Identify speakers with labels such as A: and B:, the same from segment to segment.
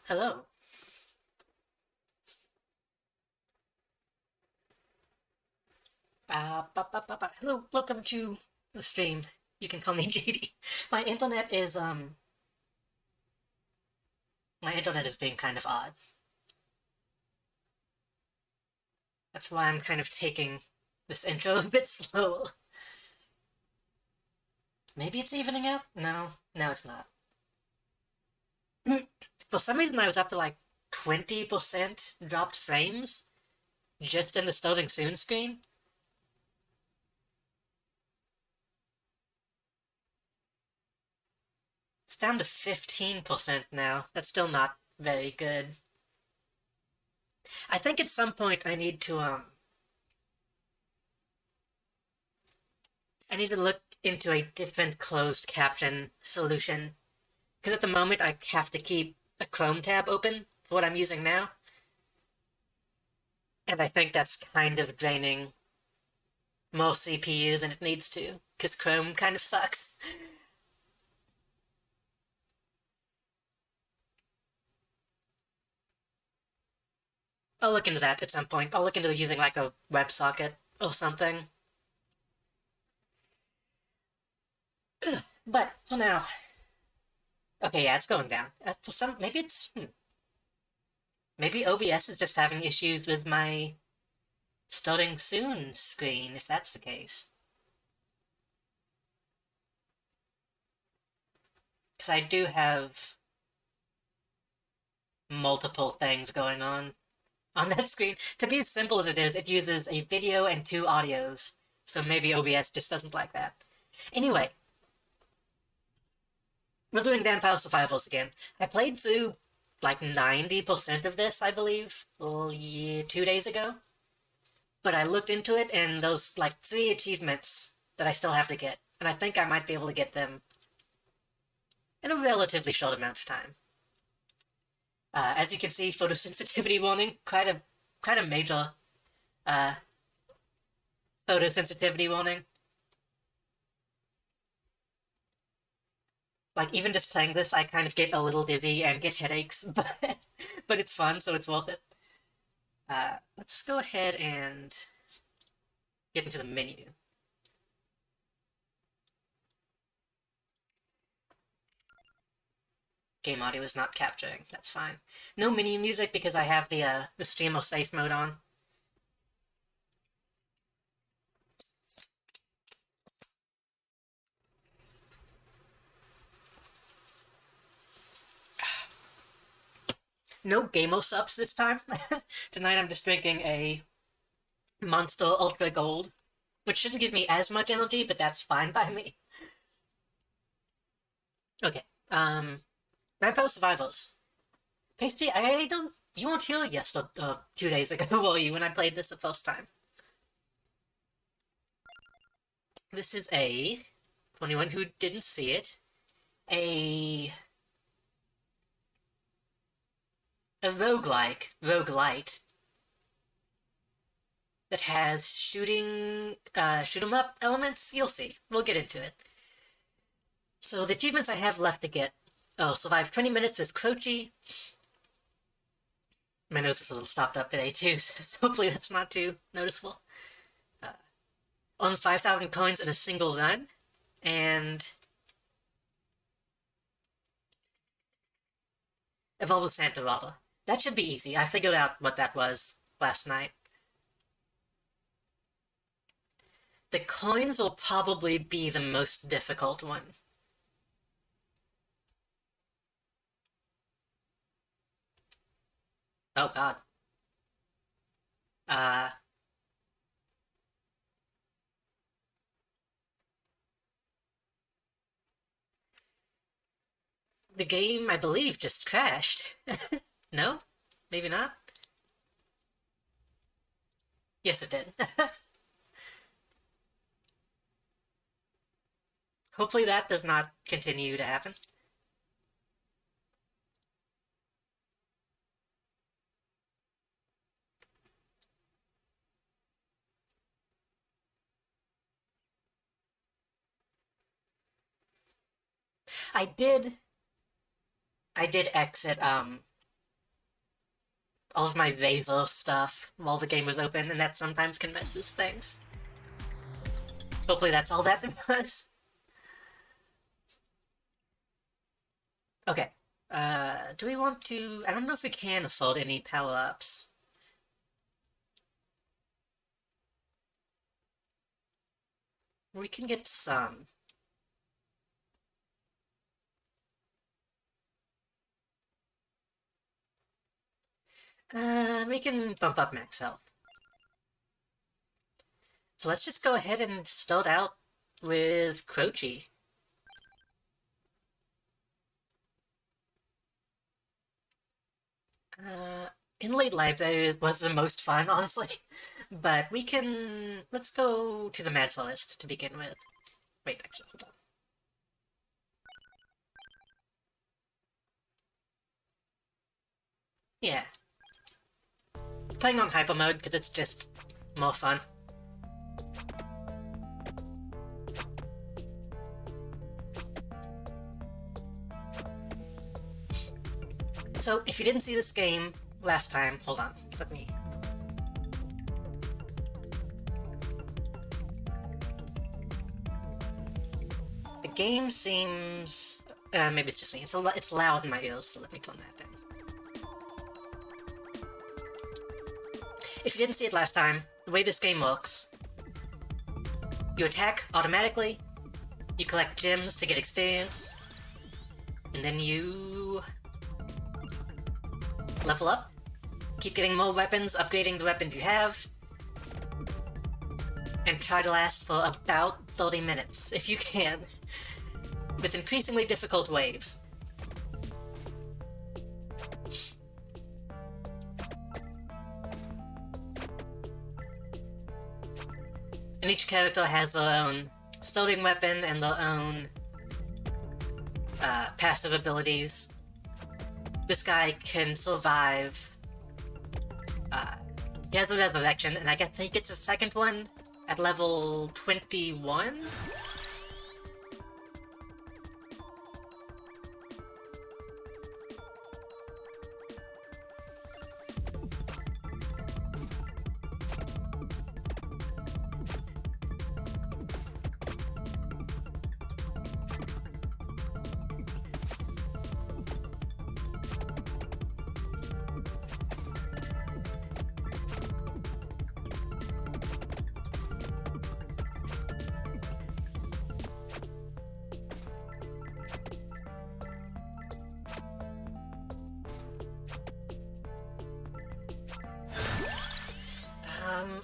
A: Hello. Hello, welcome to the stream. You can call me JD. My internet is, my internet is being kind of odd. That's why I'm kind of taking this intro a bit slow. Maybe it's evening out? No, it's not. For some reason, I was up to like 20% dropped frames just in the starting soon screen. It's down to 15% now. That's still not very good. I think at some point I need to look into a different closed caption solution. Because at the moment I have to keep a Chrome tab open for what I'm using now. And I think that's kind of draining more CPU than it needs to. Because Chrome kind of sucks. I'll look into that at some point. I'll look into using like a WebSocket or something. Ugh. But for now, okay, yeah, it's going down. For some, maybe OBS is just having issues with my starting soon screen, if that's the case. Because I do have multiple things going on that screen. To be as simple as it is, it uses a video and two audios, so maybe OBS just doesn't like that. Anyway, we're doing Vampire Survivals again. I played through like 90% of this, I believe, 2 days ago. But I looked into it, and those like 3 achievements that I still have to get, and I think I might be able to get them in a relatively short amount of time. As you can see, photosensitivity warning, quite a major photosensitivity warning. Like, even just playing this, I kind of get a little dizzy and get headaches, but it's fun, so it's worth it. Let's go ahead and get into the menu. Game audio is not capturing, that's fine. No menu music because I have the streamer safe mode on. No Game-O subs this time. Tonight I'm just drinking a Monster Ultra Gold, which shouldn't give me as much energy, but that's fine by me. Okay, Vampire Survivals. Pasty, you weren't here yesterday, 2 days ago, were you, when I played this the first time? This is for anyone who didn't see it, a roguelite, that has shoot 'em up elements. You'll see. We'll get into it. So the achievements I have left to get: survive 20 minutes with Croce. My nose is a little stopped up today too, so hopefully that's not too noticeable. On 5,000 coins in a single run, and evolve with Santa Rata. That should be easy. I figured out what that was last night. The coins will probably be the most difficult one. Oh god. The game, I believe, just crashed. No? Maybe not? Yes, it did. Hopefully that does not continue to happen. I did exit, all of my Vaso stuff while the game was open, and that sometimes can mess with things. Hopefully that's all that was. Okay. Do we want to... I don't know if we can afford any power-ups. We can get some. We can bump up max health. So let's just go ahead and start out with Croce. Inlaid Library was the most fun, honestly. But we can... let's go to the Mad Forest to begin with. Wait, actually, hold on. Yeah. Playing on Hyper Mode because it's just more fun. So, if you didn't see this game last time, hold on, let me... The game seems... maybe it's just me. It's loud in my ears, so let me tone that down. If you didn't see it last time, the way this game works... You attack automatically, you collect gems to get experience, and then you... level up, keep getting more weapons, upgrading the weapons you have, and try to last for about 30 minutes, if you can, with increasingly difficult waves. And each character has their own starting weapon and their own passive abilities. This guy can survive. He has a resurrection, and I think he gets a second one at level 21?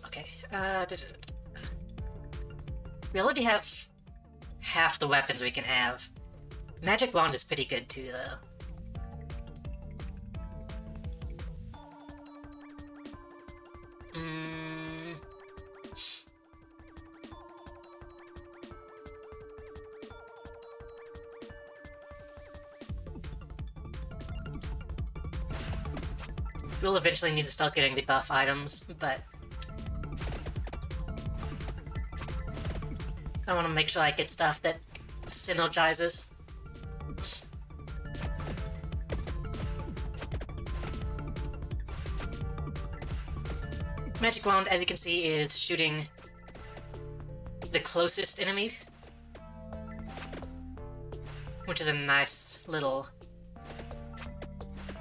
A: Okay, we already have half the weapons we can have. Magic Wand is pretty good too, though. We'll eventually need to start getting the buff items, but I want to make sure I get stuff that synergizes. Magic Wand, as you can see, is shooting the closest enemies, which is a nice little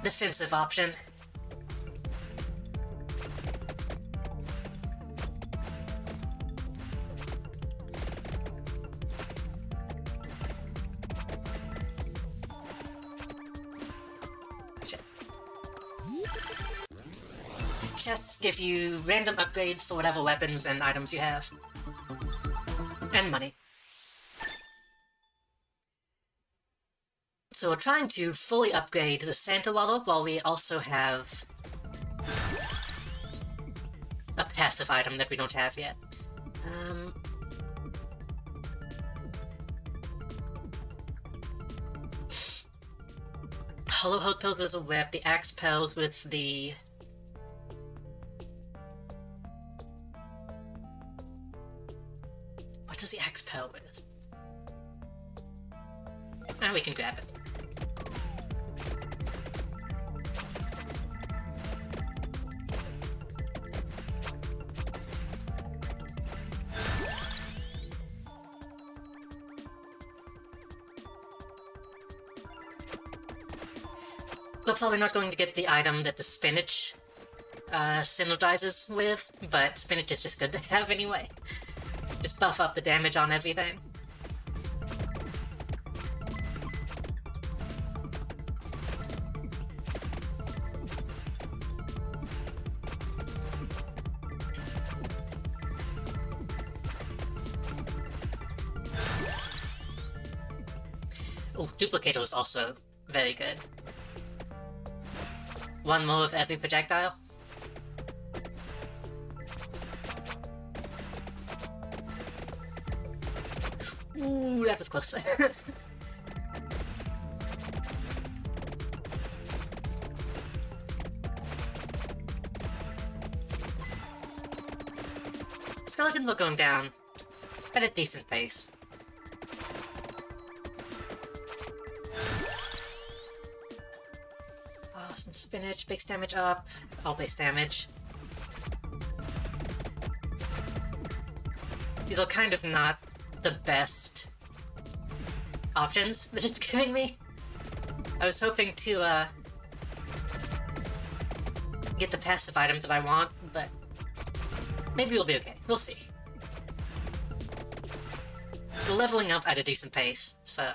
A: defensive option. Chests give you random upgrades for whatever weapons and items you have. And money. So we're trying to fully upgrade the Santa Water while we also have a passive item that we don't have yet. Hollow Hope Pills with a web, the Axe Pills with the... What does the Axe Pill with? Ah, we can grab it. We're probably not going to get the item that the spinach synergizes with, but spinach is just good to have anyway. Just buff up the damage on everything. Oh, Duplicator is also very good. One more of every projectile. Ooh, that was close. Skeletons are going down at a decent pace. Some spinach, base damage up, all base damage. These are kind of not the best options that it's giving me. I was hoping to get the passive item that I want, but maybe we'll be okay. We'll see. We're leveling up at a decent pace, so...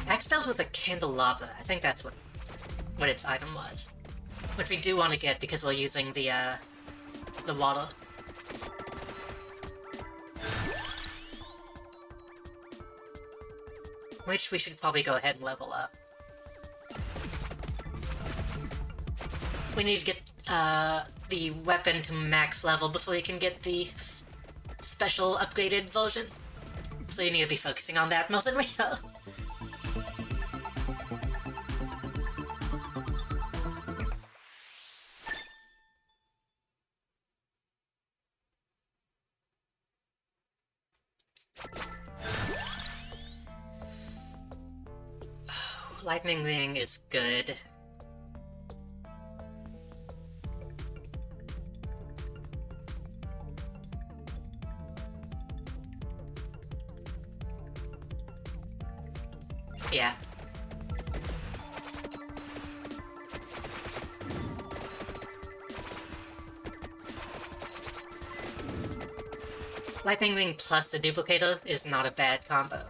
A: Axe spells with a candelabra. I think that's what its item was. Which we do want to get because we're using the water. Which we should probably go ahead and level up. We need to get the weapon to max level before we can get the special upgraded version. So you need to be focusing on that more than we are. Lightning Ring is good. Yeah. Lightning Ring plus the Duplicator is not a bad combo.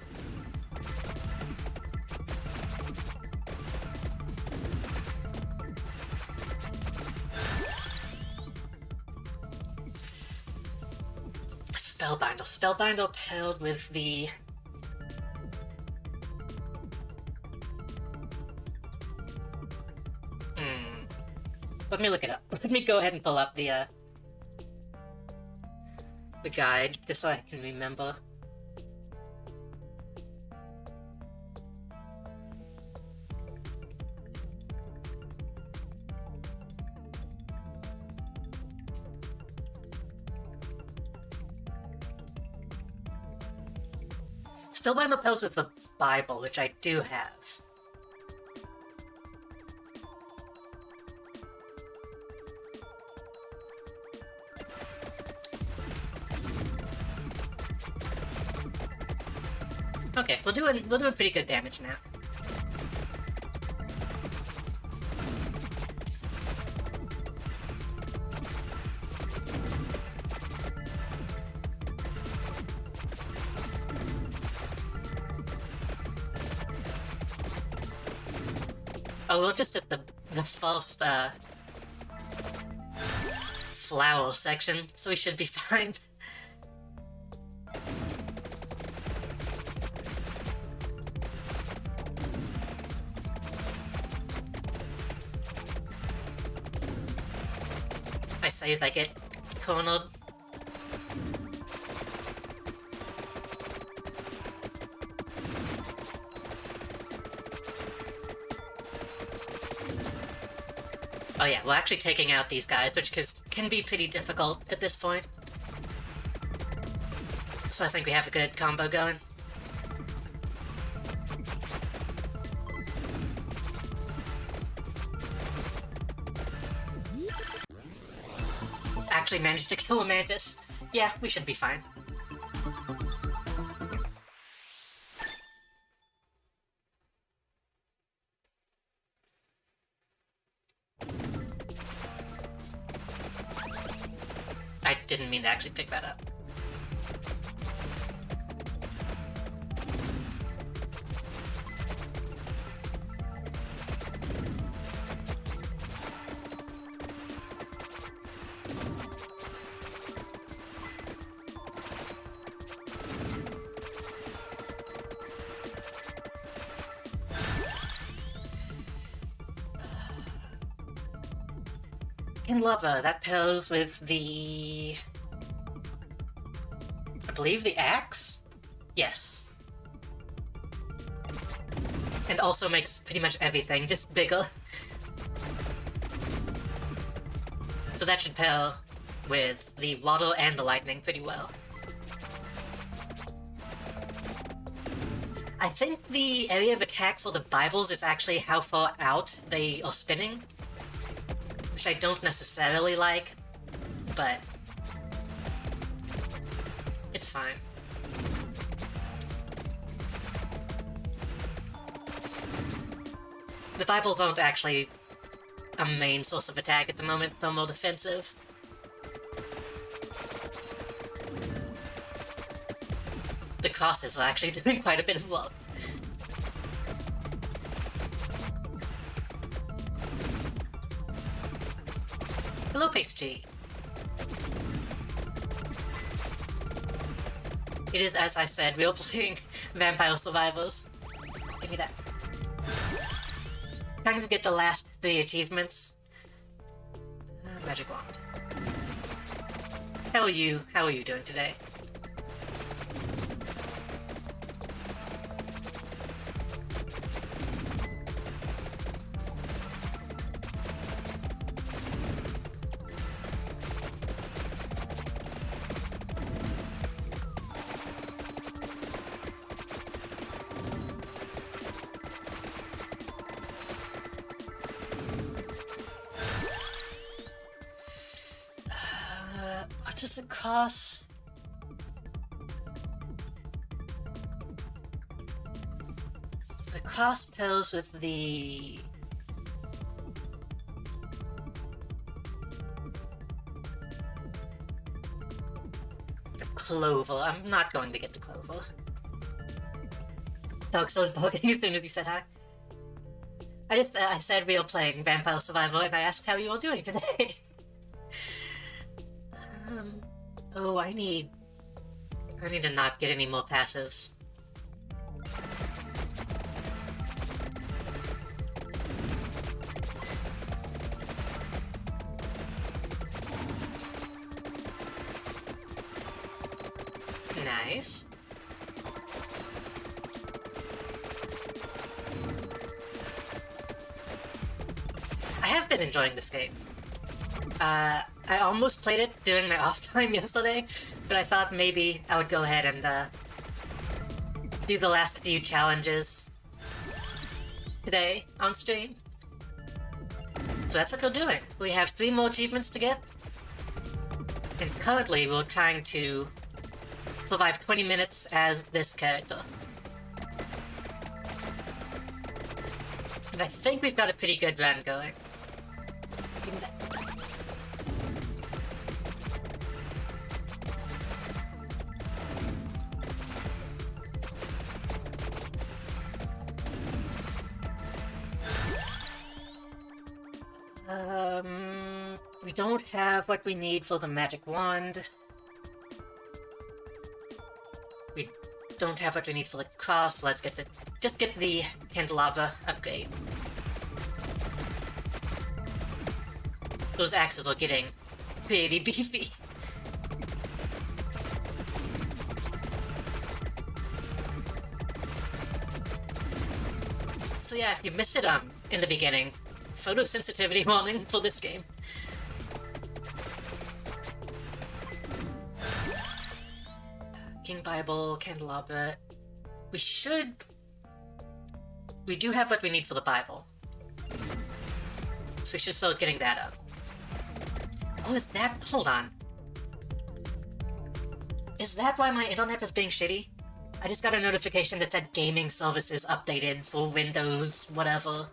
A: Spellbinder paired with the... Let me look it up. Let me go ahead and pull up the guide, just so I can remember. Spellbinder pairs with the Bible, which I do have. Okay, we're doing pretty good damage now. Oh, we're just at the first flower section, so we should be fine. I save, I get cornered. Oh yeah, we're actually taking out these guys, which can be pretty difficult at this point. So I think we have a good combo going. actually managed to kill a mantis. Yeah, we should be fine. I didn't mean to actually pick that up. In lava, that pairs with the... I believe the axe? Yes. And also makes pretty much everything just bigger. So that should pair with the water and the lightning pretty well. I think the area of attack for the Bibles is actually how far out they are spinning, which I don't necessarily like, but it's fine. The Bibles aren't actually a main source of attack at the moment, they're more defensive. The crosses are actually doing quite a bit of work. Hello, Pastry. It is, as I said, we are playing Vampire Survivors. Give me that. Trying to get the last 3 achievements. Magic Wand. How are you? How are you doing today? What does it cost? The cross pairs with the... clover. I'm not going to get the clover. Dog started barking as soon as you said hi. I said we were playing Vampire Survivor and I asked how you were doing today. Oh, I need to not get any more passives. Nice. I have been enjoying this game. I almost played it during my off time yesterday, but I thought maybe I would go ahead and do the last few challenges today on stream. So that's what we're doing. We have 3 more achievements to get, and currently we're trying to survive 20 minutes as this character. And I think we've got a pretty good run going. Give me that. We don't have what we need for the magic wand. We don't have what we need for the cross. Let's get just get the candelabra upgrade. Those axes are getting pretty beefy. So yeah, if you missed it in the beginning, photosensitivity warning for this game. King Bible, candelabra. We do have what we need for the Bible. So we should start getting that up. Oh, is that... Hold on. Is that why my internet was being shitty? I just got a notification that said gaming services updated for Windows, whatever.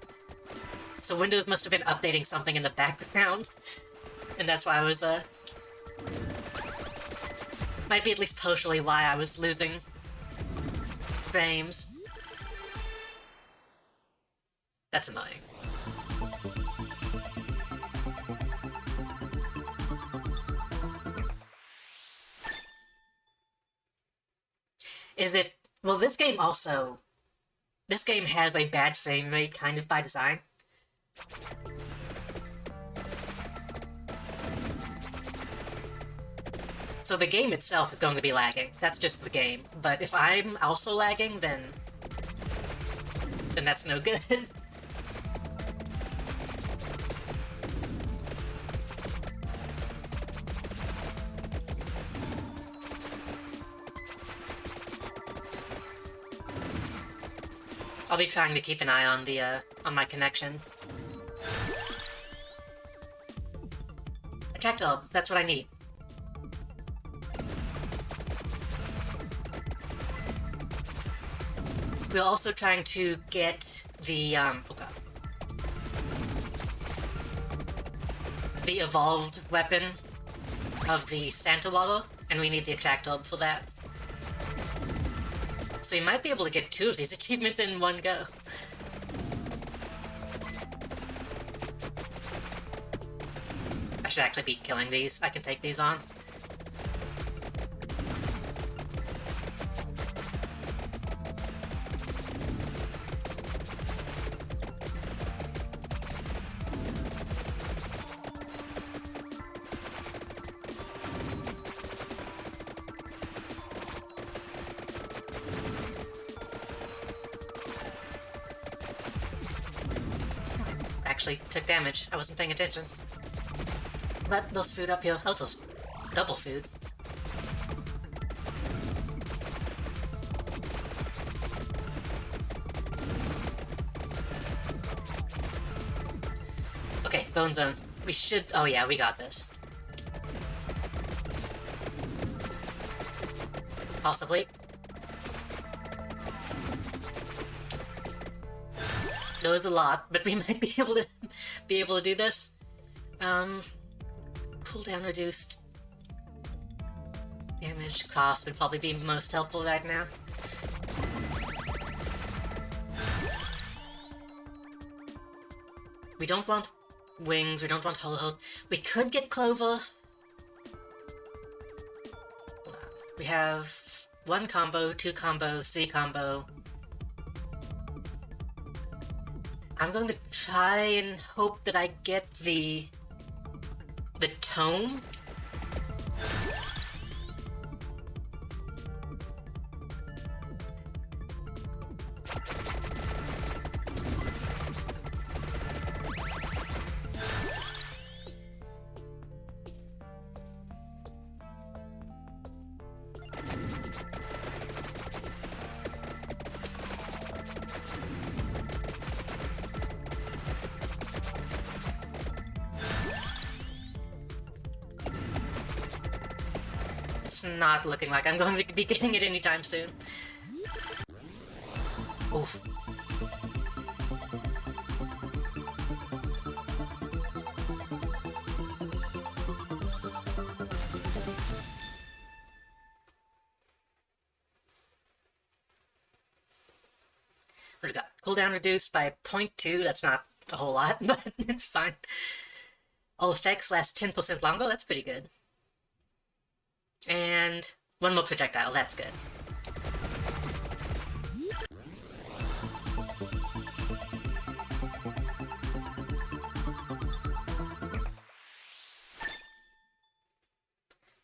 A: So Windows must have been updating something in the background. And that's why I was, might be at least partially why I was losing frames. That's annoying. Is it... Well, this game also... This game has a bad frame rate kind of by design. So the game itself is going to be lagging. That's just the game. But if I'm also lagging, then that's no good. I'll be trying to keep an eye on the, on my connection. Projectile, that's what I need. We're also trying to get the, oh god. The evolved weapon of the Santa Water, and we need the attractor for that. So we might be able to get 2 of these achievements in one go. I should actually be killing these. I can take these on. Actually took damage. I wasn't paying attention. But those food up here... Oh, those double food. Okay, Bone Zone. We should... Oh yeah, we got this. Possibly. There was a lot, but we might be able to do this. Cooldown reduced. Damage cost would probably be most helpful right now. We don't want wings, we don't want hollow hope. We could get Clover. We have 1 combo, 2 combo, 3 combo. I'm going to try and hope that I get the tome. It's not looking like I'm going to be getting it anytime soon. Oof. What do we got? Cooldown reduced by 0.2, that's not a whole lot, but it's fine. All effects last 10% longer, that's pretty good. And 1 more projectile, that's good.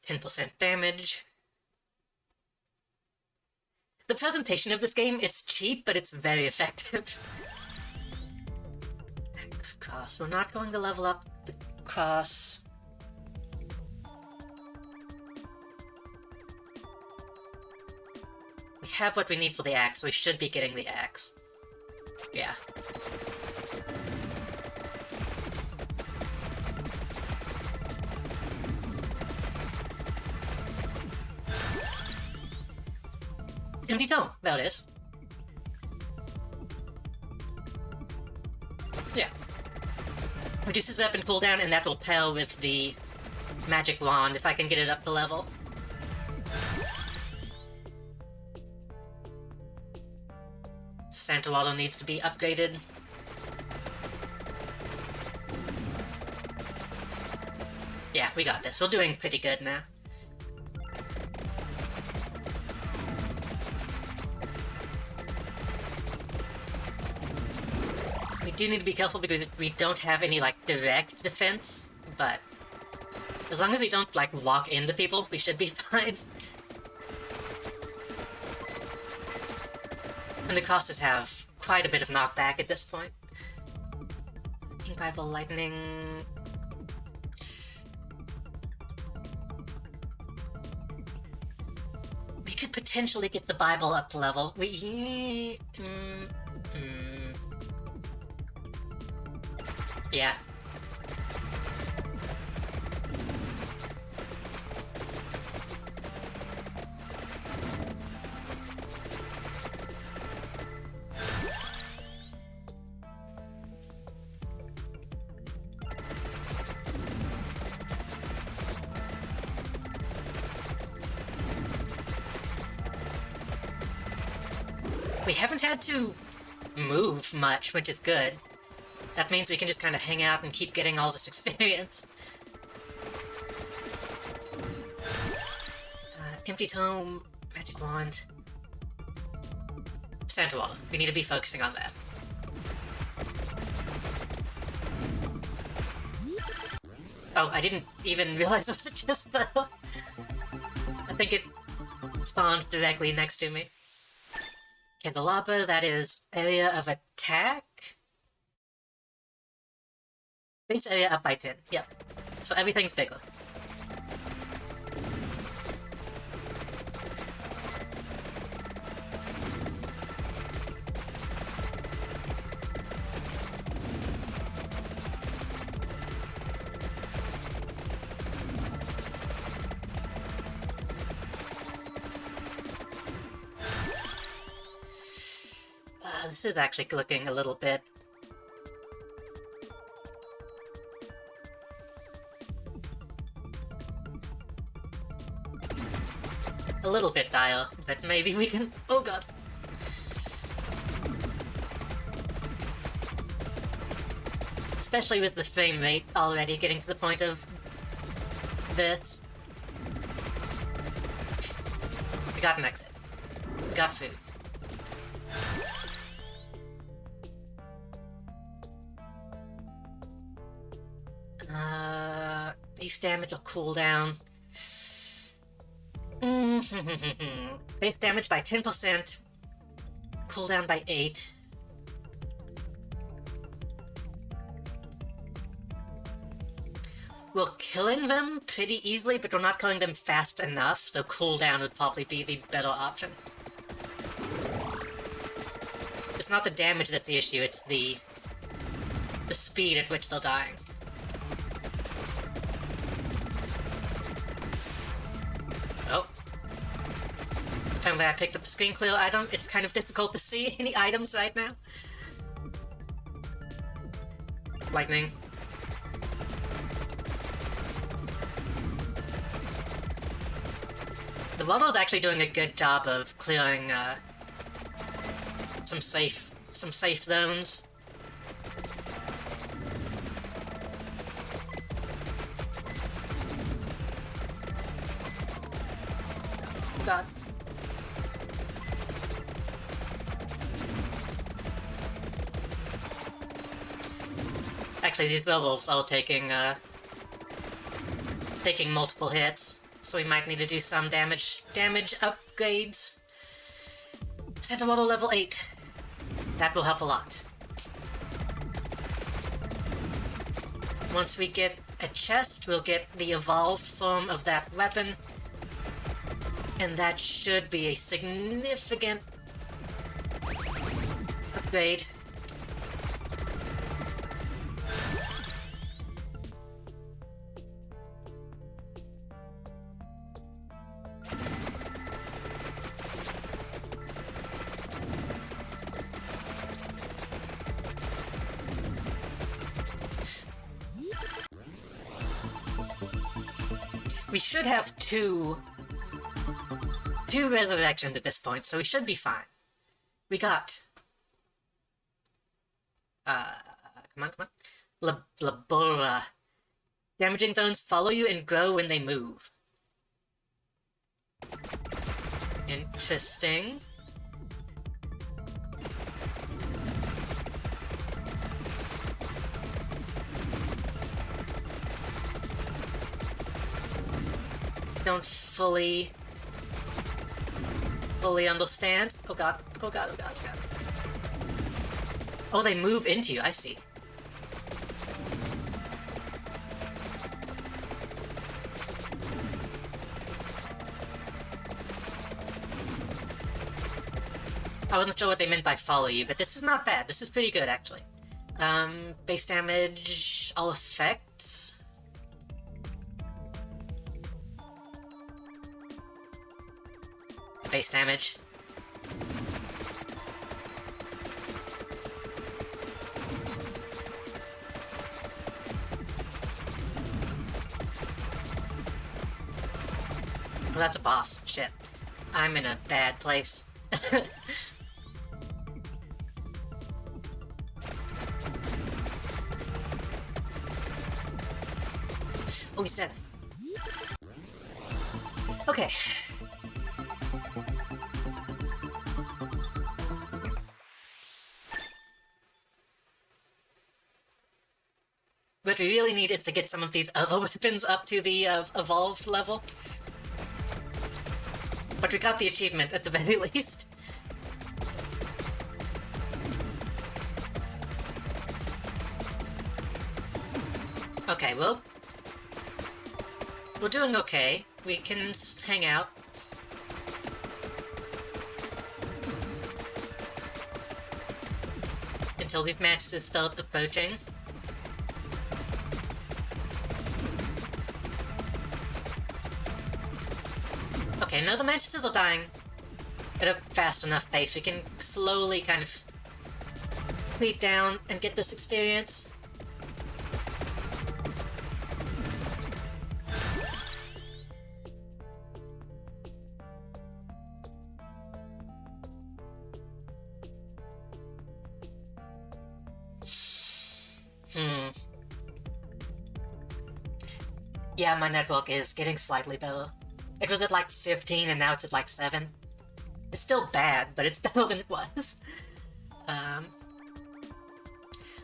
A: %10 damage. The presentation of this game, it's cheap, but it's very effective. X cross. We're not going to level up the cross. We have what we need for the axe, so we should be getting the axe. Yeah. Empty tome, there it is. Yeah. Reduces weapon cooldown, and that will pair with the magic wand if I can get it up to level. Santa Wallow needs to be upgraded. Yeah, we got this. We're doing pretty good now. We do need to be careful because we don't have any, like, direct defense, but as long as we don't, like, walk into people, we should be fine. And the crosses have quite a bit of knockback at this point. King Bible Lightning... We could potentially get the Bible up to level. Yeah. We haven't had to move much, which is good. That means we can just kind of hang out and keep getting all this experience. Empty Tome, Magic Wand... Santa Wallow. We need to be focusing on that. Oh, I didn't even realize it was a chest, though. I think it spawned directly next to me. Candelabra, that is area of attack? Base area up by 10, yep. So everything's bigger. This is actually looking a little bit... a little bit dire, but maybe we can... Oh god! Especially with the frame rate already getting to the point of... this. We got an exit. We got food. Base damage or cooldown. Base damage by 10%, cooldown by 8. We're killing them pretty easily, but we're not killing them fast enough, so cooldown would probably be the better option. It's not the damage that's the issue, it's the speed at which they're dying. Oh. Time that I picked up a screen clear item, it's kind of difficult to see any items right now. Lightning. The Waddle's actually doing a good job of clearing, some safe zones. God. Actually, these levels are taking multiple hits, so we might need to do some damage upgrades. Santa Waddle level 8. That will help a lot. Once we get a chest, we'll get the evolved form of that weapon. And that should be a significant upgrade. We should have two resurrections at this point, so we should be fine. We got... come on. Labora. Damaging zones follow you and grow when they move. Interesting. Don't fully understand. Oh god. Oh, they move into you, I see. I wasn't sure what they meant by follow you, but this is not bad. This is pretty good, actually. Base damage, all effects. Base damage. Oh, that's a boss. Shit. I'm in a bad place. Oh, he's dead. Okay. What we really need is to get some of these other weapons up to the evolved level. But we got the achievement at the very least. Okay, well, we're doing okay. We can hang out. Until these matches start approaching. Okay, no, the mantises are dying at a fast enough pace. We can slowly kind of creep down and get this experience. Yeah, my network is getting slightly better. It was at like 15 and now it's at like 7. It's still bad, but it's better than it was.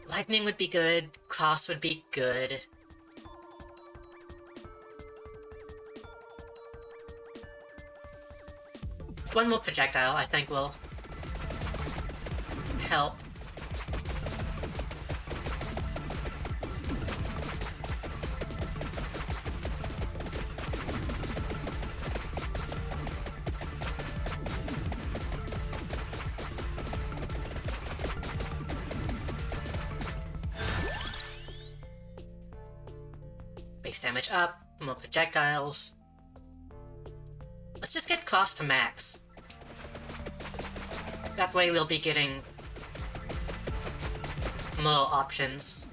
A: Lightning would be good. Cross would be good. One more projectile, I think, will help. Base damage up, more projectiles. Let's just get cross to max. That way we'll be getting more options.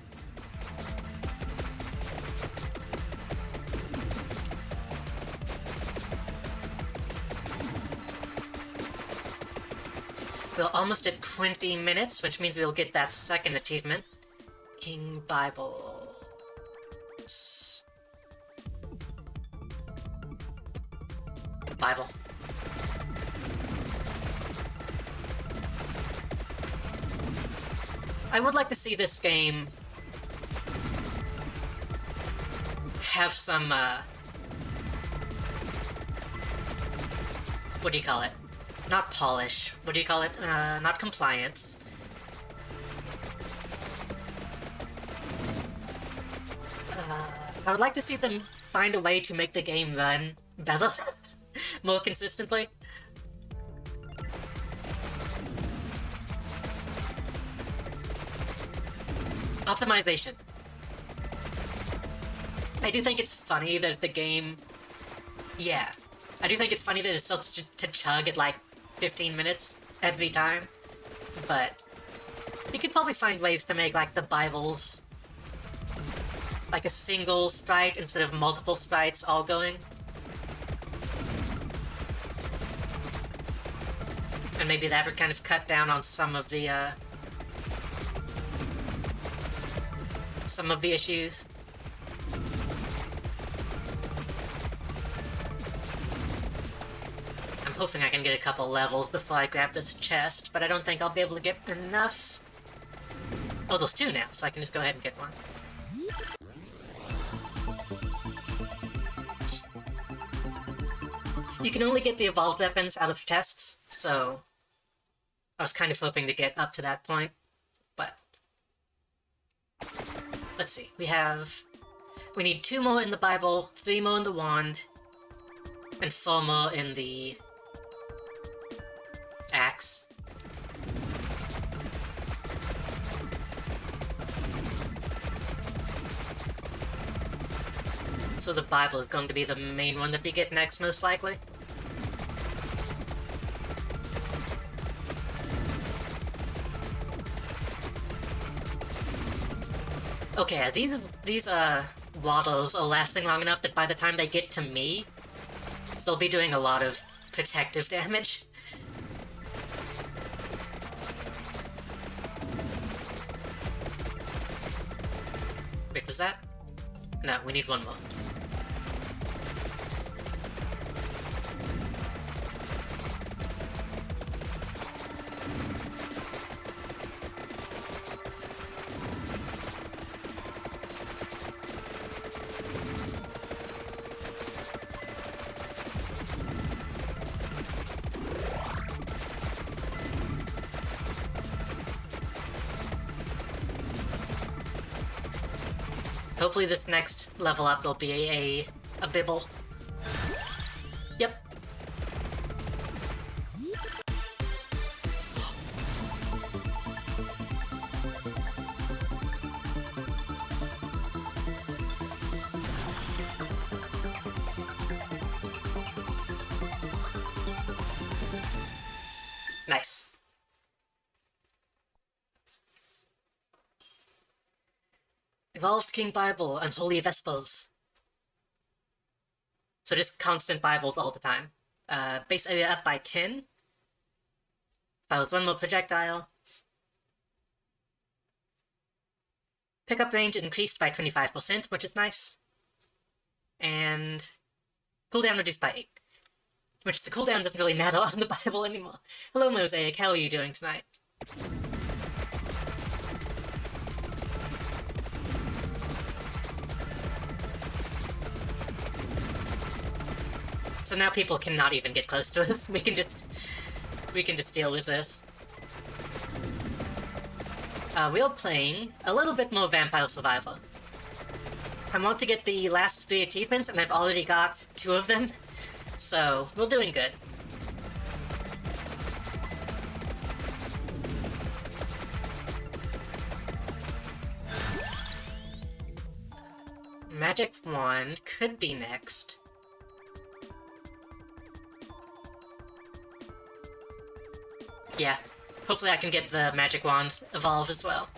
A: We're almost at 20 minutes, which means we'll get that second achievement. King Bible. Bible. I would like to see this game have some, what do you call it? Not polish. What do you call it? Not compliance. I would like to see them find a way to make the game run better, more consistently. Optimization. I do think it's funny that the game... Yeah. I do think it's funny that it starts to chug at like 15 minutes every time. But you could probably find ways to make like the Bibles like a single sprite instead of multiple sprites all going. And maybe that would kind of cut down on some of the issues. I'm hoping I can get a couple levels before I grab this chest, but I don't think I'll be able to get enough. Oh, there's two now, so I can just go ahead and get one. You can only get the evolved weapons out of chests, so I was kind of hoping to get up to that point, but let's see. We need 2 more in the Bible, 3 more in the wand, and 4 more in the axe. So the Bible is going to be the main one that we get next, most likely. Okay, these waddles are lasting long enough that by the time they get to me, they'll be doing a lot of protective damage. Wait, was that? No, we need 1 more. Hopefully this next level up will be a bibble. Yep. Nice. Evolved King Bible, Unholy Vespers. So just constant Bibles all the time. Base area up by 10. Fires 1 more projectile. Pickup range increased by 25%, which is nice. And cooldown reduced by 8. Which the cooldown doesn't really matter on the Bible anymore. Hello Mosaic, how are you doing tonight? So now people cannot even get close to it. We can just deal with this. We're playing a little bit more Vampire Survivor. I want to get the last 3 achievements, and I've already got 2 of them, so we're doing good. Magic Wand could be next. Yeah, hopefully I can get the Magic Wand evolve as well.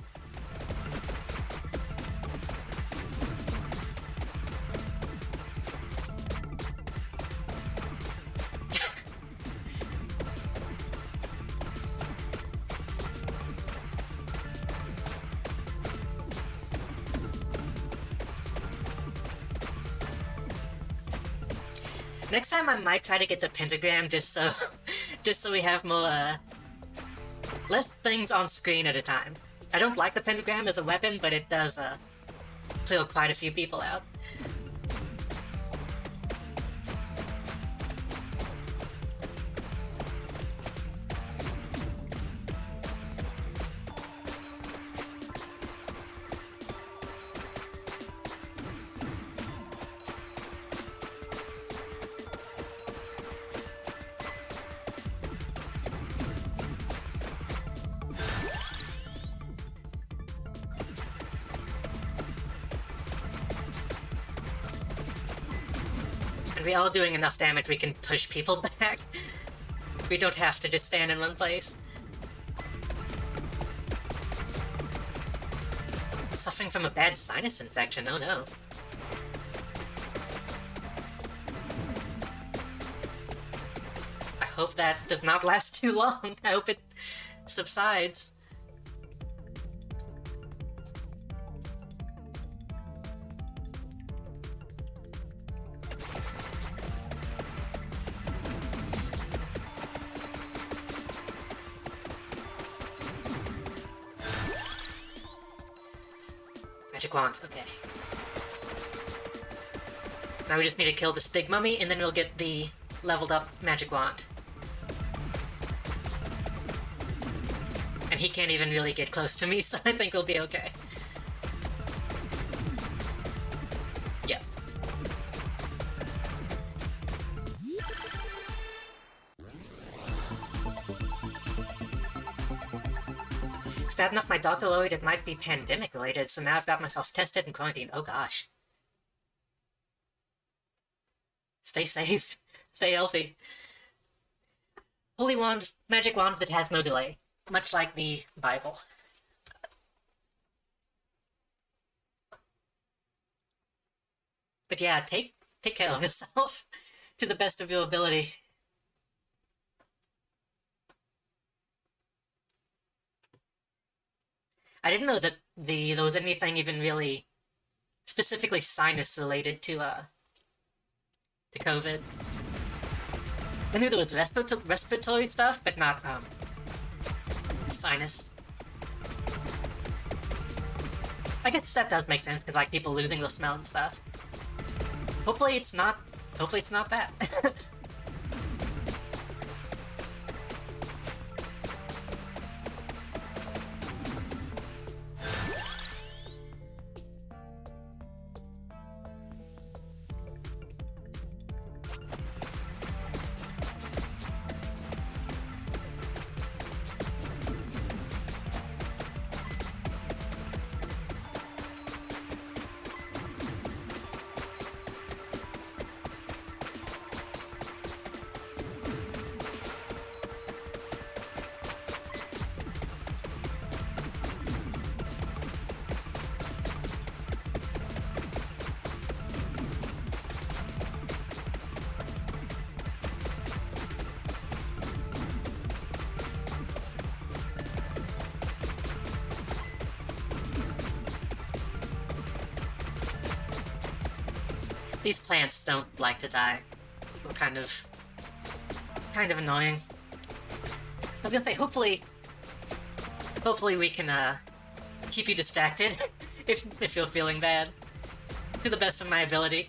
A: Next time I might try to get the pentagram just so we have more, less things on screen at a time. I don't like the pentagram as a weapon, but it does, clear quite a few people out. We're all doing enough damage we can push people back. We don't have to just stand in one place. suffering from a bad sinus infection, oh no. I hope that does not last too long. I hope it subsides. Magic wand, okay. Now we just need to kill this big mummy, and then we'll get the leveled up magic wand. And he can't even really get close to me, so I think we'll be okay. Yeah. It's bad enough my dog alloyed, it might be pandemic related, so now I've got myself tested and quarantined. Oh gosh. Stay safe. Stay healthy. Holy wand, magic wand that has no delay. Much like the Bible. But yeah, take care of yourself to the best of your ability. I didn't know that there was anything even really specifically sinus related to COVID. I knew there was respiratory stuff, but not sinus. I guess that does make sense, because like people losing the smell and stuff. Hopefully it's not that. These plants don't like to die. They're kind of annoying. I was gonna say, hopefully we can keep you distracted if you're feeling bad, to the best of my ability.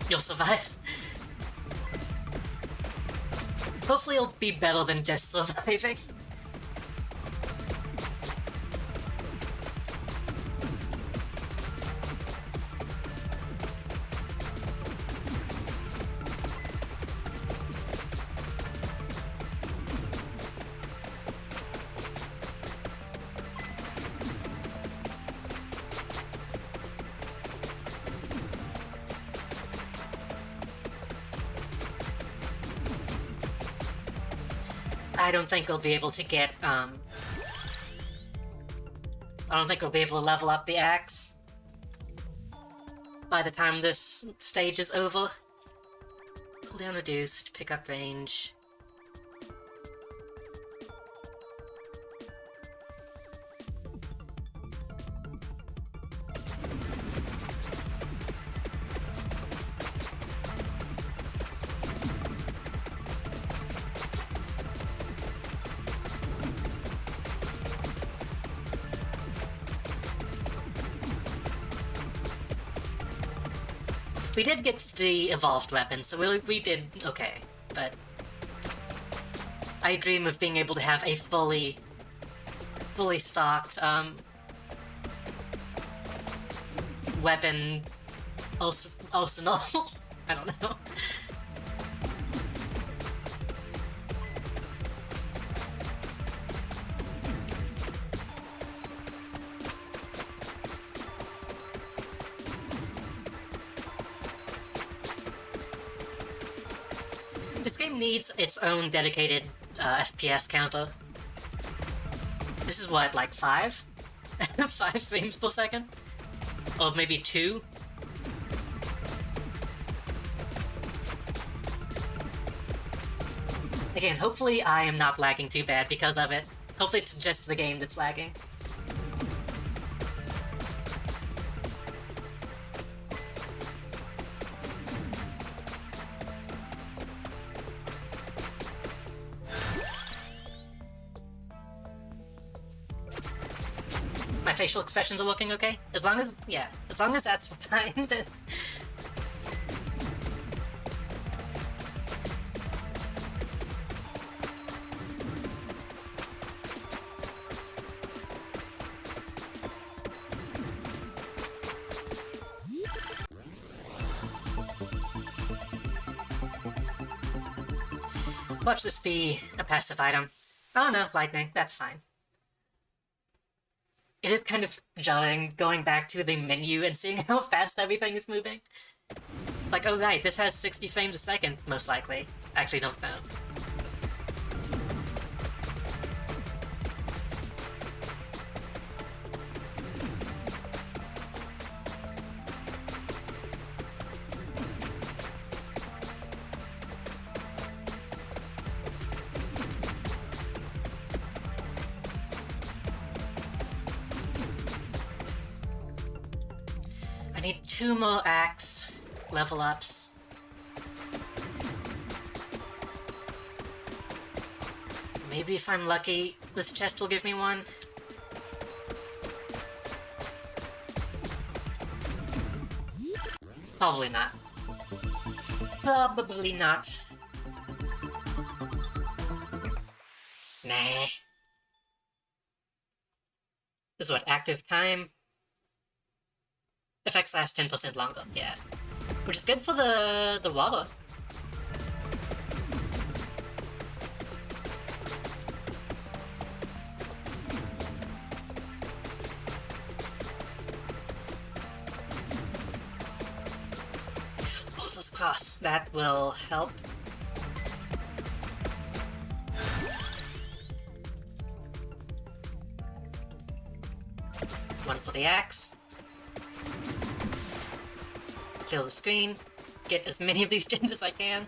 A: You'll survive. Hopefully it'll be better than just surviving. I don't think we'll be able to get, I don't think we'll be able to level up the axe by the time this stage is over. Cooldown reduced, pick up range. We did get the evolved weapon, so we did okay, but I dream of being able to have a fully stocked, weapon arsenal. I don't know. needs its own dedicated FPS counter. This is what, like 5? 5 frames per second? Or maybe 2? Again, hopefully I am not lagging too bad because of it. Hopefully it's just the game that's lagging. My facial expressions are working okay? As long as, yeah, as long as that's fine, then... Watch this be a passive item. Oh no, lightning, that's fine. It is kind of jarring going back to the menu and seeing how fast everything is moving. Like, oh right, this has 60 frames a second, most likely. Actually, don't know. I need 2 more axe level ups. Maybe if I'm lucky, this chest will give me one. Probably not. Probably not. Nah. This is what, active time? Effects last 10% longer, yeah. Which is good for the water. Oh, those across. That will help. One for the axe. Kill the screen, get as many of these gems as I can.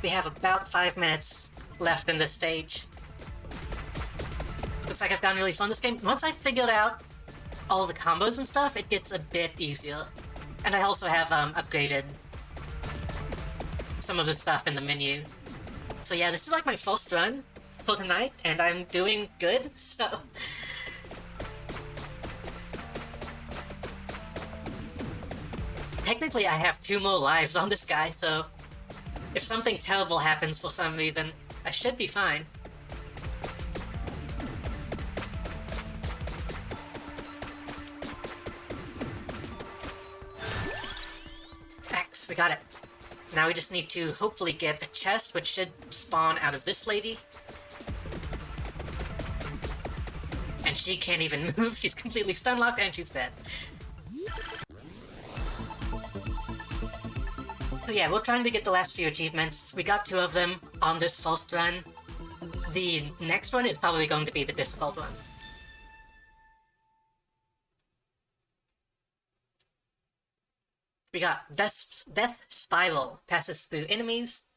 A: We have about 5 minutes left in this stage. Looks like I've gotten really fun this game. Once I figured out all the combos and stuff, it gets a bit easier. And I also have upgraded some of the stuff in the menu. So yeah, this is like my first run for tonight, and I'm doing good, so... Technically I have 2 more lives on this guy, so... If something terrible happens for some reason, I should be fine. Axe, we got it. Now we just need to hopefully get a chest, which should spawn out of this lady. And she can't even move, she's completely stun-locked and she's dead. So yeah, we're trying to get the last few achievements. We got 2 of them on this first run. The next one is probably going to be the difficult one. We got Death Spiral, passes through enemies.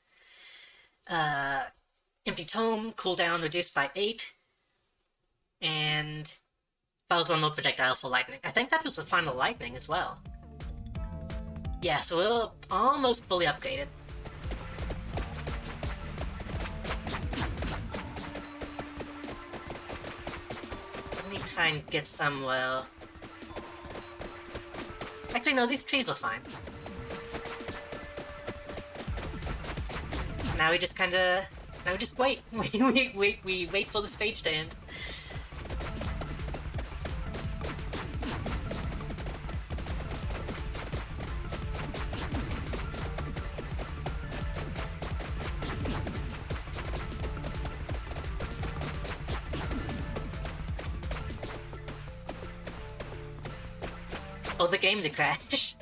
A: Empty Tome, cooldown reduced by 8. And fires 1 more projectile for lightning. I think that was the final lightning as well. Yeah, so we're almost fully upgraded. Let me try and get somewhere... Actually, no, these trees are fine. Now we just kinda... Now we just wait. We wait for the stage to end. for the game to crash.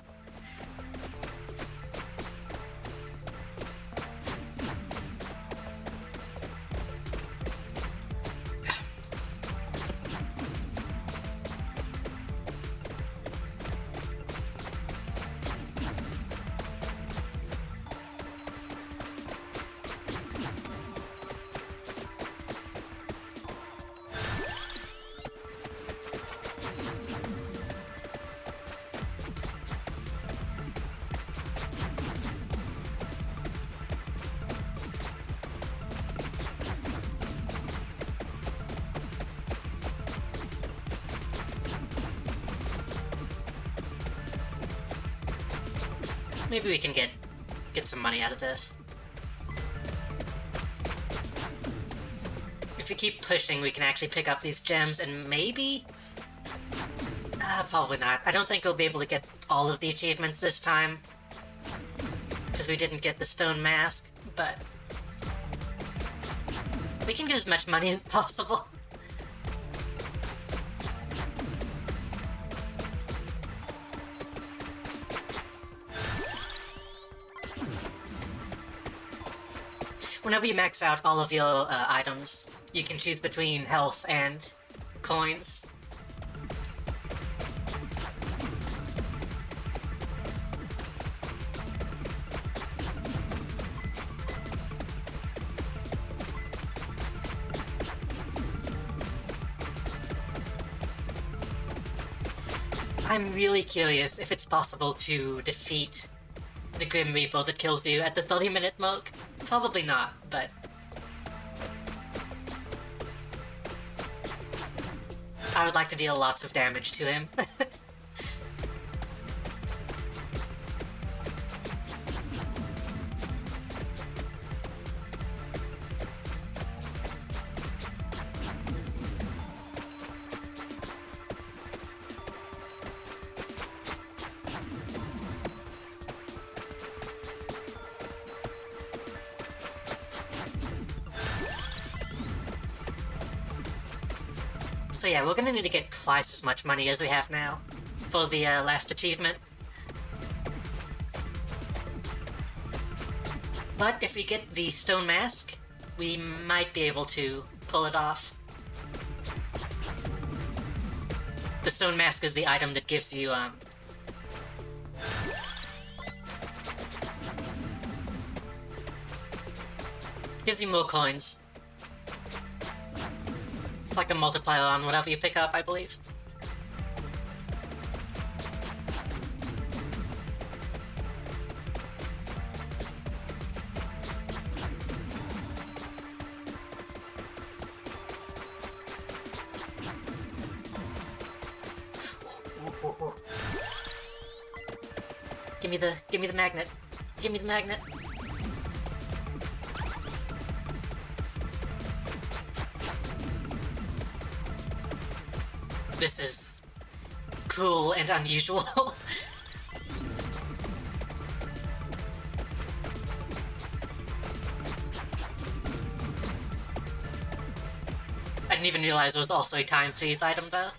A: Maybe we can get some money out of this. If we keep pushing, we can actually pick up these gems and maybe... probably not. I don't think we'll be able to get all of the achievements this time, because we didn't get the stone mask, but... we can get as much money as possible. Whenever you max out all of your items, you can choose between health and coins. I'm really curious if it's possible to defeat the Grim Reaper that kills you at the 30-minute mark. Probably not, but... I would like to deal lots of damage to him. So yeah, we're gonna need to get twice as much money as we have now for the last achievement. But if we get the stone mask, we might be able to pull it off. The stone mask is the item that gives you, gives you more coins. It's like a multiplier on whatever you pick up, I believe. Give me the magnet. Give me the magnet. This is cool and unusual. I didn't even realize it was also a time freeze item though.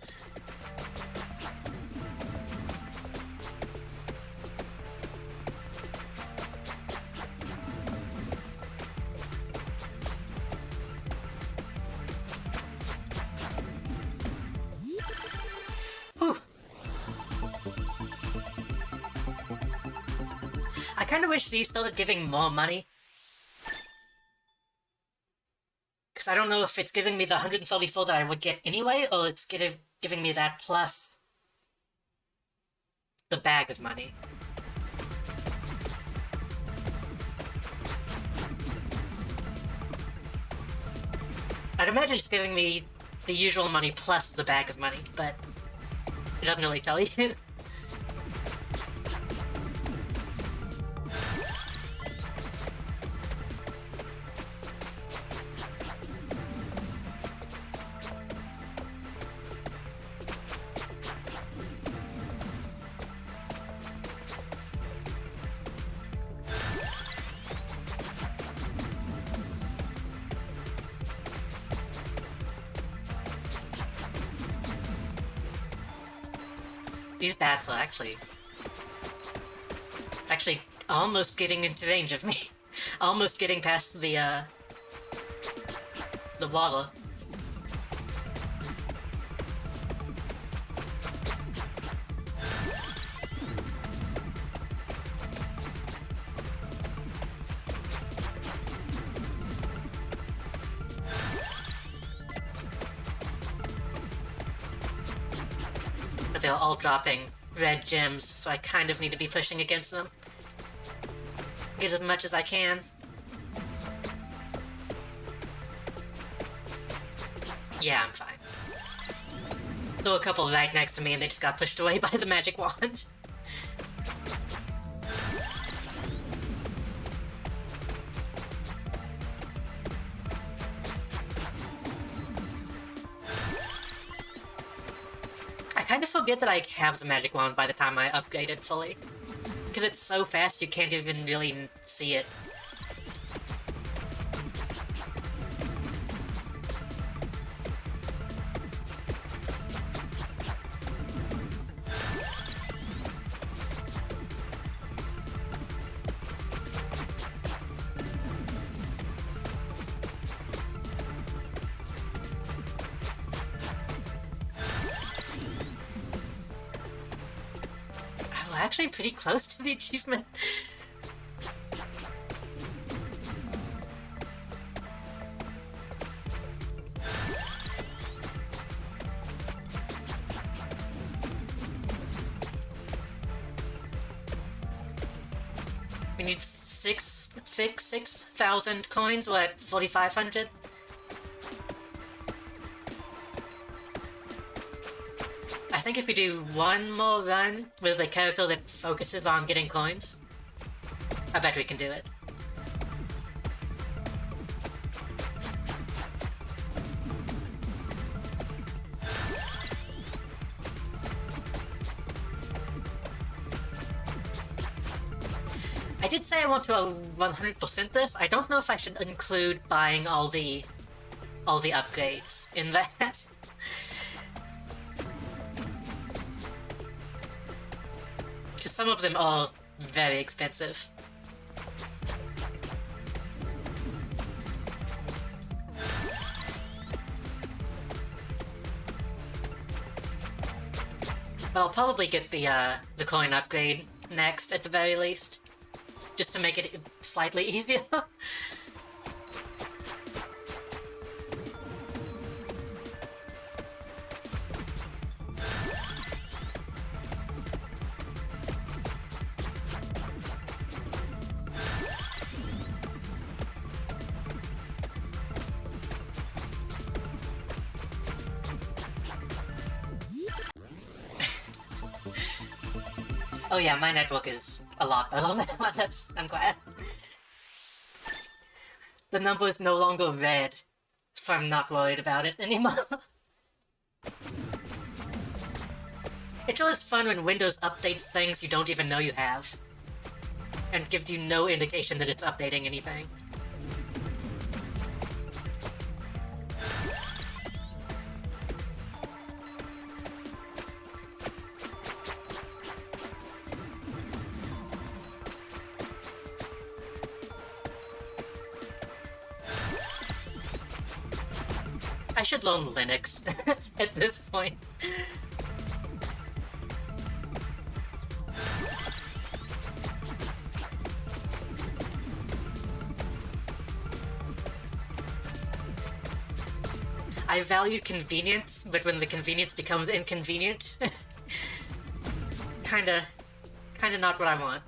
A: I kinda wish these started giving more money. Because I don't know if it's giving me the 134 that I would get anyway, or it's giving me that plus the bag of money. I'd imagine it's giving me the usual money plus the bag of money, but it doesn't really tell you. These bats are actually almost getting into range of me. Almost getting past the water. But they're all dropping red gems, so I kind of need to be pushing against them. Get as much as I can. Yeah, I'm fine. There were a couple right next to me and they just got pushed away by the magic wand. I kind of forget that I have the magic wand by the time I upgrade it fully. Because it's so fast you can't even really see it. I'm actually pretty close to the achievement. We need 6,000 coins, what, 4,500? I think if we do one more run with a character that focuses on getting coins, I bet we can do it. I did say I want to 100% this. I don't know if I should include buying all the upgrades in that. Because some of them are very expensive. But I'll probably get the coin upgrade next at the very least. Just to make it slightly easier. Oh yeah, my network is a lot better now. I'm glad. The number is no longer red, so I'm not worried about it anymore. It's always fun when Windows updates things you don't even know you have, and gives you no indication that it's updating anything. I should learn Linux at this point. I value convenience, but when the convenience becomes inconvenient, kinda not what I want.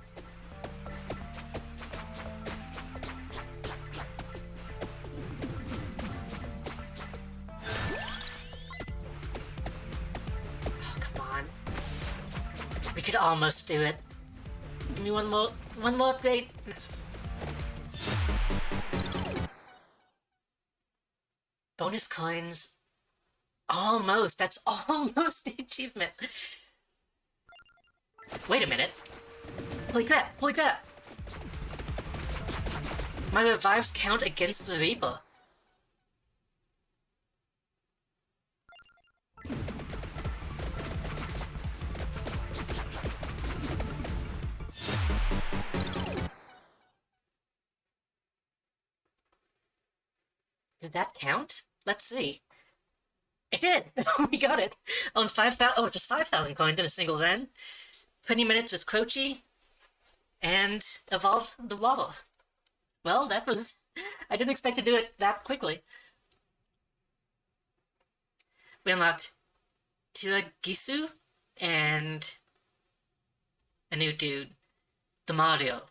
A: We could almost do it. Give me one more upgrade. Bonus coins. Almost. That's almost the achievement. Wait a minute. Holy crap. Holy crap. My revives count against the Reaper. Did that count? Let's see. It did! We got it! On 5,000. Oh, just 5,000 coins in a single run. 20 minutes with Croce. And evolved the Waddle. Well, that was... I didn't expect to do it that quickly. We unlocked Tiragisu and a new dude, Demario.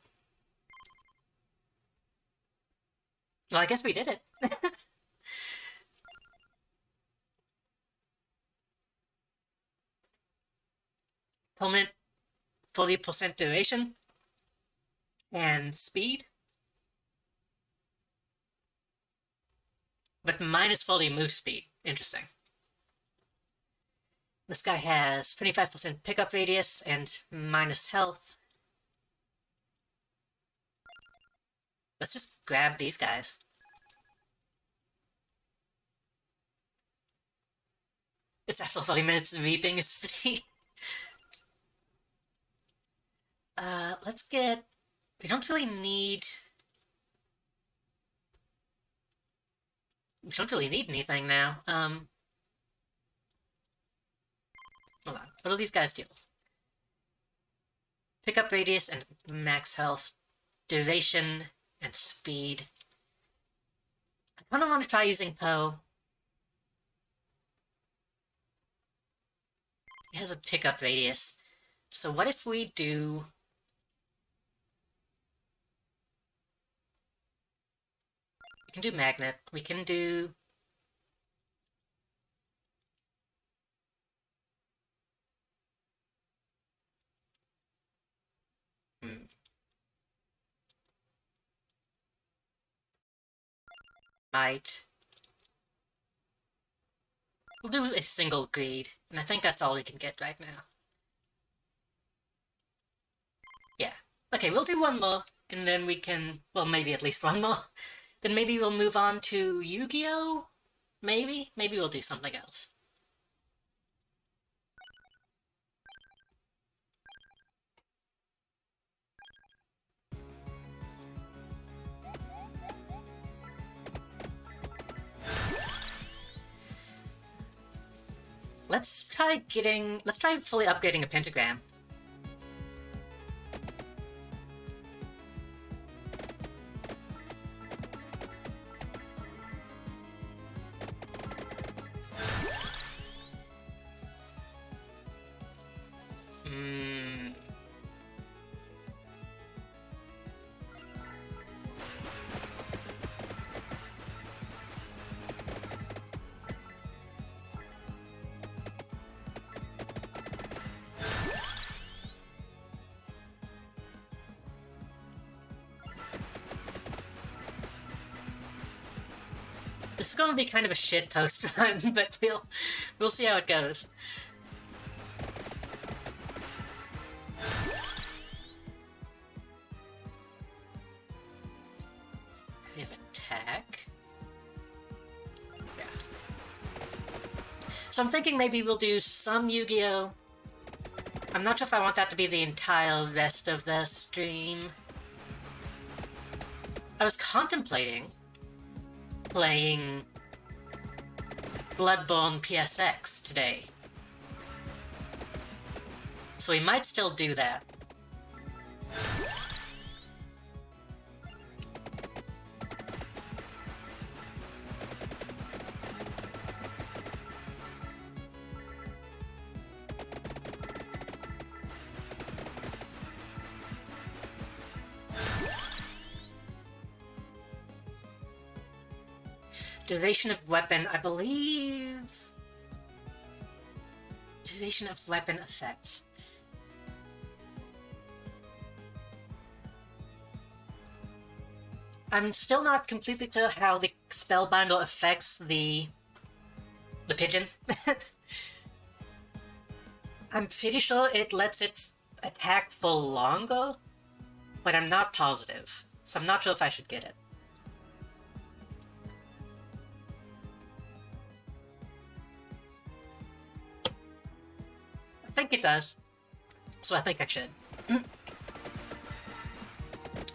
A: Well, I guess we did it. Permanent 40% duration and speed, but minus 40 move speed. Interesting. This guy has 25% pickup radius and minus health. Let's just grab these guys. It's after 30 minutes of reaping is free. Let's get... We don't really need... We don't really need anything now. Hold on. What do these guys deal? Pickup radius and max health, duration and speed. I kind of want to try using Poe. It has a pickup radius. So what if we do... We can do Magnet. We can do... Might. We'll do a single greed, and I think that's all we can get right now. Yeah. Okay, we'll do one more, and then we can... Well, maybe at least one more. Then maybe we'll move on to Yu-Gi-Oh? Maybe? Maybe we'll do something else. Let's try fully upgrading a pentagram. This is gonna be kind of a shit post run, but we'll see how it goes. We have attack. Yeah. So I'm thinking maybe we'll do some Yu-Gi-Oh! I'm not sure if I want that to be the entire rest of the stream. I was contemplating playing Bloodborne PSX today. So we might still do that. Duration of weapon, I believe... Duration of weapon effects. I'm still not completely clear how the Spellbinder affects the pigeon. I'm pretty sure it lets it attack for longer, but I'm not positive, so I'm not sure if I should get it. I think it does, so I think I should.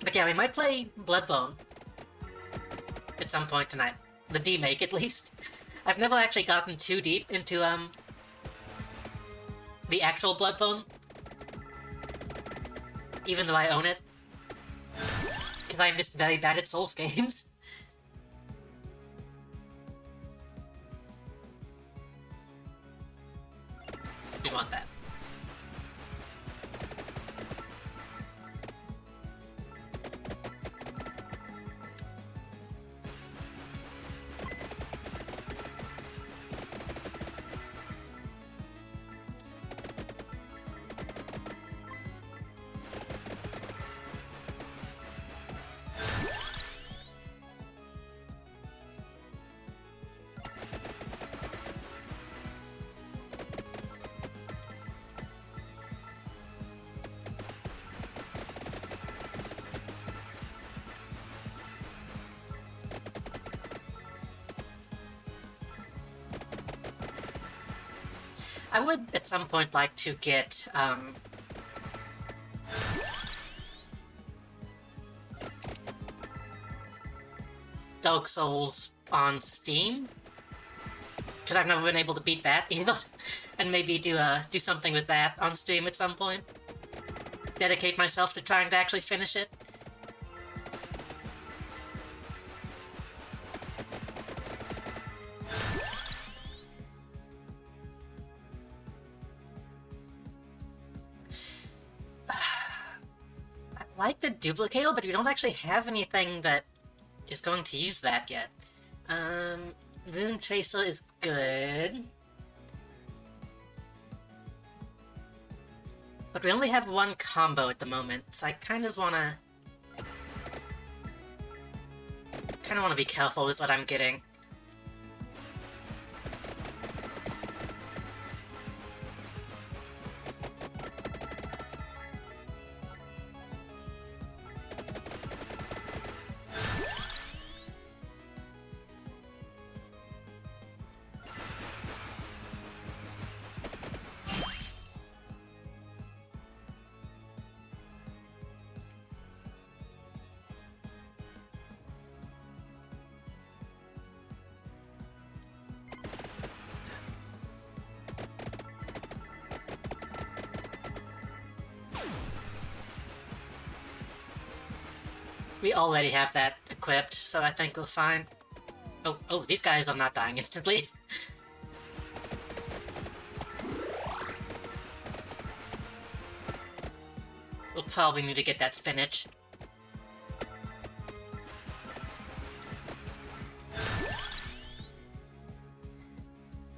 A: But yeah, we might play Bloodborne at some point tonight. The demake, at least. I've never actually gotten too deep into, the actual Bloodborne. Even though I own it. Because I'm just very bad at Souls games. We want that. I would, at some point, like to get, Dark Souls on Steam, because I've never been able to beat that either, and maybe do something with that on Steam at some point. Dedicate myself to trying to actually finish it. I'd like the duplicator, but we don't actually have anything that is going to use that yet. Rune Tracer is good. But we only have one combo at the moment, so I kind of wanna be careful with what I'm getting. We already have that equipped, so I think we're fine. Oh, these guys are not dying instantly. We'll probably need to get that spinach.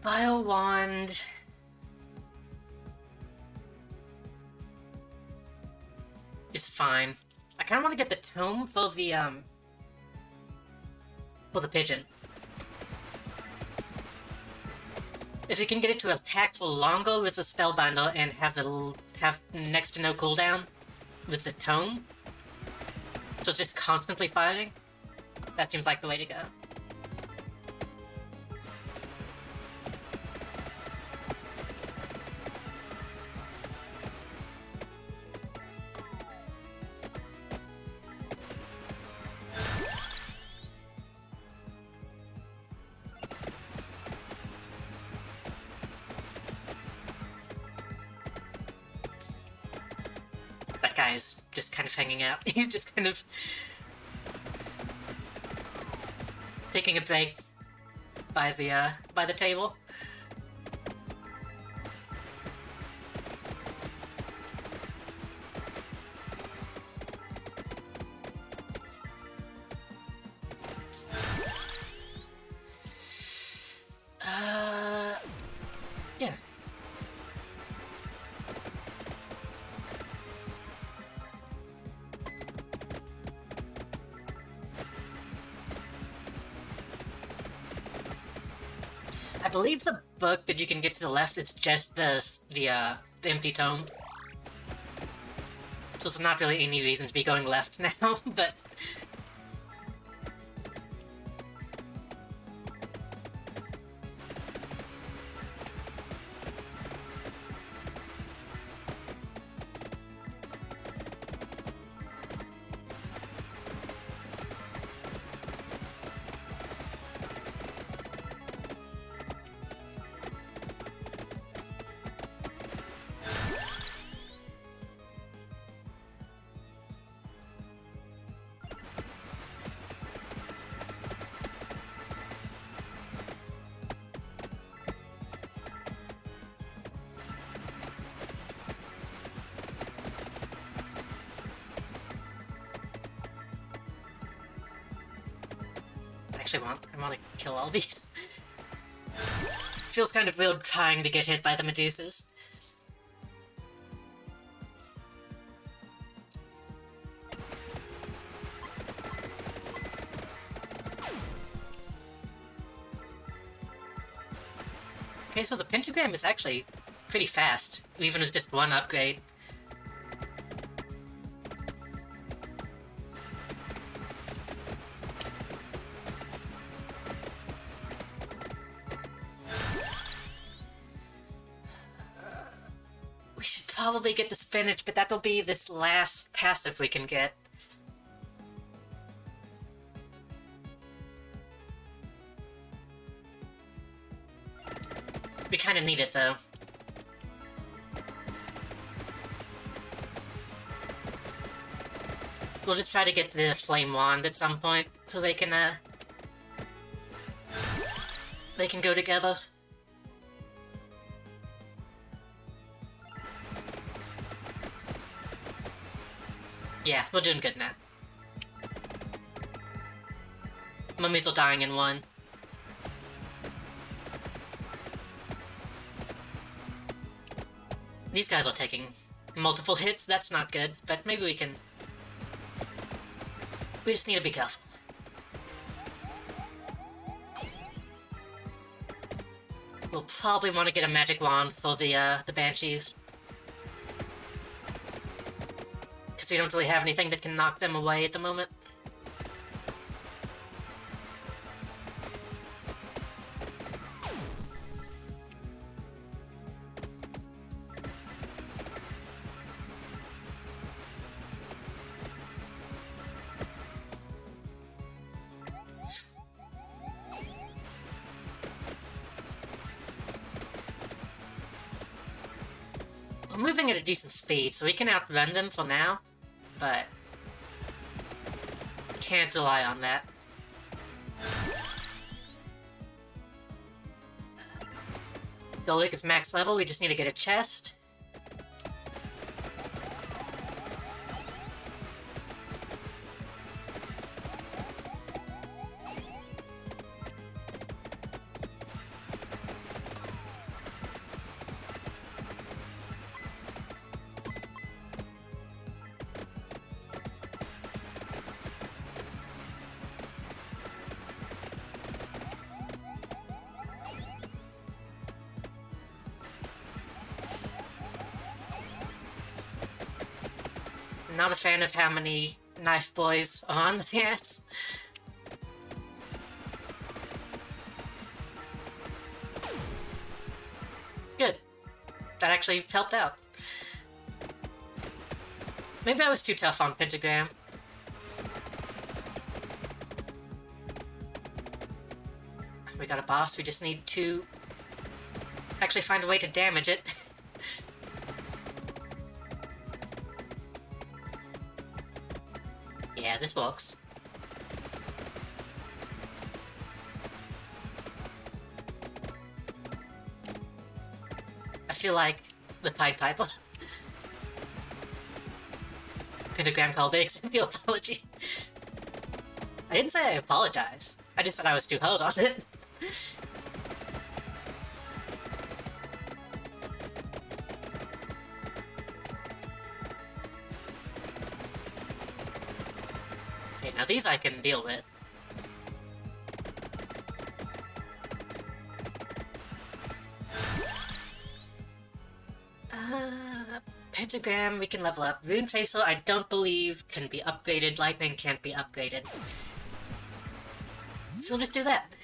A: Bio Wand... is fine. I kinda wanna get the tome for the pigeon. If you can get it to attack for longer with the Spellbinder and have next to no cooldown with the tome, so it's just constantly firing, that seems like the way to go. That guy is just kind of hanging out. He's just kind of taking a break by the table. Yeah. I believe the book that you can get to the left is just the empty tome. So there's not really any reason to be going left now, but... actually want? I want to kill all these. Feels kind of weird trying to get hit by the Medusas. Okay, so the pentagram is actually pretty fast, even with just one upgrade. We should probably get the spinach, but that'll be this last passive we can get. We kinda need it, though. We'll just try to get the Flame Wand at some point, so they can go together. Yeah, we're doing good now. Mummies are dying in one. These guys are taking multiple hits, that's not good, but maybe we can... We just need to be careful. We'll probably want to get a magic wand for the Banshees. Because we don't really have anything that can knock them away at the moment. We're moving at a decent speed, so we can outrun them for now, but can't rely on that. Golek is max level, we just need to get a chest. Not a fan of how many knife boys are on the ass. Good. That actually helped out. Maybe I was too tough on Pentagram. We got a boss, we just need to actually find a way to damage it. Yeah, this works. I feel like the Pied Piper. Pentagram called it, accept your apology. I didn't say I apologize. I just said I was too hard on it. Okay, now these I can deal with. Pentagram, we can level up. Rune Tracer, I don't believe can be upgraded. Lightning can't be upgraded. So we'll just do that.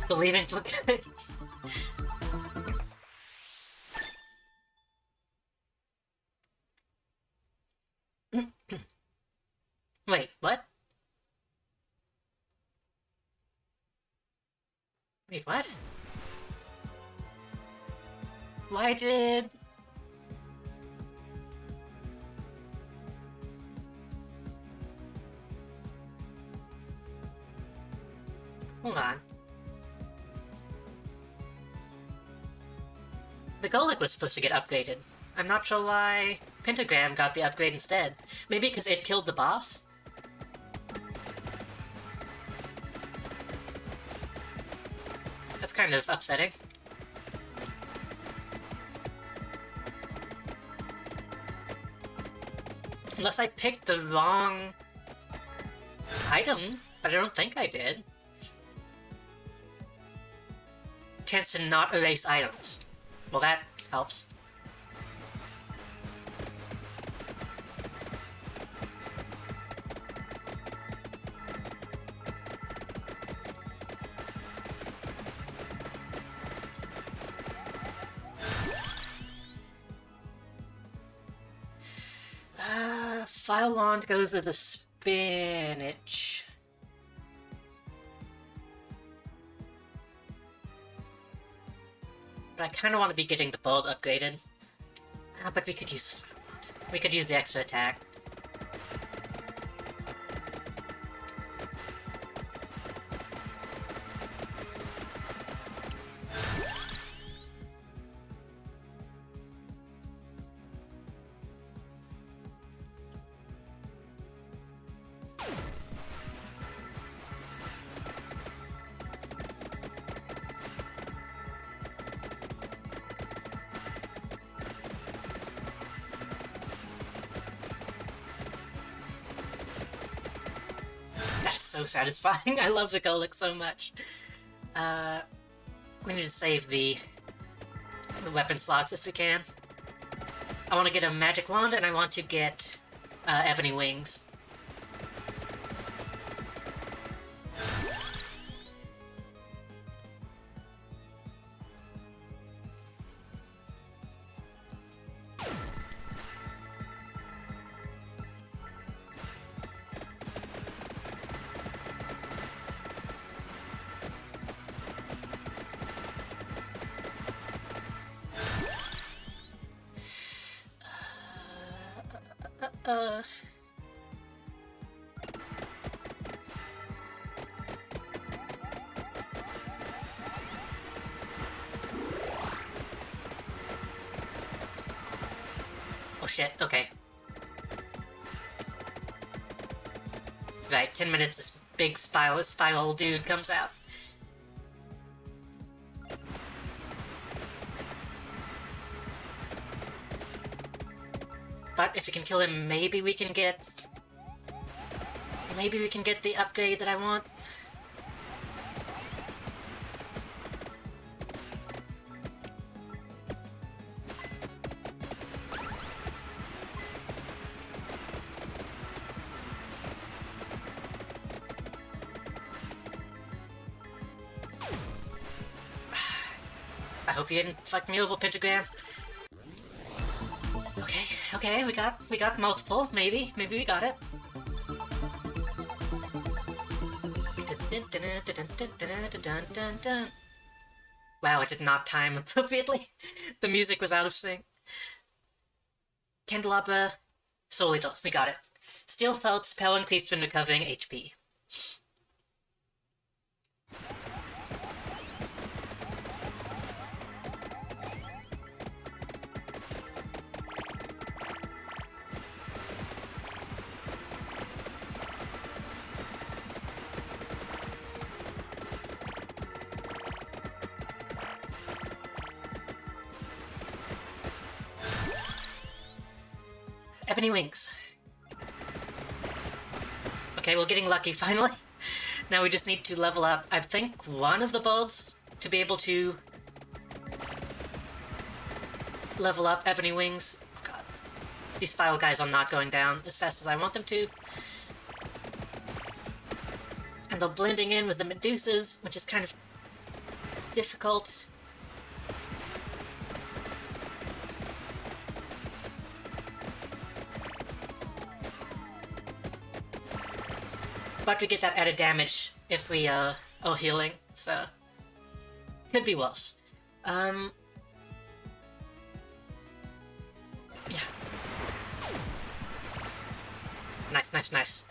A: Believing for good. Wait, what? Wait, what? Why did... Hold on. The Golek was supposed to get upgraded. I'm not sure why Pentagram got the upgrade instead. Maybe because it killed the boss? kind of upsetting. Unless I picked the wrong item, but I don't think I did. Chance to not erase items. Well, that helps. File wand goes with the spinach. But I kind of want to be getting the bolt upgraded. But we could use the file wand. We could use the extra attack. That's so satisfying. I love the Golix so much. We need to save the weapon slots if we can. I want to get a magic wand and I want to get ebony wings. Oh shit, okay. Right, 10 minutes, this big spiral dude comes out. But if we can kill him, maybe we can get the upgrade that I want. I hope you didn't fuck me over, Pentagram. Okay, we got multiple, maybe we got it. Wow, it did not time appropriately. The music was out of sync. Candelabra, Solito, we got it. Steel Thoughts, power increased when recovering HP. Ebony wings. Okay, we're getting lucky finally. Now we just need to level up, I think, one of the builds to be able to level up Ebony wings. Oh god. These file guys are not going down as fast as I want them to. And they're blending in with the Medusas, which is kind of difficult. But we get that added damage if we are healing, so could be worse. Yeah. Nice.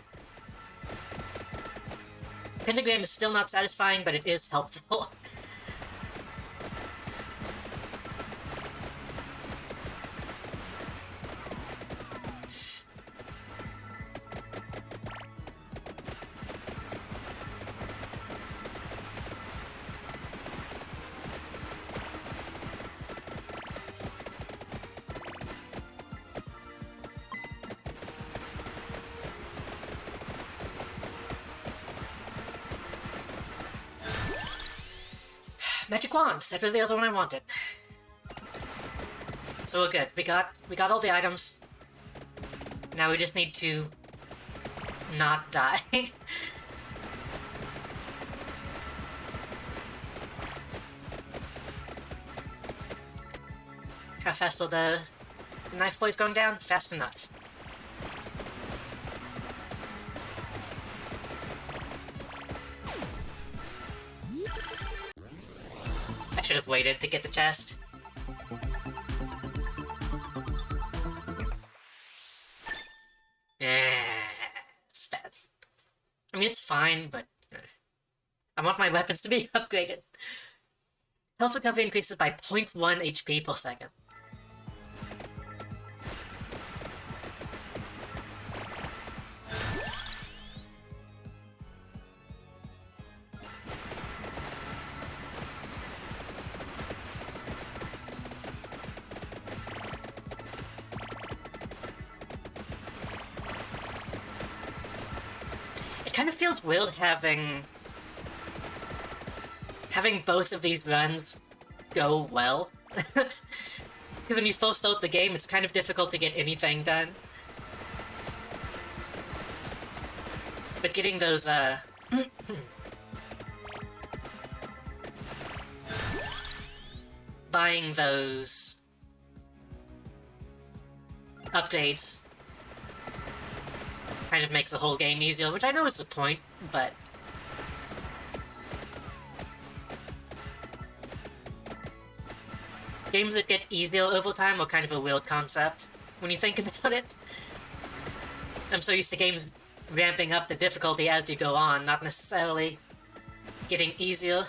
A: Pentagram is still not satisfying, but it is helpful. Magic wand! That was the other one I wanted. So we're good. We got all the items. Now we just need to not die. How fast are the knife boys going down? Fast enough. I should have waited to get the chest. It's bad. I mean, it's fine, but I want my weapons to be upgraded. Health recovery increases by 0.1 HP per second. It kind of feels weird having both of these runs go well. Because when you first start the game, it's kind of difficult to get anything done. But getting those, buying those upgrades kind of makes the whole game easier, which I know is the point, but games that get easier over time are kind of a weird concept, when you think about it. I'm so used to games ramping up the difficulty as you go on, not necessarily getting easier.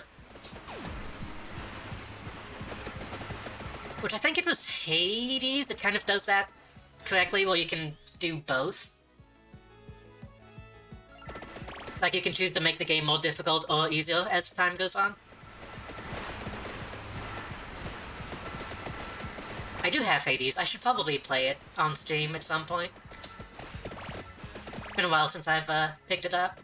A: Which I think it was Hades that kind of does that correctly, where you can do both. Like, you can choose to make the game more difficult or easier as time goes on. I do have Hades. I should probably play it on stream at some point. It's been a while since I've picked it up.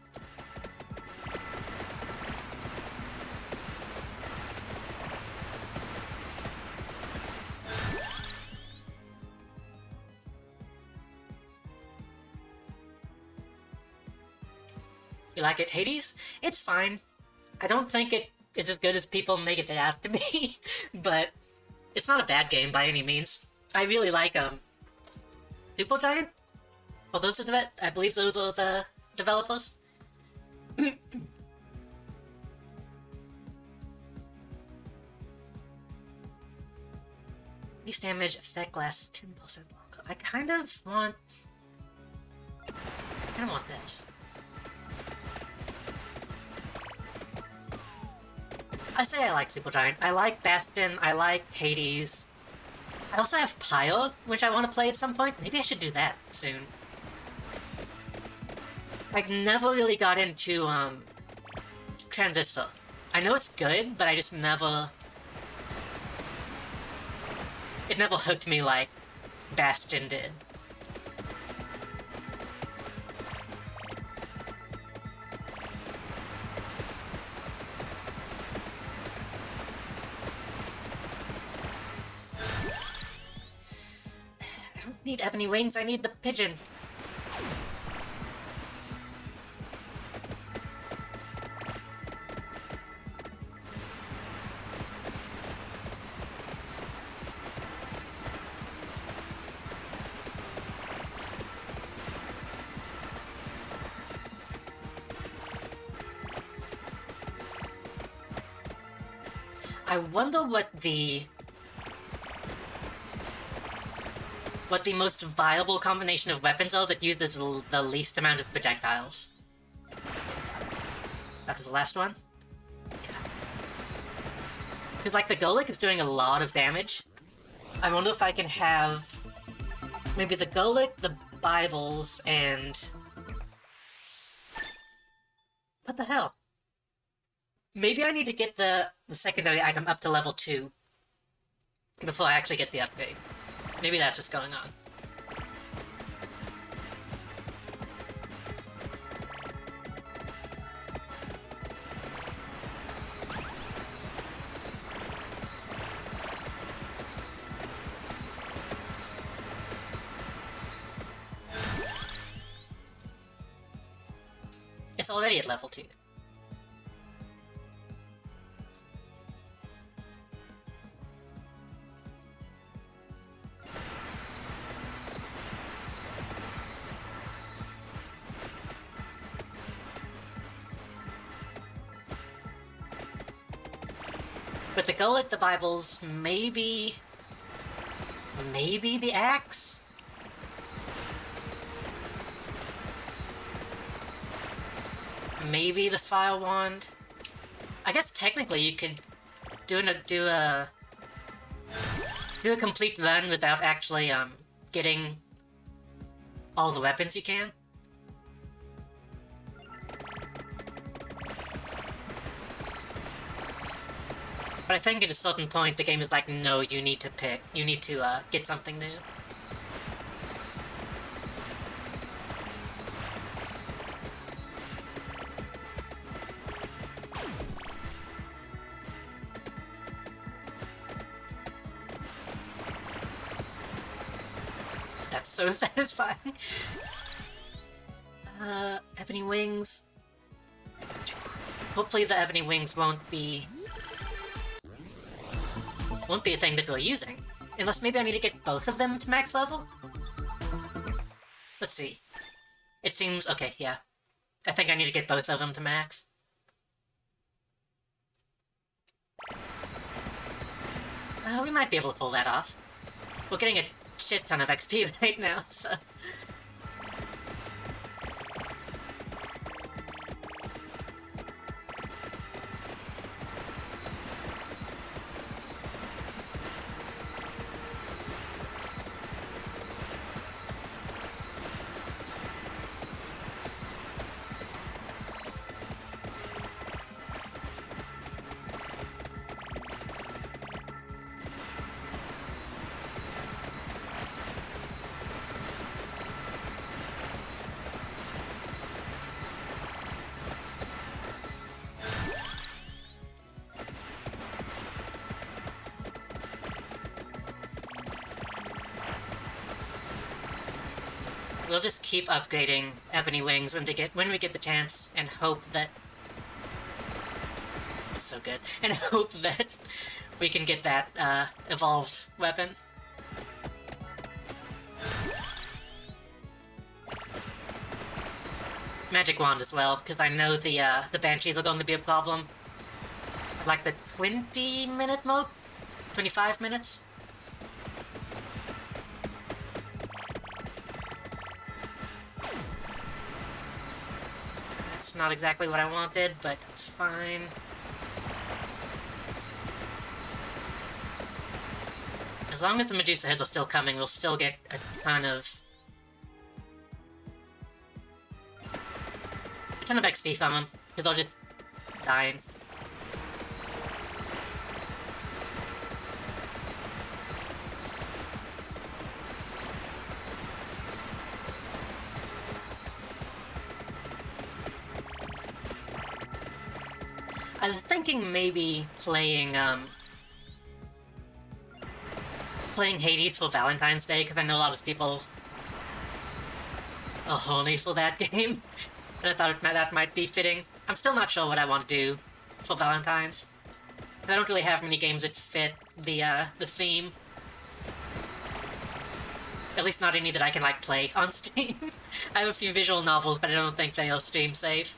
A: You like it, Hades? It's fine. I don't think it's as good as people make it out to be, but it's not a bad game by any means. I really like, Supergiant? Well, those are I believe those are the developers. Base damage effect lasts 10% longer. I kind of want this. I say I like Supergiant. I like Bastion, I like Hades. I also have Pyre, which I want to play at some point. Maybe I should do that soon. I never really got into, Transistor. I know it's good, but I just never... It never hooked me like Bastion did. I don't need ebony wings, I need the pigeon. I wonder what the most viable combination of weapons are that uses the least amount of projectiles. That was the last one? Yeah. Because, like, the Golek is doing a lot of damage. I wonder if I can have maybe the Golek, the Bibles, and... What the hell? Maybe I need to get the secondary item up to level 2 before I actually get the upgrade. Maybe that's what's going on. already at level 2. But to go with the Bibles, maybe the axe? Maybe the fire wand? I guess technically you could do a complete run without actually getting all the weapons you can. But I think at a certain point the game is like, no, you need to get something new. That's so satisfying. Ebony Wings. Hopefully the Ebony Wings won't be a thing that we're using. Unless maybe I need to get both of them to max level? Let's see. It seems... okay, yeah. I think I need to get both of them to max. We might be able to pull that off. We're getting a shit ton of XP right now, so... We'll just keep upgrading Ebony Wings when we get the chance, and hope that... it's so good. And hope that we can get that, evolved weapon. Magic Wand as well, because I know the Banshees are going to be a problem. Like the 20-minute mode? 25 minutes? That's not exactly what I wanted, but that's fine. As long as the Medusa heads are still coming, we'll still get a ton of XP from them, because they'll just dying. I was thinking maybe playing Hades for Valentine's Day, because I know a lot of people are horny for that game, and I thought that might be fitting. I'm still not sure what I want to do for Valentine's. I don't really have many games that fit the theme. At least not any that I can, like, play on Steam. I have a few visual novels, but I don't think they are stream safe.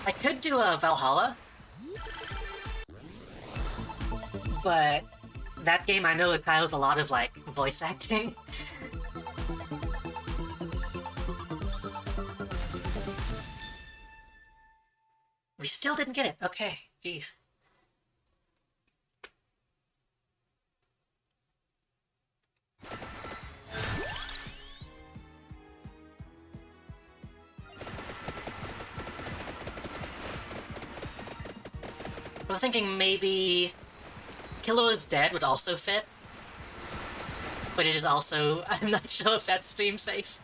A: I could do a Valhalla, but that game I know requires a lot of, like, voice acting. We still didn't get it. Okay, jeez. I'm thinking maybe Killer is Dead would also fit, but it is also... I'm not sure if that's stream safe.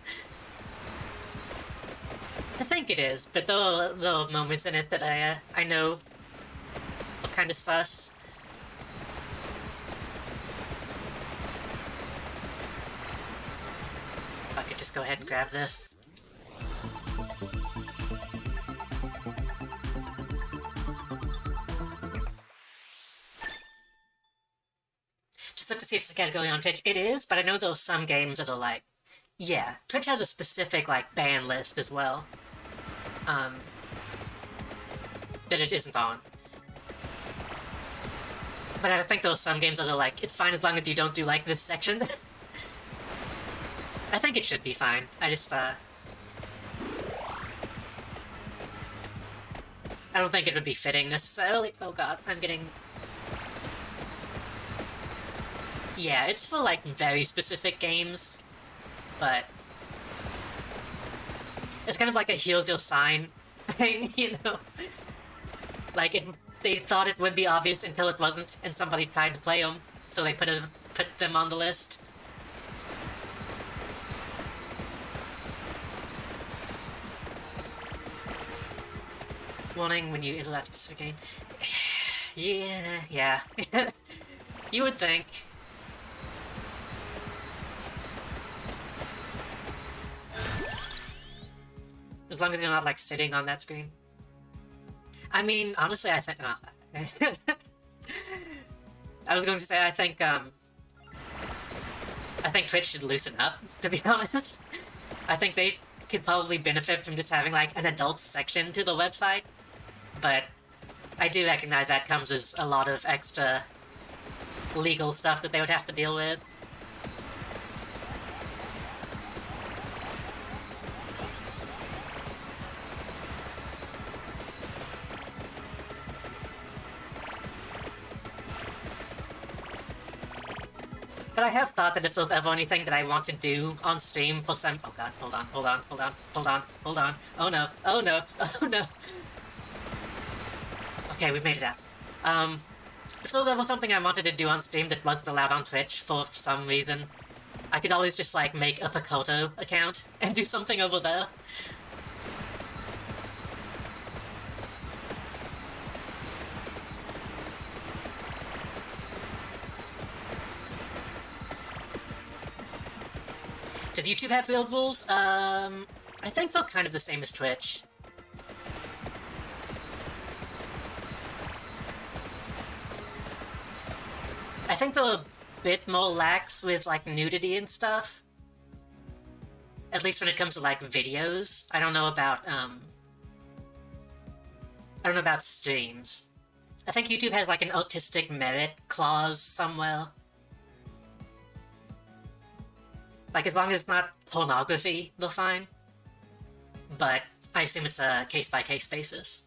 A: I think it is, but there are moments in it that I know kind of sus. I could just go ahead and grab this. Just look to see if it's a category on Twitch. It is, but I know there's some games that are like, yeah, Twitch has a specific, like, ban list as well. That it isn't on. But I think there's some games that are like, it's fine as long as you don't do, like, this section. I think it should be fine. I just, I don't think it would be fitting necessarily. Oh god, I'm getting... Yeah, it's for, like, very specific games, but... It's kind of like a here's your sign thing, you know? Like, they thought it would be obvious until it wasn't, and somebody tried to play them, so they put them on the list. Warning when you enter that specific game. Yeah. You would think. As long as you're not, like, sitting on that screen. I mean, honestly, I think... I was going to say, I think Twitch should loosen up, to be honest. I think they could probably benefit from just having, like, an adult section to the website. But I do recognize that comes as a lot of extra legal stuff that they would have to deal with. But I have thought that if there's ever anything that I want to do on stream for some... Oh god, hold on. Oh no. Okay, we've made it out. If there was ever something I wanted to do on stream that wasn't allowed on Twitch for some reason, I could always just, like, make a Picoto account and do something over there. Does YouTube have field rules? I think they're kind of the same as Twitch. I think they're a bit more lax with, like, nudity and stuff. At least when it comes to, like, videos. I don't know about streams. I think YouTube has, like, an artistic merit clause somewhere. Like, as long as it's not pornography, they're fine. But I assume it's a case-by-case basis.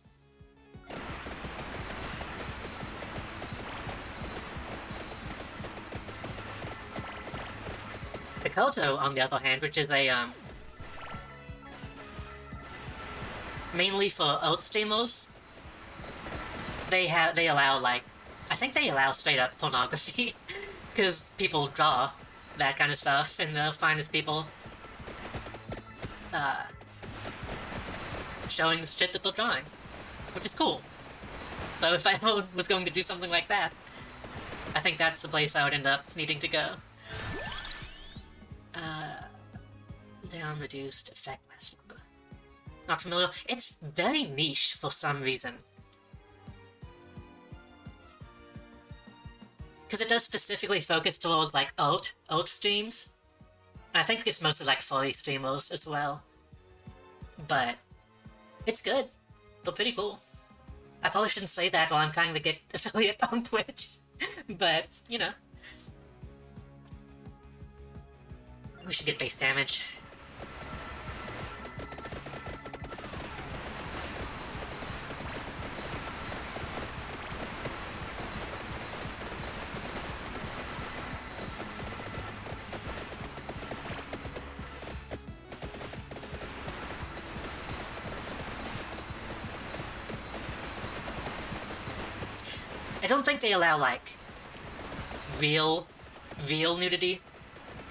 A: Picoto, on the other hand, which is a, mainly for alt streamers, they allow, like, I think they allow straight-up pornography, because people draw that kind of stuff, and they'll find as people showing the shit that they're drawing, which is cool. So if I was going to do something like that, I think that's the place I would end up needing to go. Down, reduced, effect lasts longer. Not familiar? It's very niche for some reason. Because it does specifically focus towards, like, alt streams. And I think it's mostly, like, furry streamers as well. But it's good. They're pretty cool. I probably shouldn't say that while I'm trying to get affiliate on Twitch. But, you know. We should get base damage. I don't think they allow, like, real nudity,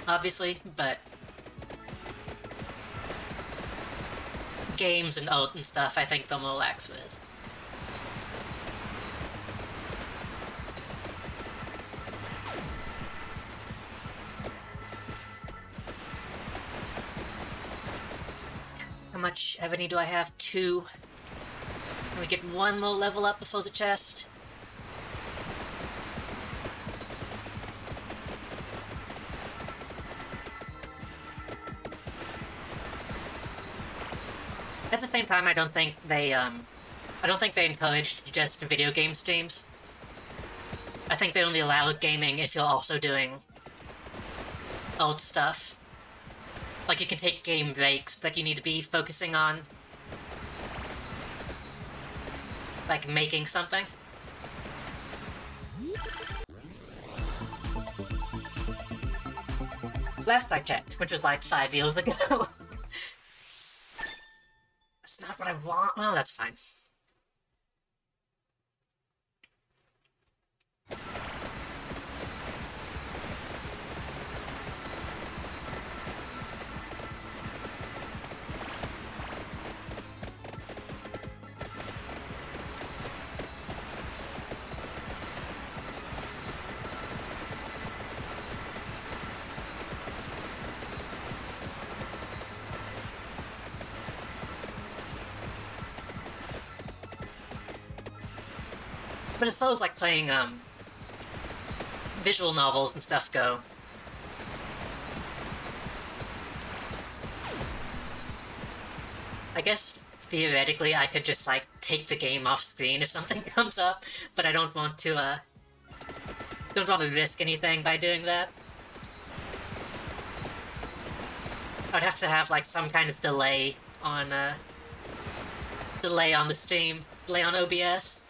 A: obviously, but games and art and stuff I think they're more lax with. How many do I have? 2. Can we get one more level up before the chest? At the same time, I don't think they encourage just video game streams. I think they only allow gaming if you're also doing old stuff. Like, you can take game breaks, but you need to be focusing on, like, making something. Last I checked, which was like 5 years ago. That's not what I want. Well, that's fine. But as far as, like, playing, visual novels and stuff go, I guess, theoretically, I could just, like, take the game off screen if something comes up, but I don't want to risk anything by doing that. I'd have to have, like, some kind of delay on the stream, delay on OBS.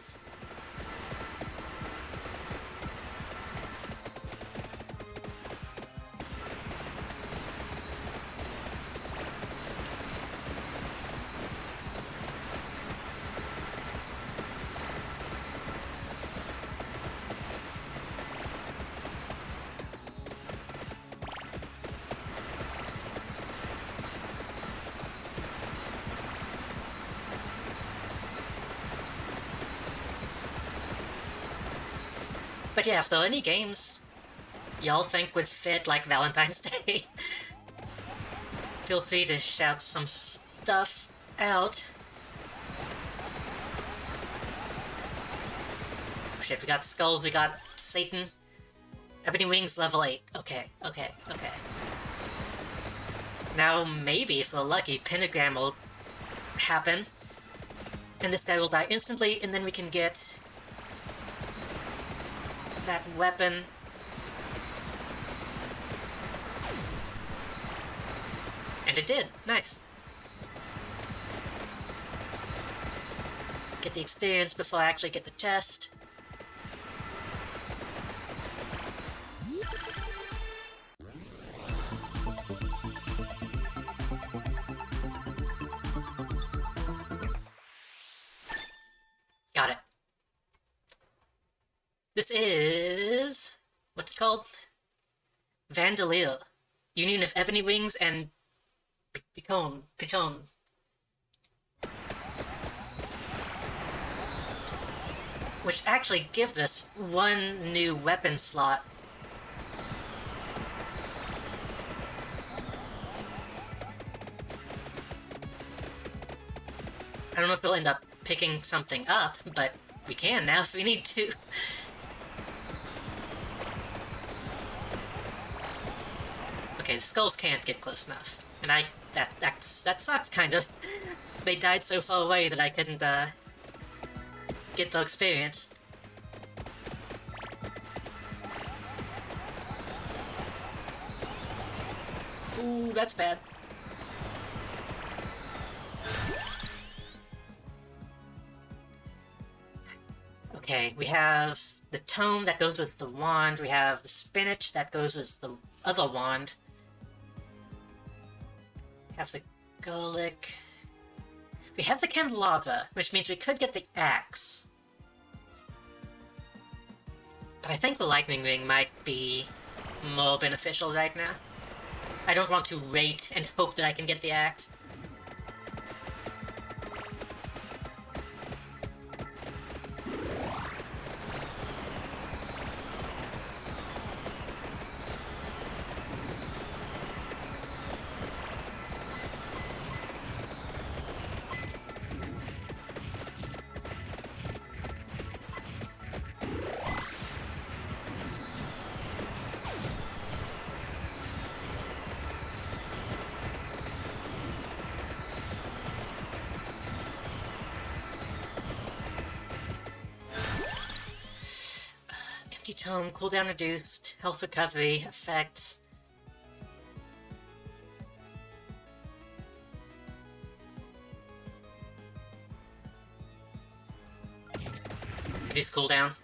A: But yeah, so any games y'all think would fit, like, Valentine's Day, feel free to shout some stuff out. Oh shit, we got Skulls, we got Satan. Ebony Wings level 8. Okay. Now maybe, if we're lucky, Pentagram will happen, and this guy will die instantly, and then we can get that weapon. And it did. Nice. Get the experience before I actually get the chest. Got it. This is... what's it called? Vandalier. Union of Ebony Wings and... Pichon. Which actually gives us one new weapon slot. I don't know if we'll end up picking something up, but we can now if we need to. Okay, the skulls can't get close enough. And that sucks, kind of. They died so far away that I couldn't, get the experience. Ooh, that's bad. Okay, we have the tome that goes with the wand, we have the spinach that goes with the other wand. We have the garlic. We have the candelabra, which means we could get the axe. But I think the lightning ring might be more beneficial right now. I don't want to wait and hope that I can get the axe. Safety tome, cooldown reduced, health recovery, effects. Reduce cooldown.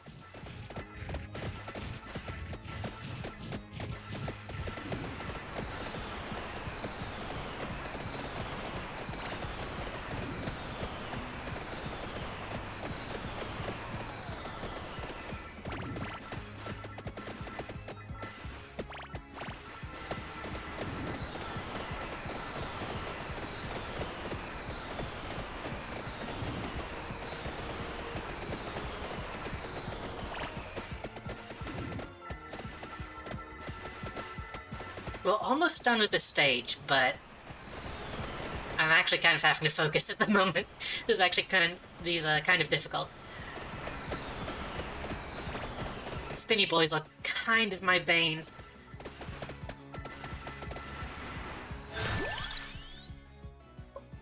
A: We're almost done with this stage, but I'm actually kind of having to focus at the moment. This is actually these are kind of difficult. Spinny boys are kind of my bane.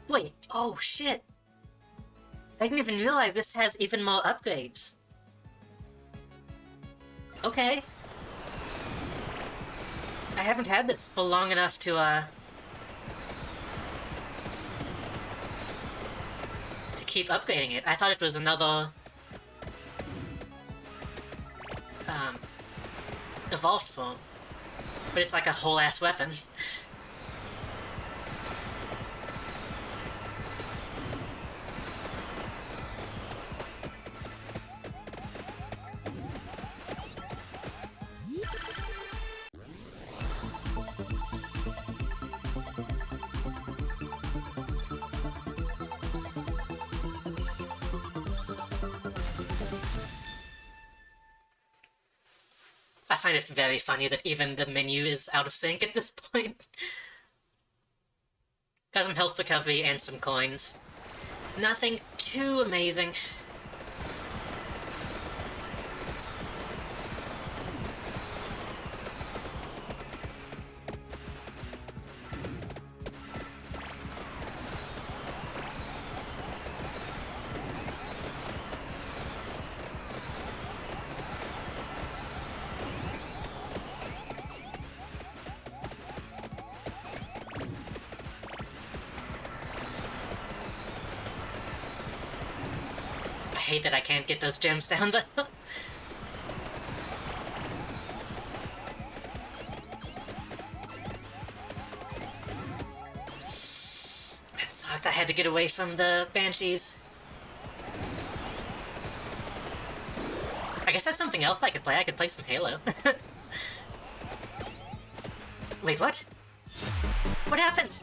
A: Wait, oh shit! I didn't even realize this has even more upgrades. Okay. I haven't had this for long enough to keep upgrading it. I thought it was another evolved form, but it's like a whole ass weapon. I find it very funny that even the menu is out of sync at this point. Got some health recovery and some coins. Nothing too amazing. I hate that I can't get those gems down though. That sucked, I had to get away from the banshees. I guess that's something else I could play. I could play some Halo. Wait, what? What happened?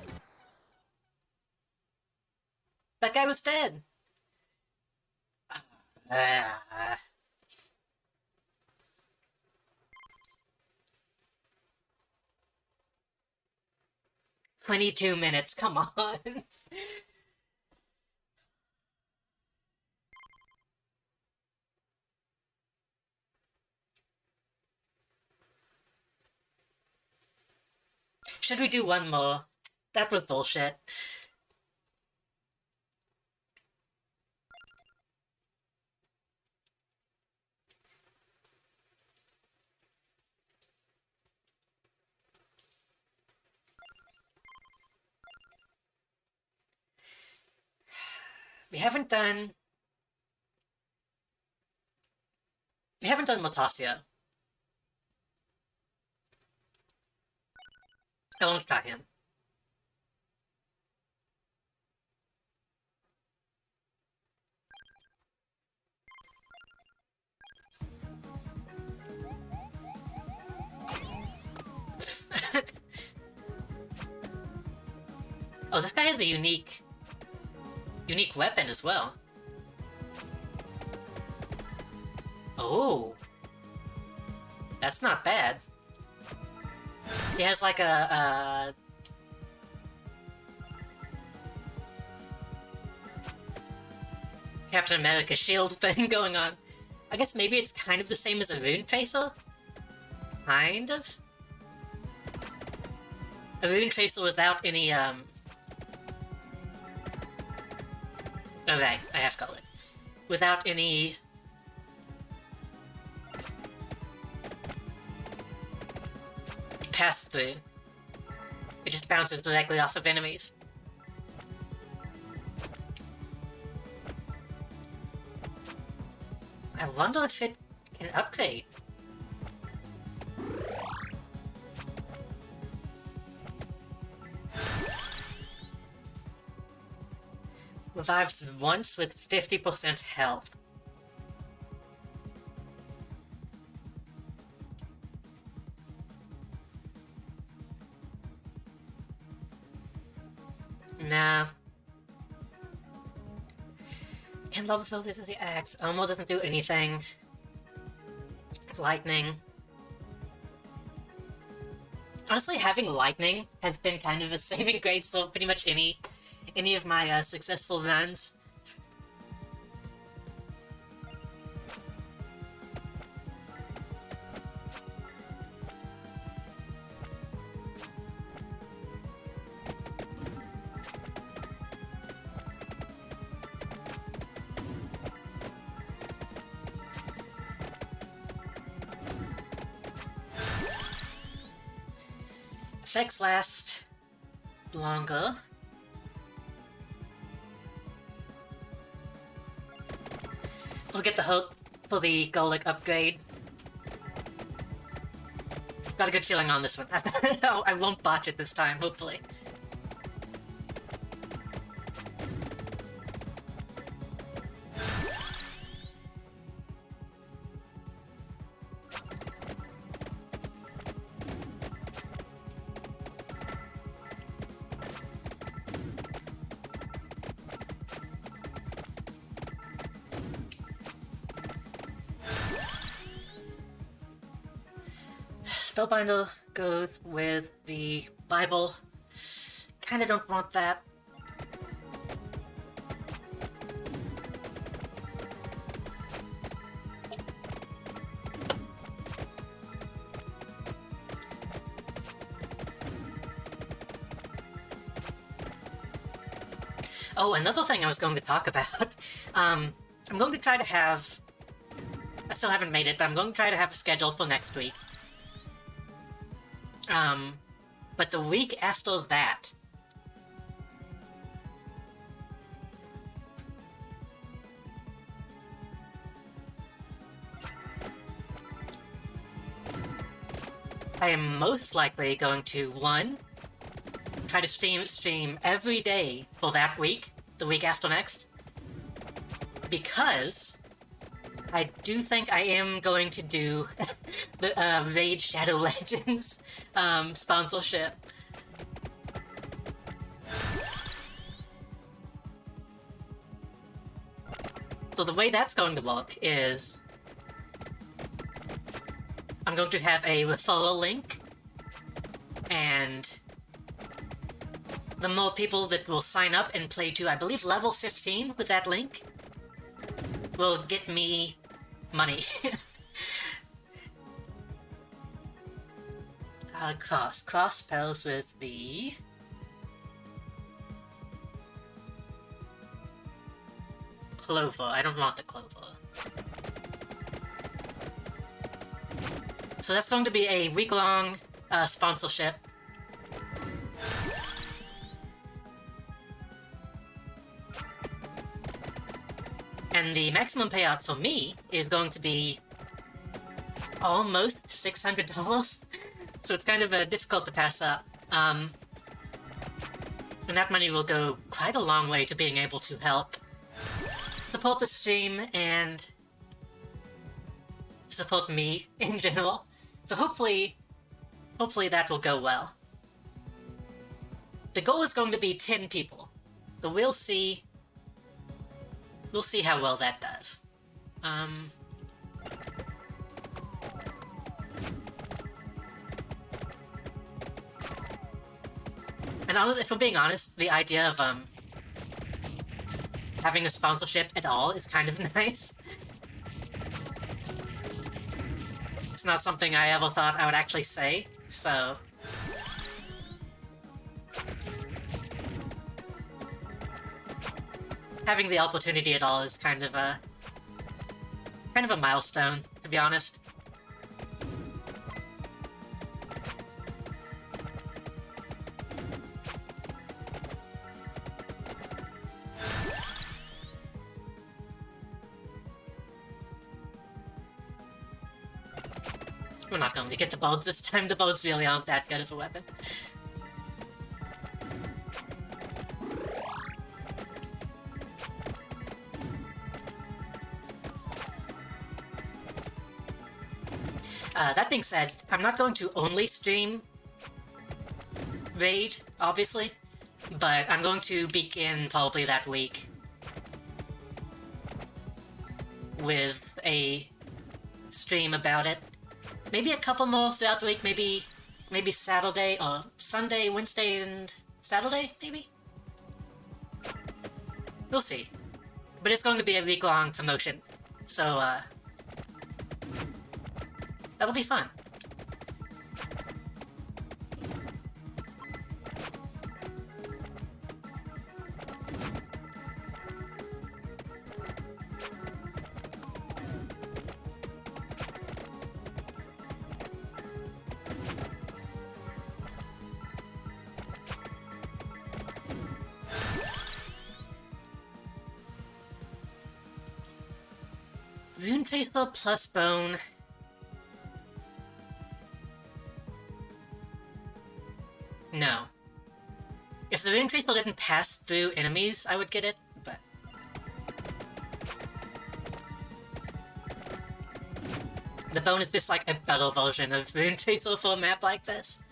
A: That guy was dead. 22 minutes, come on. Should we do one more? That was bullshit. We haven't done Motasia. I won't try him. Oh, this guy has a unique weapon as well. Oh. That's not bad. He has like a Captain America shield thing going on. I guess maybe it's kind of the same as a rune tracer? Kind of? A rune tracer without any, Okay, I have colored. Without any pass through. It just bounces directly off of enemies. I wonder if it can upgrade. Revives once with 50% health. Nah. Can level fill this with the axe. Elmo doesn't do anything. Lightning. Honestly, having lightning has been kind of a saving grace for pretty much any of my successful runs. Effects last longer. We'll get the hope for the Golek upgrade. Got a good feeling on this one. I won't botch it this time, hopefully. Spellbinder goes with the Bible. Kinda don't want that. Oh, another thing I was going to talk about. I'm going to try to have... I still haven't made it, but I'm going to try to have a schedule for next week. But the week after that... I am most likely going to, 1, try to stream every day for that week, the week after next, because I do think I am going to do the Raid Shadow Legends sponsorship. So the way that's going to work is I'm going to have a referral link, and the more people that will sign up and play to, I believe, level 15 with that link will get me money. Cross spells with the... Clover. I don't want the clover. So that's going to be a week-long sponsorship. And the maximum payout for me is going to be almost $600, so it's kind of difficult to pass up. And that money will go quite a long way to being able to help support the stream and support me in general. So hopefully that will go well. The goal is going to be 10 people, so we'll see how well that does. And honestly, if I'm being honest, the idea of having a sponsorship at all is kind of nice. It's not something I ever thought I would actually say, so... having the opportunity at all is kind of a milestone, to be honest. We're not going to get the bows this time. The bows really aren't that good of a weapon. That being said, I'm not going to only stream Raid, obviously, but I'm going to begin probably that week with a stream about it. Maybe a couple more throughout the week, maybe Saturday, or Sunday, Wednesday, and Saturday, maybe? We'll see. But it's going to be a week-long promotion, so, that'll be fun. Rune Tracer plus Bone. No. If the Rune Tracer didn't pass through enemies, I would get it, but... The Bone is just like a better version of Rune Tracer for a map like this.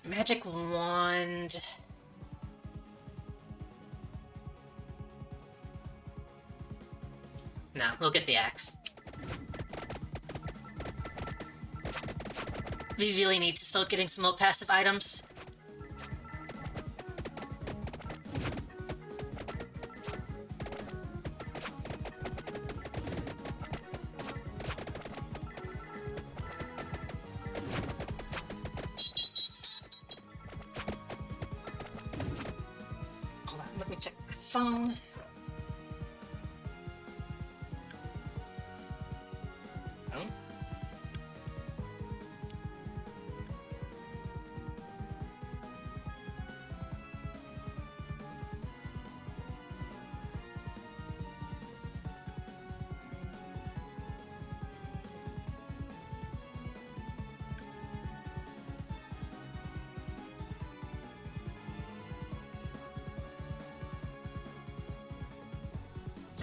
A: Magic Wand... No, we'll get the axe. We really need to start getting some more passive items. Hold on, let me check my phone.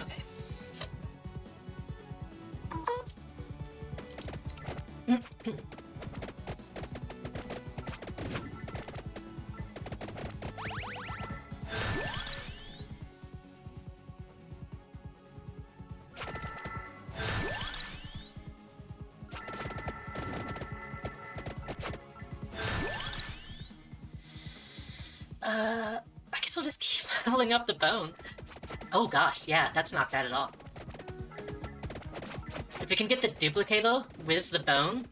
A: Okay. I guess we'll just keep leveling up the bone. Oh gosh, yeah, that's not bad at all. If we can get the duplicator with the bone,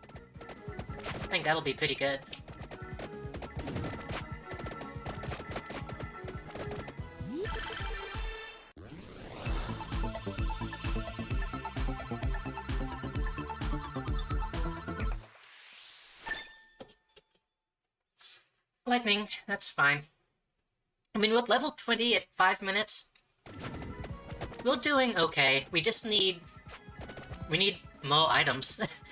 A: I think that'll be pretty good. Lightning, that's fine. I mean, with level 20 at 5 minutes, we're doing okay. We just need... we need more items.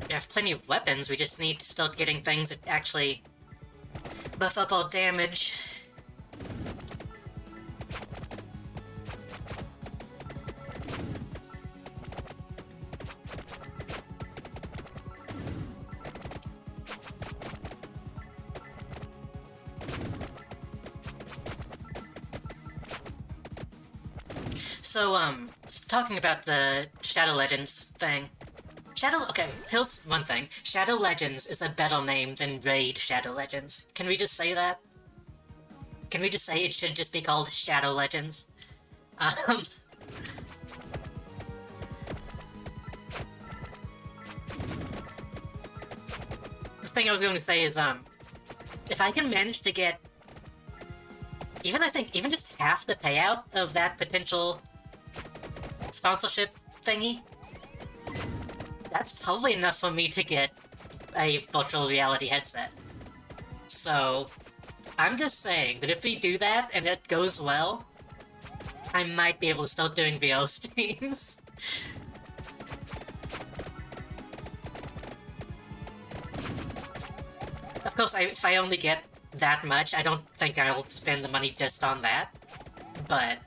A: We have plenty of weapons, we just need to start getting things that actually buff up our damage. So, talking about the Shadow Legends thing, Okay, here's one thing. Shadow Legends is a better name than Raid Shadow Legends. Can we just say that? Can we just say it should just be called Shadow Legends? The thing I was going to say is, if I can manage to get even just half the payout of that potential sponsorship thingy, that's probably enough for me to get a virtual reality headset. So, I'm just saying that if we do that and it goes well, I might be able to start doing VR streams. Of course, if I only get that much, I don't think I'll spend the money just on that, but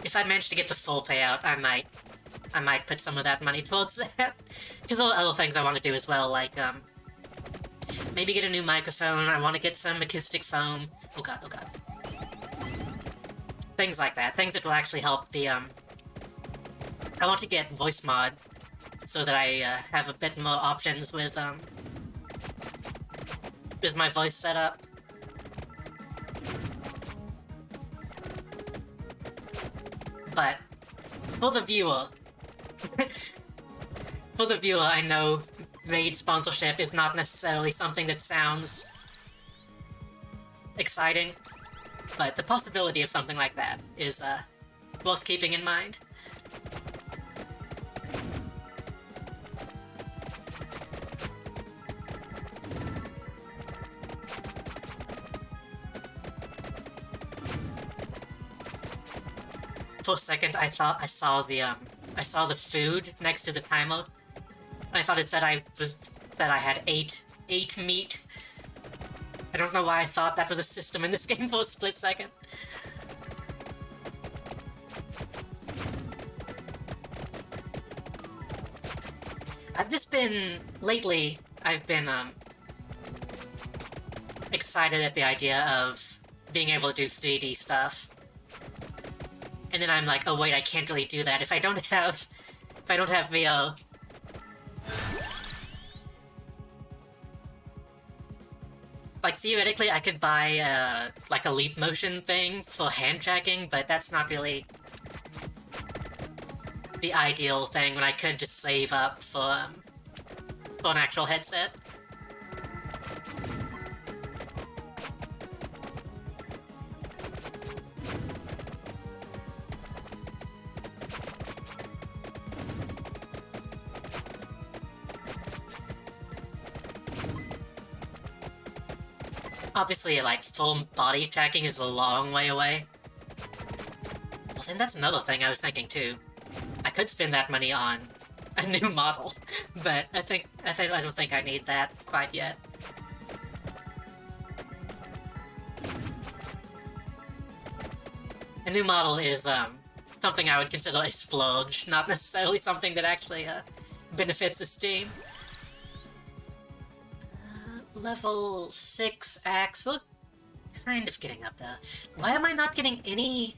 A: if I manage to get the full payout, I might put some of that money towards that. Because there are other things I want to do as well, like, maybe get a new microphone, I want to get some acoustic foam. Oh god. Things like that. Things that will actually help the, I want to get voice mod, so that I, have a bit more options with my voice set up. But, for the viewer, I know Raid sponsorship is not necessarily something that sounds exciting, but the possibility of something like that is, worth keeping in mind. For a second, I thought I saw the food next to the timer. I thought it said I had 8 meat. I don't know why I thought that was a system in this game for a split second. Lately, I've been, excited at the idea of being able to do 3D stuff. And then I'm like, oh wait, I can't really do that if I don't have VR. Like, theoretically, I could buy, like a leap motion thing for hand tracking, but that's not really the ideal thing when I could just save up for an actual headset. Obviously, like, full body tracking is a long way away. Well, then that's another thing I was thinking, too. I could spend that money on a new model, but I don't think I need that quite yet. A new model is, something I would consider a splurge, not necessarily something that actually, benefits the Steam. Level 6 axe, we're kind of getting up there. Why am I not getting any...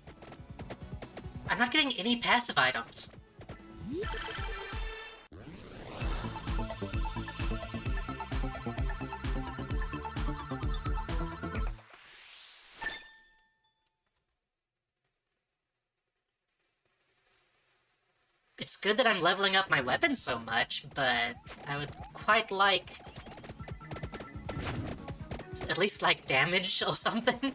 A: I'm not getting any passive items. It's good that I'm leveling up my weapons so much, but I would quite like... at least, like, damage or something.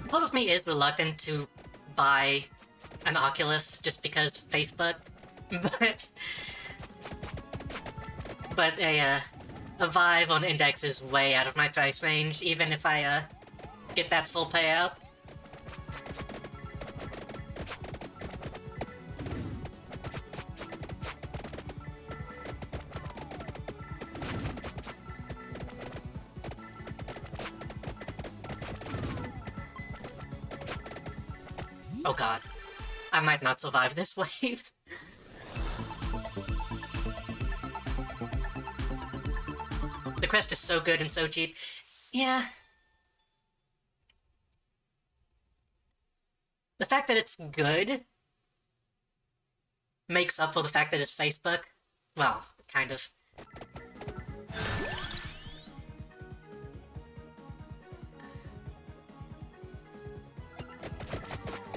A: Part of me is reluctant to buy an Oculus just because Facebook, but a Vive on Index is way out of my price range, even if I get that full payout. Oh god. I might not survive this wave. The quest is so good and so cheap. Yeah. The fact that it's good makes up for the fact that it's Facebook. Well, kind of.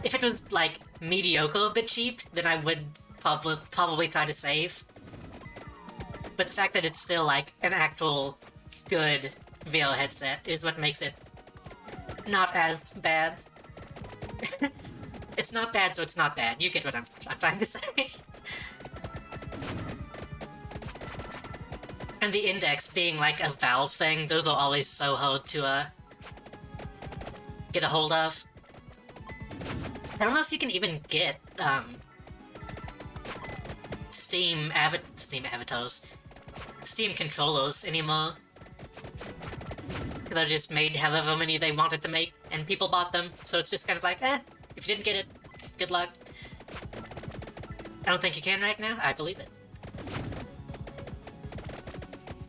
A: If it was, like, mediocre but cheap, then I would probably try to save. But the fact that it's still, like, an actual good VR headset is what makes it not as bad. It's not bad, so it's not bad. You get what I'm trying to say. And the index being, like, a Valve thing, those are always so hard to, get a hold of. I don't know if you can even get, Steam avatars. Steam controllers anymore. They're just made however many they wanted to make, and people bought them, so it's just kind of like, if you didn't get it, good luck. I don't think you can right now, I believe it.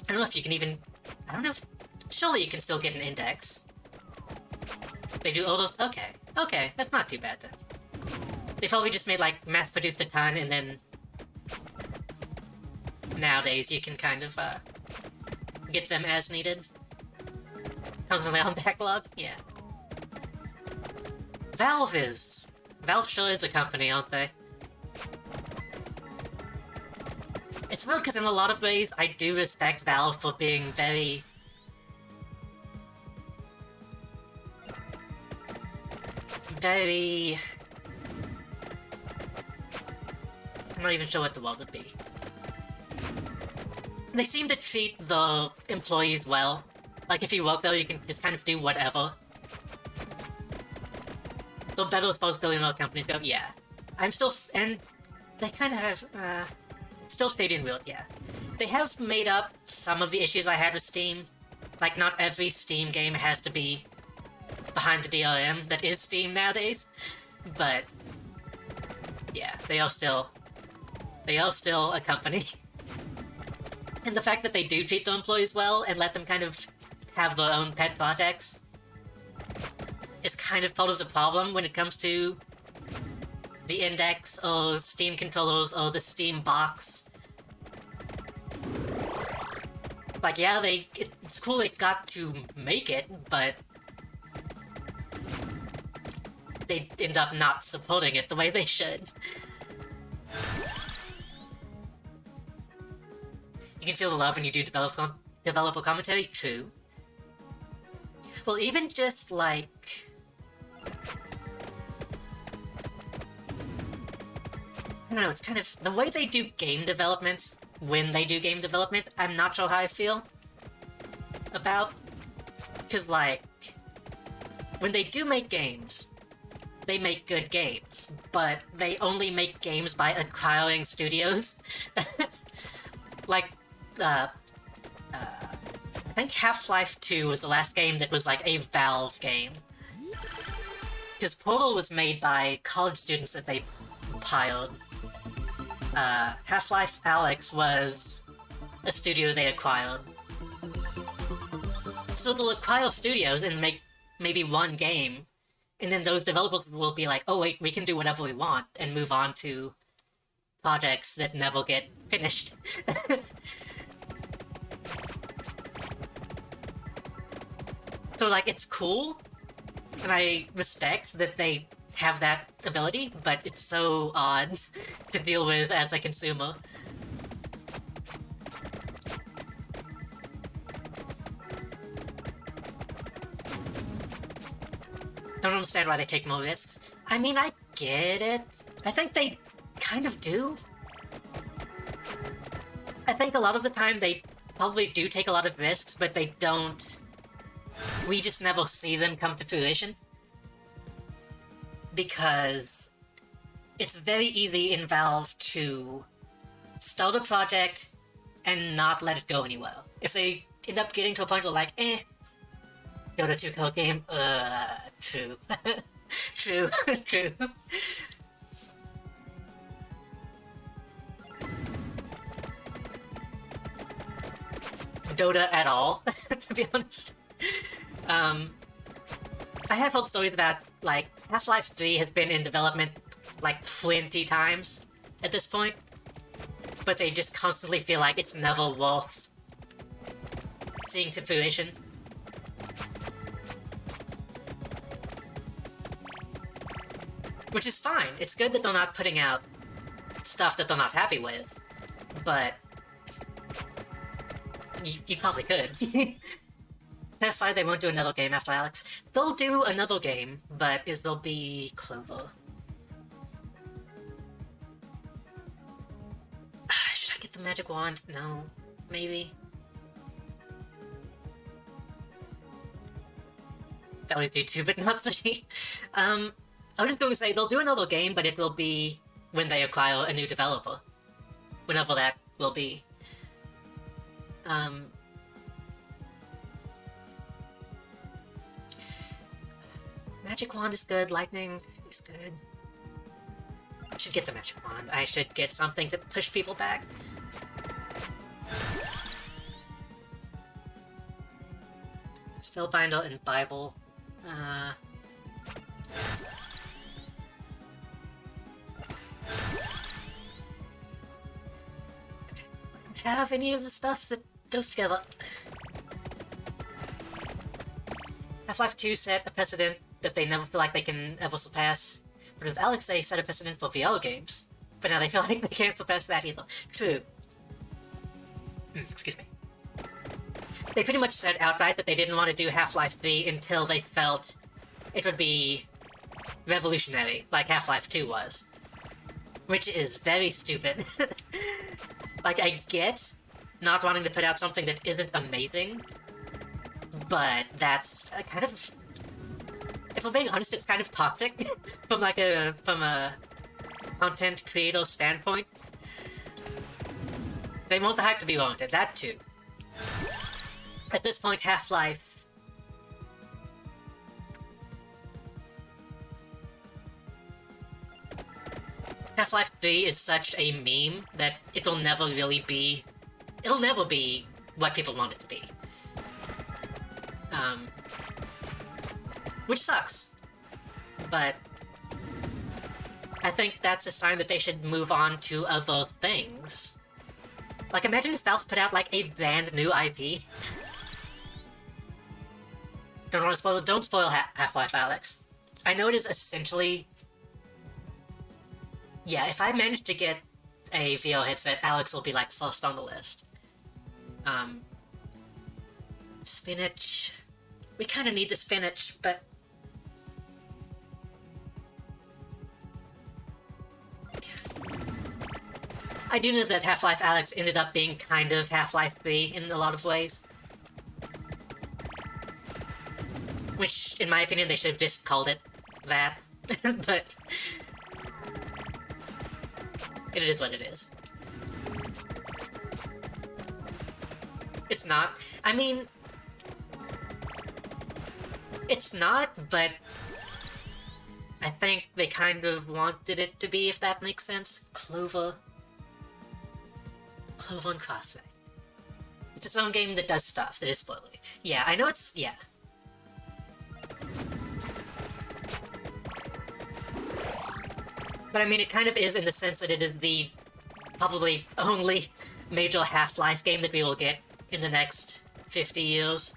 A: I don't know if you can even... I don't know if... Surely you can still get an index. They do all those... Okay, that's not too bad then. They probably just made, like, mass-produced a ton, and then... Nowadays, you can kind of, get them as needed. Comes with their own backlog? Yeah. Valve sure is a company, aren't they? It's weird because in a lot of ways, I do respect Valve for being very... I'm not even sure what the word would be. They seem to treat the employees well. Like, if you work there, you can just kind of do whatever. The better most billion-dollar companies go, yeah. I'm still... and they kind of have, still shady and weird, yeah. They have made up some of the issues I had with Steam. Like, not every Steam game has to be behind the DRM that is Steam nowadays. But, yeah, they are still a company. And the fact that they do treat their employees well and let them kind of have their own pet projects is kind of part of the problem when it comes to the index or Steam controllers or the Steam box. Like, yeah, it's cool they got to make it, but they end up not supporting it the way they should. You can feel the love when you do developer commentary? True. Well, even just, like... I don't know, it's kind of... The way they do game development, when they do game development, I'm not sure how I feel about. Because, like... When they do make games, they make good games, but they only make games by acquiring studios. Like... I think Half-Life 2 was the last game that was like a Valve game. Because Portal was made by college students that they hired. Half-Life Alyx was a studio they acquired. So they'll acquire studios and make maybe one game, and then those developers will be like, oh wait, we can do whatever we want, and move on to projects that never get finished. So, like, it's cool, and I respect that they have that ability, but it's so odd to deal with as a consumer. Don't understand why they take more risks. I mean, I get it. I think they kind of do. I think a lot of the time they probably do take a lot of risks, but they don't... We just never see them come to fruition. Because it's very easy in Valve to start a project and not let it go anywhere. If they end up getting to a point where like, Dota 2 code game, true. True, true. Dota at all, to be honest. I have heard stories about, like, Half-Life 3 has been in development, like, 20 times at this point, but they just constantly feel like it's never worth seeing to fruition. Which is fine. It's good that they're not putting out stuff that they're not happy with, but you probably could. That's fine, they won't do another game after Alex. They'll do another game, but it will be Clover. Should I get the magic wand? No. Maybe. That was do 2, but not 3. I was just going to say, they'll do another game, but it will be when they acquire a new developer. Whenever that will be. Magic wand is good, lightning is good. I should get the magic wand. I should get something to push people back. Spellbinder and Bible. I don't have any of the stuff that goes together. Half-Life 2 set a precedent that they never feel like they can ever surpass. But with Alex, they set a precedent for VR games. But now they feel like they can't surpass that either. True. Excuse me. They pretty much said outright that they didn't want to do Half-Life 3 until they felt it would be revolutionary, like Half-Life 2 was. Which is very stupid. Like, I get not wanting to put out something that isn't amazing, but that's kind of... If I'm being honest, it's kind of toxic from a content creator standpoint. They want the hype to be warranted, that too. At this point, Half-Life... Half-Life 3 is such a meme that it'll never really be... It'll never be what people want it to be. Which sucks. But I think that's a sign that they should move on to other things. Like, imagine if Valve put out, like, a brand new IP. Don't spoil Half-Life, Alex. I know it is essentially... Yeah, if I manage to get a VR headset, Alex will be, like, first on the list. Spinach... We kinda need the spinach, but... I do know that Half-Life Alex ended up being kind of Half-Life 3 in a lot of ways. Which, in my opinion, they should have just called it that. But... it is what it is. It's not. I mean... It's not, but... I think they kind of wanted it to be, if that makes sense. Clover and Crossfire. It's its own game that does stuff that is spoilery. Yeah, I know it's... yeah. But I mean, it kind of is in the sense that it is the probably only major Half-Life game that we will get in the next 50 years.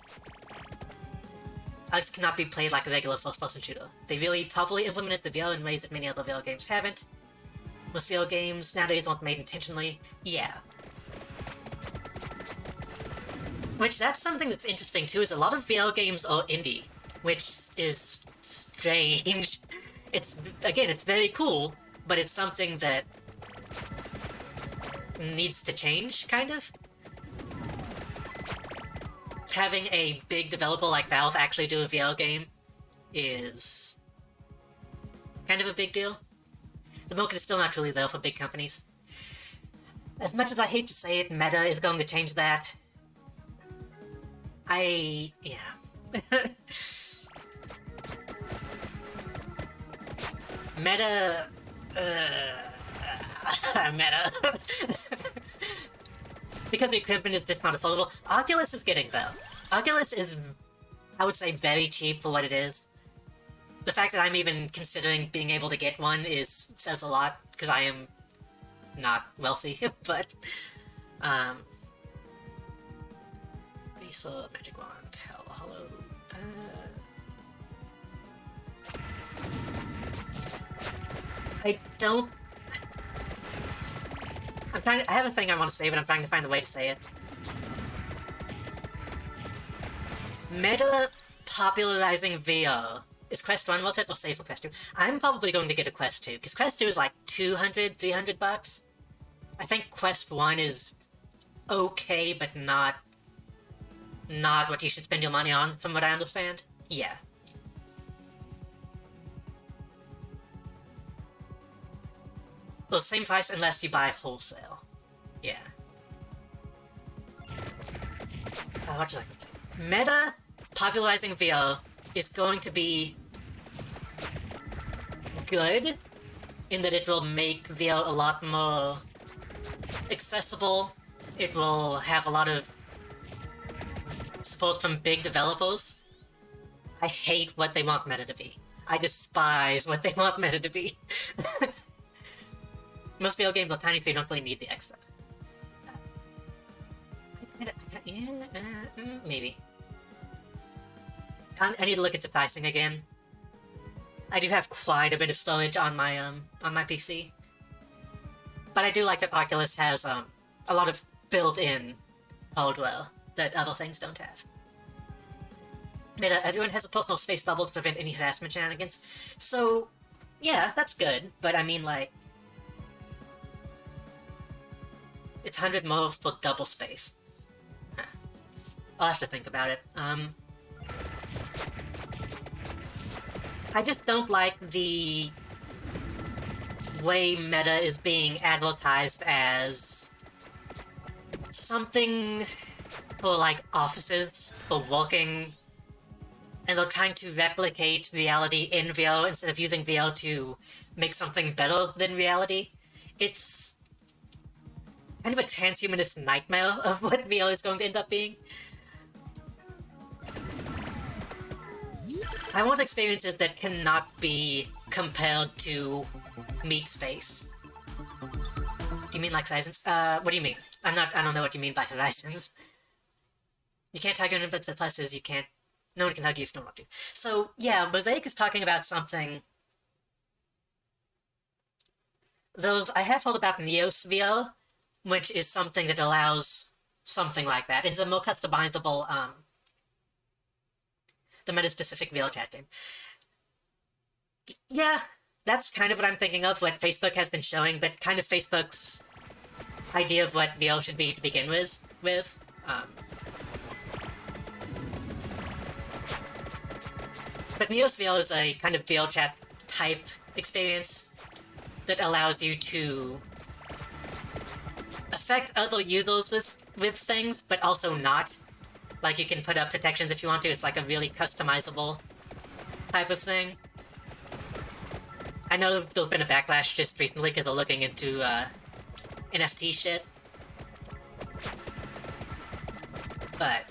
A: Alex cannot be played like a regular first-person shooter. They really probably implemented the VR in ways that many other VR games haven't. Most VR games nowadays aren't made intentionally. Yeah. Which, that's something that's interesting too, is a lot of VR games are indie, which is strange. It's, again, it's very cool, but it's something that needs to change, kind of. Having a big developer like Valve actually do a VR game is kind of a big deal. The market is still not truly there for big companies. As much as I hate to say it, Meta is going to change that. yeah. Meta... meta. Because the equipment is just not affordable. Oculus is getting, though. Oculus is, I would say, very cheap for what it is. The fact that I'm even considering being able to get one says a lot, because I am not wealthy, but, Visa, Magic Wand, hello, I don't... I have a thing I want to say, but I'm trying to find a way to say it. Meta popularizing VR. Is Quest 1 worth it, or save for Quest 2? I'm probably going to get a Quest 2, because Quest 2 is like $200-300. I think Quest 1 is okay, but not what you should spend your money on, from what I understand. Yeah. Well, same price unless you buy wholesale. Yeah. What should I say? Meta popularizing VR is going to be good in that it will make VR a lot more accessible. It will have a lot of support from big developers. I hate what they want Meta to be. I despise what they want Meta to be. Most VR games are tiny, so you don't really need the extra. Maybe. I need to look into pricing again. I do have quite a bit of storage on my PC. But I do like that Oculus has a lot of built-in hardware that other things don't have. Meta, everyone has a personal space bubble to prevent any harassment shenanigans. So, yeah, that's good, but I mean, like, it's 100 more for double space. Huh. I'll have to think about it. I just don't like the way Meta is being advertised as something for, like, offices, for working, and they're trying to replicate reality in VR instead of using VR to make something better than reality. It's kind of a transhumanist nightmare of what VR is going to end up being. I want experiences that cannot be compared to meat space. Do you mean like Horizons? What do you mean? I don't know what you mean by Horizons. You can't hug anyone, but the plus is you can't... No one can hug you if you don't want to. So, yeah, Mosaic is talking about something... I have heard about Neos VR, which is something that allows something like that. It's a more customizable, the meta-specific VR chat game. Yeah, that's kind of what I'm thinking of, what Facebook has been showing, but kind of Facebook's idea of what VR should be to begin with. But Neos VR is a kind of VR chat type experience that allows you to affect other users with things, but also not. Like, you can put up protections if you want to. It's like a really customizable type of thing. I know there's been a backlash just recently because they're looking into NFT shit. But,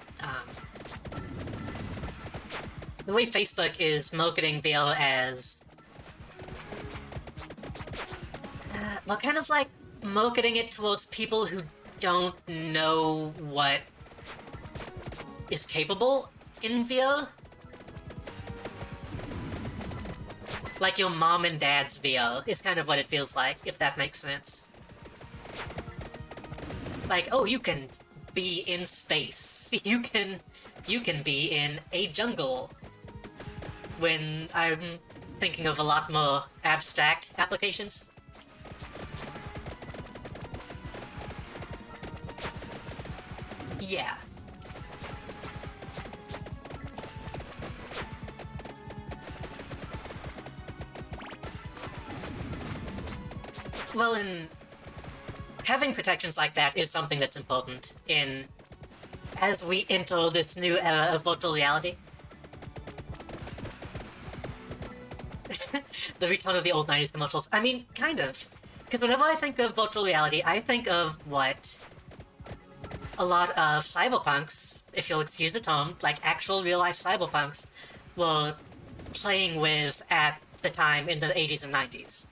A: the way Facebook is marketing VR as... well, kind of like marketing it towards people who don't know what is capable in VR. Like your mom and dad's VR is kind of what it feels like, if that makes sense. Like, oh, you can be in space. You can be in a jungle. When I'm thinking of a lot more abstract applications. Yeah. Well, having protections like that is something that's important as we enter this new era of virtual reality. the return of the old 90s commercials. I mean, kind of. Because whenever I think of virtual reality, I think of what a lot of cyberpunks, if you'll excuse the term, like actual real-life cyberpunks, were playing with at the time in the 80s and 90s.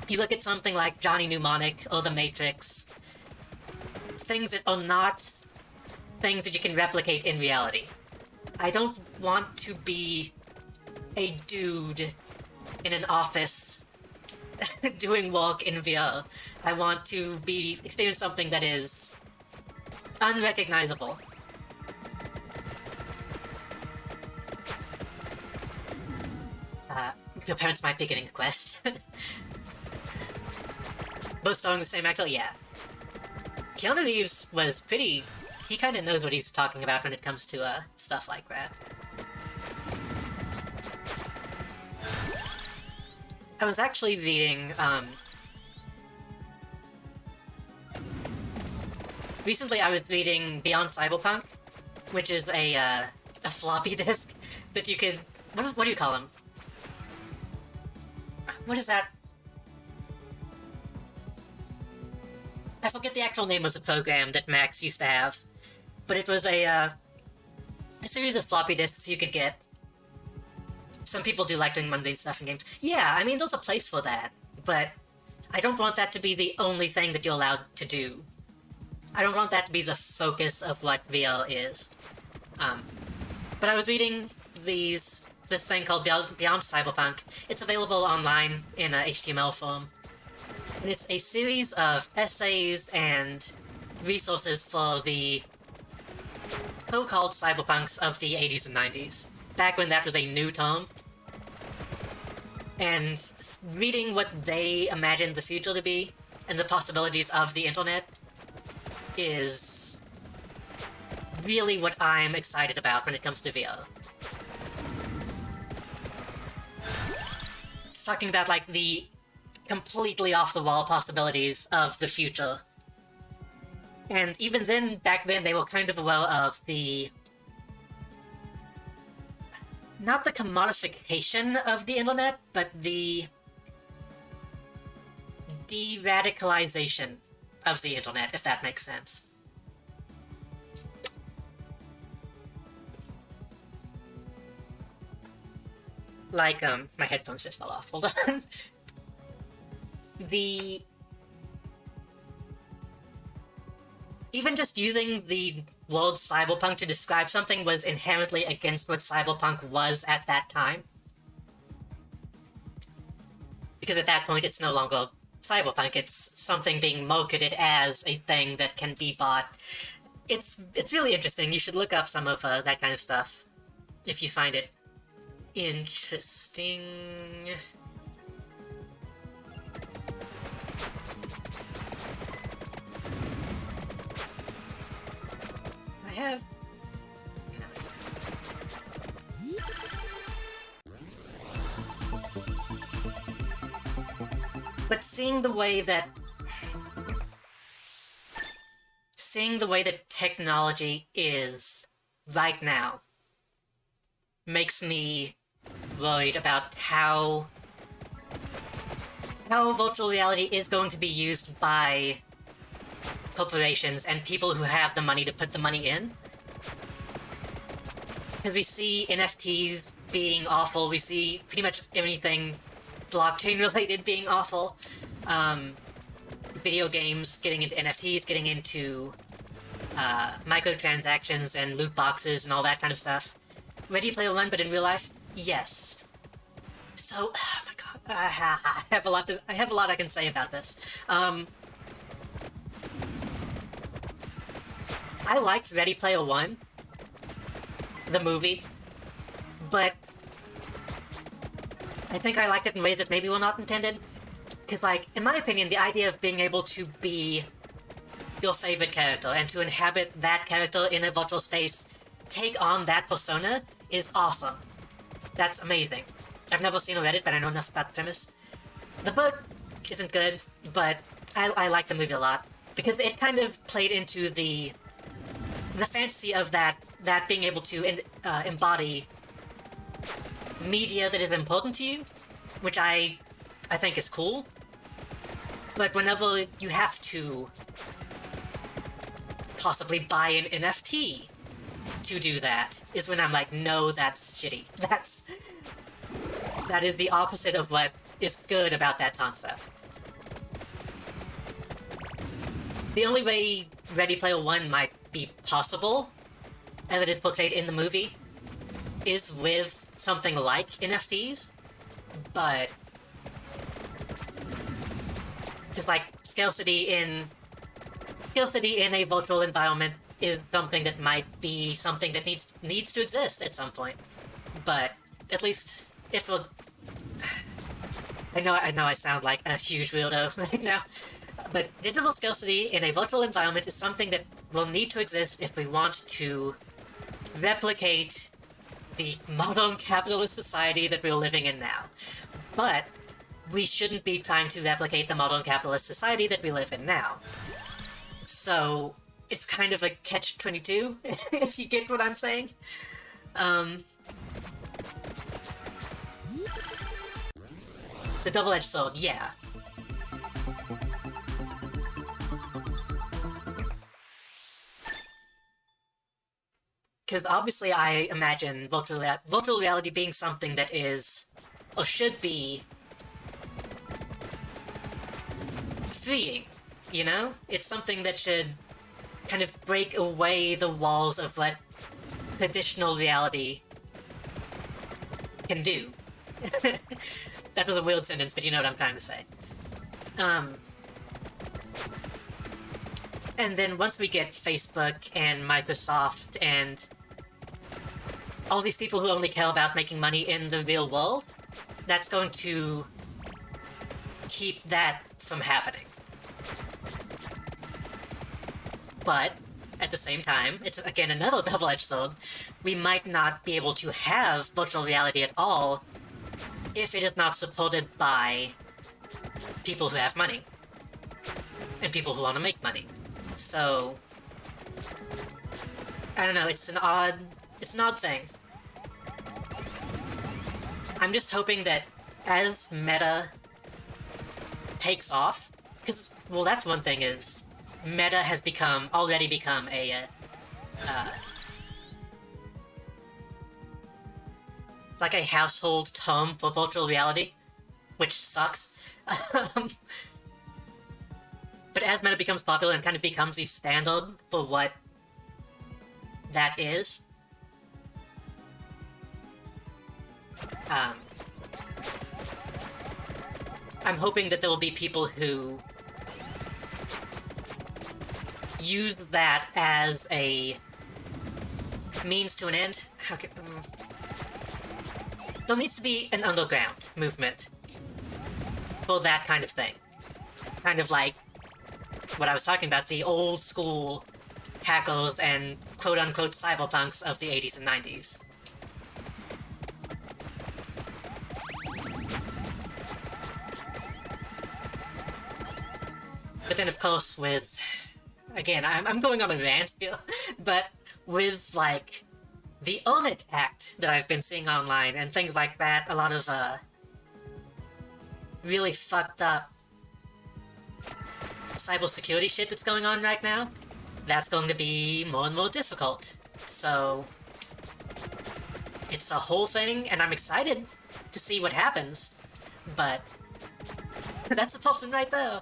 A: You look at something like Johnny Mnemonic or The Matrix, things that are not things that you can replicate in reality. I don't want to be a dude in an office doing work in VR. I want to experience something that is unrecognizable. Your parents might be getting a quest. Both starring the same actor? Yeah. Keanu Reeves was pretty... He kind of knows what he's talking about when it comes to stuff like that. I was actually reading, recently I was reading Beyond Cyberpunk, which is a floppy disk that you could... What do you call them? What is that? I forget the actual name of the program that Max used to have, but it was a series of floppy disks you could get. Some people do like doing mundane stuff in games. Yeah, I mean, there's a place for that, but I don't want that to be the only thing that you're allowed to do. I don't want that to be the focus of what VR is. But I was reading this thing called Beyond Cyberpunk. It's available online in HTML form. And it's a series of essays and resources for the so-called cyberpunks of the 80s and 90s, back when that was a new term. And reading what they imagined the future to be, and the possibilities of the internet, is really what I'm excited about when it comes to VR. It's talking about, like, the completely off-the-wall possibilities of the future. And even then, back then, they were kind of aware of the... not the commodification of the internet, but the de-radicalization of the internet, if that makes sense. Like, my headphones just fell off. Hold on. Even just using the word cyberpunk to describe something was inherently against what cyberpunk was at that time. Because at that point, it's no longer cyberpunk, it's something being marketed as a thing that can be bought. It's really interesting. You should look up some of that kind of stuff, if you find it interesting. Have... But seeing the way that technology is right now makes me worried about how virtual reality is going to be used by corporations and people who have the money to put the money in. Because we see NFTs being awful, we see pretty much anything blockchain-related being awful. Video games getting into NFTs, getting into microtransactions and loot boxes and all that kind of stuff. Ready Player One, but in real life? Yes. So, oh my god, I have a lot I can say about this. I liked Ready Player One, the movie, but I think I liked it in ways that maybe were not intended. Because, like, in my opinion, the idea of being able to be your favorite character and to inhabit that character in a virtual space, take on that persona, is awesome. That's amazing. I've never seen or read it, but I know enough about the premise. The book isn't good, but I like the movie a lot, because it kind of played into the fantasy of that being able to embody media that is important to you, which I think is cool. But whenever you have to possibly buy an NFT to do that, is when I'm like, no, that's shitty. That is the opposite of what is good about that concept. The only way Ready Player One might be possible, as it is portrayed in the movie, is with something like NFTs, but it's like scarcity in a virtual environment is something that might be something that needs to exist at some point. But at least if we're... I know I sound like a huge weirdo right now, but digital scarcity in a virtual environment is something that will need to exist if we want to replicate the modern capitalist society that we're living in now. But we shouldn't be trying to replicate the modern capitalist society that we live in now. So it's kind of a catch-22, if you get what I'm saying. The double-edged sword, yeah. Because obviously I imagine virtual reality being something that is, or should be, freeing, you know? It's something that should kind of break away the walls of what traditional reality can do. That was a weird sentence, but you know what I'm trying to say. And then once we get Facebook and Microsoft and all these people who only care about making money in the real world, that's going to keep that from happening. But, at the same time, it's again another double-edged sword, we might not be able to have virtual reality at all if it is not supported by people who have money. And people who want to make money. So, I don't know, it's an odd thing. I'm just hoping that as meta takes off, because, well, that's one thing is, meta has already become a, like a household term for virtual reality, which sucks. But as meta becomes popular and kind of becomes the standard for what that is, I'm hoping that there will be people who use that as a means to an end. There needs to be an underground movement for that kind of thing. Kind of like what I was talking about, the old school hackers and quote-unquote cyberpunks of the 80s and 90s. But then, of course, with... Again, I'm going on a rant here, but with, like, the Own It Act that I've been seeing online and things like that, a lot of, really fucked up cybersecurity shit that's going on right now, that's going to be more and more difficult. So, it's a whole thing, and I'm excited to see what happens, but that's the person right there.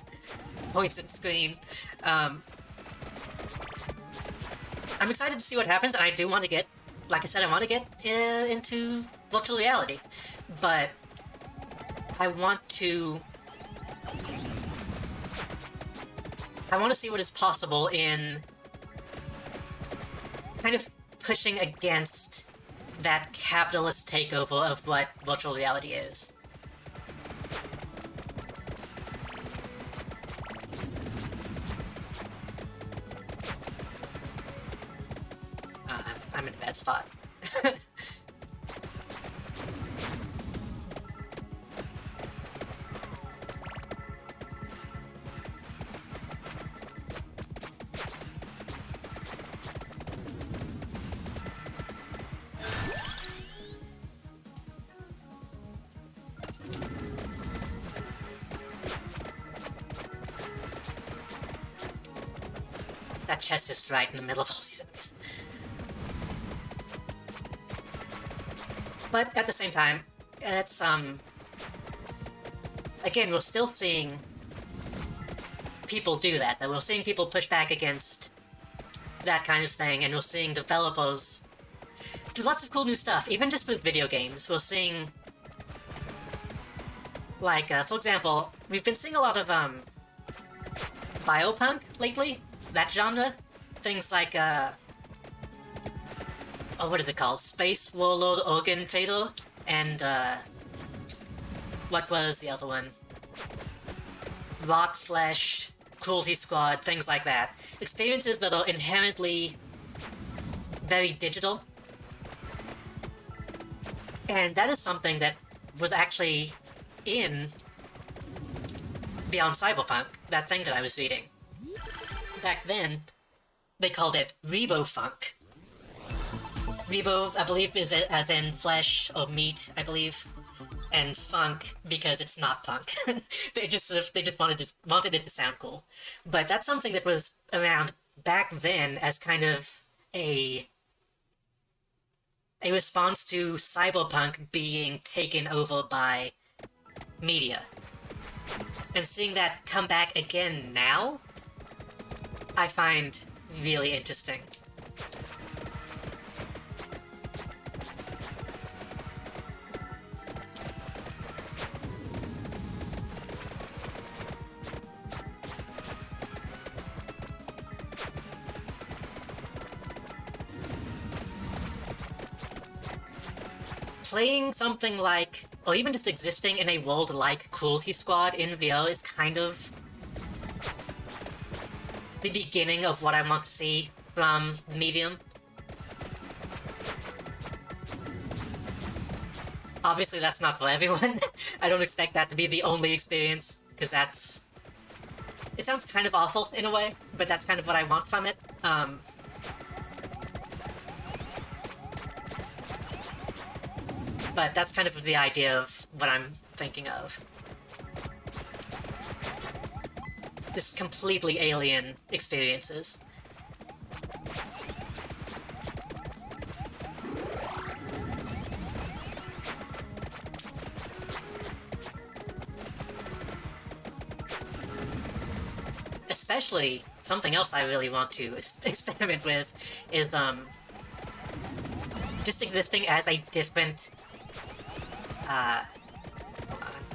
A: Points at screen. I'm excited to see what happens, and I do want to get, like I said, I want to get into virtual reality, but I want to see what is possible in kind of pushing against that capitalist takeover of what virtual reality is. I'm in a bad spot. That chest is right in the middle of all these enemies. But at the same time, it's, again, we're still seeing people do that. We're seeing people push back against that kind of thing, and we're seeing developers do lots of cool new stuff, even just with video games. We're seeing, like, for example, we've been seeing a lot of, biopunk lately, that genre. Things like, oh, what is it called? Space Warlord Organ Trader, and, what was the other one? Rot Flesh, Cruelty Squad, things like that. Experiences that are inherently very digital. And that is something that was actually in Beyond Cyberpunk, that thing that I was reading. Back then, they called it Rebo-funk. Rebo, I believe, is as in flesh or meat, I believe. And funk because it's not punk. they just wanted it to sound cool. But that's something that was around back then as kind of a response to cyberpunk being taken over by media. And seeing that come back again now, I find really interesting. Playing something like, or even just existing in a world like Cruelty Squad in VR is kind of the beginning of what I want to see from the medium. Obviously that's not for everyone. I don't expect that to be the only experience, because that's... It sounds kind of awful in a way, but that's kind of what I want from it. But that's kind of the idea of what I'm thinking of. Just completely alien experiences. Especially, something else I really want to experiment with is, just existing as a different...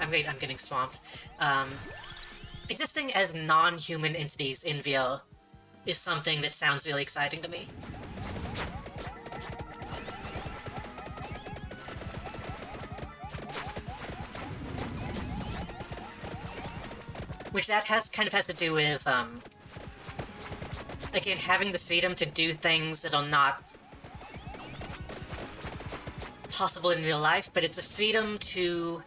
A: I'm getting swamped. Existing as non-human entities in VR is something that sounds really exciting to me. Which that kind of has to do with, again, having the freedom to do things that are not possible in real life, but it's a freedom to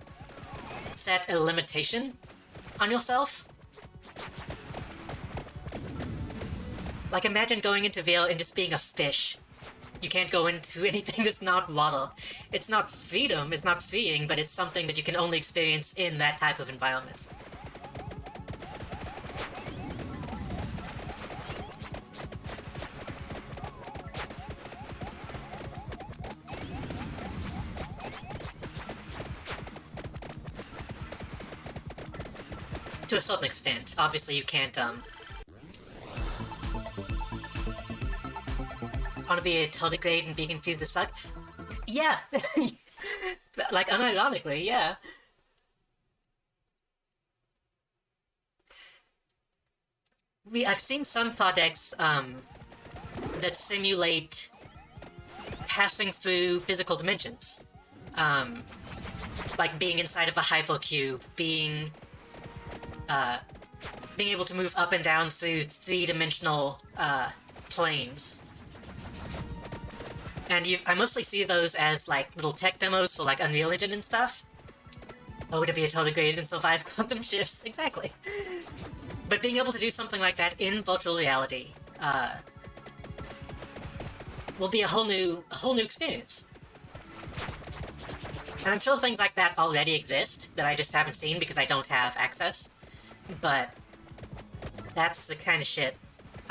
A: set a limitation on yourself. Like, imagine going into VR and just being a fish. You can't go into anything that's not water. It's not freedom, it's not freeing, but it's something that you can only experience in that type of environment. To a certain extent. Obviously you can't, wanna be a tardigrade and be confused as fuck? Yeah! Like, unironically, yeah. I've seen some projects, that simulate passing through physical dimensions. Like being inside of a hypercube, being able to move up and down through three-dimensional, planes. And I mostly see those as, like, little tech demos for, like, Unreal Engine and stuff. Oh, to be a tardigrade and survive quantum shifts, exactly. But being able to do something like that in virtual reality, will be a whole new experience. And I'm sure things like that already exist, that I just haven't seen because I don't have access. But that's the kind of shit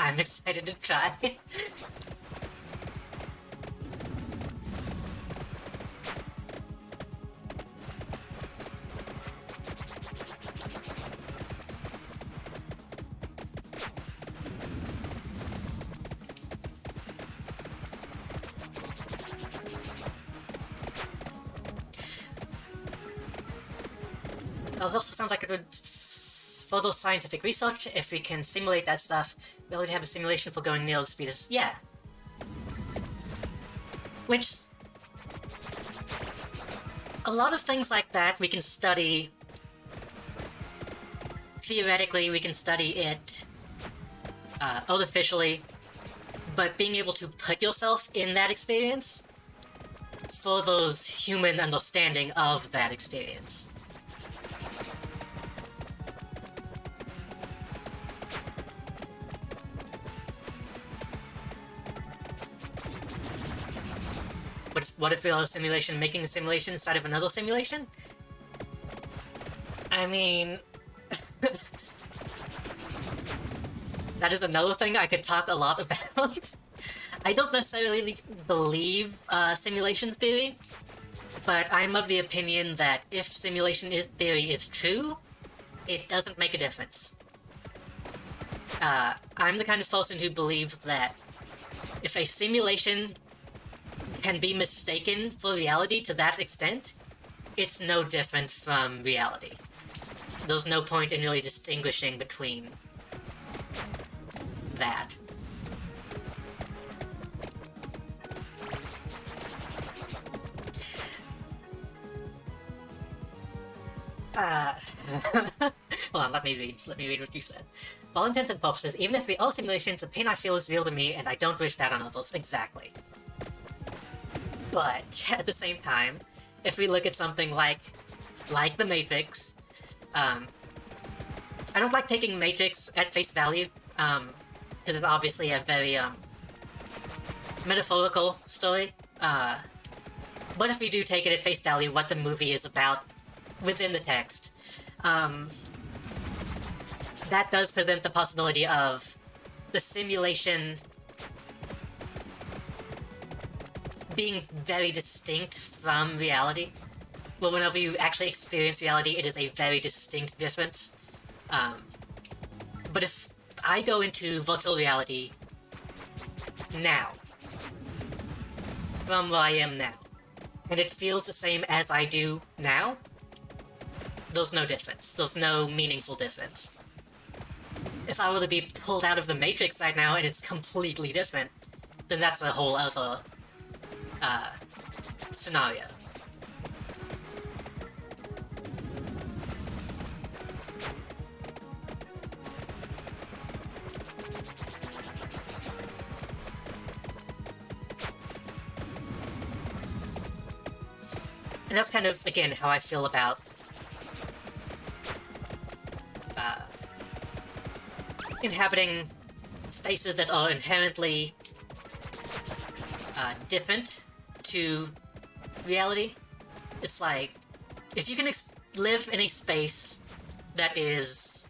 A: I'm excited to try. It also sounds like a good photo scientific research. If we can simulate that stuff, we already have a simulation for going near the speed of... Yeah. Which... a lot of things like that we can study... theoretically, we can study it artificially, but being able to put yourself in that experience furthers human understanding of that experience. What if we are a simulation making a simulation inside of another simulation? I mean... that is another thing I could talk a lot about. I don't necessarily believe simulation theory, but I'm of the opinion that if simulation theory is true, it doesn't make a difference. I'm the kind of person who believes that if a simulation can be mistaken for reality to that extent, it's no different from reality. There's no point in really distinguishing between that. Hold on, let me read what you said. For all intents and purposes, even if we are simulations, the pain I feel is real to me, and I don't wish that on others. Exactly. But, at the same time, if we look at something like The Matrix, I don't like taking Matrix at face value, because it's obviously a very, metaphorical story, but if we do take it at face value, what the movie is about within the text, that does present the possibility of the simulation being very distinct from reality. Well, whenever you actually experience reality, it is a very distinct difference. But if I go into virtual reality now, from where I am now, and it feels the same as I do now, there's no difference. There's no meaningful difference. If I were to be pulled out of the Matrix right now and it's completely different, then that's a whole other scenario. And that's kind of, again, how I feel about inhabiting spaces that are inherently different to reality. It's like, if you can live in a space that is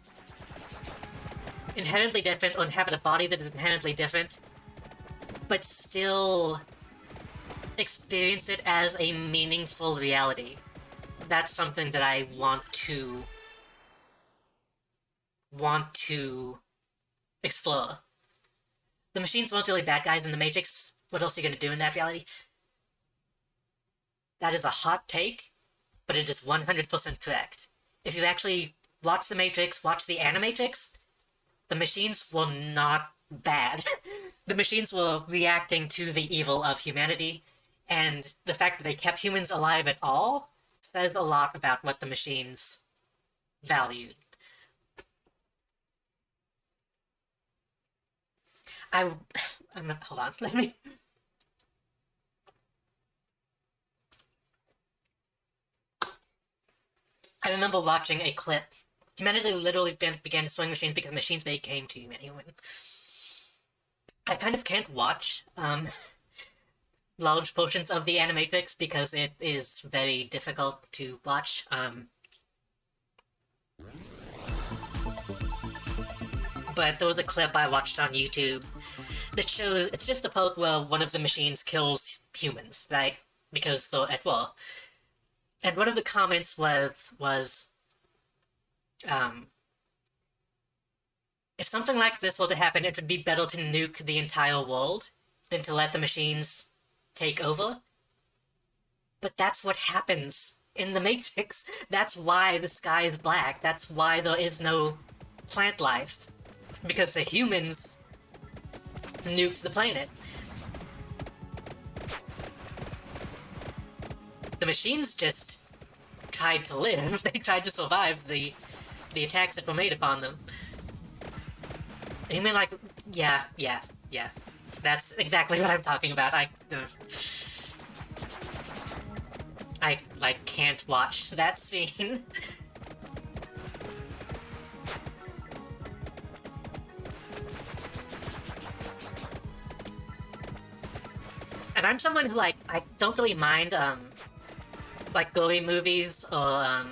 A: inherently different, or inhabit a body that is inherently different, but still experience it as a meaningful reality, that's something that I want to explore. The machines weren't really bad guys in the Matrix. What else are you gonna do in that reality? That is a hot take, but it is 100% correct. If you actually watch The Matrix, watch the Animatrix, the machines were not bad. The machines were reacting to the evil of humanity, and the fact that they kept humans alive at all says a lot about what the machines valued. Hold on, let me... I remember watching a clip. Humanity literally began destroying machines because machines became too human. I kind of can't watch, large portions of the Animatrix because it is very difficult to watch, but there was a clip I watched on YouTube that shows it's just a part where one of the machines kills humans, right? Because they're at war. And one of the comments was if something like this were to happen, it would be better to nuke the entire world than to let the machines take over. But that's what happens in the Matrix. That's why the sky is black. That's why there is no plant life. Because the humans nuked the planet. The machines just tried to live. They tried to survive the attacks that were made upon them. You mean like, yeah. That's exactly what I'm talking about. I like, can't watch that scene. And I'm someone who, like, I don't really mind, like, gory movies or,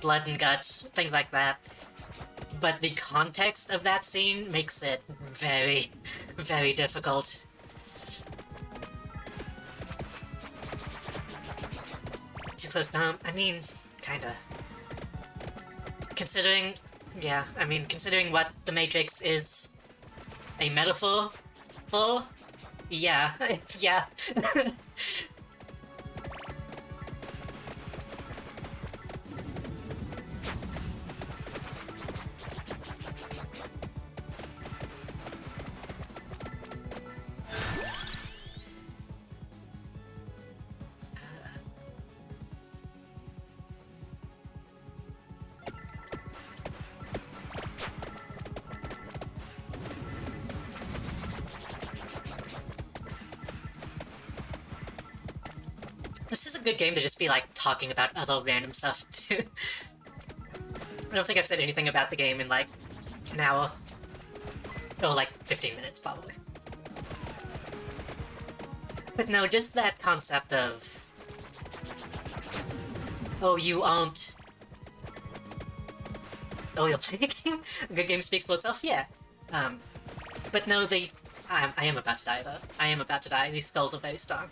A: blood and guts, things like that. But the context of that scene makes it very, very difficult. Too close to home? I mean, kinda. Considering what the Matrix is a metaphor for, yeah, yeah. This is a good game to just be, like, talking about other random stuff, too. I don't think I've said anything about the game in, like, an hour. Or, like, 15 minutes, probably. But no, just that concept of... Oh, you aren't... Oh, you're playing a game? A good game speaks for itself? Yeah. But no, I am about to die, though. I am about to die. These skulls are very strong.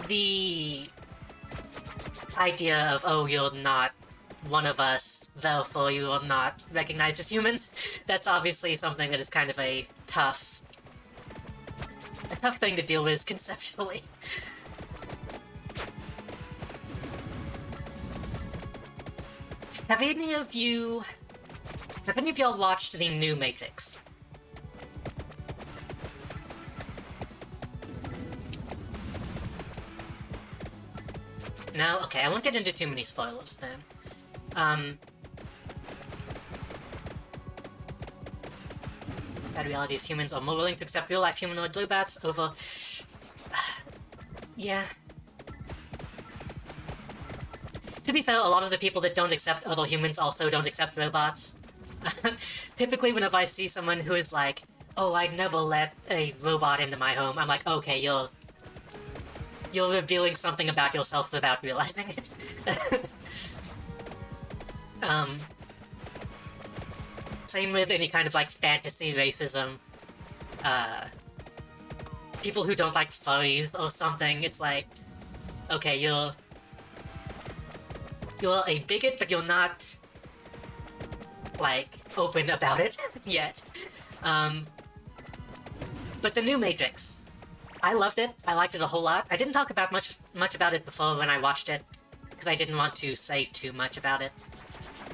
A: The idea of, oh, you're not one of us, therefore you are not recognized as humans, that's obviously something that is kind of a tough thing to deal with conceptually. Have any of y'all watched the new Matrix? No? Okay, I won't get into too many spoilers then. Bad reality is humans are more willing to accept real-life humanoid robots over... yeah. To be fair, a lot of the people that don't accept other humans also don't accept robots. Typically, whenever I see someone who is like, oh, I'd never let a robot into my home, I'm like, okay, you're revealing something about yourself without realizing it. Same with any kind of, like, fantasy racism. People who don't like furries or something, it's like, okay, you're a bigot, but you're not, like, open about it yet. But the new Matrix, I loved it. I liked it a whole lot. I didn't talk about much about it before when I watched it, because I didn't want to say too much about it.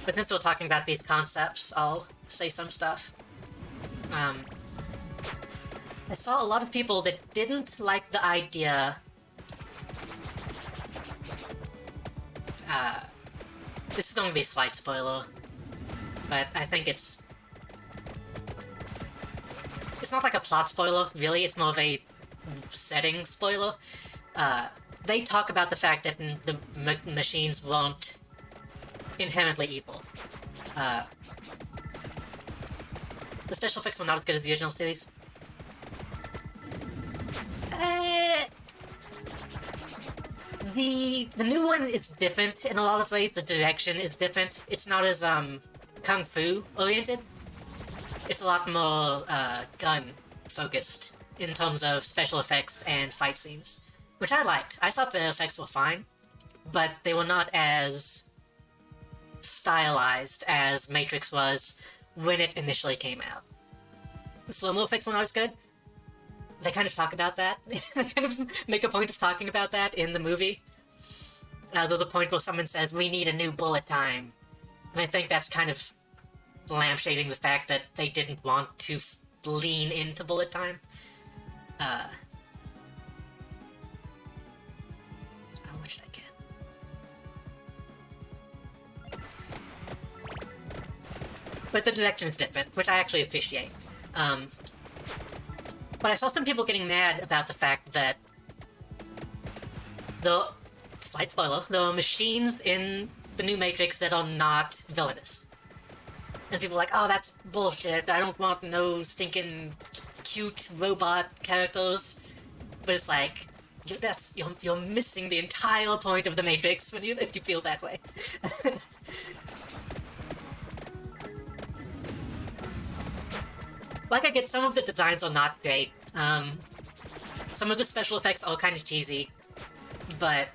A: But since we're talking about these concepts, I'll say some stuff. I saw a lot of people that didn't like the idea... this is going to be a slight spoiler, but I think it's not like a plot spoiler, really, it's more of a setting spoiler. They talk about the fact that the machines weren't inherently evil. The special effects were not as good as the original series. The new one is different in a lot of ways. The direction is different. It's not as kung fu oriented. It's a lot more gun focused in terms of special effects and fight scenes, which I liked. I thought the effects were fine, but they were not as stylized as Matrix was when it initially came out. The slow-mo effects were not as good. They kind of talk about that. They kind of make a point of talking about that in the movie. There's the point where someone says, "We need a new bullet time." And I think that's kind of lampshading the fact that they didn't want to lean into bullet time. How much did I get? But the direction is different, which I actually appreciate. But I saw some people getting mad about the fact that slight spoiler, there are machines in the new Matrix that are not villainous. And people are like, oh, that's bullshit, I don't want no stinking cute robot characters. But it's like, you're missing the entire point of the Matrix if you feel that way. Like, I get some of the designs are not great. Some of the special effects are kind of cheesy, but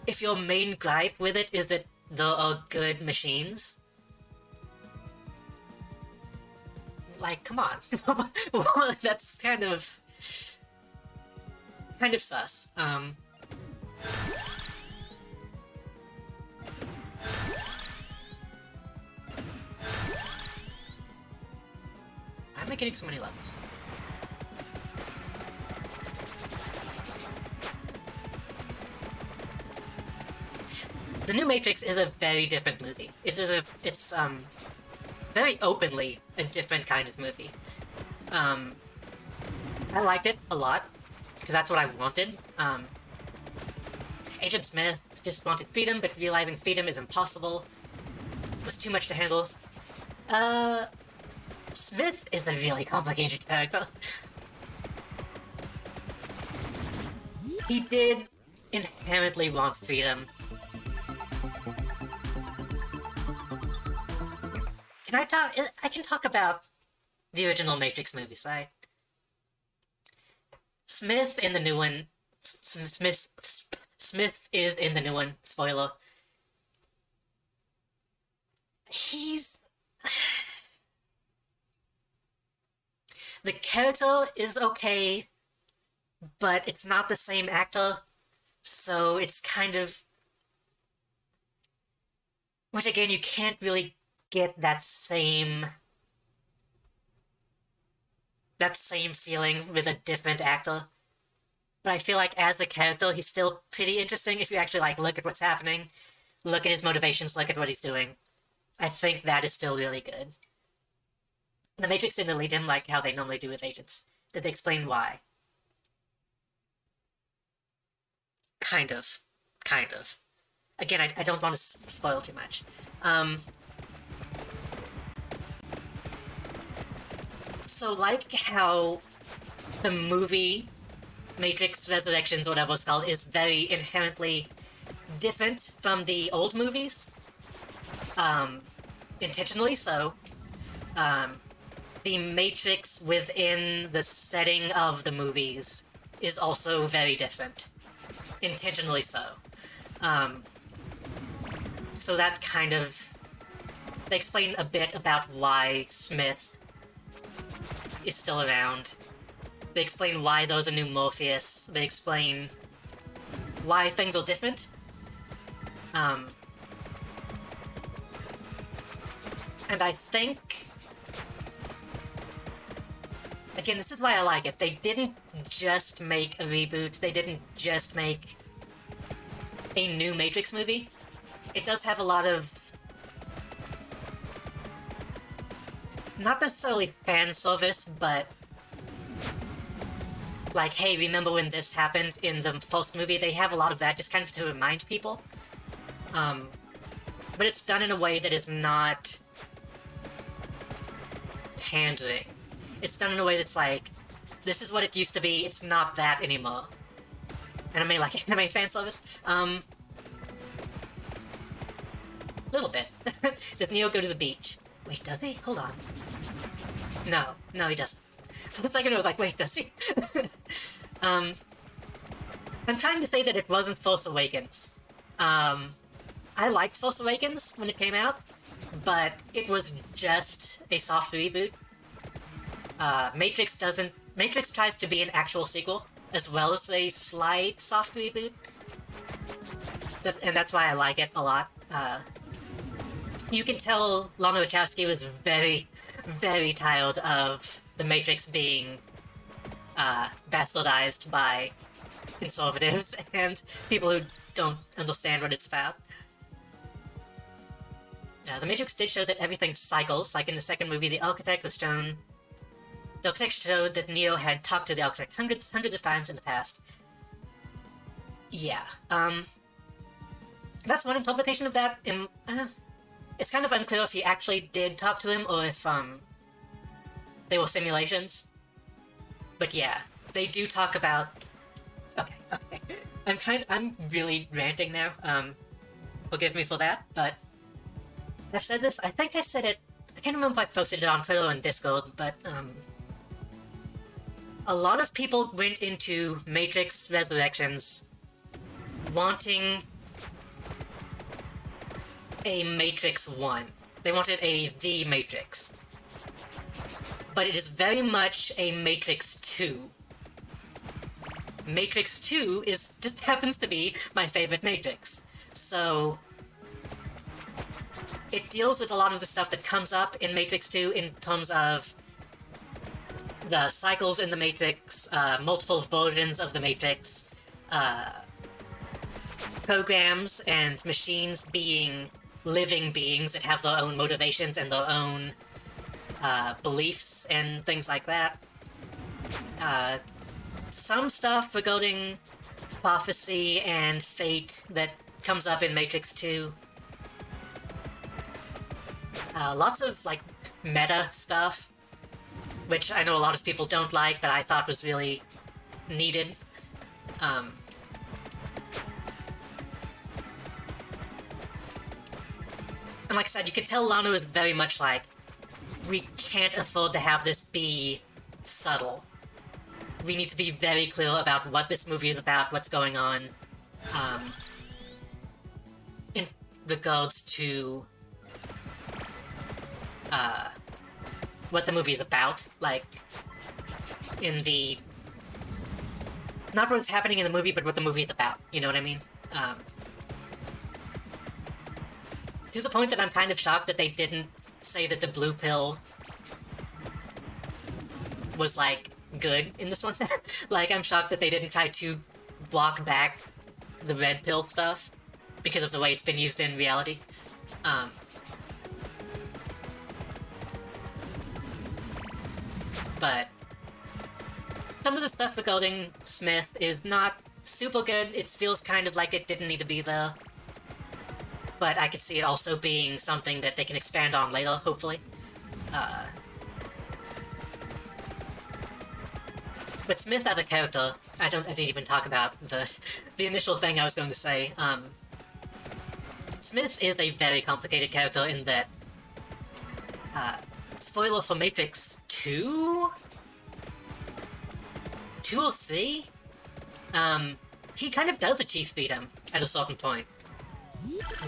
A: if your main gripe with it is that there are good machines, like, come on. Well, that's kind of sus. Why am I getting so many levels? The new Matrix is a very different movie. It's very openly a different kind of movie. I liked it a lot, because that's what I wanted. Agent Smith just wanted freedom, but realizing freedom is impossible. It was too much to handle. Smith is a really complicated character. He did inherently want freedom. I can talk about the original Matrix movies, right? Smith in the new one, Smith is in the new one, spoiler. The character is okay, but it's not the same actor, so it's kind of... Which again, you can't really get that same feeling with a different actor. But I feel like as the character, he's still pretty interesting if you actually, like, look at what's happening, look at his motivations, look at what he's doing. I think that is still really good. The Matrix didn't lead him like how they normally do with agents. Did they explain why? Kind of. Again, I don't want to spoil too much. So, like how the movie Matrix Resurrections, or whatever it's called, is very inherently different from the old movies, intentionally so, the Matrix within the setting of the movies is also very different. Intentionally so. So that kind of... They explain a bit about why Smith is still around. They explain why there's a new Morpheus. They explain why things are different. And I think... Again, this is why I like it. They didn't just make a reboot. They didn't just make a new Matrix movie. It does have a lot of... not necessarily fan service, but... like, hey, remember when this happened in the first movie? They have a lot of that just kind of to remind people. But it's done in a way that is not... pandering. It's done in a way that's like, this is what it used to be, it's not that anymore. anime fan service. Little bit. Does Neo go to the beach? Wait, does he? Hold on. No, he doesn't. For a second, I was like, wait, does he? I'm trying to say that it wasn't Force Awakens. I liked Force Awakens when it came out, but it was just a soft reboot. Matrix tries to be an actual sequel, as well as a slight soft reboot. And that's why I like it a lot. You can tell Lana Wachowski was very, very tired of the Matrix being bastardized by conservatives and people who don't understand what it's about. The Matrix did show that everything cycles, like in the second movie, the Architect was shown... The Architect showed that Neo had talked to the Architect hundreds of times in the past. Yeah, that's one interpretation of that. It's kind of unclear if he actually did talk to him or if, they were simulations. But yeah, they do talk about... Okay. I'm really ranting now, forgive me for that, but... I've said this, I think I said it... I can't remember if I posted it on Twitter and Discord, but, a lot of people went into Matrix Resurrections wanting a Matrix 1. They wanted The Matrix. But it is very much a Matrix 2. Matrix 2 just happens to be my favorite Matrix. So... it deals with a lot of the stuff that comes up in Matrix 2 in terms of the cycles in the Matrix, multiple versions of the Matrix, programs and machines being living beings that have their own motivations and their own beliefs and things like that. Some stuff regarding prophecy and fate that comes up in Matrix 2. Lots of, like, meta stuff, which I know a lot of people don't like, but I thought was really needed. And like I said, you could tell Lana was very much like, we can't afford to have this be subtle. We need to be very clear about what this movie is about, what's going on, in regards to what the movie is about, like, in the... not what's happening in the movie, but what the movie is about, you know what I mean? To the point that I'm kind of shocked that they didn't say that the blue pill was, like, good in this one. Like, I'm shocked that they didn't try to walk back the red pill stuff, because of the way it's been used in reality. But some of the stuff regarding Smith is not super good. It feels kind of like it didn't need to be there. But I could see it also being something that they can expand on later, hopefully. But Smith as a character, I didn't even talk about the initial thing I was going to say. Smith is a very complicated character in that, spoiler for Matrix 2? 2 or 3? He kind of does achieve freedom at a certain point.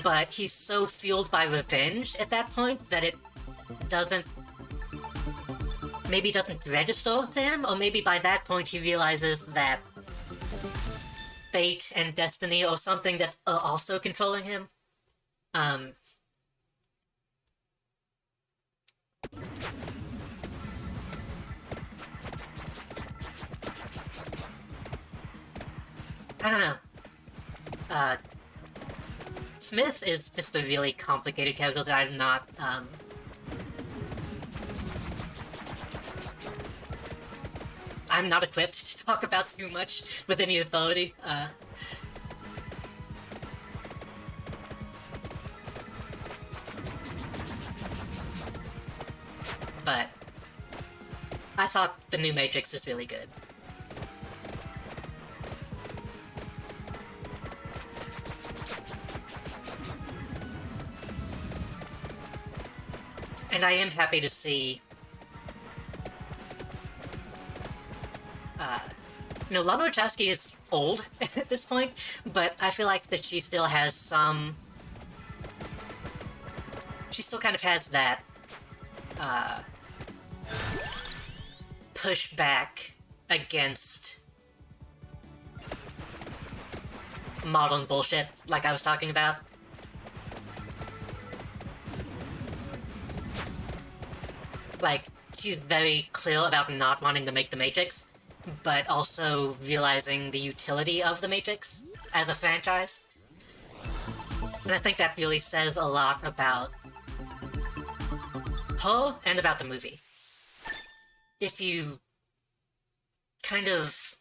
A: But he's so fueled by revenge at that point that it doesn't... maybe doesn't register to him, or maybe by that point he realizes that fate and destiny are something that are also controlling him. I don't know. Smith is just a really complicated character that I'm not, I'm not equipped to talk about too much with any authority, but I thought the new Matrix was really good. And I am happy to see... Lana Wachowski is old at this point, but I feel like that she still has some... She still kind of has that, pushback against modern bullshit, like I was talking about. Like, she's very clear about not wanting to make The Matrix, but also realizing the utility of The Matrix as a franchise. And I think that really says a lot about her and about the movie. If you kind of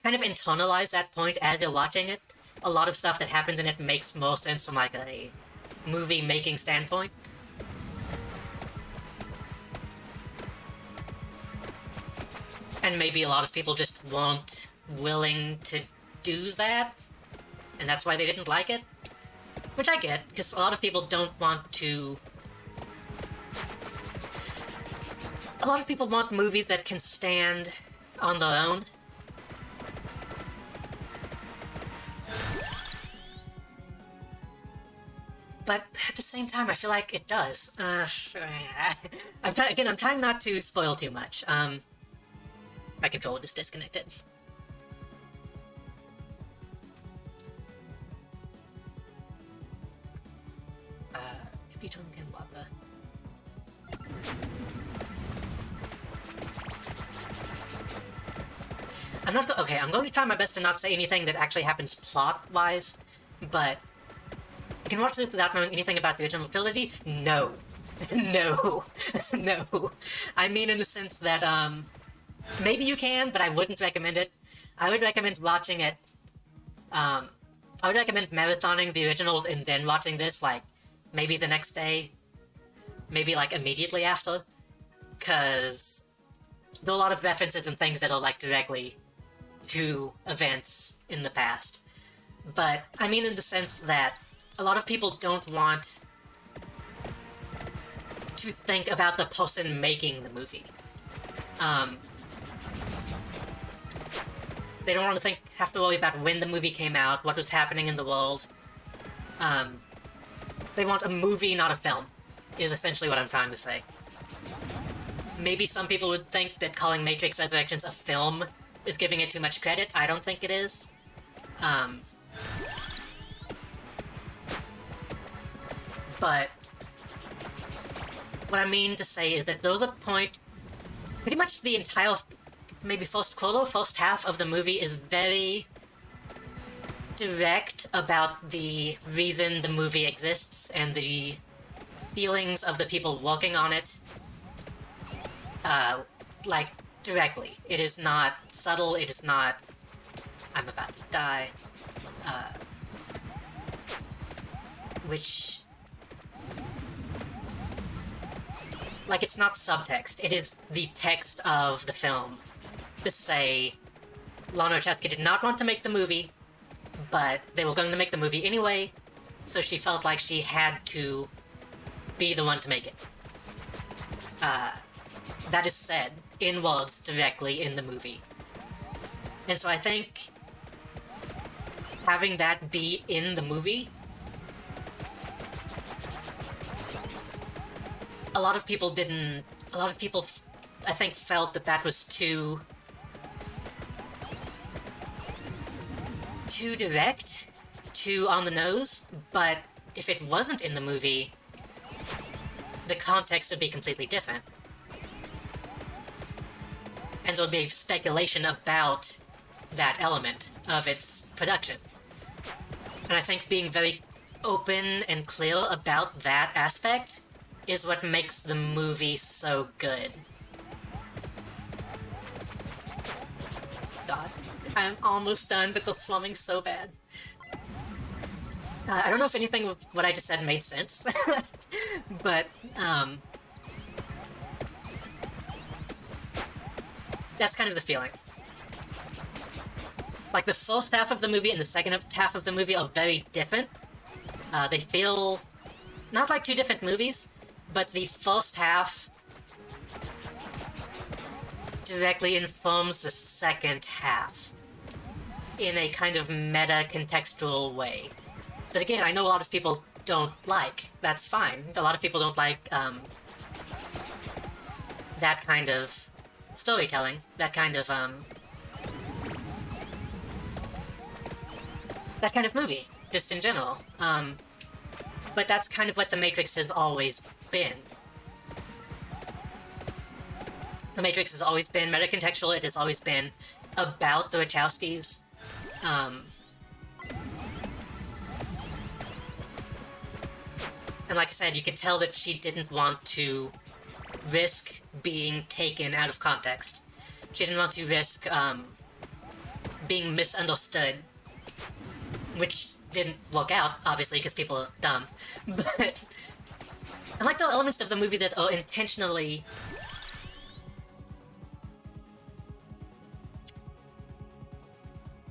A: internalize that point as you're watching it, a lot of stuff that happens in it makes more sense from like a movie-making standpoint. And maybe a lot of people just weren't willing to do that, and that's why they didn't like it. Which I get, because a lot of people don't want to... A lot of people want movies that can stand on their own. But at the same time, I feel like it does. I'm trying not to spoil too much. My controller just disconnected. I'm going to try my best to not say anything that actually happens plot-wise, but I can watch this without knowing anything about the original trilogy? No. No. No. I mean in the sense that, maybe you can, but I wouldn't recommend it. I would recommend watching it, I would recommend marathoning the originals and then watching this, like, maybe the next day, maybe, like, immediately after, because there are a lot of references and things that are, like, directly to events in the past. But, I mean in the sense that a lot of people don't want to think about the person making the movie. They don't want to have to worry about when the movie came out, what was happening in the world. They want a movie, not a film, is essentially what I'm trying to say. Maybe some people would think that calling Matrix Resurrections a film is giving it too much credit. I don't think it is. But what I mean to say is that there's a point, pretty much the entire, maybe first quarter, first half of the movie is very direct about the reason the movie exists and the feelings of the people working on it. Like, directly. It is not subtle, it is not, I'm about to die, which... Like, it's not subtext, it is the text of the film. To say, Lana Wachowski did not want to make the movie, but they were going to make the movie anyway, so she felt like she had to be the one to make it. That is said in words directly in the movie. And so I think having that be in the movie, a lot of people, I think, felt that that was too direct, too on the nose, but if it wasn't in the movie, the context would be completely different. And there would be speculation about that element of its production. And I think being very open and clear about that aspect is what makes the movie so good. God, I'm almost done, but the swimming's so bad. I don't know if anything of what I just said made sense, but, that's kind of the feeling. Like, the first half of the movie and the second half of the movie are very different. They feel not like two different movies, but the first half directly informs the second half in a kind of meta-contextual way. That again, I know a lot of people don't like. That's fine. A lot of people don't like, that kind of storytelling. That kind of movie, just in general. But that's kind of what The Matrix has always been. The Matrix has always been meta-contextual. It has always been about the Wachowskis. And like I said, you could tell that she didn't want to risk being taken out of context. She didn't want to risk being misunderstood, which didn't work out, obviously, because people are dumb. But I like the elements of the movie that are intentionally...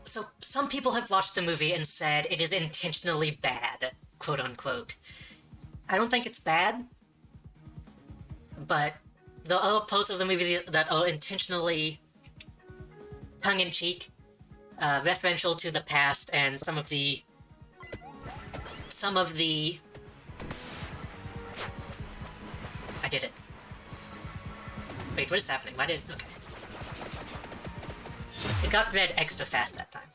A: So, some people have watched the movie and said it is intentionally bad, quote-unquote. I don't think it's bad, but the other parts of the movie that are intentionally tongue-in-cheek, referential to the past, and some of the... I did it. Wait, what is happening? Why did... Okay. It got read extra fast that time.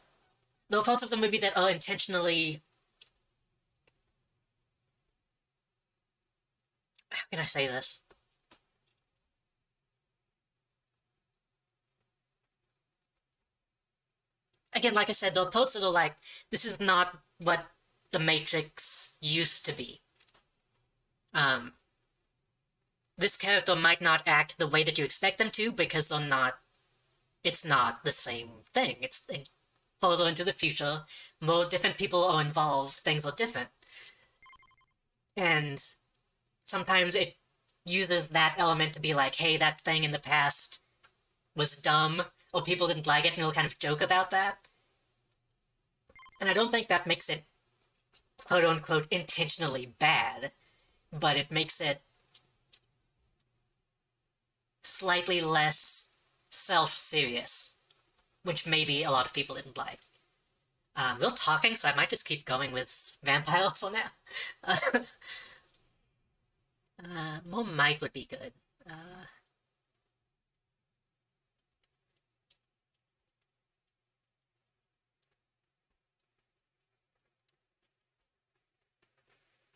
A: There are parts of the movie that are intentionally... How can I say this? Again, like I said, there are parts that are like, this is not what The Matrix used to be. This character might not act the way that you expect them to, because they're not... It's not the same thing. It's further into the future, more different people are involved, things are different. And sometimes it uses that element to be like, hey, that thing in the past was dumb, or people didn't like it, and we'll kind of joke about that. And I don't think that makes it, quote-unquote, intentionally bad, but it makes it slightly less self-serious, which maybe a lot of people didn't like. We're talking, so I might just keep going with Vampire for now. More might would be good.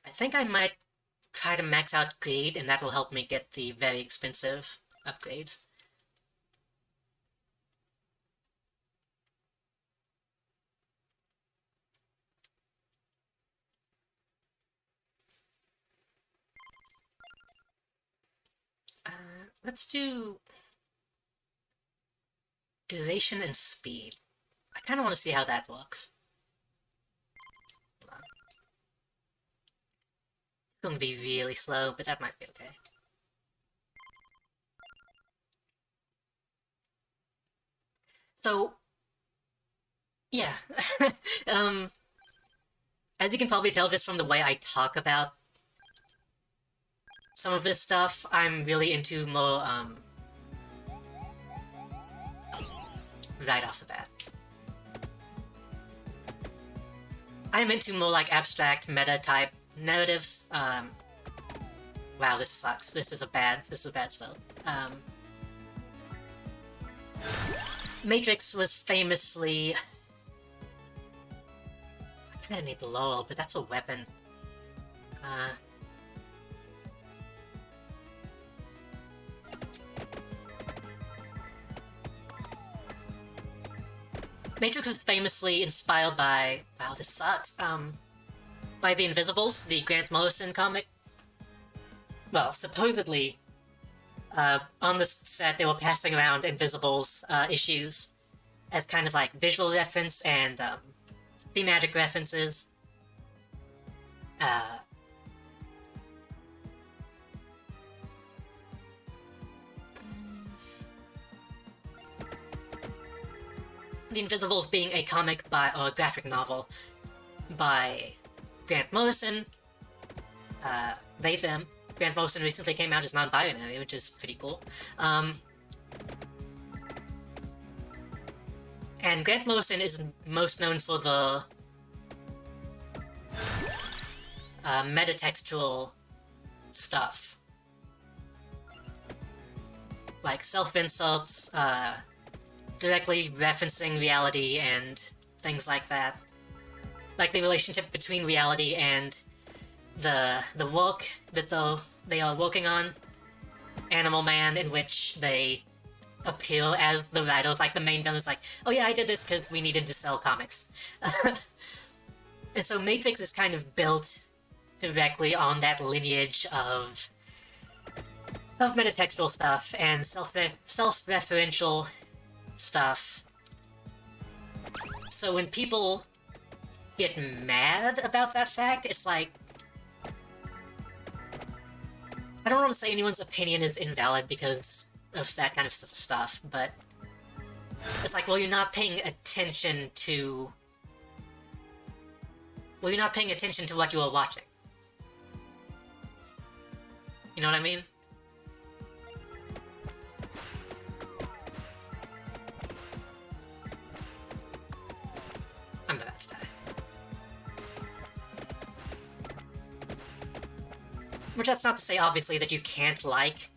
A: I think I might try to max out greed, and that will help me get the very expensive upgrades. Let's do duration and speed. I kind of want to see how that works. Hold on. It's going to be really slow, but that might be okay. So, yeah. As you can probably tell just from the way I talk about some of this stuff, I'm really into more, right off the bat. I'm into more, like, abstract, meta-type narratives. Wow, this sucks. This is a bad start. Matrix was famously... I kinda need the laurel, but that's a weapon. Matrix was famously inspired by... Wow, this sucks. By The Invisibles, the Grant Morrison comic. Well, supposedly, on the set they were passing around Invisibles issues as kind of like visual reference and thematic references. The Invisibles being a comic by, or a graphic novel by Grant Morrison, they, them, Grant Morrison recently came out as non-binary, which is pretty cool. And Grant Morrison is most known for the metatextual stuff. Like self-insults, directly referencing reality and things like that. Like the relationship between reality and the work that they are working on, Animal Man, in which they appeal as the writers. Like the main villain is like, oh yeah, I did this because we needed to sell comics. And so Matrix is kind of built directly on that lineage of metatextual stuff and self-referential stuff. So when people get mad about that fact, it's like, I don't want to say anyone's opinion is invalid because of that kind of stuff, but it's like, well, you're not paying attention to... Well, you're not paying attention to what you are watching. You know what I mean? I'm about to die. Which that's not to say, obviously, that you can't like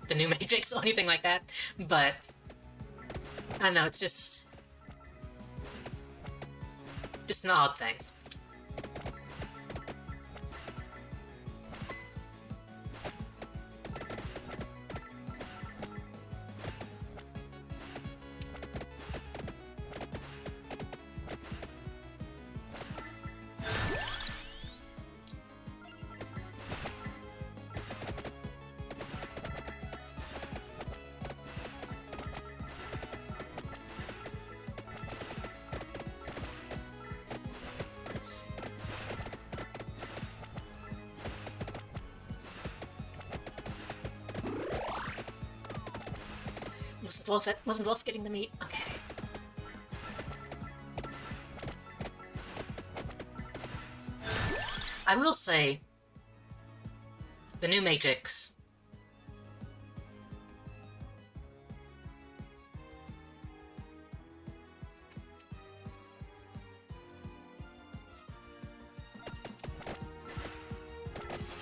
A: the new Matrix or anything like that, but... I don't know, it's just an odd thing. Wasn't Wolf getting the meat? Okay. I will say, the new Matrix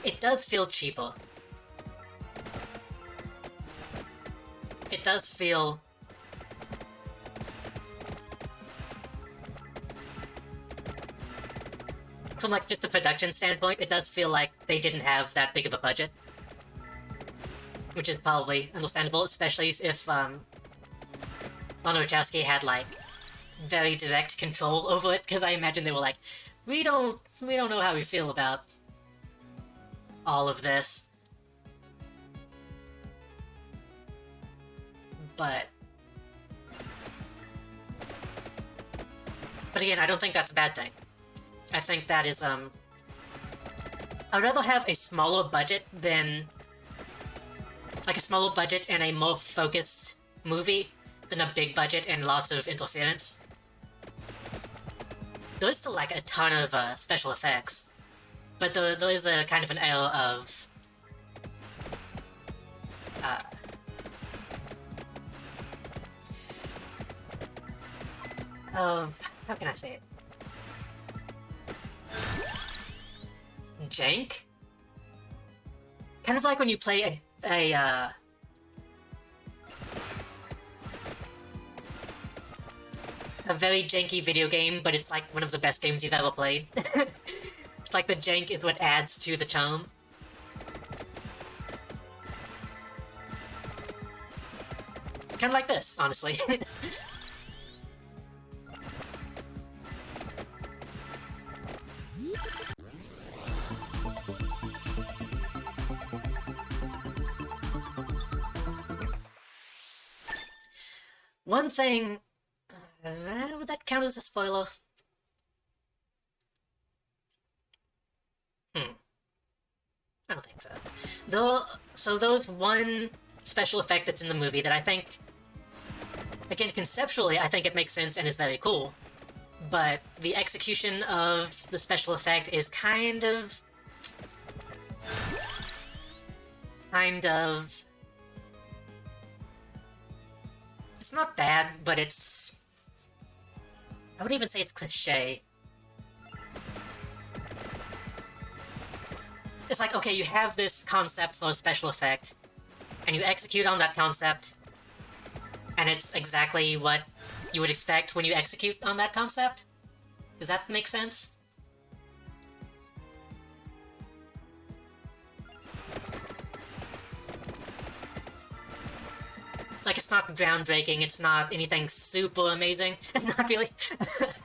A: it does feel cheaper. It does feel... From, like, just a production standpoint, it does feel like they didn't have that big of a budget. Which is probably understandable, especially if, Lana Wachowski had, like, very direct control over it, because I imagine they were like, we don't know how we feel about all of this. But again, I don't think that's a bad thing. I think that is, I'd rather have a smaller budget than... Like, a smaller budget and a more focused movie than a big budget and lots of interference. There's still, like, a ton of, special effects. But there is a kind of an air of... how can I say it? Jank? Kind of like when you play a very janky video game, but it's like one of the best games you've ever played. It's like the jank is what adds to the charm. Kind of like this, honestly. One thing... would that count as a spoiler? I don't think so. So there was one special effect that's in the movie that I think... Again, conceptually, I think it makes sense and is very cool. But the execution of the special effect is kind of... kind of... It's not bad, but it's... I would even say it's cliché. It's like, okay, you have this concept for a special effect, and you execute on that concept, and it's exactly what you would expect when you execute on that concept? Does that make sense? Like, it's not groundbreaking, it's not anything super amazing. Not really.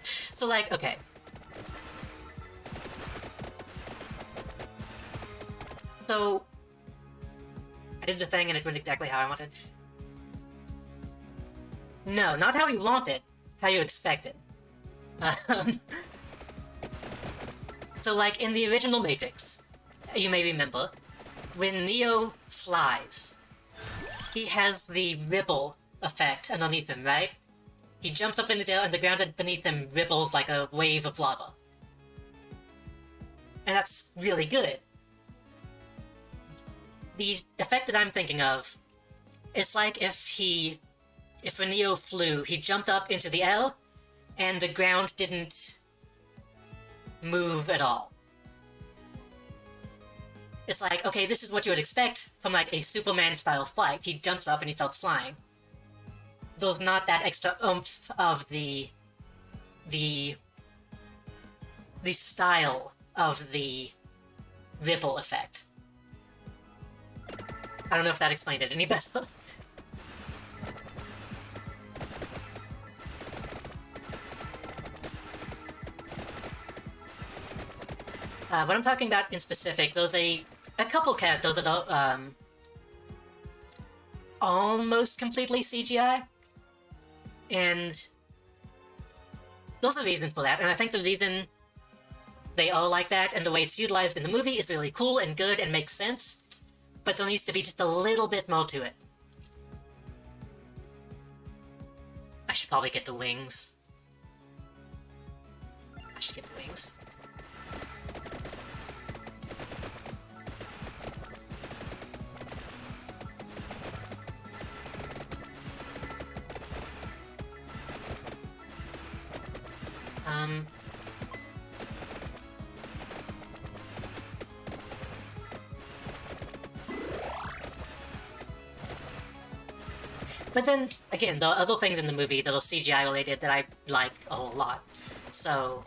A: So, like, okay. So, I did the thing and it went exactly how I wanted. No, not how you want it, how you expect it. So, like, in the original Matrix, you may remember, when Neo flies, he has the ripple effect underneath him, right? He jumps up into the air and the ground beneath him ripples like a wave of lava. And that's really good. The effect that I'm thinking of, it's like if when Neo flew, he jumped up into the air, and the ground didn't move at all. It's like, okay, this is what you would expect from like a Superman-style flight. He jumps up and he starts flying. There's not that extra oomph of the style of the ripple effect. I don't know if that explained it any better. What I'm talking about in specific, there's a couple characters that are almost completely CGI, and there's a reason for that, and I think the reason they are like that and the way it's utilized in the movie is really cool and good and makes sense, but there needs to be just a little bit more to it. I should probably get the wings. I should get the wings. But then, again, there are other things in the movie that are CGI related that I like a whole lot. So,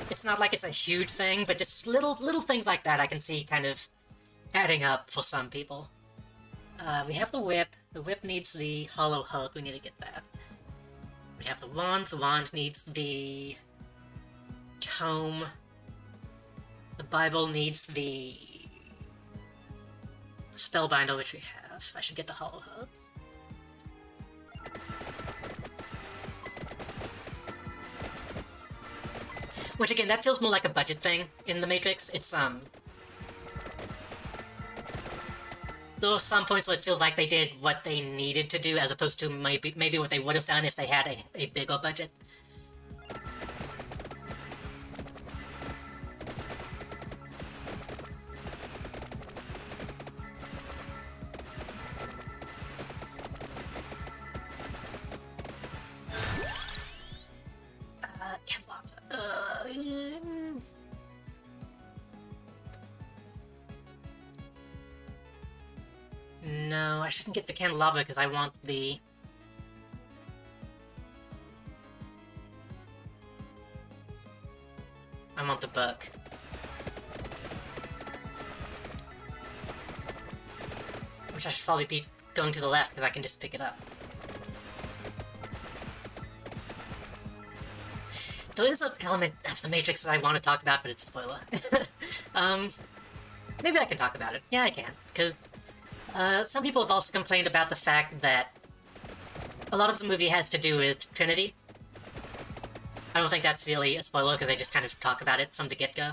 A: it's not like it's a huge thing, but just little things like that I can see kind of adding up for some people. We have the whip. The whip needs the hollow heart. We need to get that. We have the wand. The wand needs the tome. The Bible needs the spellbinder, which we have. I should get the hollow heart. Which again, that feels more like a budget thing in the Matrix. It's there are some points where it feels like they did what they needed to do as opposed to maybe what they would have done if they had a bigger budget. No, I shouldn't get the candelabra because I want the... I want the book. Which I should probably be going to the left because I can just pick it up. There is an element of the Matrix that I want to talk about, but it's a spoiler. Maybe I can talk about it. Yeah, I can, because some people have also complained about the fact that a lot of the movie has to do with Trinity. I don't think that's really a spoiler, because they just kind of talk about it from the get-go.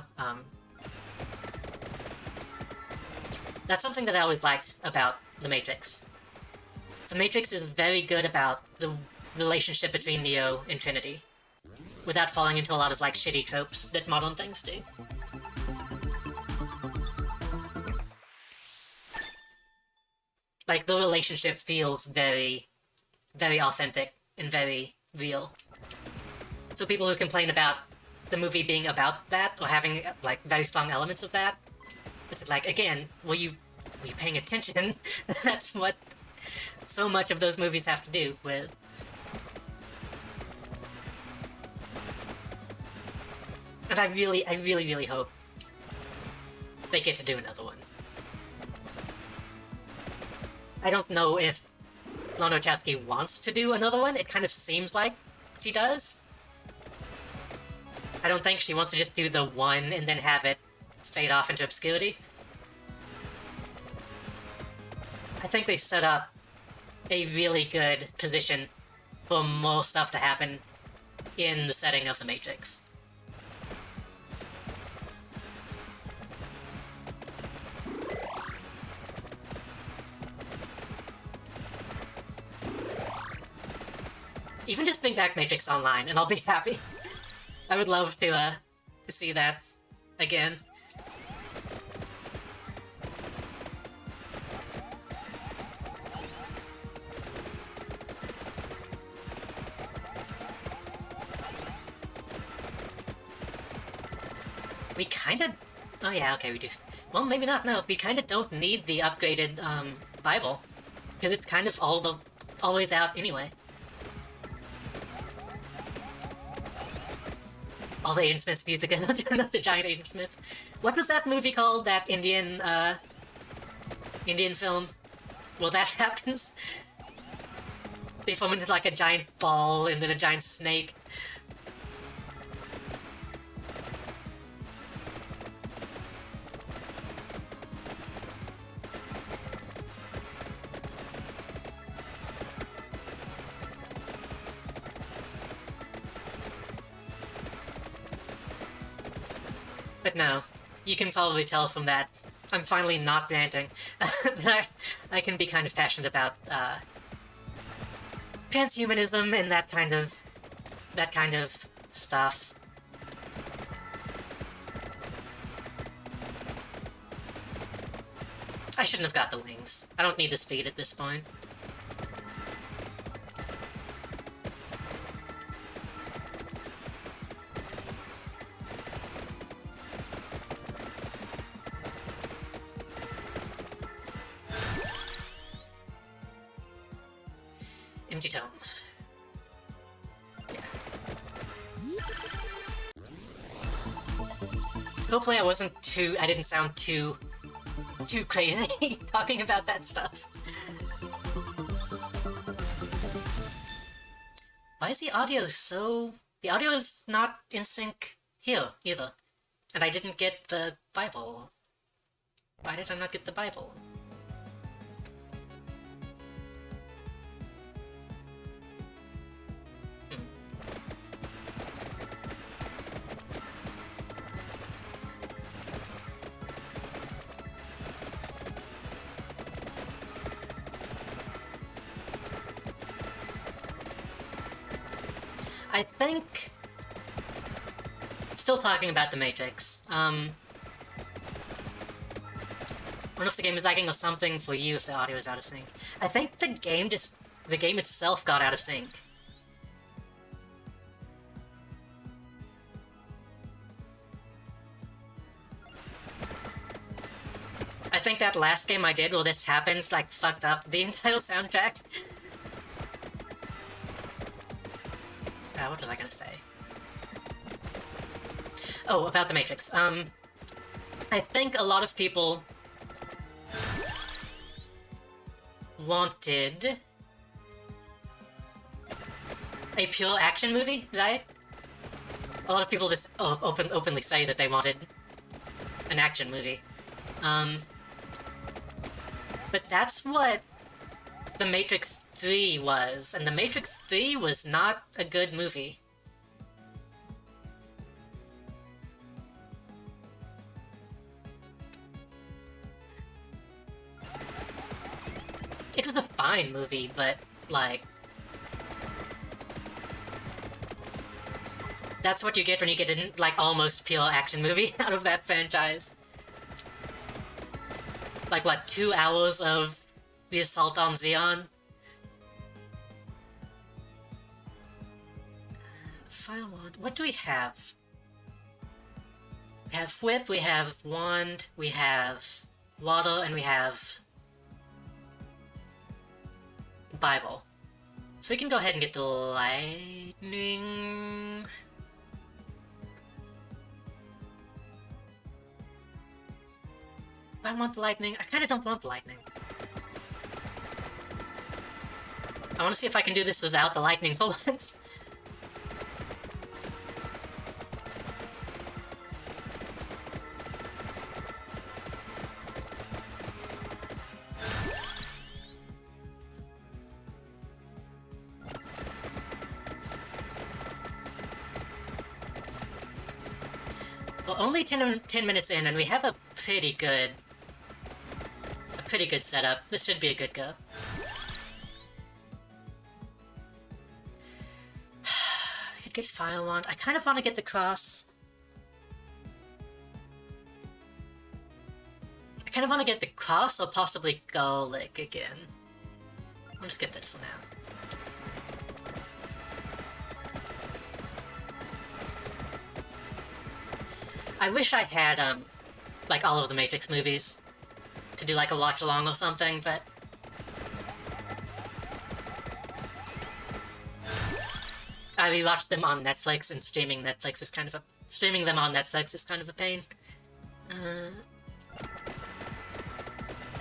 A: That's something that I always liked about The Matrix. The Matrix is very good about the relationship between Neo and Trinity, without falling into a lot of, like, shitty tropes that modern things do. Like, the relationship feels very, very authentic and very real. So people who complain about the movie being about that, or having, like, very strong elements of that, it's like, again, were you paying attention? That's what so much of those movies have to do with. And I really, really hope they get to do another one. I don't know if Lana Wachowski wants to do another one. It kind of seems like she does. I don't think she wants to just do the one and then have it fade off into obscurity. I think they set up a really good position for more stuff to happen in the setting of The Matrix. Even just bring back Matrix Online and I'll be happy. I would love to see that again. We kinda... Oh yeah, okay, we do... Well, maybe not, no. We kinda don't need the upgraded, Bible. Because it's kind of always out anyway. All the Agent Smith music again, another giant Agent Smith. What was that movie called? That Indian film? Well, that happens. They form into like a giant ball and then a giant snake. But no, you can probably tell from that I'm finally not ranting. That I can be kind of passionate about transhumanism and that kind of stuff. I shouldn't have got the wings. I don't need the speed at this point. Empty tome. Yeah. Hopefully I didn't sound too crazy talking about that stuff. Why is the audio so... The audio is not in sync here, either. And I didn't get the Bible. Why did I not get the Bible? I think... Still talking about The Matrix, I don't know if the game is lagging or something for you if the audio is out of sync. I think the game itself got out of sync. I think that last game I did where this happened, like, fucked up the entire soundtrack. What was I gonna say? Oh, about The Matrix. I think a lot of people wanted a pure action movie, right? A lot of people just openly say that they wanted an action movie. But that's what The Matrix 3 was, and The Matrix 3 was not a good movie. It was a fine movie, but, like... That's what you get when you get an, like, almost pure action movie out of that franchise. Like, what, 2 hours of The assault on Xeon. Fire wand. What do we have? We have whip, we have wand, we have water, and we have Bible. So we can go ahead and get the lightning. I want the lightning. I kind of don't want the lightning. I want to see if I can do this without the lightning for once. Well, only 10 minutes in, and we have a pretty good setup. This should be a good go. I could get Fire Wand. I kind of want to get the cross. I kind of want to get the cross or possibly Garlic again. I'll just get this for now. I wish I had, like all of the Matrix movies to do like a watch-along or something, but I rewatched them on Netflix, and streaming them on Netflix is kind of a pain.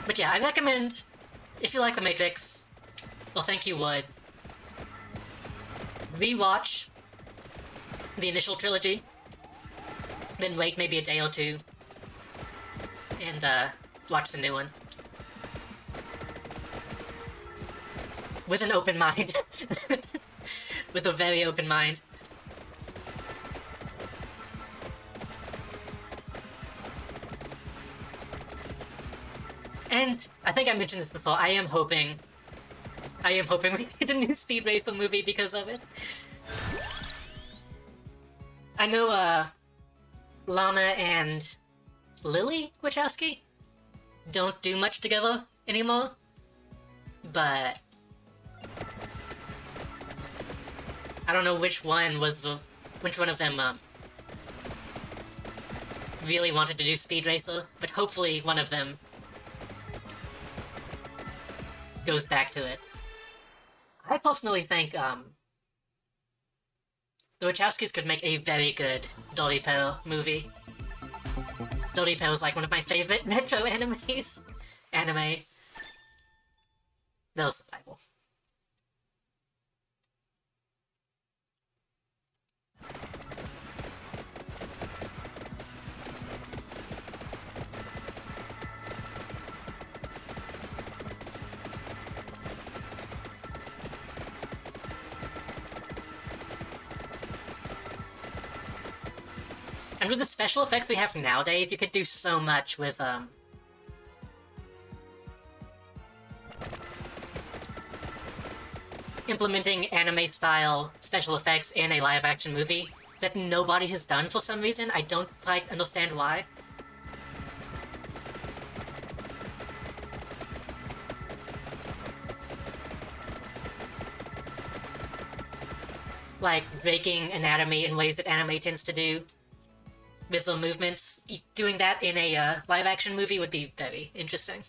A: But yeah, I recommend, if you like The Matrix, or think you would, rewatch the initial trilogy, then wait maybe a day or two, and watch the new one. With an open mind. With a very open mind. And I think I mentioned this before, I am hoping we get a new Speed Racer movie because of it. I know, Lana and Lily Wachowski don't do much together anymore, but I don't know which one of them really wanted to do Speed Racer, but hopefully one of them goes back to it. I personally think the Wachowskis could make a very good Dolly Pearl movie. Dolly Pearl is like one of my favorite retro animes. They'll survival. And with the special effects we have nowadays, you could do so much with, implementing anime-style special effects in a live-action movie that nobody has done for some reason. I don't quite understand why. Like, breaking anatomy in ways that anime tends to do. With the movements, doing that in a live-action movie would be very interesting.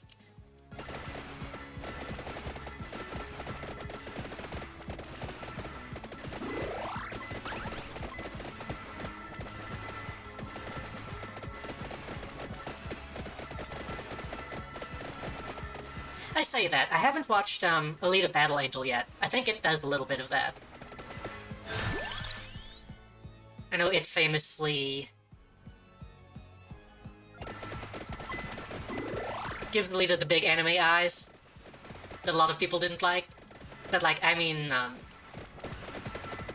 A: I say that. I haven't watched Alita Battle Angel yet. I think it does a little bit of that. I know it famously gives Alita the big anime eyes that a lot of people didn't like. But, like, I mean,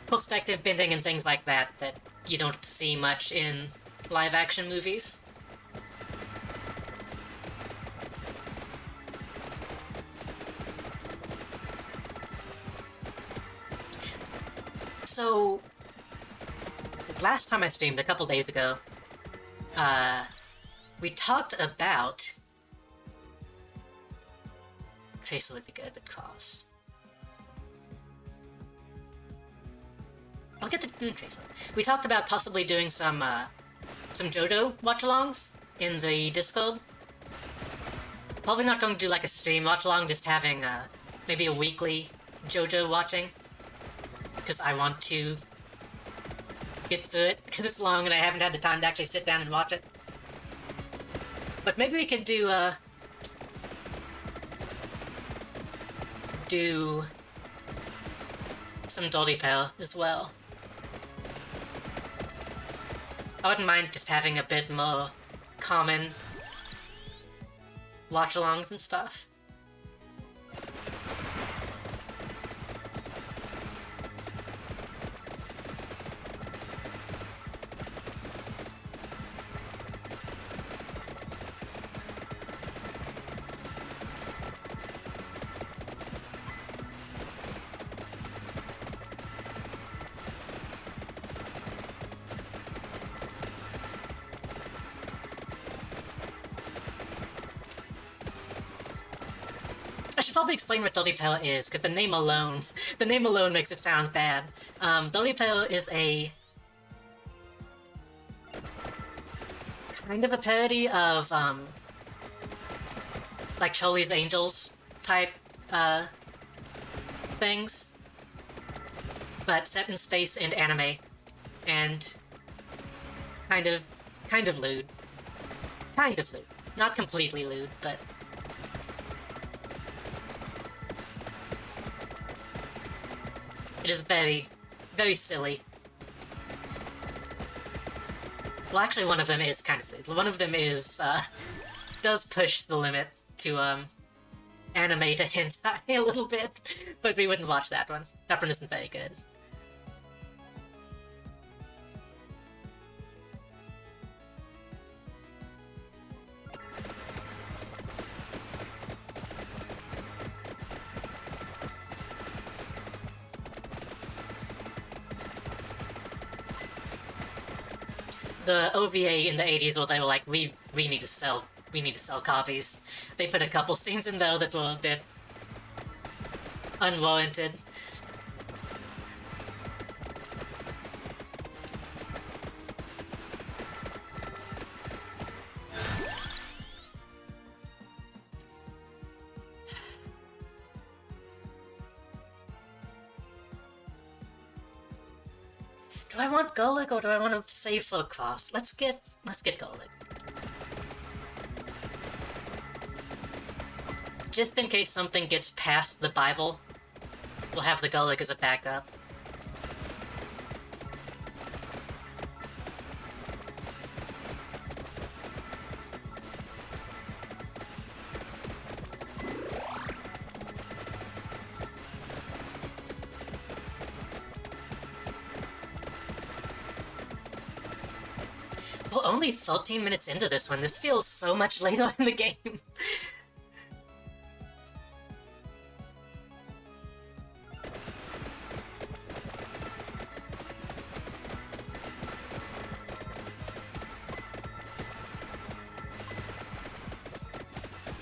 A: perspective bending and things like that you don't see much in live-action movies. So, last time I streamed, a couple days ago, we talked about Tracer would be good with Cross. I'll get the Moon Tracer. We talked about possibly doing some JoJo watch-alongs in the Discord. Probably not going to do like a stream watch-along, just having maybe a weekly JoJo watching. Because I want to get through it, because it's long and I haven't had the time to actually sit down and watch it. But maybe we could do some Dolly Power as well. I wouldn't mind just having a bit more common watch-alongs and stuff. I should probably explain what Dolly Power is, because the name alone makes it sound bad. Dolly Power is a kind of a parody of, like Charlie's Angels type, things, but set in space and anime, and kind of lewd. Kind of lewd. Not completely lewd, but it is very, very silly. Well, actually, one of them is kind of lewd. One of them is, does push the limit to, anime to hentai a little bit, but we wouldn't watch that one. That one isn't very good. The OVA in the 80s where they were like, we need to sell copies. They put a couple scenes in there that were a bit unwarranted. Do I want Golig or do I want to save for Cross? Let's get Golig. Just in case something gets past the Bible, we'll have the Golig as a backup. We're only 13 minutes into this one. This feels so much later in the game.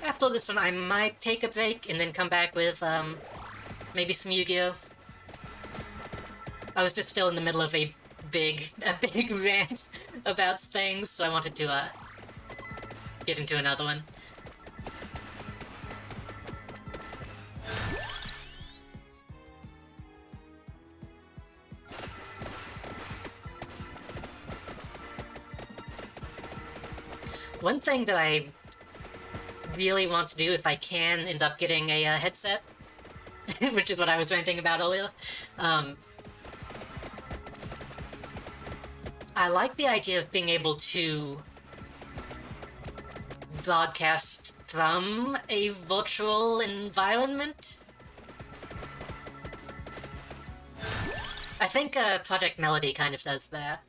A: After this one, I might take a break and then come back with, maybe some Yu-Gi-Oh! I was just still in the middle of a big rant about things, so I wanted to, get into another one. One thing that I really want to do, if I can end up getting a headset, which is what I was ranting about earlier, I like the idea of being able to broadcast from a virtual environment. I think Project Melody kind of does that.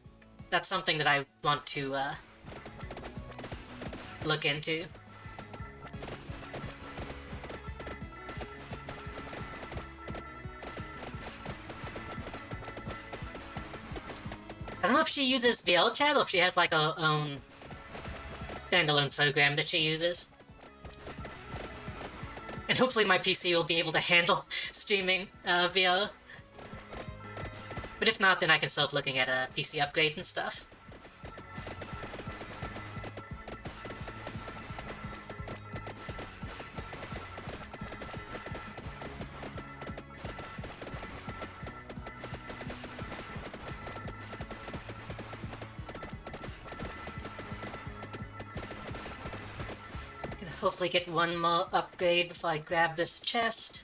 A: That's something that I want to look into. I don't know if she uses VLChat or if she has like her own standalone program that she uses. And hopefully my PC will be able to handle streaming via... But if not, then I can start looking at PC upgrades and stuff. Hopefully get one more upgrade before I grab this chest.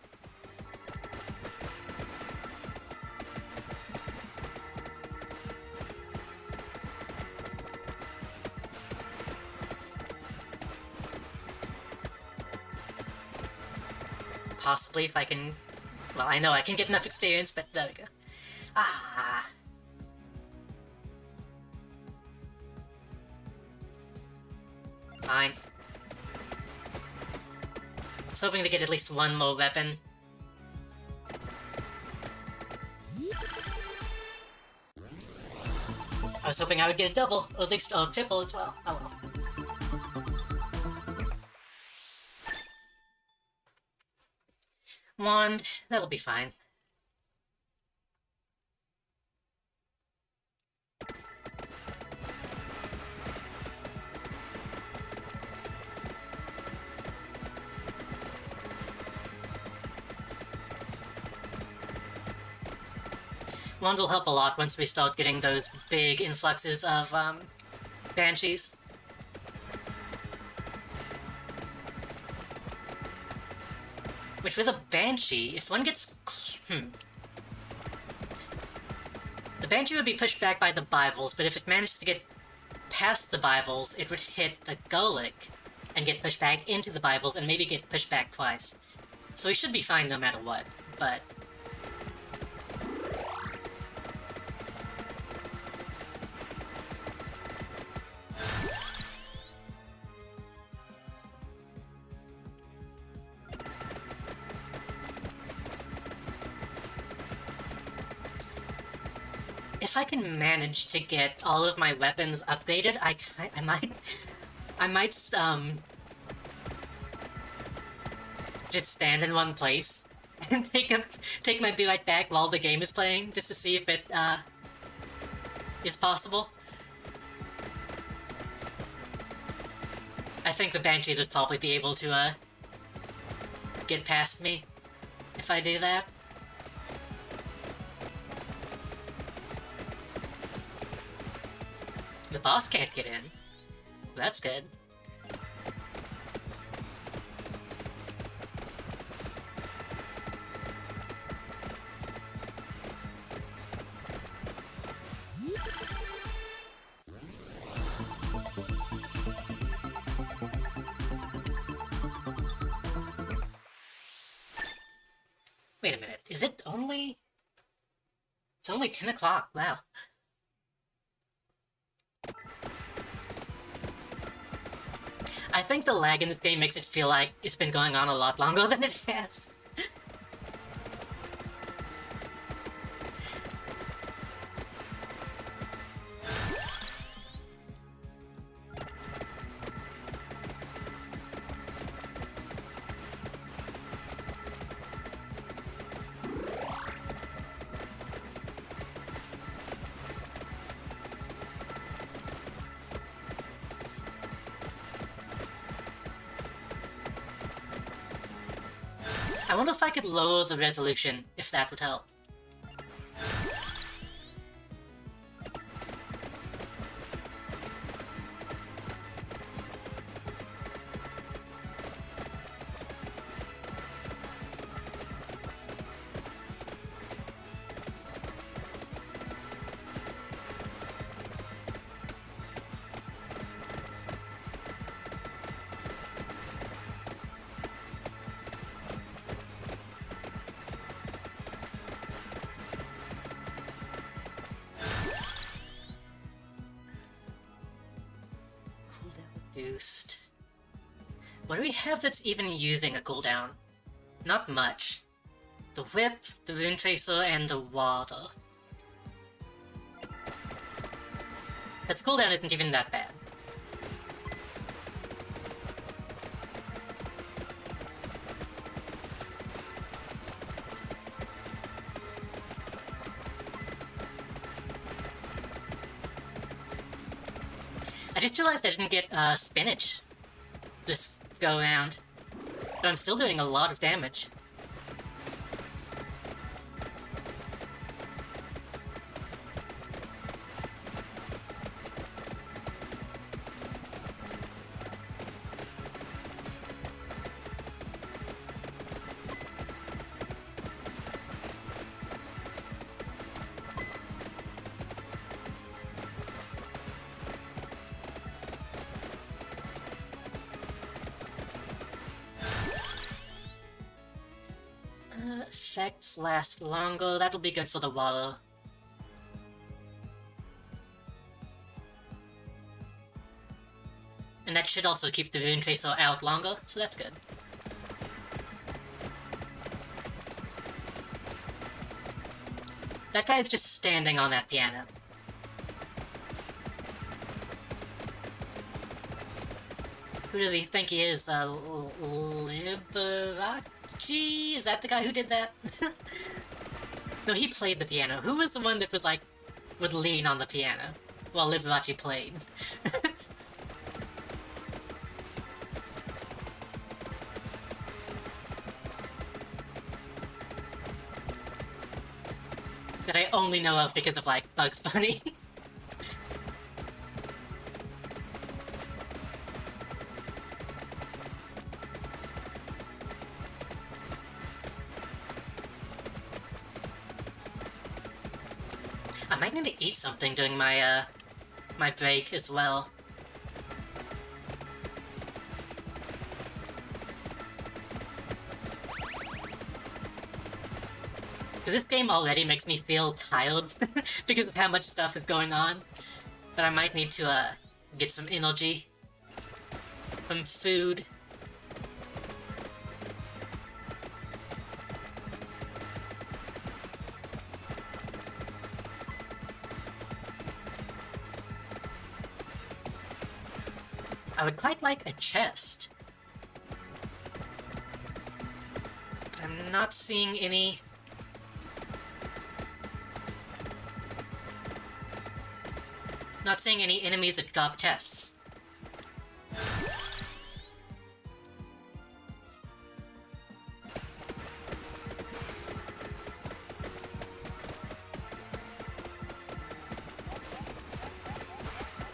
A: Possibly if I can... Well, I know I can get enough experience, but there we go. Ah. Fine. I was hoping to get at least one more weapon. I was hoping I would get a double, or at least a triple as well. Oh well. Wand, that'll be fine. Wand will help a lot once we start getting those big influxes of, banshees. Which, with a banshee, if one gets... The banshee would be pushed back by the Bibles, but if it managed to get past the Bibles, it would hit the Golic and get pushed back into the Bibles and maybe get pushed back twice. So we should be fine no matter what, but... If I can manage to get all of my weapons upgraded, I might just stand in one place and take my be right back while the game is playing, just to see if it is possible. I think the Banshees would probably be able to get past me if I do that. The boss can't get in. That's good. Wait a minute, is it only... It's only 10 o'clock, wow. I think the lag in this game makes it feel like it's been going on a lot longer than it has. I wonder if I could lower the resolution, if that would help. Reduced. What do we have that's even using a cooldown? Not much. The whip, the rune tracer, and the water. But the cooldown isn't even that bad. just realized I didn't get spinach this go around, but I'm still doing a lot of damage. Effects last longer. That'll be good for the water. And that should also keep the Rune Tracer out longer, so that's good. That guy is just standing on that piano. Who do they think he is? Liberace? Is that the guy who did that? No, he played the piano. Who was the one that was like, would lean on the piano while Liberace played? That I only know of because of, like, Bugs Bunny. I might need to eat something during my, my break as well. This game already makes me feel tired because of how much stuff is going on. But I might need to, get some energy from food. I would quite like a chest. I'm not seeing any... Not seeing any enemies that drop tests.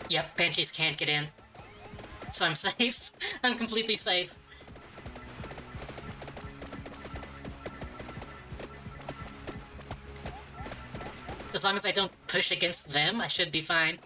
A: Yep, Banshees can't get in. So I'm safe. I'm completely safe. As long as I don't push against them, I should be fine.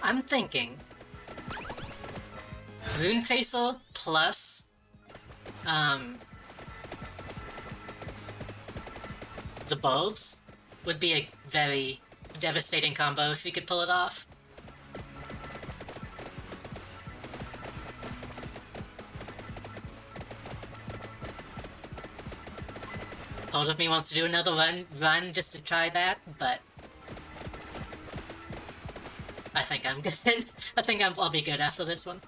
A: I'm thinking Rune Tracer plus the bulbs would be a very devastating combo if we could pull it off. Part of me wants to do another run just to try that, but I think I'm good. I think I'll be good after this one.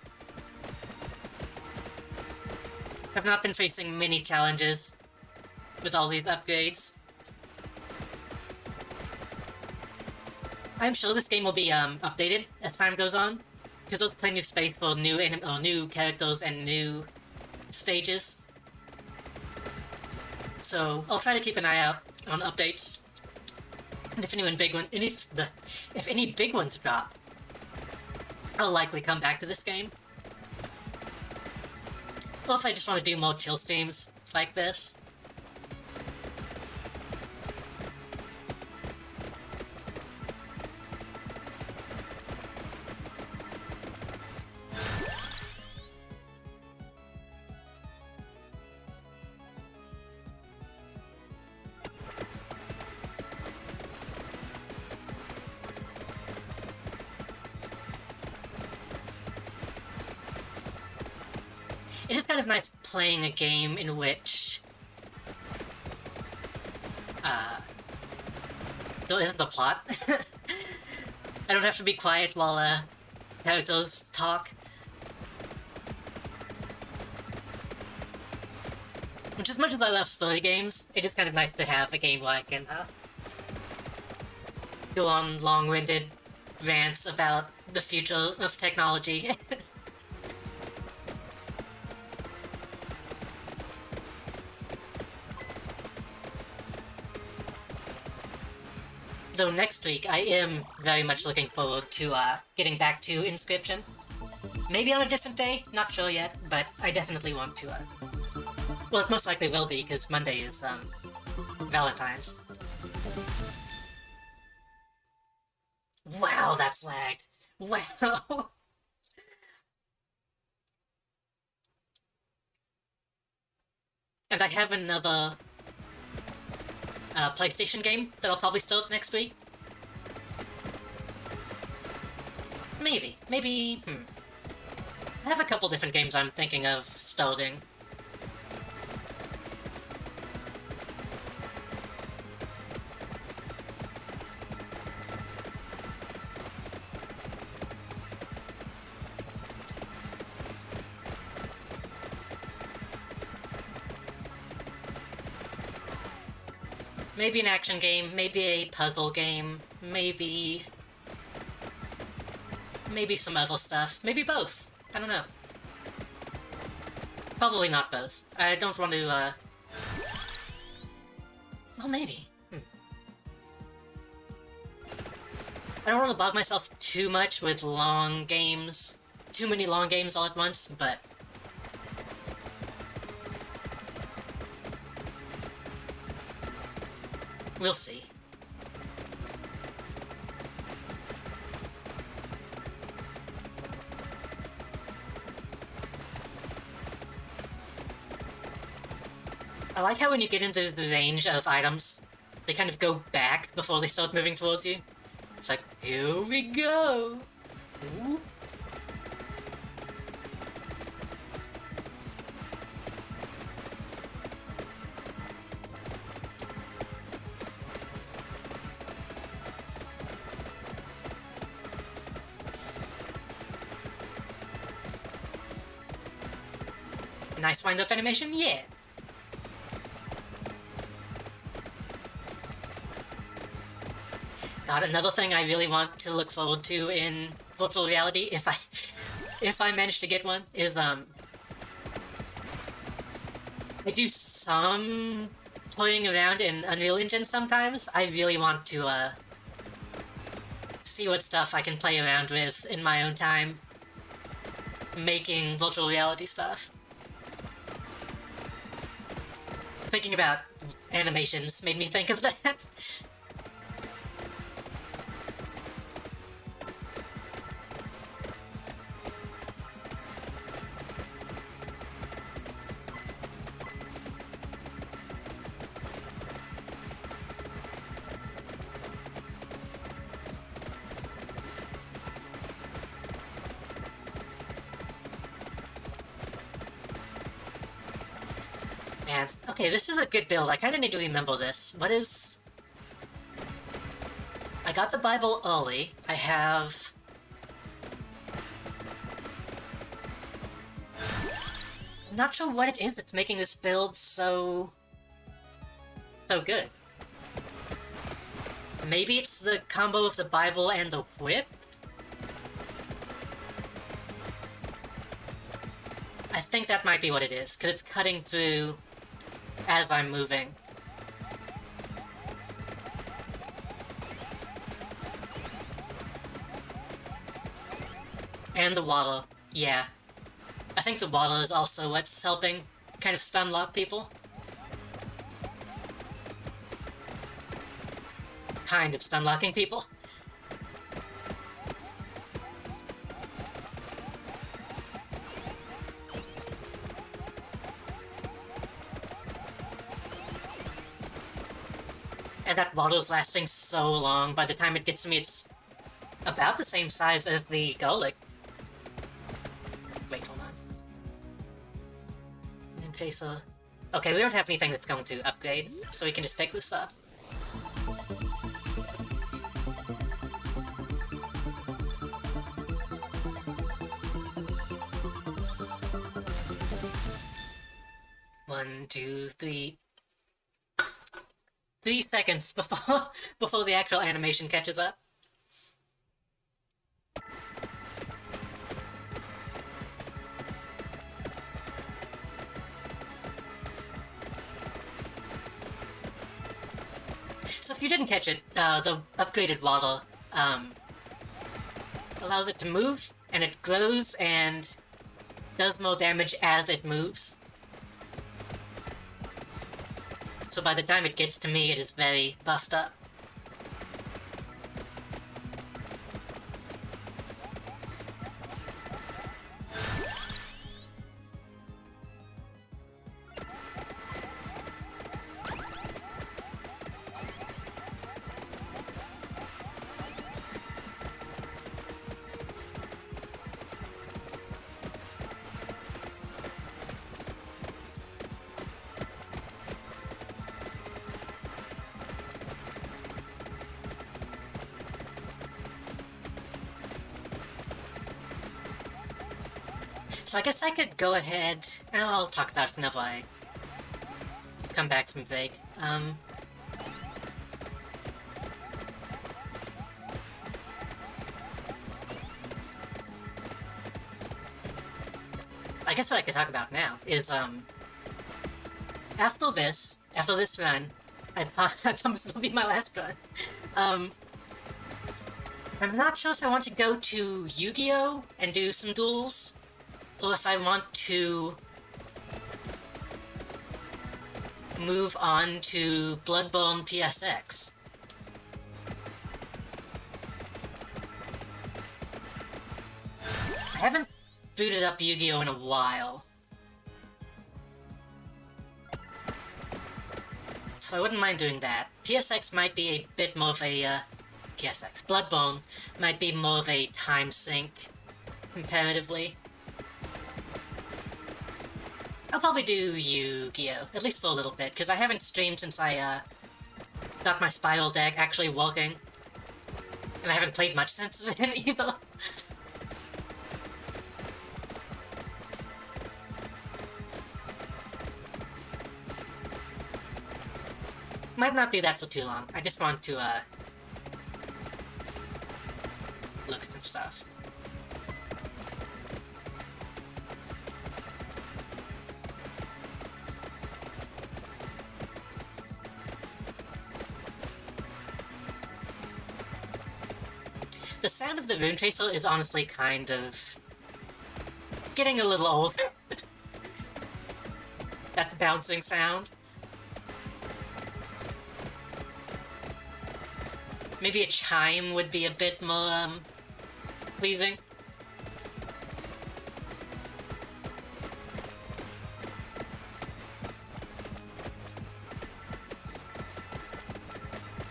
A: I've not been facing many challenges with all these upgrades. I'm sure this game will be updated as time goes on, because there's plenty of space for new characters and new stages. So I'll try to keep an eye out on updates. And if any big ones drop, I'll likely come back to this game. Or if I just want to do more chill streams like this. it is kind of nice playing a game in which the plot. I don't have to be quiet while characters talk. Which, as much as I love story games, it is kind of nice to have a game where I can go on long-winded rants about the future of technology. Though next week, I am very much looking forward to getting back to Inscription. Maybe on a different day, not sure yet, but I definitely want to. Well, it most likely will be, because Monday is Valentine's. Wow, that's lagged. Wow. And I have another PlayStation game that I'll probably start next week. Maybe, I have a couple different games I'm thinking of starting. Maybe an action game, maybe a puzzle game, maybe some other stuff, maybe both. I don't know. Probably not both. I don't want to, well, maybe. I don't want to bog myself too much with long games, too many long games all at once, but we'll see. I like how when you get into the range of items, they kind of go back before they start moving towards you. It's like, here we go! Ooh. Nice wind-up animation, yeah! God, another thing I really want to look forward to in virtual reality, if I manage to get one, is I do some toying around in Unreal Engine sometimes. I really want to see what stuff I can play around with in my own time, making virtual reality stuff. Thinking about animations made me think of that. And, okay, this is a good build. I kinda need to remember this. What is... I got the Bible early. I have... I'm not sure what it is that's making this build so good. Maybe it's the combo of the Bible and the whip? I think that might be what it is, because it's cutting through as I'm moving. And the water, yeah. I think the water is also what's helping kind of stun lock people. Kind of stun locking people. And that bottle's lasting so long, by the time it gets to me it's about the same size as the garlic. Wait, hold on. Chaser. Okay, we don't have anything that's going to upgrade, so we can just pick this up. One, two, three. 3 seconds before the actual animation catches up. So if you didn't catch it, the upgraded waddle allows it to move, and it grows and does more damage as it moves. So by the time it gets to me, it is very buffed up. So I guess I could go ahead, and I'll talk about it whenever I come back from break. I guess what I could talk about now is, after this run, I promise it'll be my last run, I'm not sure if I want to go to YGO and do some duels, or if I want to move on to Bloodborne PSX. I haven't booted up Yu-Gi-Oh! In a while, so I wouldn't mind doing that. PSX might be a bit more of a, Bloodborne might be more of a time sink, comparatively. I'll probably do Yu-Gi-Oh! At least for a little bit, because I haven't streamed since I, got my Spiral deck actually working. And I haven't played much since then, either. Might not do that for too long. I just want to, look at some stuff. The sound of the Rune Tracer is honestly kind of getting a little old. That bouncing sound. Maybe a chime would be a bit more, pleasing.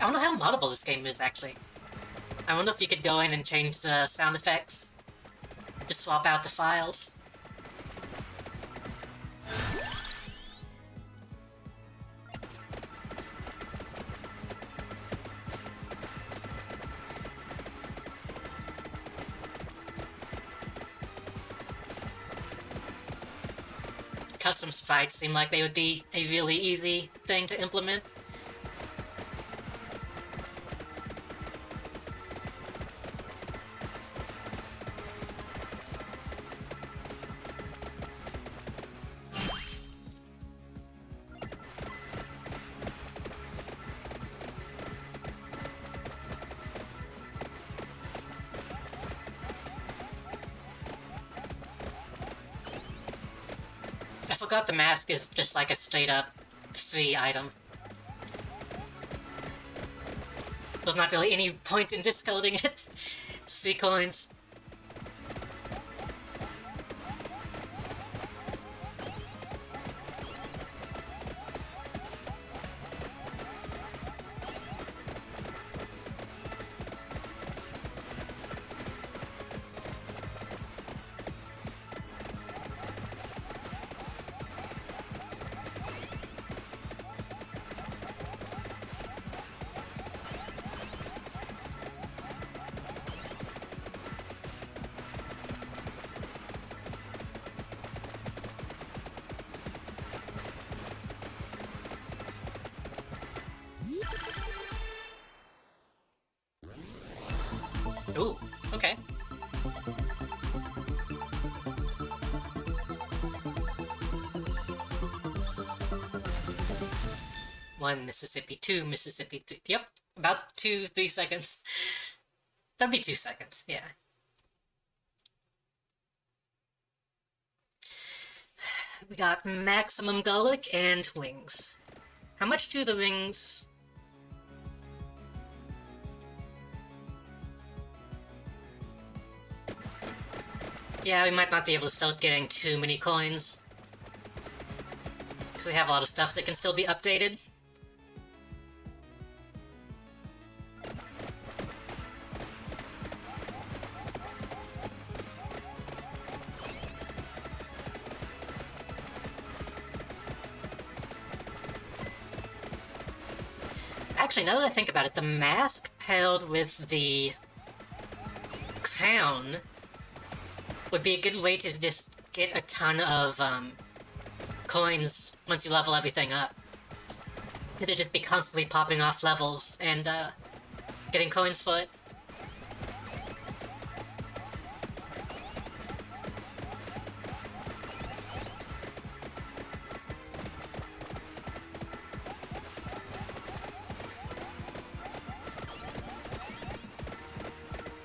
A: I don't know how moddable this game is, actually. I wonder if you could go in and change the sound effects. Just swap out the files. Custom sprites seem like they would be a really easy thing to implement. I forgot the mask is just like a straight up free item. There's not really any point in discoding it. It's free coins. Ooh, okay. One Mississippi, two Mississippi, three. Yep, about 3 seconds. That'd be 2 seconds, yeah. We got maximum garlic and wings. How much do the wings... Yeah, we might not be able to start getting too many coins. Because we have a lot of stuff that can still be upgraded. Actually, now that I think about it, the mask paired with the crown would be a good way to just get a ton of coins once you level everything up. It'd just be constantly popping off levels and getting coins for it.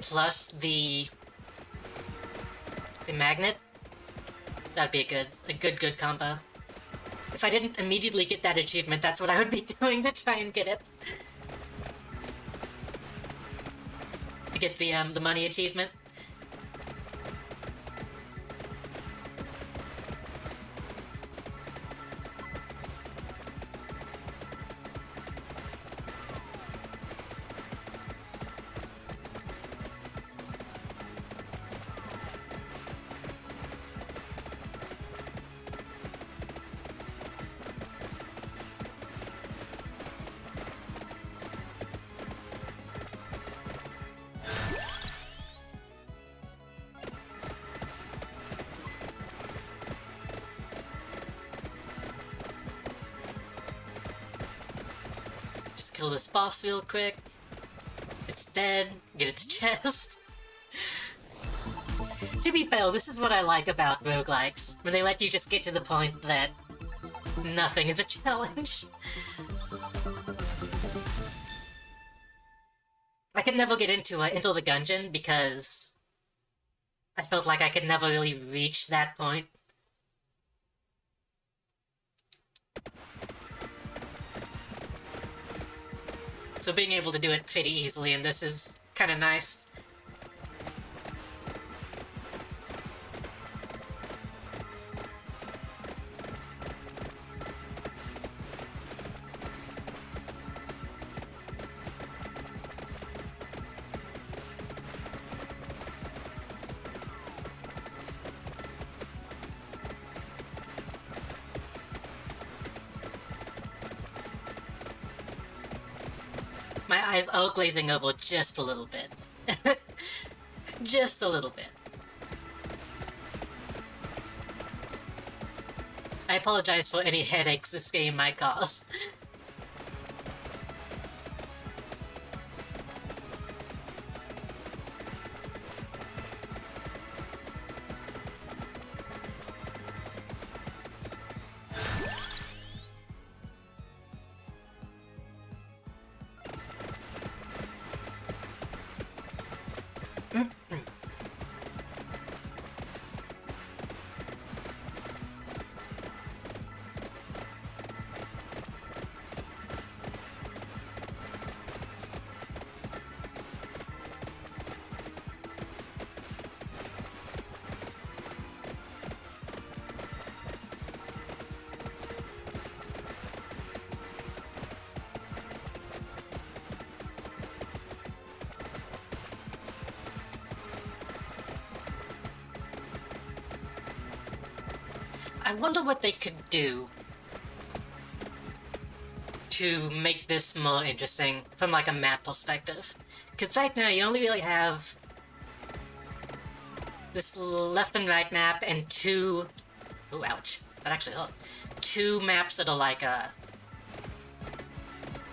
A: Plus the magnet, that'd be a good combo. If I didn't immediately get that achievement, that's what I would be doing to try and get it. To get the money achievement. Kill this boss real quick. It's dead. Get its chest. To be fair, this is what I like about roguelikes, when they let you just get to the point that nothing is a challenge. I could never get into the dungeon because I felt like I could never really reach that point. So being able to do it pretty easily in this is kind of nice. My eyes are glazing over just a little bit. Just a little bit. I apologize for any headaches this game might cause. I wonder what they could do to make this more interesting from like a map perspective. Because right now you only really have this left and right map and two... Ooh, ouch. That actually hurt. Two maps that are like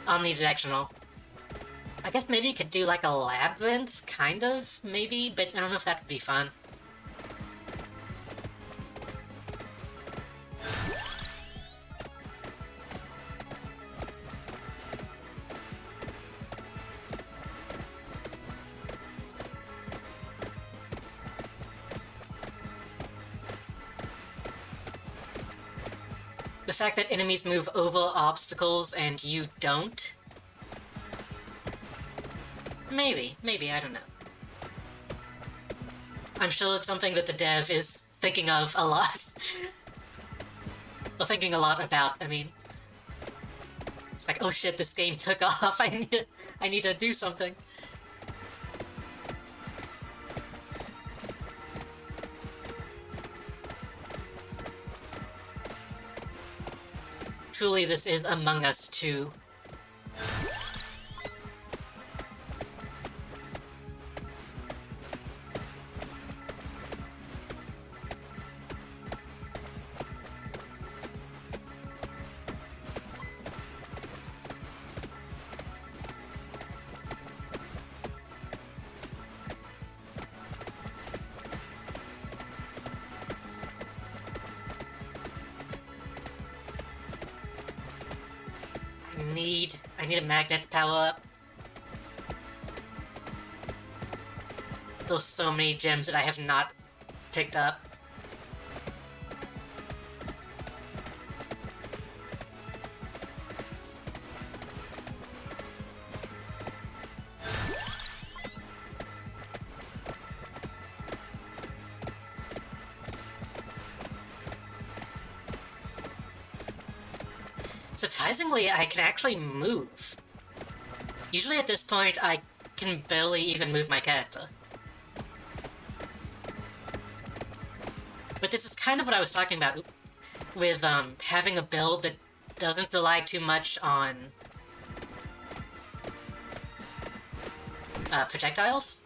A: omnidirectional. I guess maybe you could do like a labyrinth, kind of, maybe, but I don't know if that would be fun. The fact that enemies move over obstacles and you don't? Maybe, I don't know. I'm sure it's something that the dev is thinking of a lot. Or thinking a lot about, I mean. Like, oh shit, this game took off, I need to do something. Truly, this is Among Us 2. I need a magnet power-up. There's so many gems that I have not picked up. Surprisingly, I can actually move. Usually at this point, I can barely even move my character. But this is kind of what I was talking about with having a build that doesn't rely too much on projectiles.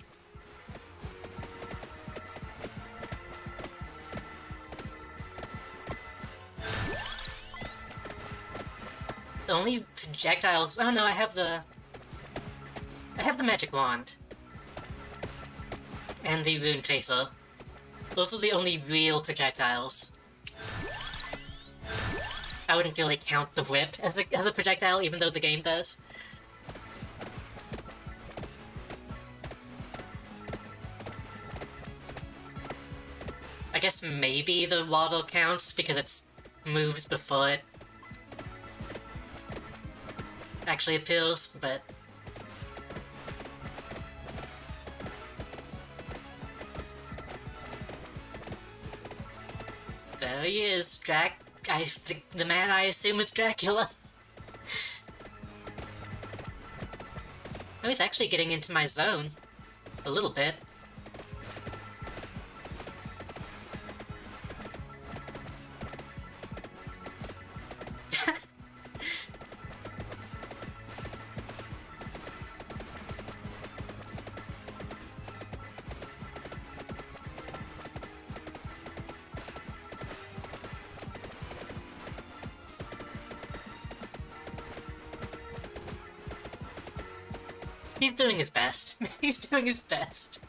A: The only projectiles... Oh no, I have the magic wand. And the rune tracer. Those are the only real projectiles. I wouldn't really count the whip as a projectile, even though the game does. I guess maybe the waddle counts because it moves before it actually appears, but... There he is, the man I assume is Dracula. Oh, he's actually getting into my zone. A little bit. He's doing his best. He's doing his best.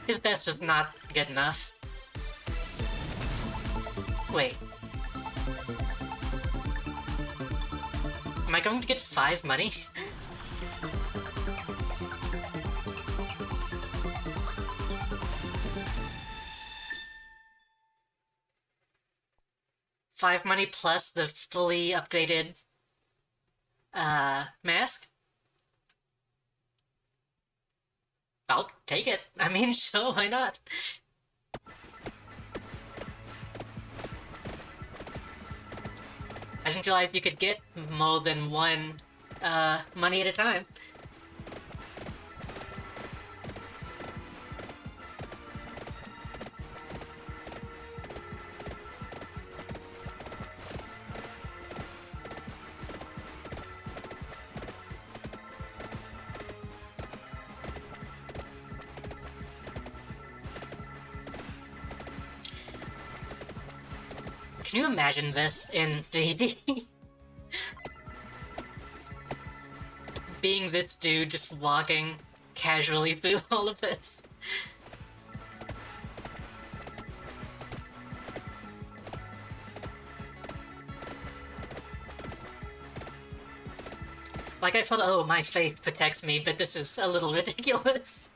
A: His best was not good enough. Wait. Am I going to get 5 money? $5 money plus the fully upgraded mask? I'll take it. I mean, sure, why not? I didn't realize you could get more than one money at a time. Can you imagine this in 3D? Being this dude just walking casually through all of this. Like, I thought, oh, my faith protects me, but this is a little ridiculous.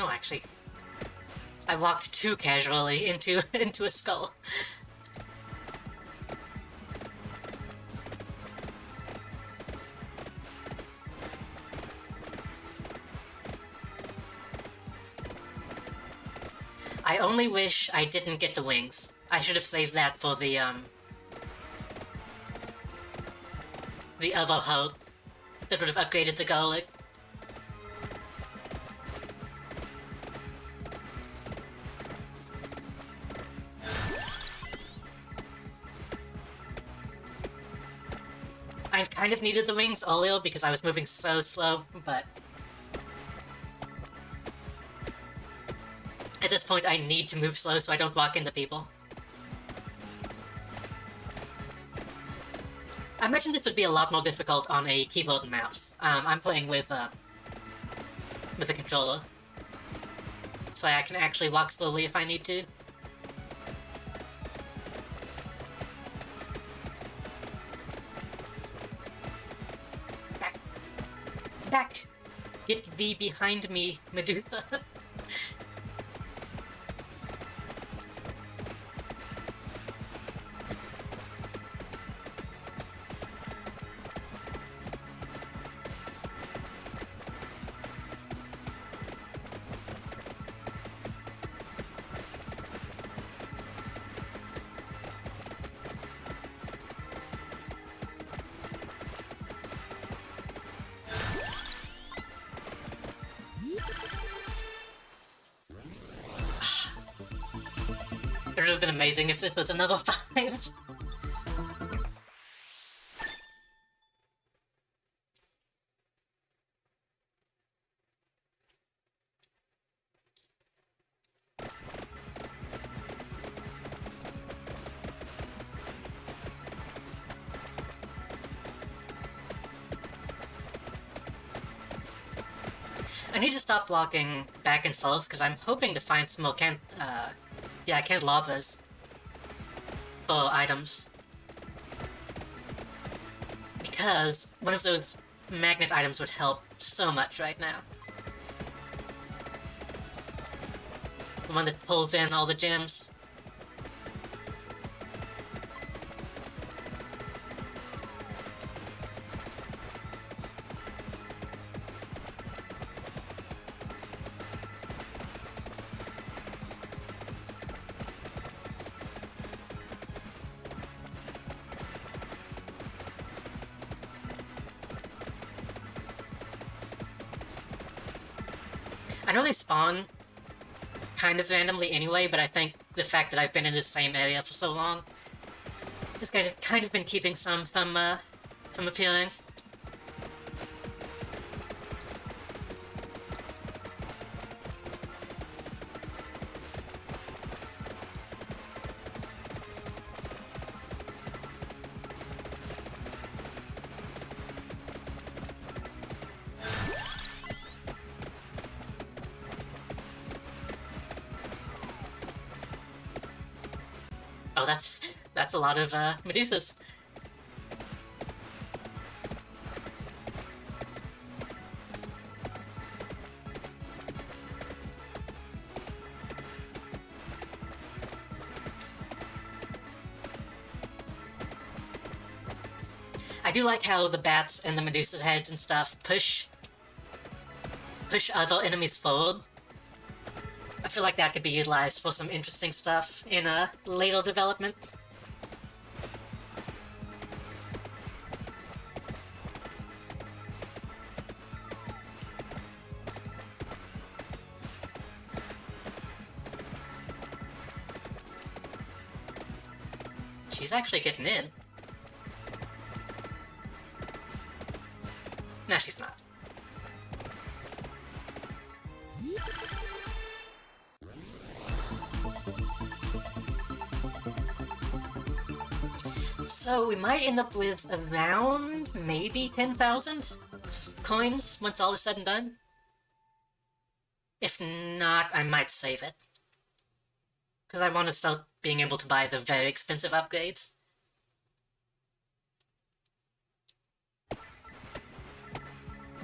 A: Oh, actually, I walked too casually into a skull. I only wish I didn't get the wings. I should have saved that for the other hope that would have upgraded the garlic. I kind of needed the wings earlier because I was moving so slow, but at this point I need to move slow so I don't walk into people. I imagine this would be a lot more difficult on a keyboard and mouse. I'm playing with a controller, so I can actually walk slowly if I need to. Back! Get thee behind me, Medusa. It would have been amazing if this was another 5. I need to stop walking back and forth because I'm hoping to find some more candelabras for items. Because one of those magnet items would help so much right now. The one that pulls in all the gems. I know they spawn kind of randomly anyway, but I think the fact that I've been in this same area for so long has kind of been keeping some from appearing. Oh, that's a lot of Medusas. I do like how the bats and the Medusa's heads and stuff push other enemies forward. I feel like that could be utilized for some interesting stuff in a later development. She's actually getting in. No, she's not. So we might end up with around maybe 10,000 coins once all is said and done. If not, I might save it. Because I want to start being able to buy the very expensive upgrades.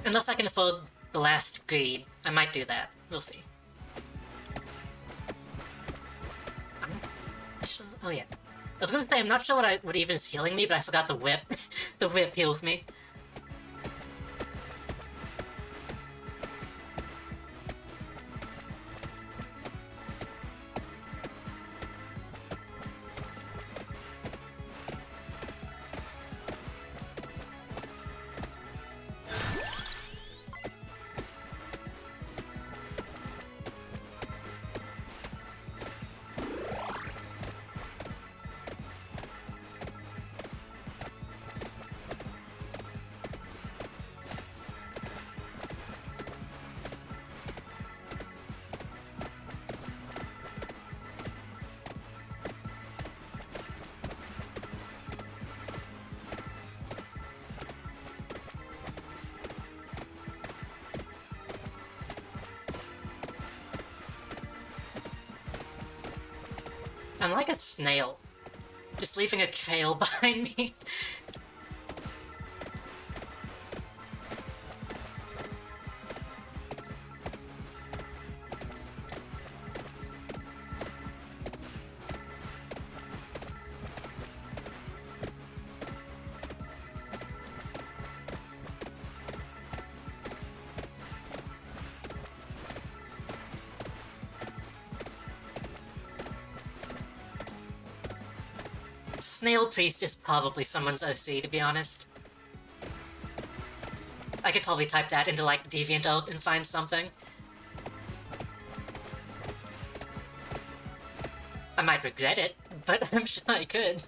A: Unless I can afford the last greed, I might do that. We'll see. Oh yeah. I was gonna say, I'm not sure what even is healing me, but I forgot the whip. The whip heals me. I'm like a snail, just leaving a trail behind me. Snail Priest is probably someone's OC, to be honest. I could probably type that into, like, DeviantArt and find something. I might regret it, but I'm sure I could.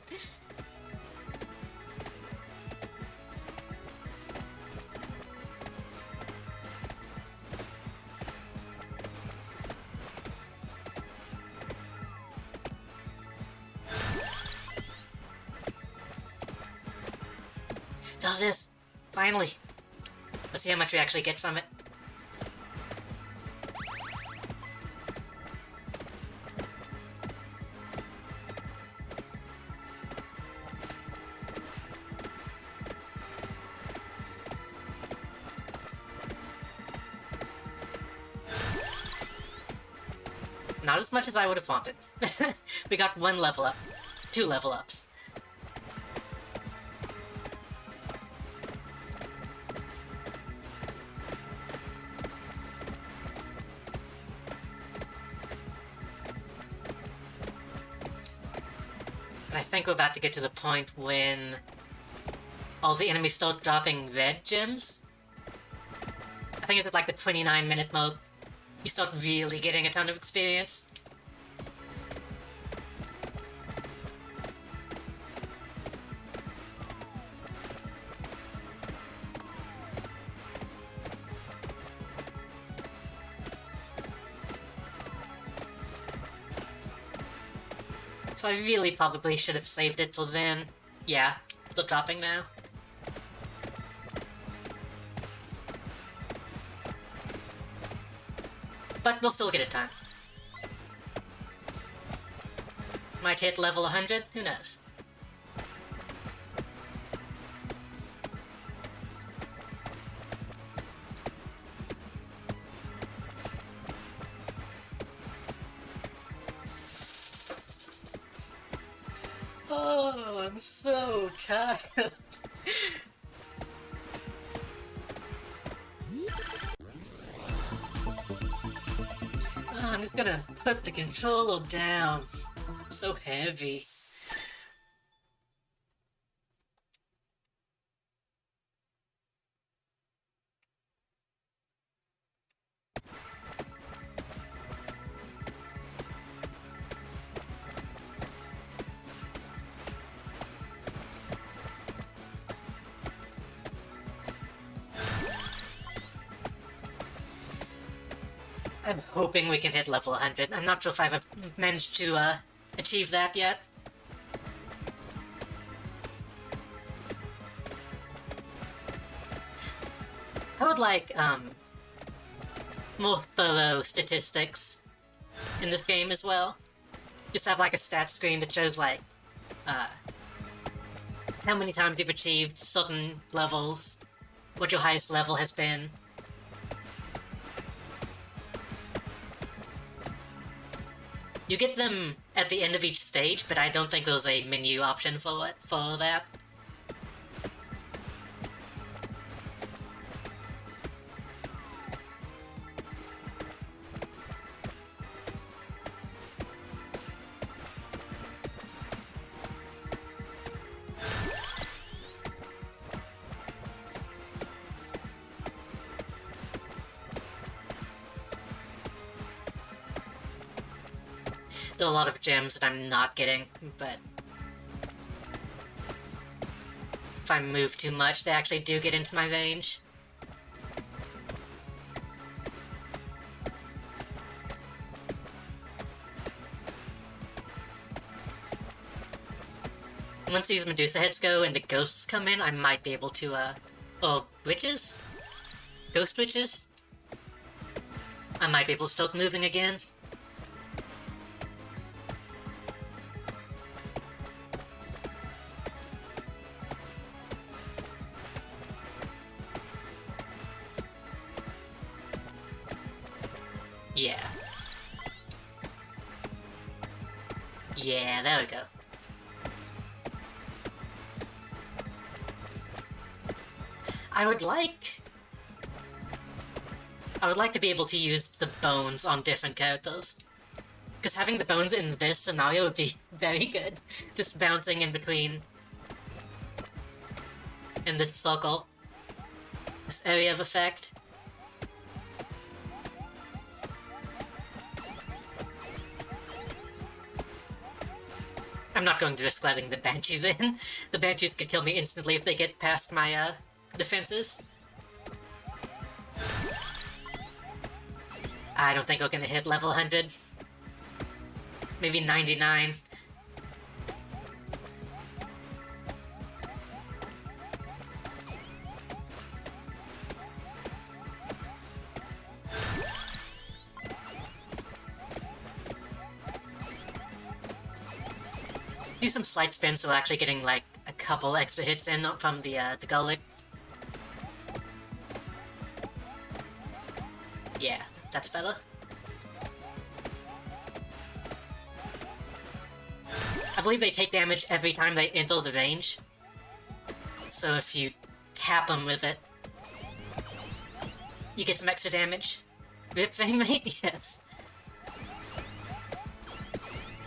A: Does this! Finally! Let's see how much we actually get from it. Not as much as I would have wanted. We got 1 level up. 2 level ups. And I think we're about to get to the point when all the enemies start dropping red gems. I think it's at like the 29-minute mode. You start really getting a ton of experience. So I really probably should have saved it for then. Yeah, they're dropping now. But we'll still get it done. Might hit level 100, who knows? Oh, I'm so tired. I'm just gonna put the controller down. It's so heavy. I'm hoping we can hit level 100. I'm not sure if I've managed to achieve that yet. I would like more thorough statistics in this game as well. Just have like a stat screen that shows like how many times you've achieved certain levels, what your highest level has been. You get them at the end of each stage, but I don't think there's a menu option for that. There are a lot of gems that I'm not getting, but if I move too much, they actually do get into my range. Once these Medusa heads go and the ghosts come in, I might be able to, or witches? Ghost witches? I might be able to start moving again. Yeah. Yeah, there we go. I would like to be able to use the bones on different characters. Because having the bones in this scenario would be very good. Just bouncing in between in this circle. This area of effect. I'm not going to risk letting the Banshees in. The Banshees could kill me instantly if they get past my, defenses. I don't think we're gonna hit level 100. Maybe 99. Do some slight spins, so we're actually getting like a couple extra hits in from the garlic. Yeah, that's better. I believe they take damage every time they enter the range. So if you tap them with it, you get some extra damage. Rip frame rate? Yes.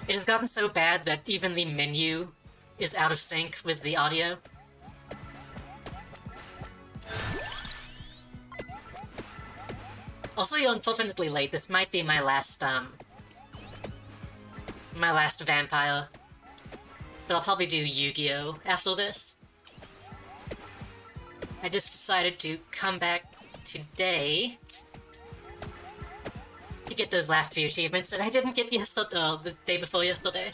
A: It has gotten so bad that even the menu is out of sync with the audio. Also, you're unfortunately late. This might be my last vampire. But I'll probably do YGO after this. I just decided to come back today to get those last few achievements that I didn't get yesterday, the day before yesterday.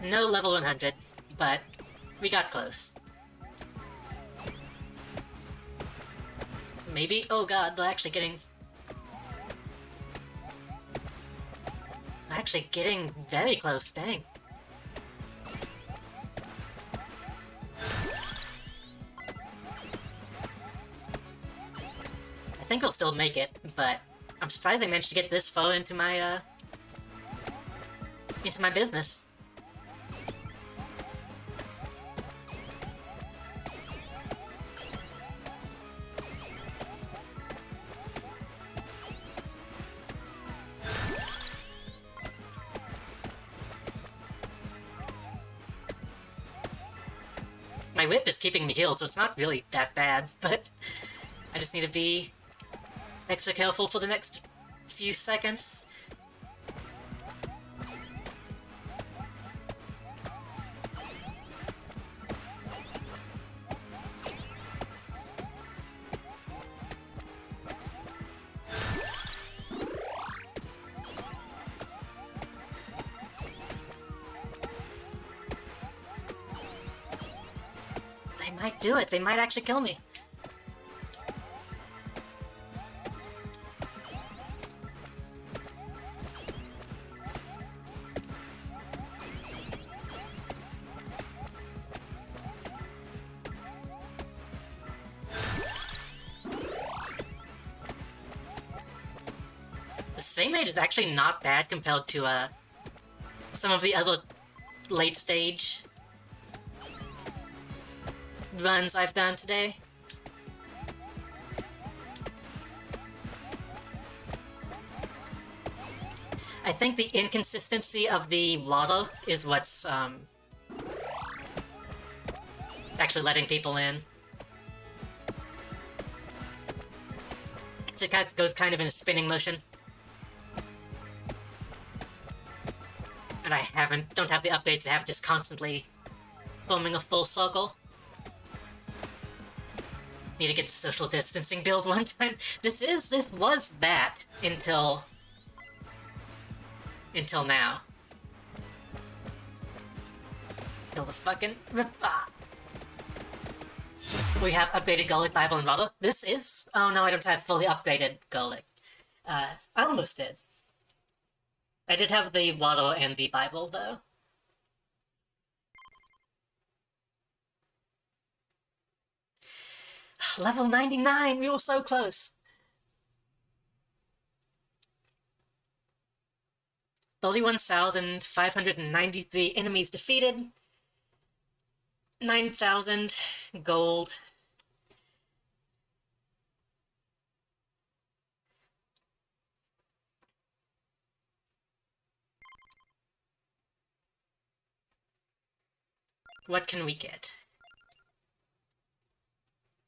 A: No level 100, but we got close. Maybe? Oh god, they're actually getting... Actually getting very close, dang. I think I'll still make it, but I'm surprised I managed to get this far into my business. My whip is keeping me healed, so it's not really that bad, but I just need to be extra careful for the next few seconds. They might do it. They might actually kill me. This Fame-Maid is actually not bad compared to, some of the other late-stage runs I've done today. I think the inconsistency of the water is what's, actually letting people in. It goes kind of in a spinning motion. And I don't have the upgrades to have it just constantly forming a full circle. Need to get the social distancing build one time. This was that until now. Kill the fucking We have upgraded Garlic, Bible, and Water. This is... Oh no, I don't have fully upgraded Garlic. I almost did. I did have the Water and the Bible, though. Level 99! We were so close! 31,593 enemies defeated. 9,000 gold. What can we get?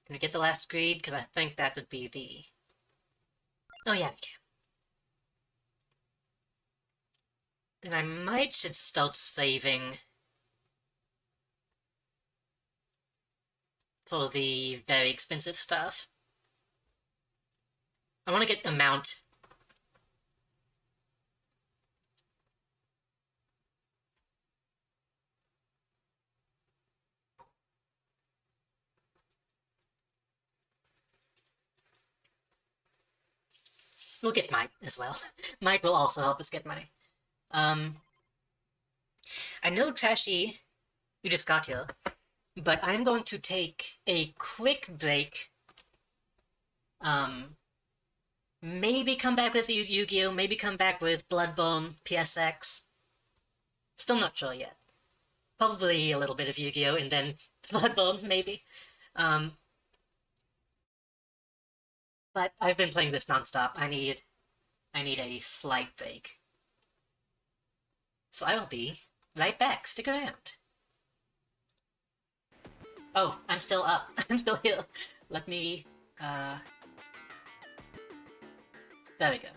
A: Can we get the last greed? Because I think that would be the... Oh yeah, we can. Then I should start saving for the very expensive stuff. I want to get a mount. We'll get Might as well. Might will also help us get money. I know Trashy, you just got here, but I'm going to take a quick break. Maybe come back with Yu-Gi-Oh! Maybe come back with Bloodborne, PSX. Still not sure yet. Probably a little bit of Yu-Gi-Oh! And then Bloodborne, maybe. But I've been playing this non-stop. I need a slight break. So I will be right back. Stick around. Oh, I'm still up. I'm still here. Let me, there we go.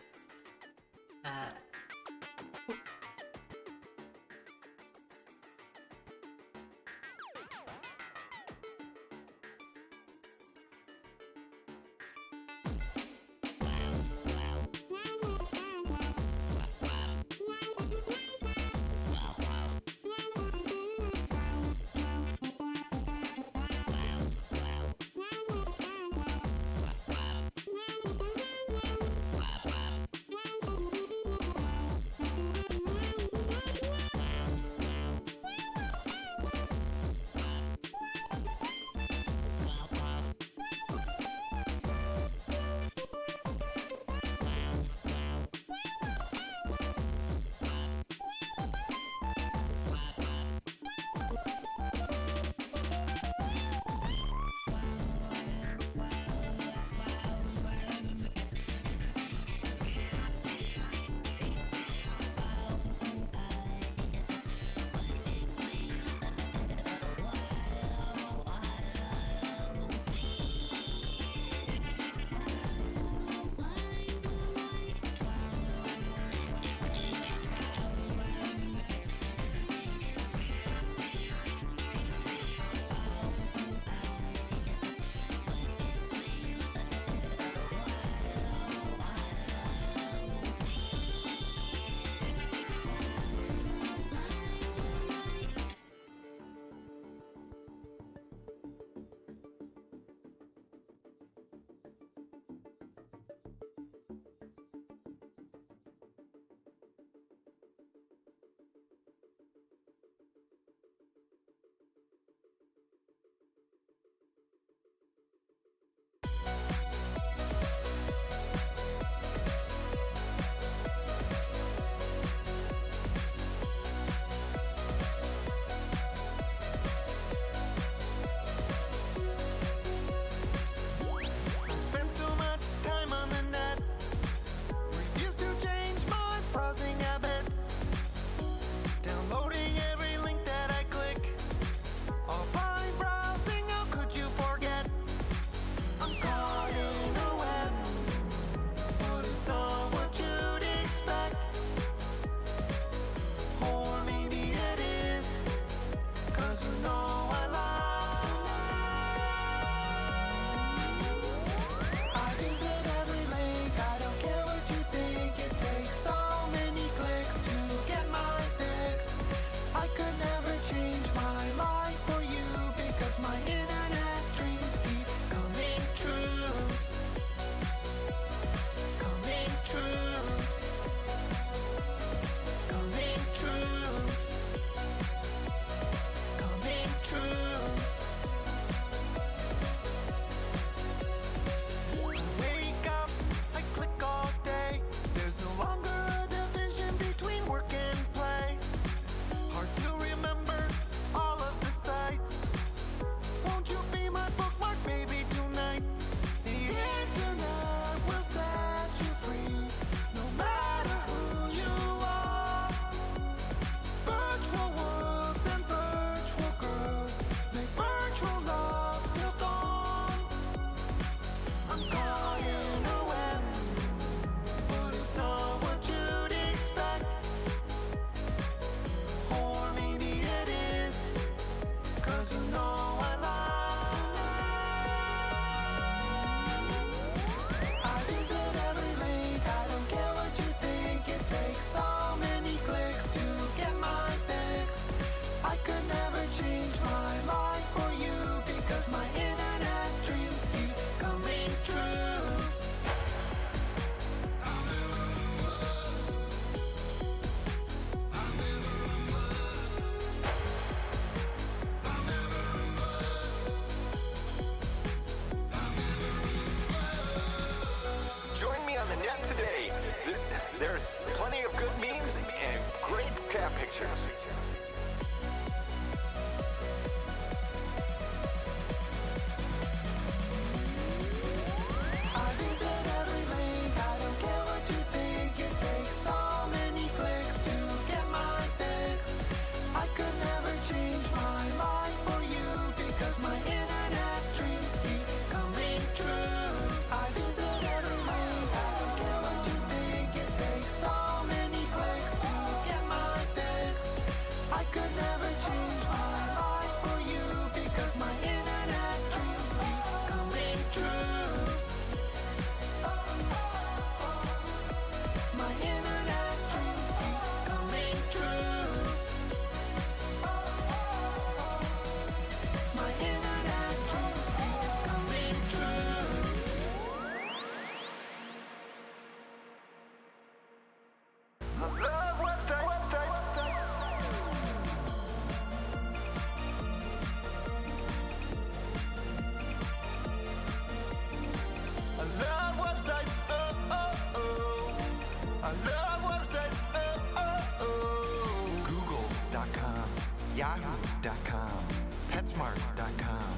B: YGO.com, PetSmart.com,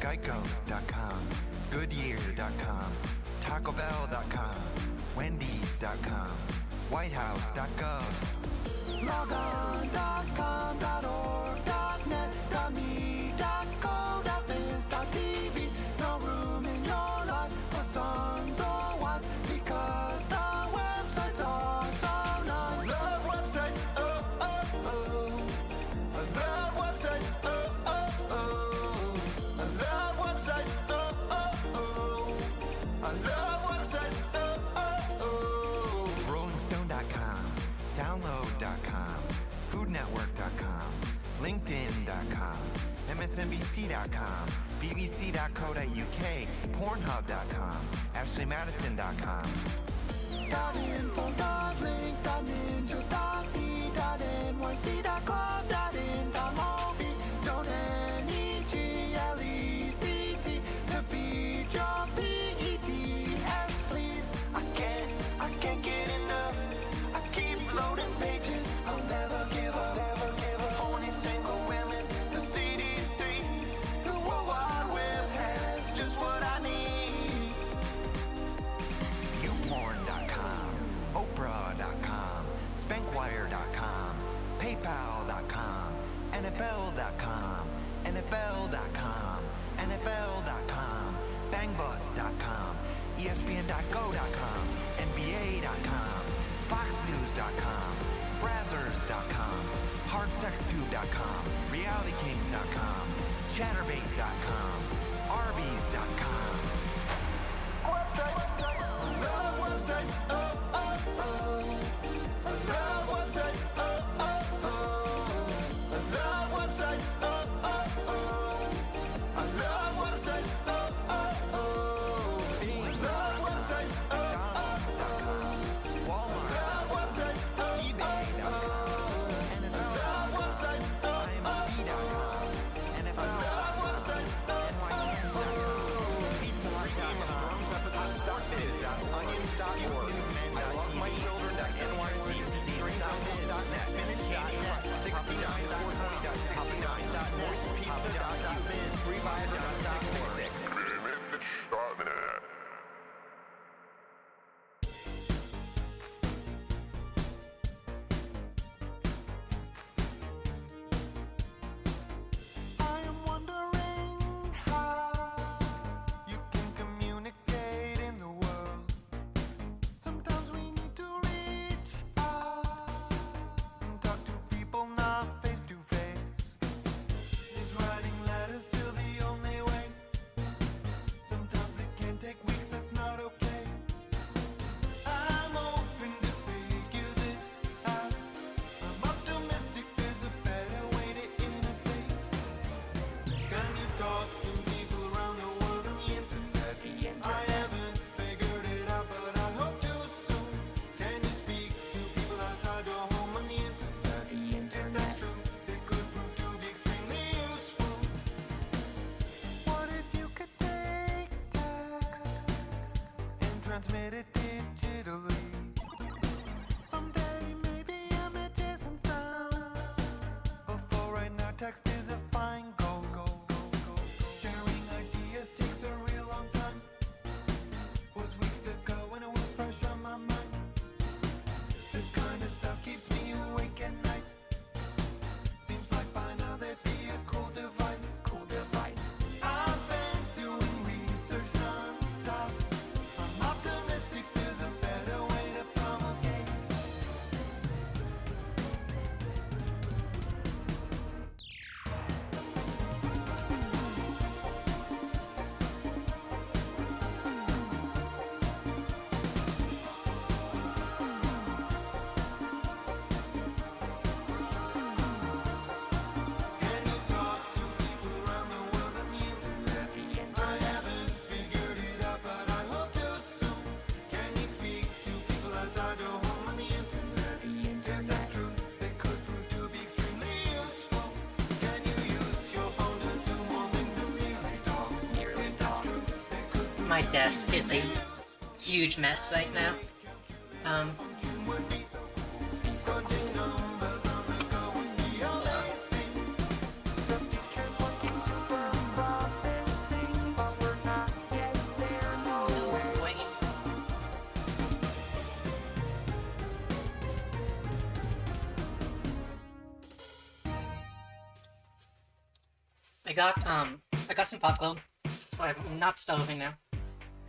B: GEICO.com, Goodyear.com, TacoBell.com, Wendy's.com, WhiteHouse.gov. Logon.com.org.net.me.co.biz.tv. No room in your life for sons or wives because the websites are so nice. Love websites, oh, oh, oh. I love websites, oh, oh, oh. I love websites, oh, oh, oh. I love websites, oh, oh, oh. RollingStone.com, Download.com, FoodNetwork.com, LinkedIn.com, MSNBC.com, BBC.co.uk, Pornhub.com, AshleyMadison.com. .info.link.ninja.d.nyc.com.in.mobi. Don't NEGLECT to feed your PETS, please. I can't get enough. I keep loading pages. I'll never give up. Only single women, the CDC, the World Wide Web has just what I need. YouPorn.com, Oprah.com, SpankWire.com, PayPal.com, NFL.com, NFL.com, NFL.com, BangBus.com, ESPN.go.com, NBA.com, FoxNews.com, Brazzers.com, HardSexTube.com, RealityKings.com, Chatterbait.com, Arby's.com. Love websites, oh, oh, oh. I love websites, oh, oh, oh. I love websites, oh, oh, oh. I love websites, oh, oh, oh. I love websites, oh, oh, oh. Walmart. I love websites, oh, eBay.com. I love websites, oh, IMDb.com. NFL. I love websites, oh, PizzaHut.com. I love my children.nyc.net. Pizza.69.420.69.pizza.biz. Revive.org. I am wondering how you can communicate in the world. Sometimes we need to reach out and talk to people not face to face. Is writing letters still the only way? Sometimes it can take weeks, that's not okay. I'm open to figure this out. I'm optimistic there's a better way to interface. Can you talk to people around the world on the internet? I haven't figured it out, but I hope to soon. Can you speak to people outside your home on the internet? If that's true, it could prove to be extremely useful. What if you could take text and transmit it digitally? Someday maybe images and sound. But for right now, text is a fine goal. Sharing ideas takes a real long time. Was weeks ago when it was fresh on my mind. This kind of stuff keeps me awake at night. Seems like by now there'd be a cool device. I've been doing research non-stop. I'm optimistic there's a better way to promulgate. Can you talk to people around the world on the internet? I haven't figured it out, but I hope to soon. Can you speak to people outside your home on the internet? If that's true, it could prove to be extremely useful. Can you use your phone to do more things than really talk? If that's true, it could prove
A: My desk is a huge mess right now.
B: crunching numbers on the go would be amazing.
A: I got some popcorn, so I'm not starving now.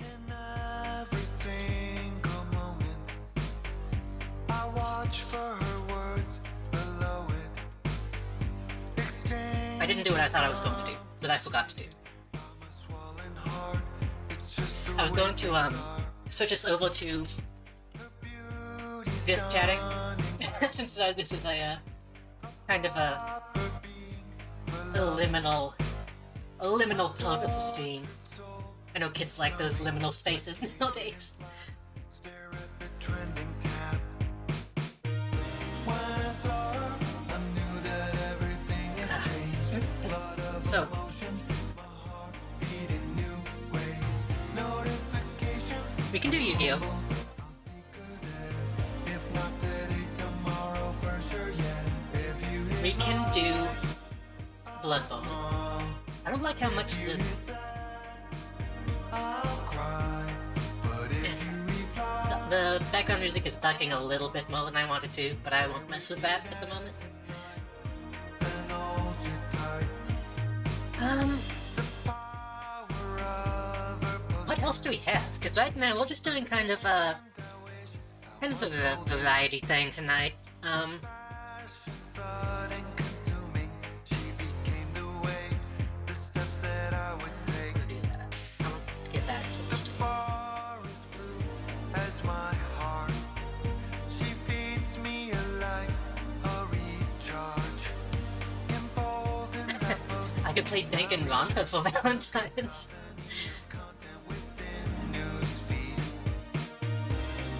B: In every single moment, I watch for her words below it.
A: I didn't do what I thought I was going to do, that I forgot to do.
B: Swollen heart, it's just the
A: I was going to,
B: way
A: switch us over to
B: beauty's
A: this chatting,
B: shining.
A: since this is a, kind of a liminal part of the stream. I know kids like those liminal spaces nowadays.
B: Stare at the trending tab. When I saw her, I knew that everything had changed. Lot of
A: So,
B: emotions, my heart beat in new ways. Notifications,
A: we can do Yu-Gi-Oh!
B: I'll seek her there. If not today, tomorrow for sure, yeah. If you hit
A: We can do Bloodborne. I don't like how much
B: I'll cry. But if
A: it's,
B: you reply,
A: the background music is bugging a little bit more than I wanted to, but I won't mess with that at the moment.
B: then hold you tight. Power of her
A: What else do we have? Because right now we're just doing kind of a variety thing tonight.
B: sudden consuming. She became the way, the steps that I would take.
A: I'm gonna do that. I'm gonna give that to the stream.
B: Forest blue as my heart. She feeds me a light, a recharge. Emboldened that most
A: I could play Danganronpa for Valentine's.
B: content within newsfeed.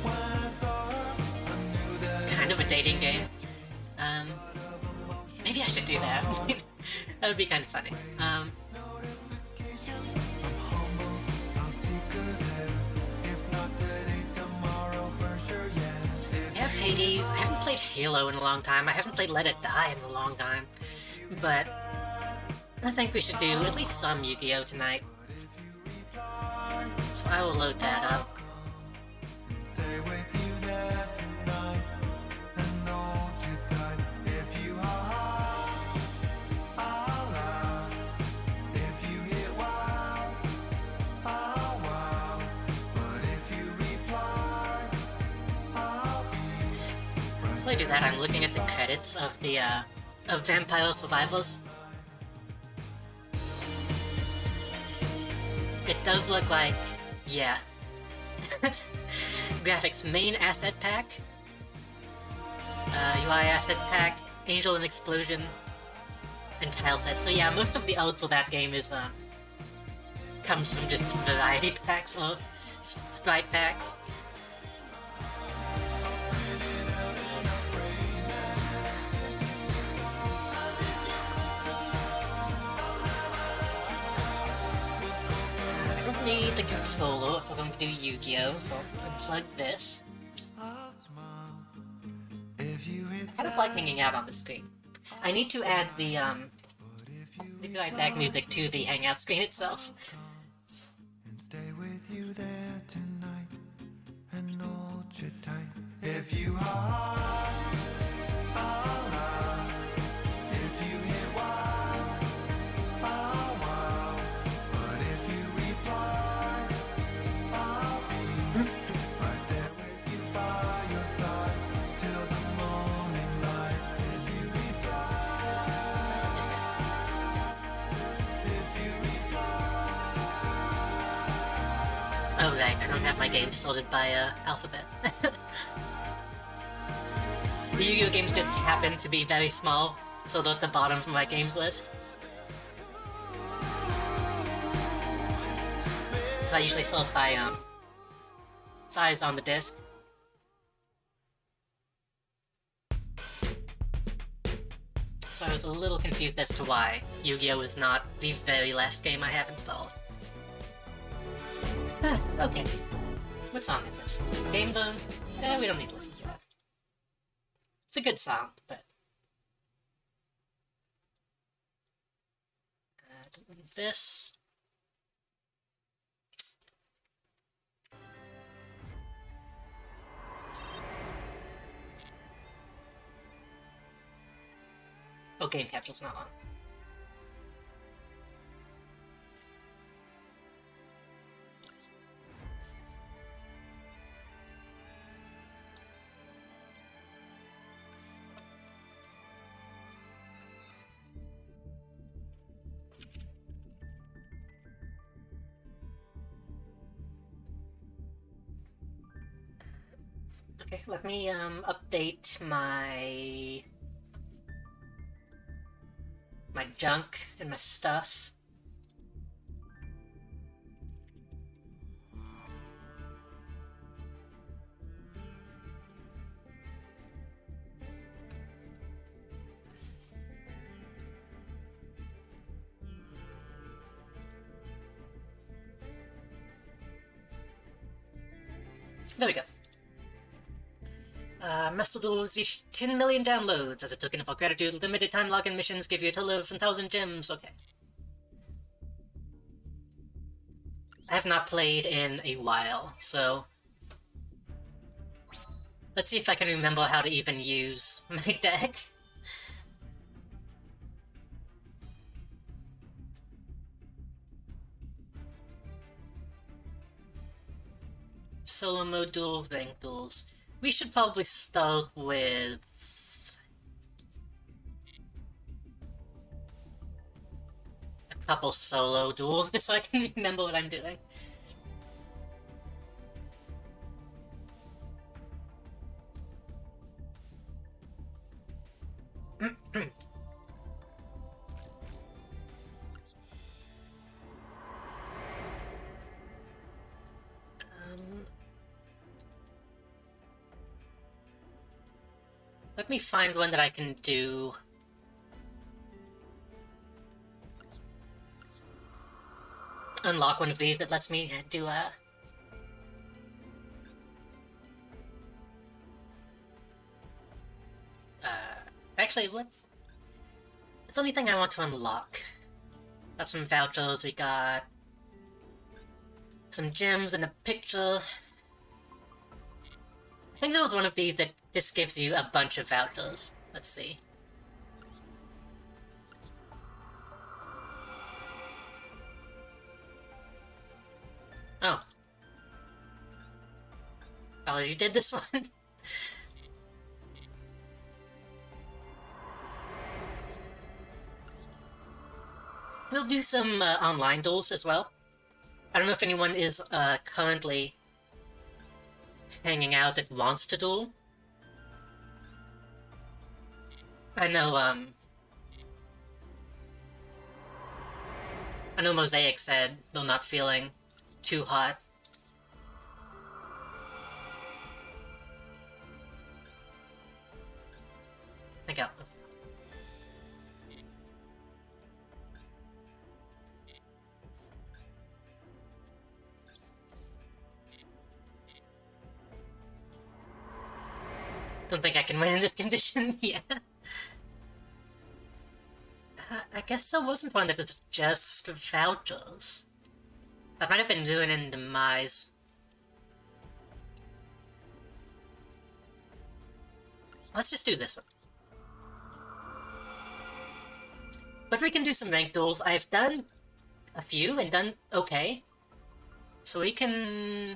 B: When I saw her, I knew that
A: It's kind of a dating game. Maybe I should do that. That would be kind of funny.
B: I'm humble, I'll seek her there. If not today, tomorrow for sure, yeah.
A: I have Hades. I haven't played Halo in a long time. I haven't played Let It Die in a long time. But I think we should do at least some Yu-Gi-Oh! Tonight. So I will load that up.
B: Stay with you there tonight and hold you tight. If you are, I'll laugh. If you hit wow, I'll wow. But if you reply, I'll be
A: So I do that. I'm looking at the credits of the of Vampire Survivors. It does look like, yeah. Graphics main asset pack, UI asset pack, Angel and Explosion, and tile set. So yeah, most of the art for that game is comes from just variety packs or sprite packs. I don't need the controller if we're going to do Yu-Gi-Oh! So I'll unplug this.
B: I'll smile. If you hit
A: I kind of like hanging out on the screen. I need to add the UI back music to the Hangout screen itself.
B: and stay with you there tonight and hold you tight. If you are, I'll laugh. If you hit wow, I'll wow. But if you reply, I'll be right there with you by your side till the morning light. If you reply,
A: Is it?
B: if you
A: Oh right, I don't have my games sorted by alphabet. The Yu-Gi-Oh! Games just happen to be very small, so they're at the bottom of my games list. Because I usually sort by size on the disc. So I was a little confused as to why Yu-Gi-Oh! is not the very last game I have installed. Okay. What song is this? Game Zone? We don't need to listen to that. It's a good song, but... this... Oh, game capture's not on. Okay, let me update my junk and my stuff. There we go. Master Duel has reached 10 million downloads. As a token of our gratitude, limited time login missions give you a total of 1,000 gems. Okay. I have not played in a while, so let's see if I can remember how to even use my deck. Solo mode duels, ranked duels. We should probably start with a couple solo duels just so I can remember what I'm doing. Let me find one that I can do. Unlock one of these that lets me do a... Actually, what? It's the only thing I want to unlock. Got some vouchers, we got some gems and a picture. I think there was one of these that just gives you a bunch of vouchers. Let's see. Oh. Oh, you did this one? We'll do some online duels as well. I don't know if anyone is currently hanging out that wants to duel. I know Mosaic said they're not feeling too hot. I got them. Don't think I can win in this condition, yeah. I guess there wasn't one that was just vouchers. That might have been Ruin and Demise. Let's just do this one. But we can do some ranked duels. I've done a few and done okay. So we can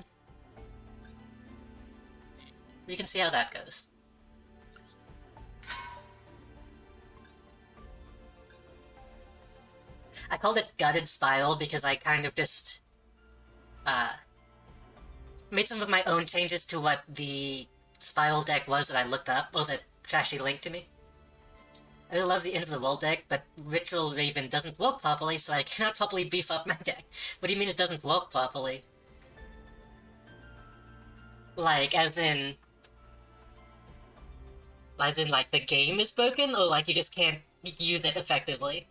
A: see how that goes. I called it Gutted Spiral because I kind of just made some of my own changes to what the Spiral deck was that I looked up, or that Trashy linked to me. I really love the End of the World deck, but Ritual Raven doesn't work properly, so I cannot properly beef up my deck. What do you mean it doesn't work properly? Like, as in, like, the game is broken, or like you just can't use it effectively?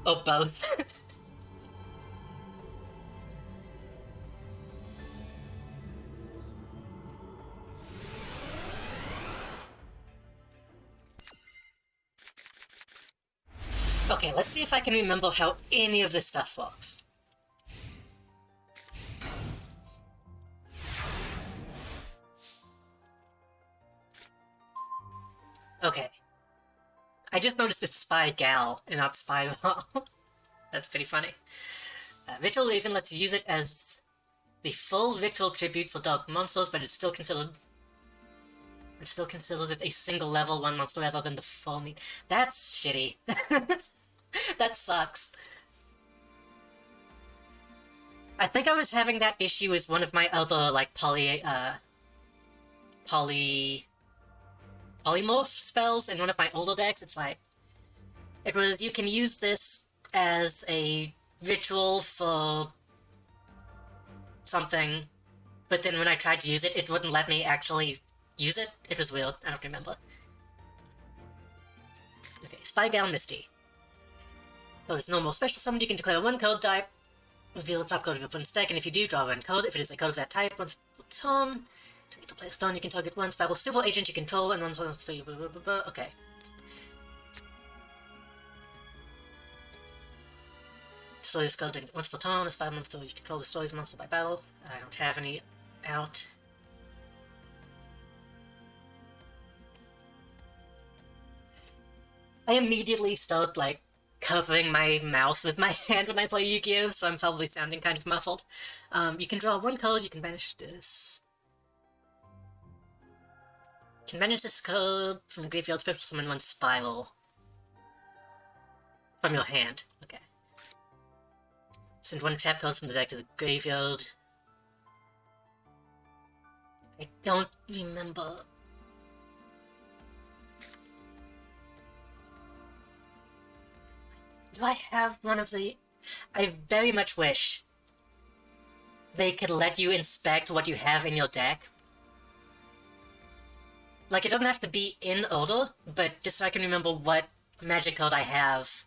A: Or both? Okay, let's see if I can remember how any of this stuff works. Okay. I just noticed it's Spy Gal and not Spy Ball. That's pretty funny. Ritual Raven lets you use it as the full ritual tribute for dark monsters, but it's still considered... It still considers it a single level 1 monster rather than the full meat. That's shitty. That sucks. I think I was having that issue with one of my other, like, polymorph spells in one of my older decks. It's like, it was, you can use this as a ritual for something, but then when I tried to use it, it wouldn't let me actually use it. It was weird. I don't remember. Okay, Spy Gal Misty. So it's normal special summon. You can declare one code type, reveal the top code of your opponent's deck, and if you do, draw one code. If it is a code of that type, once per turn, to either play a stone, you can target one spiral super agent you control, and one stone, okay. Stories code once per turn, a 5 monster, you control the stories monster by battle. I don't have any out. I immediately start, like, covering my mouth with my hand when I play Yu-Gi-Oh!, so I'm probably sounding kind of muffled. You can draw one code, you can banish this. You can banish this code from the graveyard, special summon one spiral. From your hand, okay. Send one trap code from the deck to the graveyard. I don't remember. Do I have one of the... I very much wish they could let you inspect what you have in your deck. Like, it doesn't have to be in order, but just so I can remember what magic code I have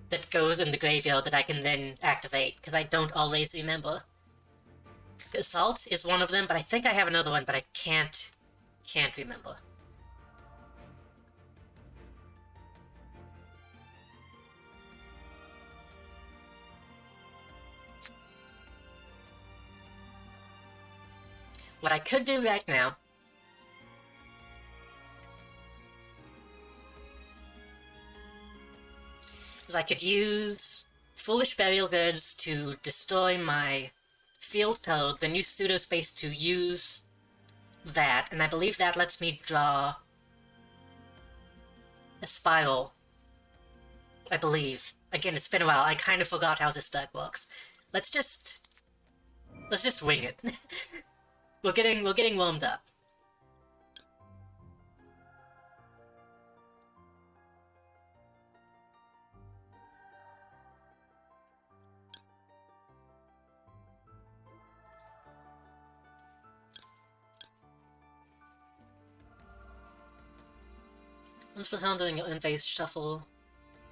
A: that goes in the graveyard that I can then activate, because I don't always remember. Assault is one of them, but I think I have another one, but I can't remember. What I could do right now is I could use Foolish Burial Goods to destroy my field code, then use pseudo space to use that, and I believe that lets me draw a spiral. I believe. Again, it's been a while. I kind of forgot how this deck works. Let's just wing it. We're getting warmed up. Once per turn doing your in-phase shuffle.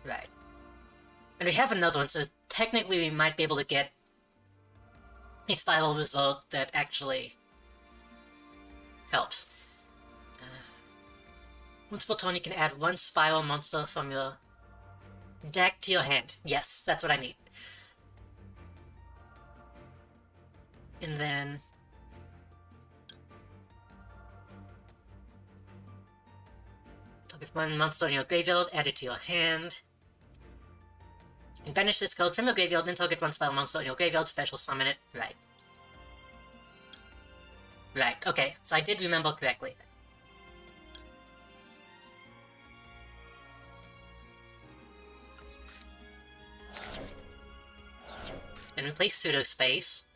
A: Right. And we have another one, so technically we might be able to get a spiral result that actually helps. Once per turn you can add one spiral monster from your deck to your hand. Yes, that's what I need. And then... target one monster in your graveyard, add it to your hand. You can banish this code from your graveyard, then target one spiral monster in your graveyard, special summon it. Right. Right, okay, so I did remember correctly. Then we play pseudo space.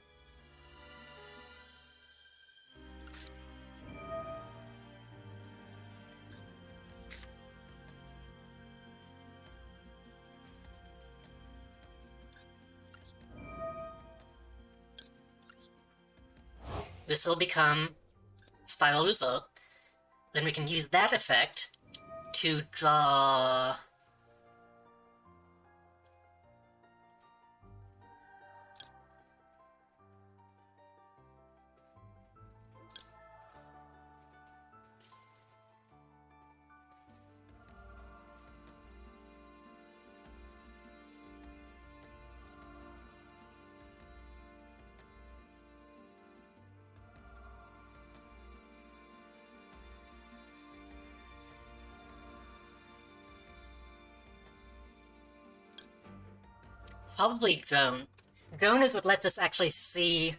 A: This will become Spiral Result. Then we can use that effect to draw... probably Drone. Drone is what lets us actually see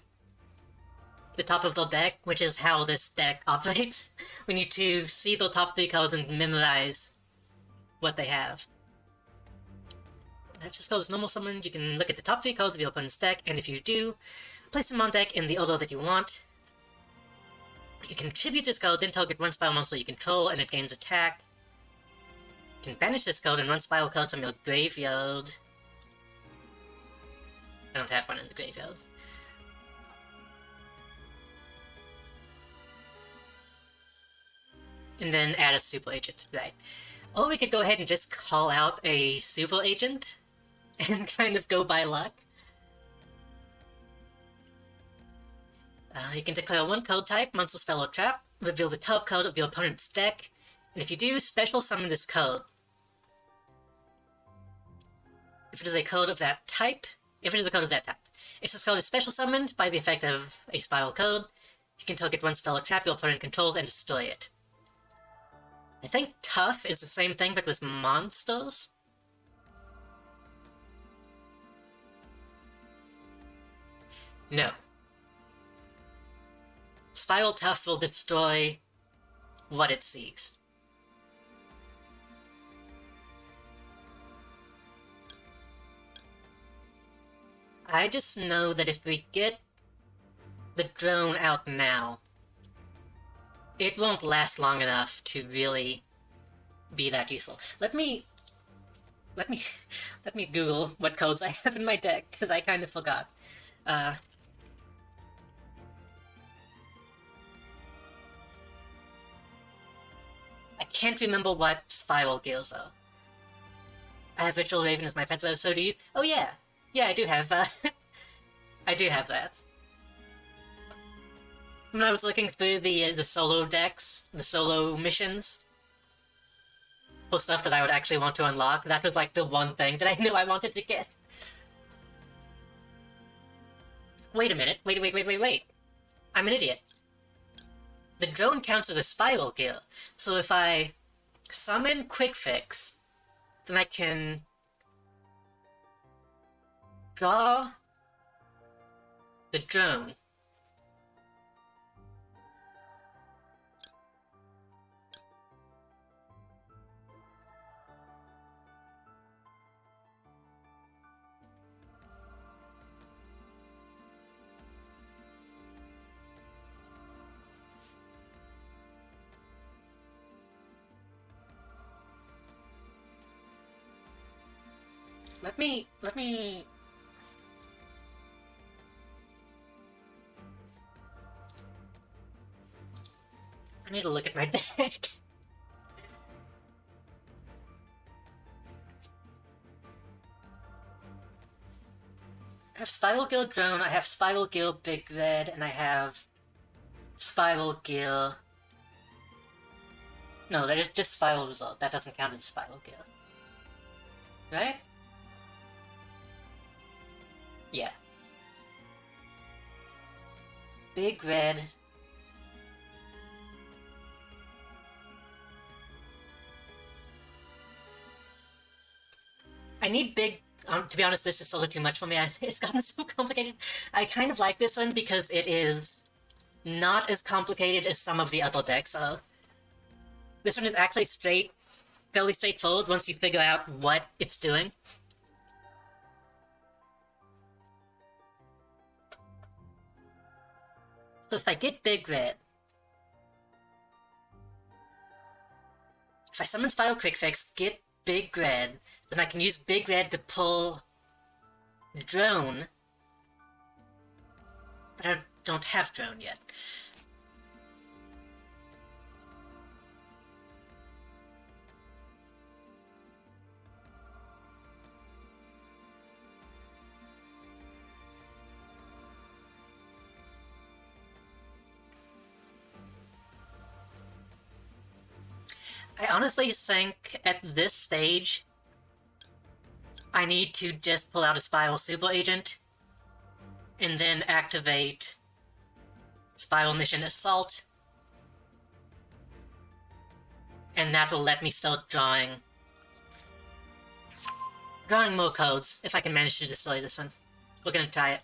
A: the top of the deck, which is how this deck operates. We need to see the top 3 colors and memorize what they have. If this code is normal summoned, you can look at the top 3 codes of your opponent's deck, and if you do, place them on deck in the order that you want. You can tribute this code, then target one spiral monster you control, and it gains attack. You can banish this code and run spiral cards from your graveyard. I don't have one in the graveyard. And then add a super agent, right. Or we could go ahead and just call out a super agent and kind of go by luck. You can declare one code type, monster, spell, or trap, reveal the top code of your opponent's deck, and if you do, special summon this code. If it is a code of that type, if this code is special summoned by the effect of a spiral code, you can target one spell or trap your opponent controls and destroy it. I think tough is the same thing but with monsters. No. Spiral Tough will destroy what it sees. I just know that if we get the drone out now, it won't last long enough to really be that useful. Let me Google what codes I have in my deck, because I kind of forgot. I can't remember what spiral gears are. I have Ritual Raven as my pencil, so do you? Oh yeah! Yeah, I do have, I do have that. When I was looking through the solo decks, the solo missions, for stuff that I would actually want to unlock, that was like the one thing that I knew I wanted to get. Wait a minute, wait. I'm an idiot. The drone counts as a spiral gear, so if I summon Quick Fix, then I can draw the drone. Let me... I need to look at my deck. I have Spiral Gear Drone, I have Spiral Gear Big Red, and I have Spiral Gear... No, that is just Spiral Result. That doesn't count as Spiral Gear. Right? Yeah. Big Red. I need big... to be honest, this is sort of too much for me. It's gotten so complicated. I kind of like this one because it is not as complicated as some of the other decks are. This one is actually fairly straightforward once you figure out what it's doing. So if I get Big Red, if I summon Spiral Quick Fix, get Big Red, then I can use Big Red to pull Drone, but I don't have Drone yet. I honestly think at this stage, I need to just pull out a Spiral Super Agent, and then activate Spiral Mission Assault, and that will let me start drawing more codes, if I can manage to destroy this one. We're gonna try it.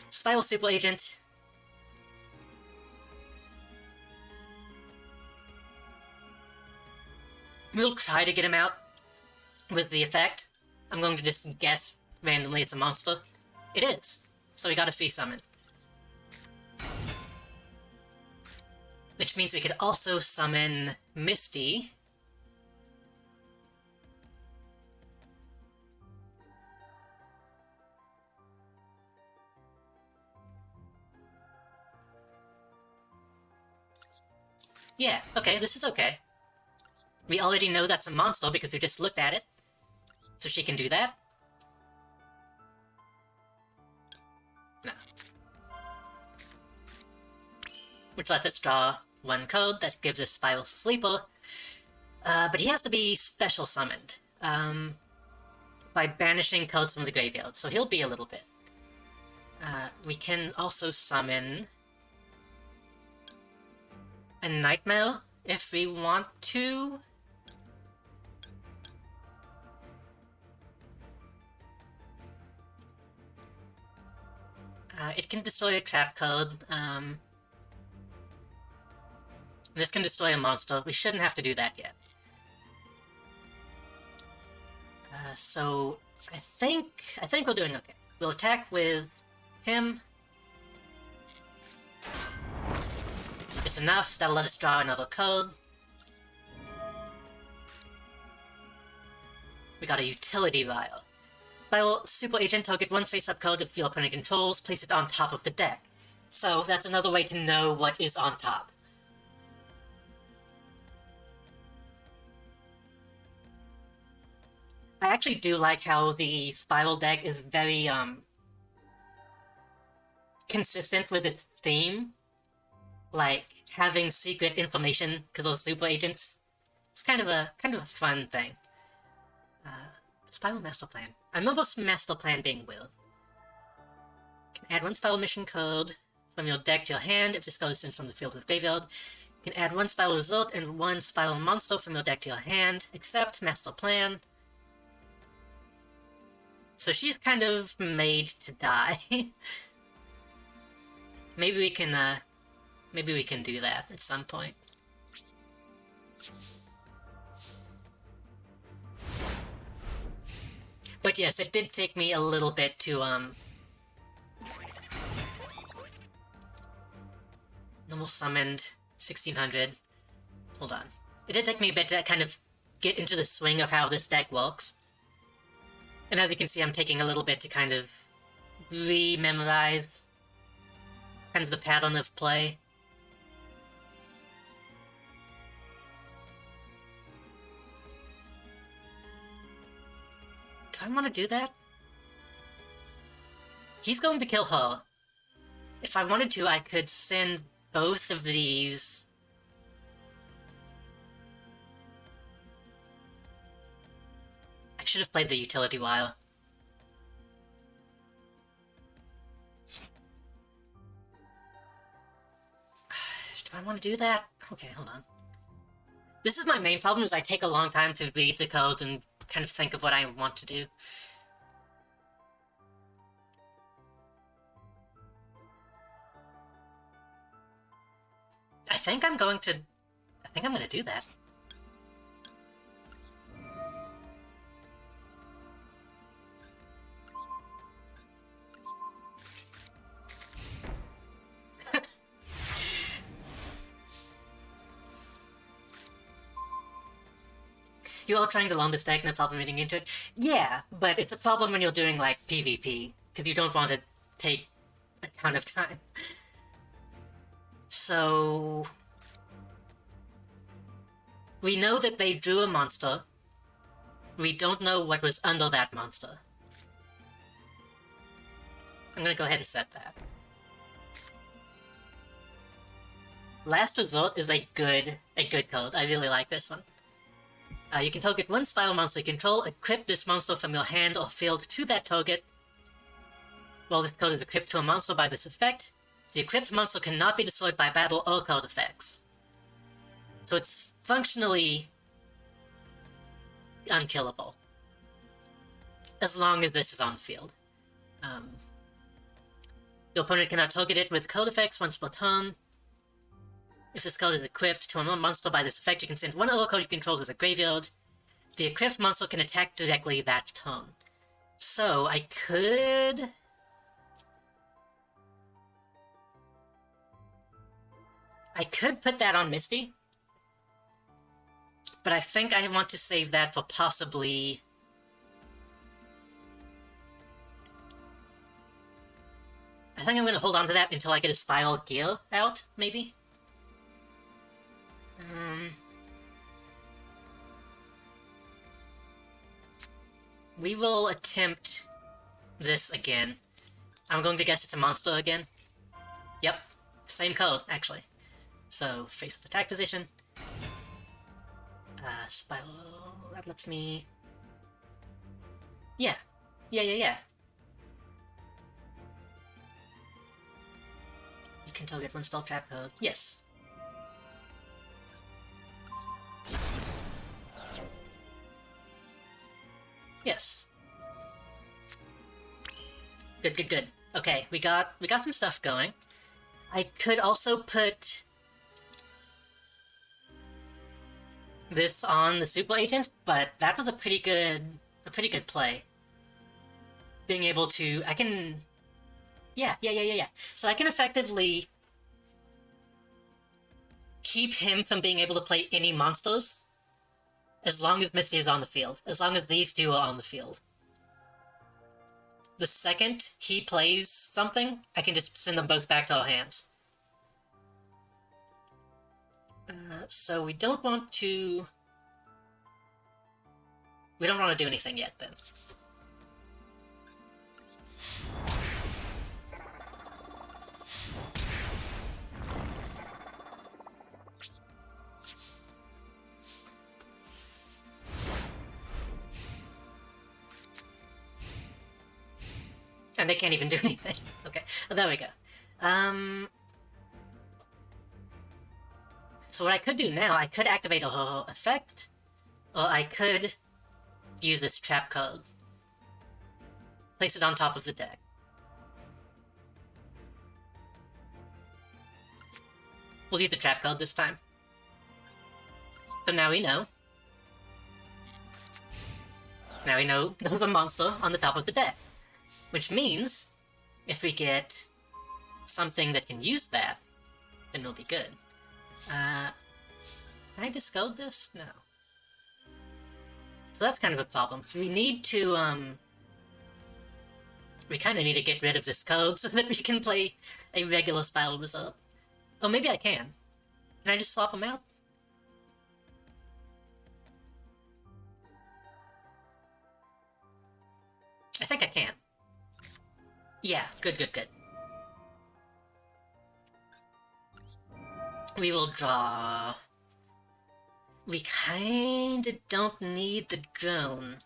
A: Spiral Super Agent. We'll try to get him out. with the effect, I'm going to just guess randomly it's a monster. It is. So we got a free summon. Which means we could also summon Misty. Yeah, okay, this is okay. We already know that's a monster because we just looked at it. So she can do that. No. Which lets us draw one code that gives us Spiral Sleeper. But he has to be special summoned. By banishing codes from the graveyard, so he'll be a little bit. We can also summon a Nightmare if we want to. It can destroy a trap code. This can destroy a monster. We shouldn't have to do that yet. So I think we're doing okay. We'll attack with him. It's enough. That'll let us draw another code. We got a utility vial. Vial Super Agent, target one face-up code if your opponent controls, place it on top of the deck. So that's another way to know what is on top. I actually do like how the Spiral deck is very, consistent with its theme. Like, having secret information because of super agents. It's kind of a fun thing. Spiral Master Plan. I remember Master Plan being weird. You can add one Spiral Mission code from your deck to your hand if this code is sent from the field to the graveyard. You can add one Spiral Result and one Spiral Monster from your deck to your hand, except Master Plan. So she's kind of made to die. Maybe we can do that at some point. But yes, it did take me a little bit to, normal summoned, 1600. Hold on. It did take me a bit to kind of get into the swing of how this deck works. And as you can see, I'm taking a little bit to kind of re-memorize kind of the pattern of play. Do I want to do that? He's going to kill her. If I wanted to, I could send both of these. I should have played the utility wire. Do I want to do that? Okay, hold on. This is my main problem, is I take a long time to read the codes and kind of think of what I want to do. I think I'm going to do that. You all trying to learn this deck, no problem reading into it? Yeah, but it's a problem when you're doing, like, PvP, because you don't want to take a ton of time. So... we know that they drew a monster. We don't know what was under that monster. I'm gonna go ahead and set that. Last Resort is a good code. I really like this one. You can target one Spiral monster you control, equip this monster from your hand or field to that target. While this code is equipped to a monster by this effect, the equipped monster cannot be destroyed by battle or code effects. So it's functionally unkillable. As long as this is on the field. Your opponent cannot target it with code effects once per turn. If this code is equipped to a monster by this effect, you can send one other code you control to the graveyard. the equipped monster can attack directly that turn. So I could... put that on Misty, but I think I want to save that for possibly... I think I'm going to hold on to that until I get a Spiral Gear out, maybe? We will attempt this again. I'm going to guess it's a monster again. Yep, same code, actually. So, face-up attack position. Spiral... that lets me... Yeah. Yeah. You can still get one spell trap code. Yes. Yes. Good. Okay, we got some stuff going. I could also put this on the Super Agent, but that was a pretty good play. Being able to, I can... Yeah. So I can effectively keep him from being able to play any monsters as long as Misty is on the field. As long as these two are on the field. The second he plays something, I can just send them both back to our hands. So we don't want to... we don't want to do anything yet, then. And they can't even do anything. Okay, well, there we go. So what I could do now, I could activate a effect, or I could use this trap code. Place it on top of the deck. We'll use the trap code this time. So now we know. Now we know the monster on the top of the deck. Which means, if we get something that can use that, then it'll be good. Can I discode this? No. So that's kind of a problem. So we need to, we kinda need to get rid of this code so that we can play a regular Spiral Result. Oh, maybe I can. Can I just swap them out? I think I can. Yeah, good. We will draw... we kinda don't need the drone,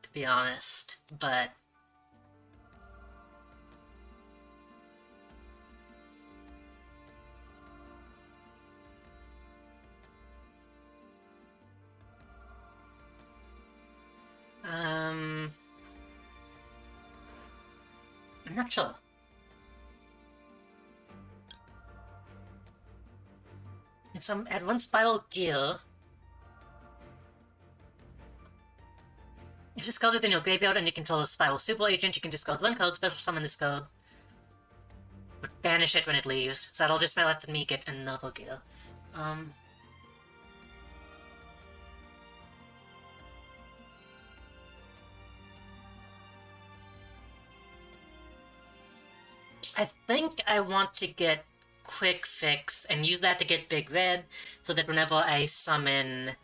A: to be honest, but... I'm not sure. And some add one Spiral Gear. If this code is in your graveyard and you control a Spiral Super Agent, you can discard one code, special summon this code. But banish it when it leaves, so that'll just let me get another gear. I think I want to get Quick Fix and use that to get Big Red, so that whenever I summon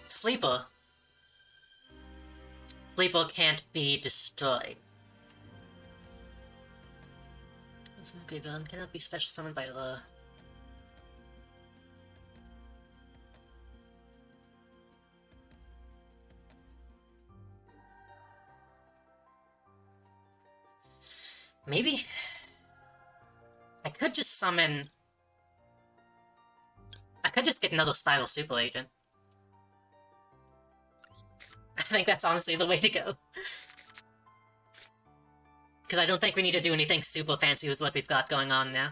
A: Sleeper can't be destroyed. Cannot be special summoned by the... Maybe? I could just summon... I could just get another Spiral Super Agent. I think that's honestly the way to go. Because I don't think we need to do anything super fancy with what we've got going on now.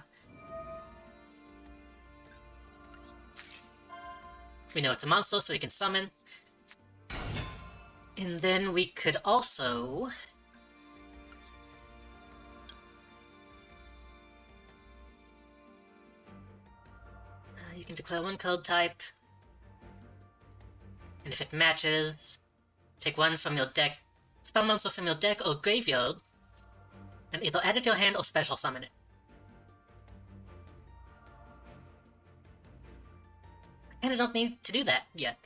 A: We know it's a monster, so we can summon. And then we could also... you can declare one code type, and if it matches, take one from your deck, spell monster from your deck or graveyard, and either add it to your hand or special summon it. I kinda don't need to do that yet.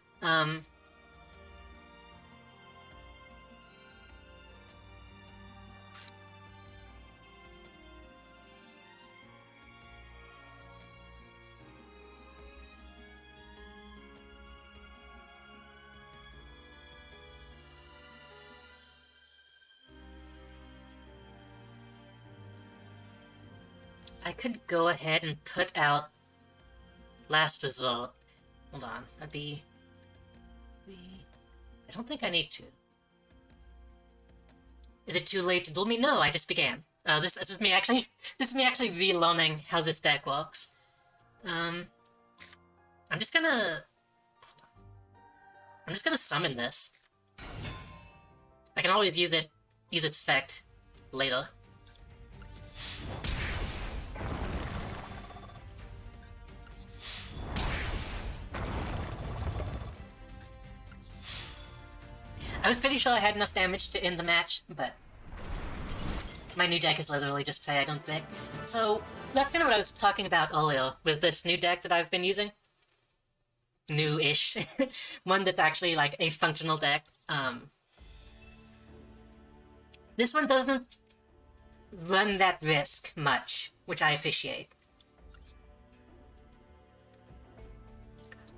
A: I could go ahead and put out Last Resort. Hold on, that'd be... I don't think I need to. Is it too late to duel me? No, I just began. This is me actually relearning how this deck works. I'm just gonna summon this. I can always use its effect later. I was pretty sure I had enough damage to end the match, but my new deck is literally just play, I don't think. So, that's kind of what I was talking about earlier with this new deck that I've been using. New-ish. One that's actually, like, a functional deck. This one doesn't run that risk much, which I appreciate.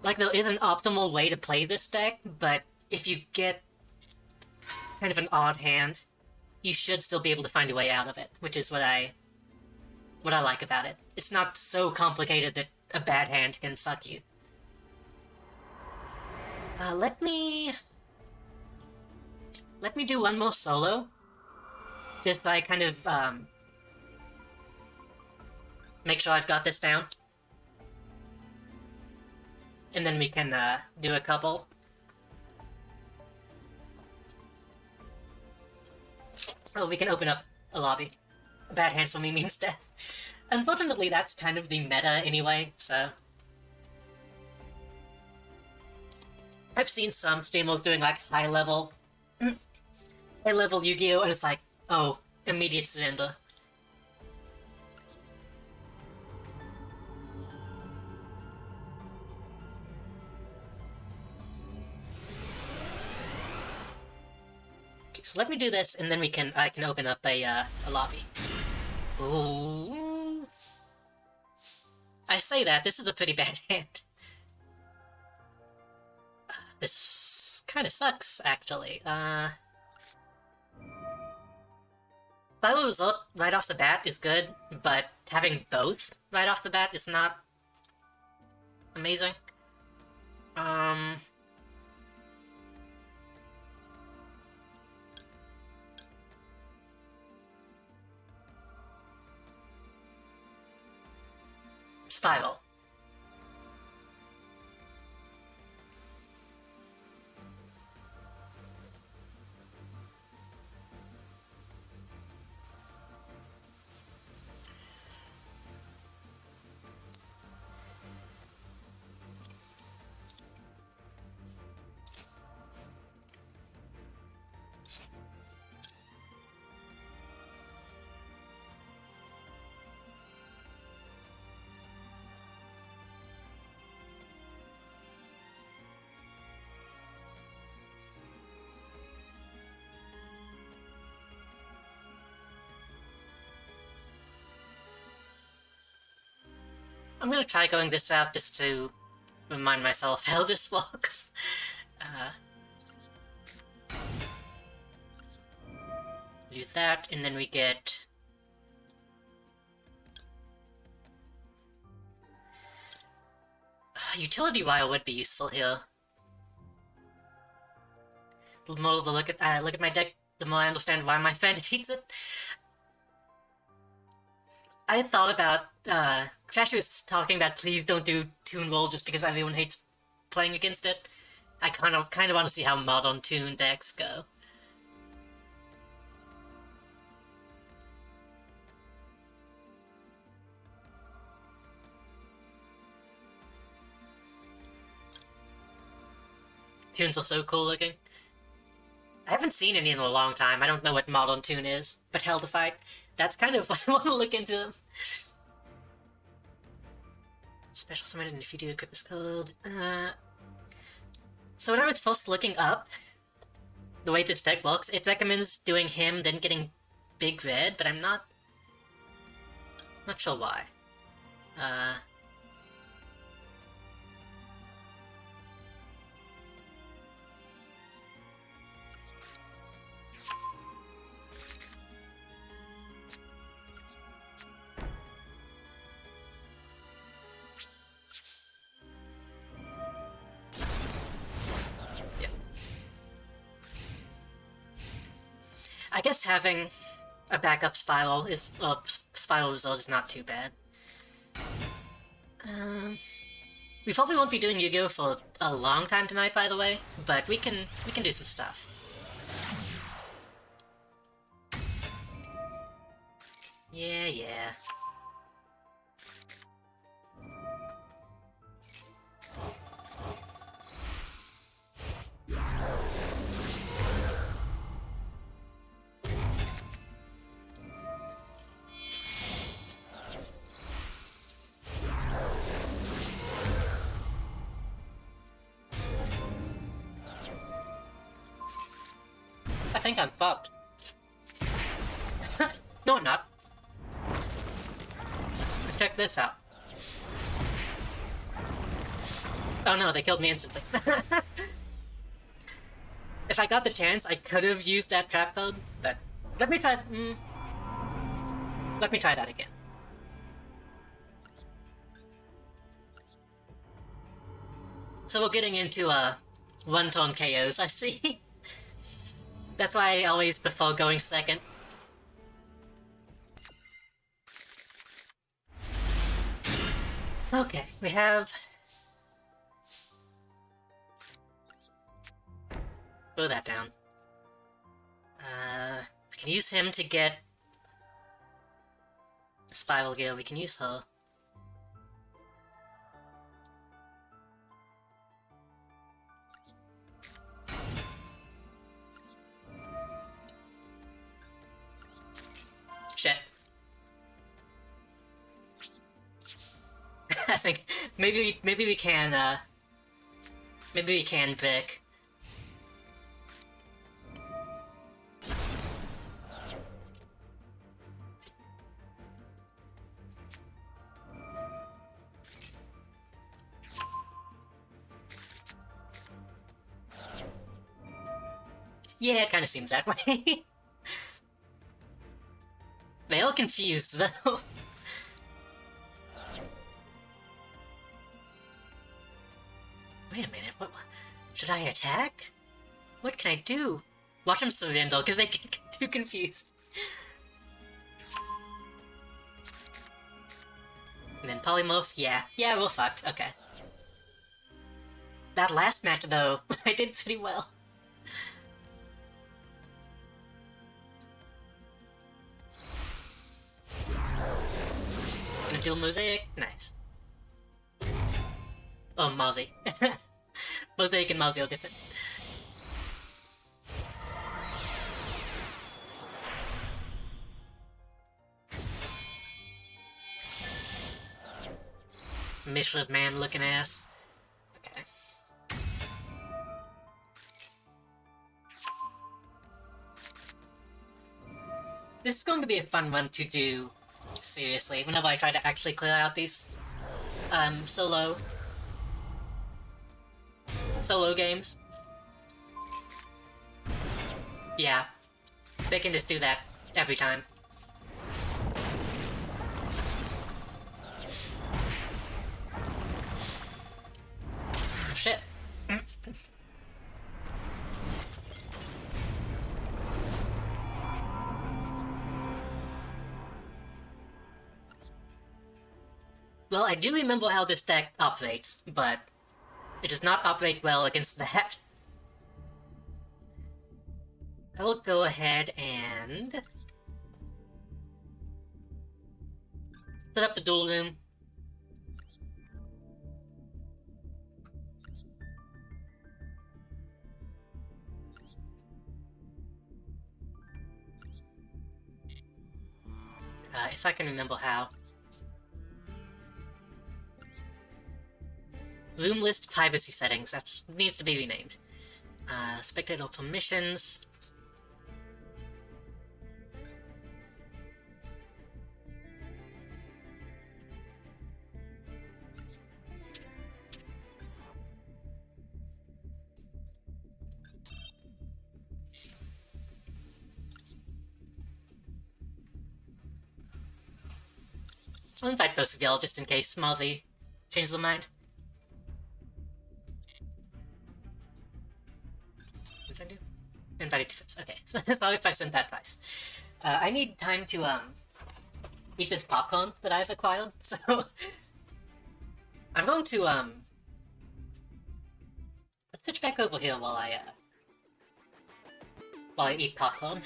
A: Like, there is an optimal way to play this deck, but if you get kind of an odd hand, you should still be able to find a way out of it, which is what I like about it. It's not so complicated that a bad hand can fuck you. Let me do one more solo. Just so I kind of, make sure I've got this down. And then we can, do a couple. Oh, we can open up a lobby. A bad hand for me means death. Unfortunately, that's kind of the meta anyway, so... I've seen some streamers doing, like, high-level Yu-Gi-Oh! And it's like, oh, immediate surrender. Okay, so let me do this, and then I can open up a lobby. Ooh. I say that, this is a pretty bad hand. This kinda sucks, actually. Final result right off the bat is good, but having both right off the bat is not amazing. Spiral. I'm gonna try going this route just to remind myself how this works. Do that, and then we get... Utility Wire would be useful here. The more I look at my deck, the more I understand why my friend hates it. I thought about, Trashy was talking about please don't do Toon Roll just because everyone hates playing against it. I kind of want to see how modern tune decks go. Tunes are so cool looking. I haven't seen any in a long time. I don't know what modern tune is, but Hell to Fight. That's kind of I want to look into them. Special summon if you do equipment code. So when I was first looking up the way this deck works, it recommends doing him, then getting Big Red, but I'm not sure why. I guess having a backup spiral result is not too bad. We probably won't be doing Yu-Gi-Oh for a long time tonight, by the way, but we can do some stuff. Yeah. I think I'm fucked. No, I'm not. Let's check this out. Oh no, they killed me instantly. If I got the chance, I could have used that trap code, but let me try. Let me try that again. So we're getting into one-tone KOs, I see. That's why I always prefer going second. Okay, we have... Throw that down. We can use him to get... Spiral Gale, we can use her. Shit. I think maybe we can Vic. Yeah, it kind of seems that way. They all confused though. Wait a minute, what? Should I attack? What can I do? Watch them surrender, because they get too confused. And then polymorph? Yeah, we're fucked, okay. That last match though, I did pretty well. Gonna dual mosaic? Nice. Oh, Mozzie. Mosaic and Mozzie are different. Michelin man looking ass. Okay. This is going to be a fun one to do seriously whenever I try to actually clear out these solo games. Yeah, they can just do that every time. Shit. Well, I do remember how this deck operates, but It does not operate well against that. I will go ahead and set up the duel room. If I can remember how. Room list privacy settings, that needs to be renamed. Spectator permissions. I'll invite both of y'all just in case Mozzie changes their mind. What did I do? Invited to fits. Okay, so that's how if I sent that twice. I need time to eat this popcorn that I've acquired, so I'm going to let's switch back over here while I eat popcorn.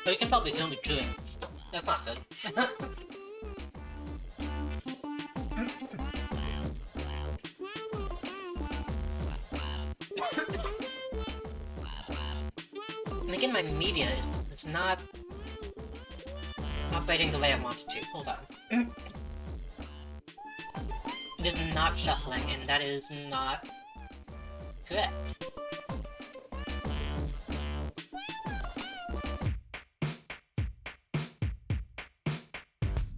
A: But you can probably hear me chewing. That's not good. And again, my media is not operating the way I want it to. Hold on. It is not shuffling, and that is not correct.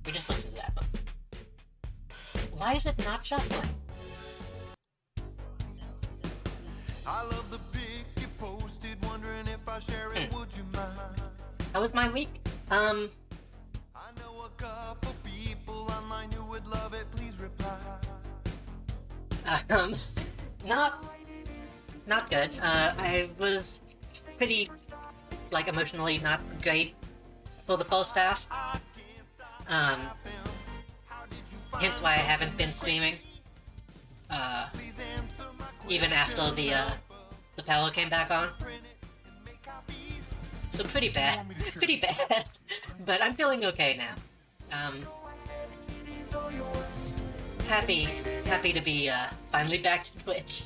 A: We just listened to that one. Why is it not shuffling?
B: I love the pic you posted, wondering if I share it, would you mind?
A: How was my week?
B: I know a couple people online who would love it, please reply.
A: Not good. I was pretty, like, emotionally not great for the post half. Hence why I haven't been streaming. Even after the power came back on. So pretty bad. Pretty bad. But I'm feeling okay now. Happy to be finally back to Twitch.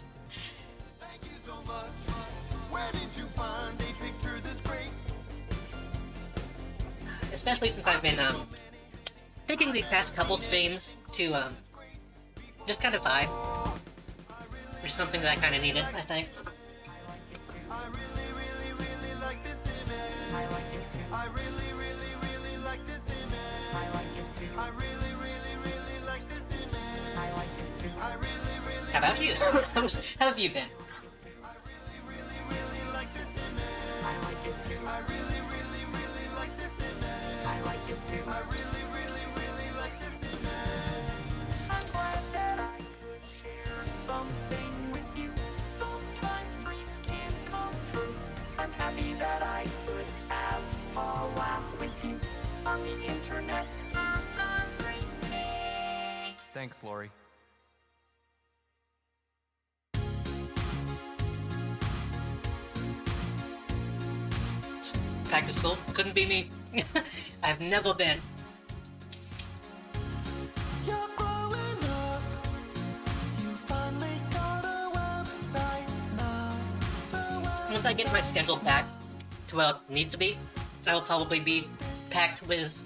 B: Thank you so much. Where did you find a picture this great?
A: Especially since I've been taking these past couple streams to just kind of vibe. Which is something that I kind of needed, I think.
B: I really like this image. I like it too. I really like this image. I like it too. I really like this image. I like it too. I really
A: How about you? How have you been?
B: really like this image. I like it too. I really like this image. I like it too. I really like this image.
C: I'm glad that I could share something with you. Sometimes dreams can come true. I'm happy that I could have a laugh with you on the internet.
B: Thanks, Lori.
A: Back to school? Couldn't be me. I've never been.
B: You're growing up. You finally got a website now.
A: Once I get my schedule back to where it needs to be, I will probably be packed with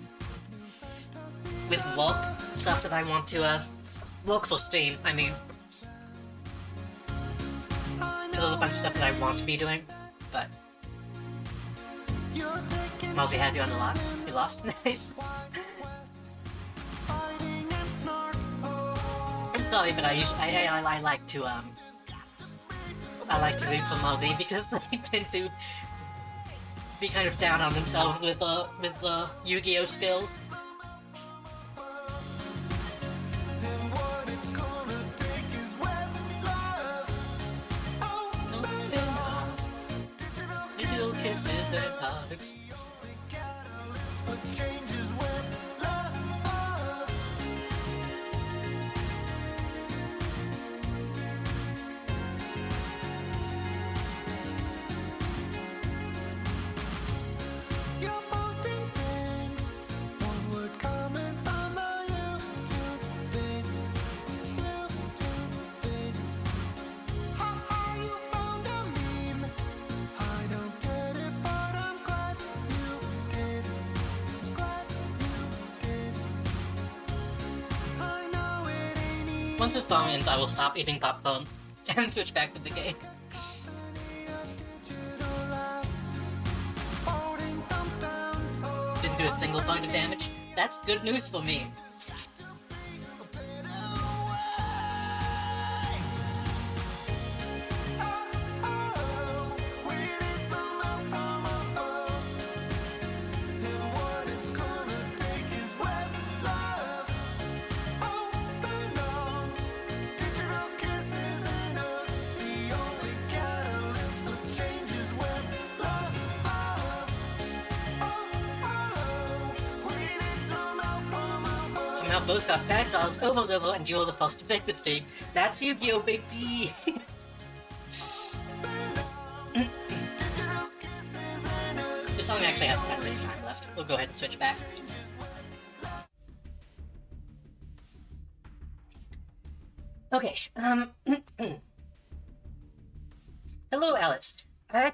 A: work stuff that I want to work for stream. I mean, there's a bunch of stuff that I want to be doing, but Mowgli had you on a lot. You lost. Nice. I'm sorry, but I like to root for Mowgli because he tend to be kind of down on himself with the Yu-Gi-Oh skills. syntax.
B: Changes when love. You're posting things, one-word comments on the YouTube vids. Ha ha, you found a meme. I don't get it, but I'm glad you did. Glad you did. I know it ain't easy.
A: Once this song ends, I will stop eating popcorn and switch back to the game. Didn't do a single point of damage. That's good news for me. Somehow both got bad draws, over, and you're the first to pick this thing. That's Yu-Gi-Oh, baby! This song actually has quite a bit of time left. We'll go ahead and switch back. Okay, hello, Alice. I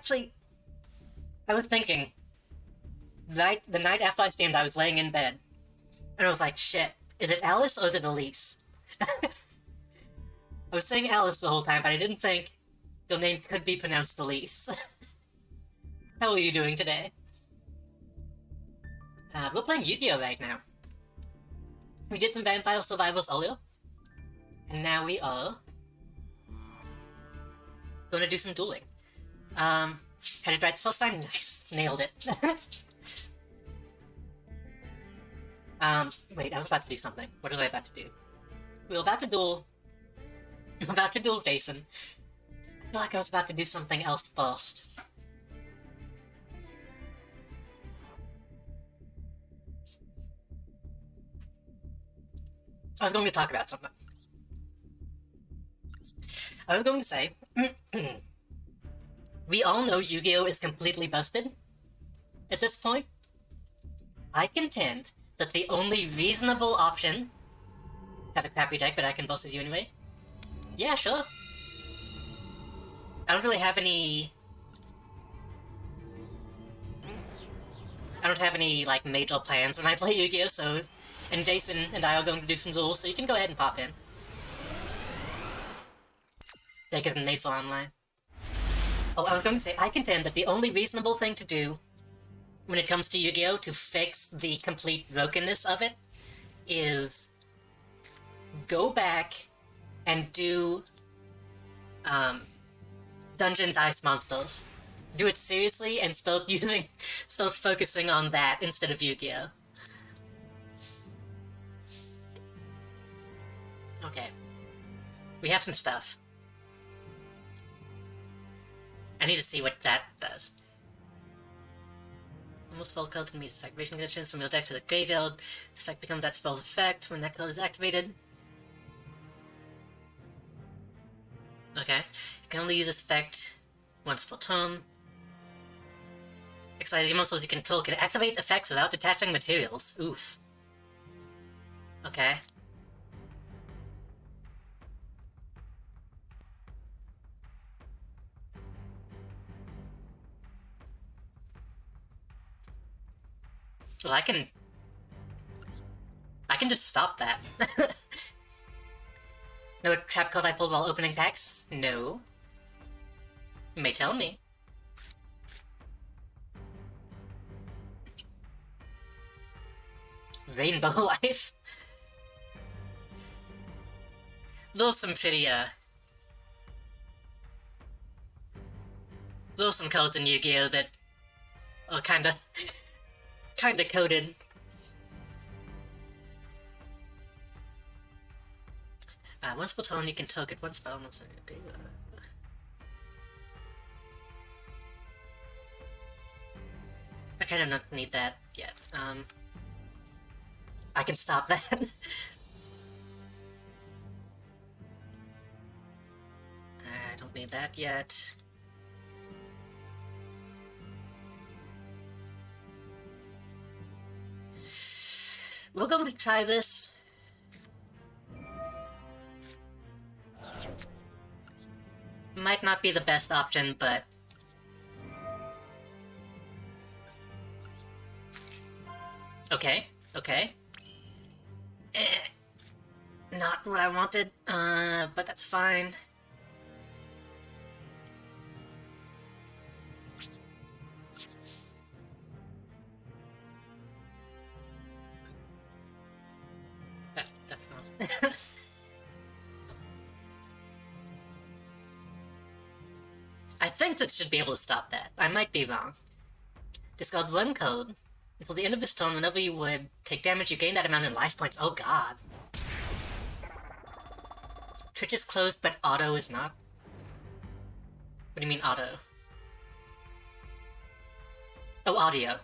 A: was thinking, the night after I streamed, I was laying in bed, and I was like, shit, is it Alice or is it Elise? I was saying Alice the whole time, but I didn't think your name could be pronounced Elise. How are you doing today? We're playing Yu-Gi-Oh right now. We did some Vampire Survivors earlier, and now we are gonna do some dueling. Had it right the first time? Nice. Nailed it. Wait, I was about to do something. What was I about to do? We were about to duel... I'm about to duel Jason. I feel like I was about to do something else first. I was going to talk about something. I was going to say... we all know Yu-Gi-Oh! Is completely busted. At this point, I contend that the only reasonable option... Have a crappy deck, but I can versus you anyway? Yeah, sure. I don't really have any... I don't have any, like, major plans when I play Yu-Gi-Oh! So... And Jason and I are going to do some duels, so you can go ahead and pop in. Deck isn't made for online. Oh, I was going to say, I contend that the only reasonable thing to do when it comes to Yu-Gi-Oh! To fix the complete brokenness of it is go back and do Dungeon Dice Monsters. Do it seriously and start focusing on that instead of Yu-Gi-Oh! Okay. We have some stuff. I need to see what that does. Most spell cards can be activation conditions from your deck to the graveyard. This effect becomes that spell's effect when that card is activated. Okay. You can only use this effect once per turn. Exercise monsters you control can activate effects without detaching materials. Oof. Okay. Well, I can just stop that. No trap card I pulled while opening packs? No. You may tell me. Rainbow Life? There's some pretty, there's some cards in Yu-Gi-Oh! That are kinda coded. Once per turn, you can target one spell. kind of don't need that yet. I can stop that. I don't need that yet. We're going to try this. Might not be the best option, but... Okay, okay. Not what I wanted, but that's fine. That's not... I think this should be able to stop that. I might be wrong. Discard one code. Until the end of this turn, whenever you would take damage, you gain that amount in life points. Oh god. Twitch is closed, but auto is not? What do you mean auto? Oh, audio.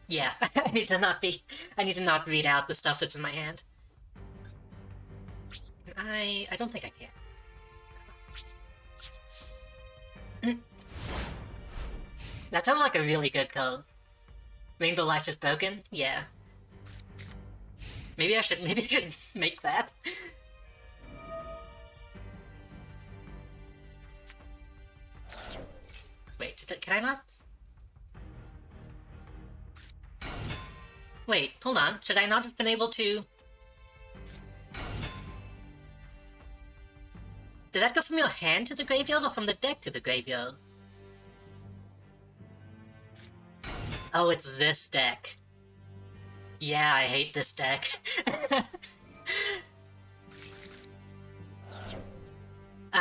A: Yeah, I need to not read out the stuff that's in my hand. I don't think I can. That sounds like a really good code. Rainbow Life is broken? Yeah. Maybe I should make that. Wait, can I not? Wait, hold on. Should I not have been able to... Did that go from your hand to the graveyard or from the deck to the graveyard? Oh, it's this deck. Yeah, I hate this deck.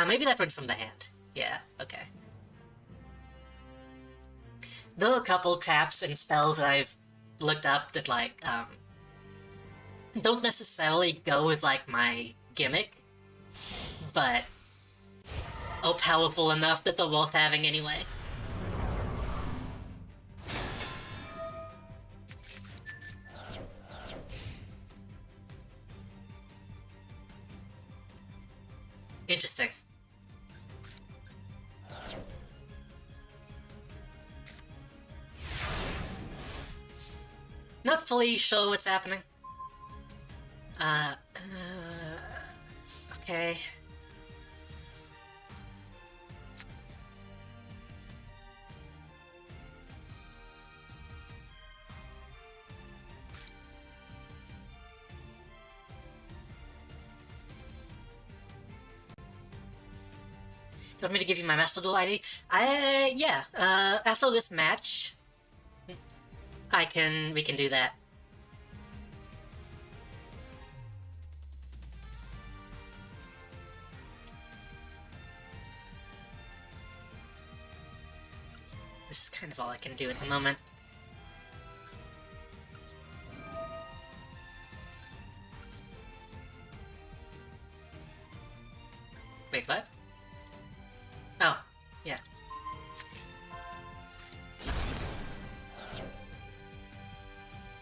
A: Maybe that went from the hand. Yeah, okay. There are a couple traps and spells that I've looked up that, like, don't necessarily go with, like, my gimmick, but are powerful enough that they're worth having anyway. Interesting. Not fully sure what's happening. Okay. You want me to give you my Master Duel ID? Yeah, after this match, we can do that. This is kind of all I can do at the moment. Wait, what? Oh, yeah.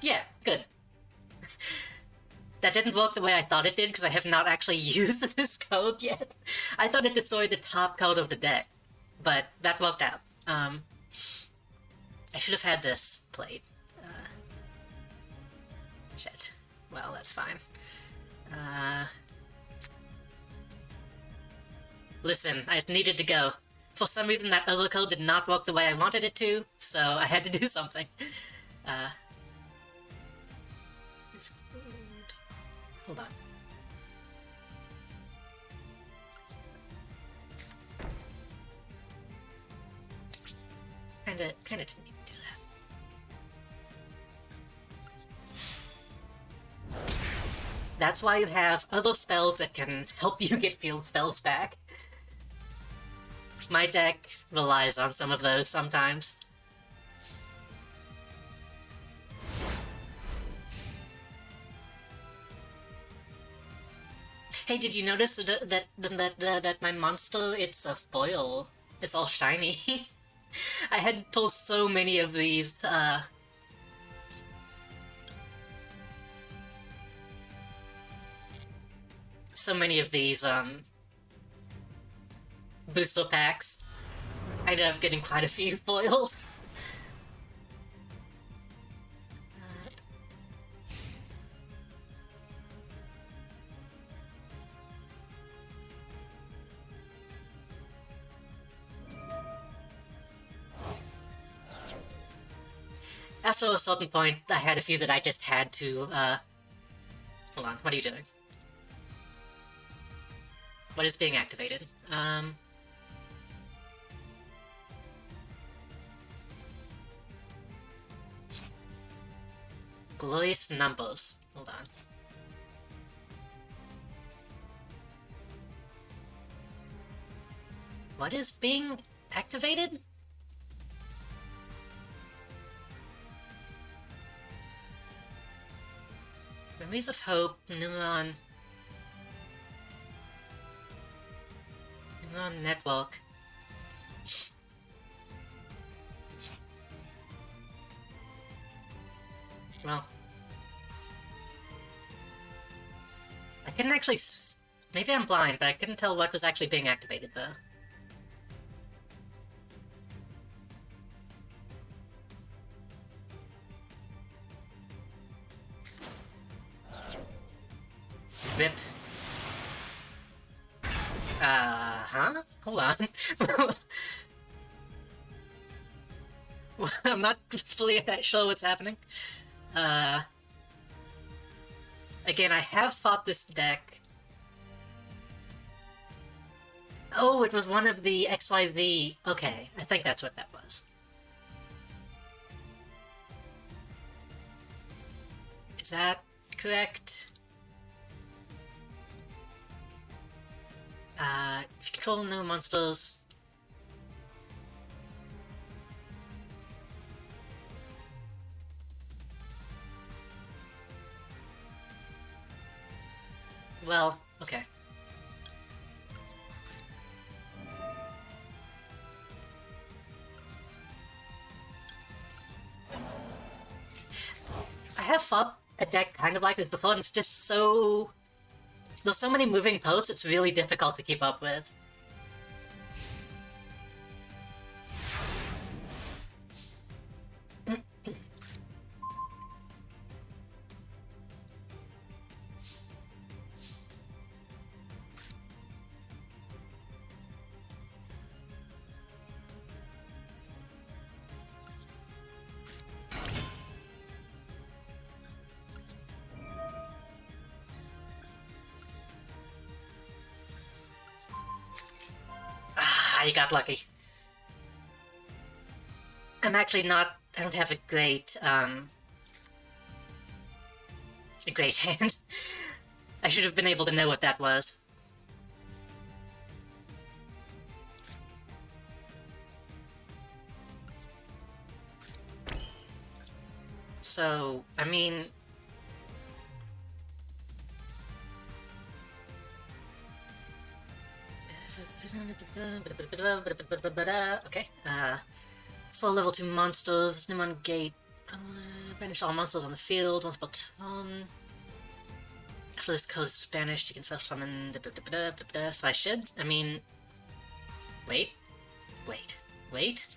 A: Yeah, good. That didn't work the way I thought it did, because I have not actually used this code yet. I thought it destroyed the top code of the deck, but that worked out. I should have had this played. Shit. Well, that's fine. Listen, I needed to go. For some reason, that other code did not work the way I wanted it to, so I had to do something. Hold on. Kinda didn't need to do that. That's why you have other spells that can help you get field spells back. My deck relies on some of those sometimes. Hey, did you notice that my monster, it's a foil? It's all shiny. I had to pull so many of these, booster packs. I ended up getting quite a few foils. After a certain point, I had a few that I just had to, hold on, what are you doing? What is being activated? Glorious numbers. Hold on. What is being activated? Memories of Hope, Neuron Network. Well, I couldn't actually maybe I'm blind, but I couldn't tell what was actually being activated though. Rip. Huh? Hold on. I'm not fully sure what's happening. Again, I have fought this deck. Oh, it was one of the XYZ. Okay, I think that's what that was. Is that correct? If you control no monsters... Well, okay. I have fought a deck kind of like this before, and it's just so... There's so many moving parts, it's really difficult to keep up with. I got lucky. I'm actually not... I don't have a great hand. I should have been able to know what that was. So, I mean... Okay, full level 2 monsters, Nimon Gate, banish all monsters on the field, once per turn. After this code is banished, you can self summon, so I should, I mean... Wait,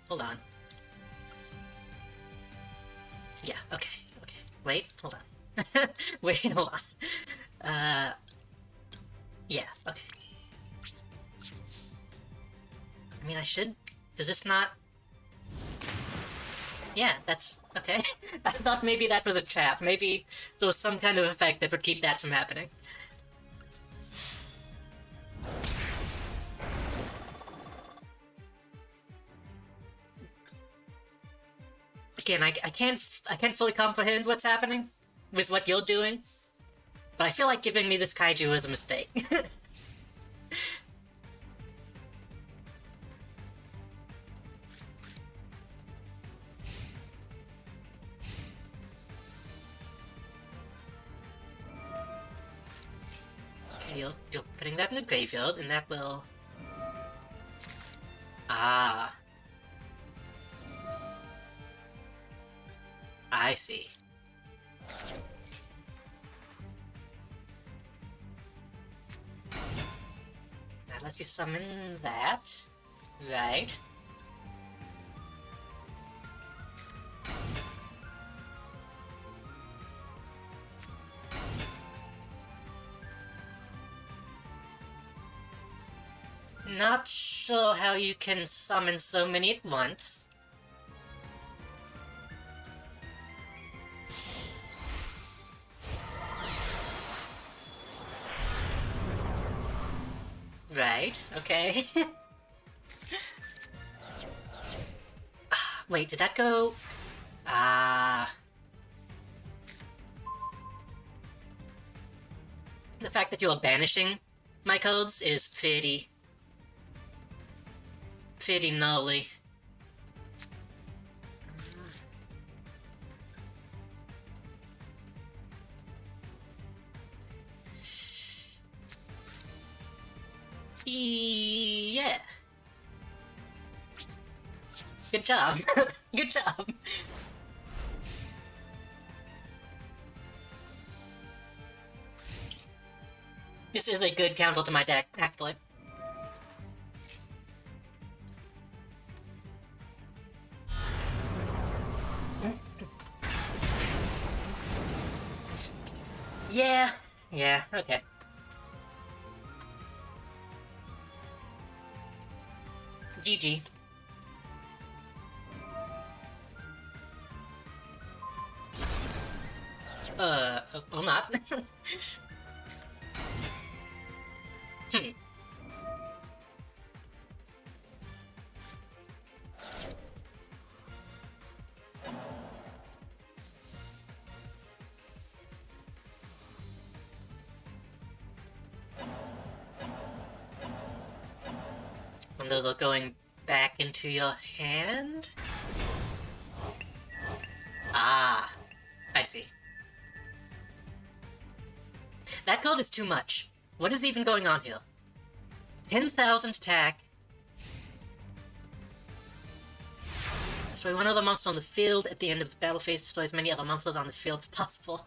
A: hold on. Yeah, okay, wait, hold on. Wait, hold on. Yeah, okay. I mean, I should... Is this not... Yeah, that's... okay. I thought maybe that was a trap. Maybe there was some kind of effect that would keep that from happening. Again, I can't fully comprehend what's happening with what you're doing, but I feel like giving me this kaiju is a mistake. You're putting that in the graveyard, and that will... Ah. I see. That lets you summon that. Right. Not sure how you can summon so many at once. Right, okay. Wait, did that go... Ah... The fact that you are banishing my codes is pretty gnarly. Yeah. Good job. Good job. This is a good counter to my deck, actually. Yeah, okay. GG. Well not. Hmm. And those are going back into your hand? Ah, I see. That card is too much. What is even going on here? 10,000 attack. Destroy one other monster on the field. At the end of the battle phase, destroy as many other monsters on the field as possible.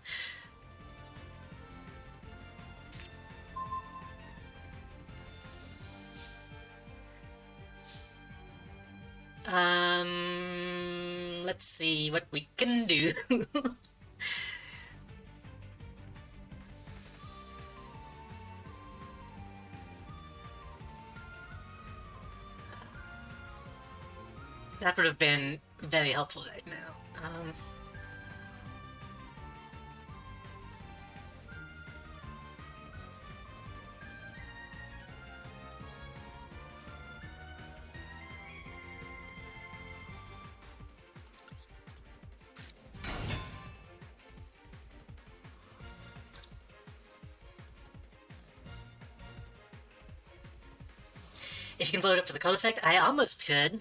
A: Let's see what we can do. That would have been very helpful right now. If you can blow it up for the code effect, I almost could.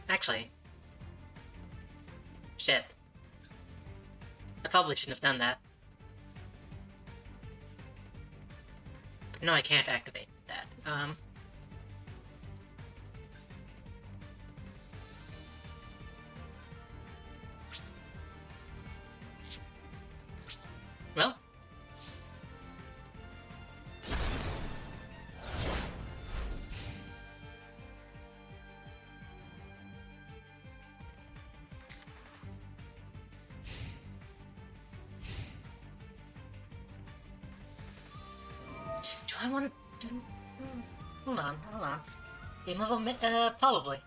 A: Actually. Shit. I probably shouldn't have done that. But no, I can't activate that. Well. Do I want to do... Hold on. Game over? Probably.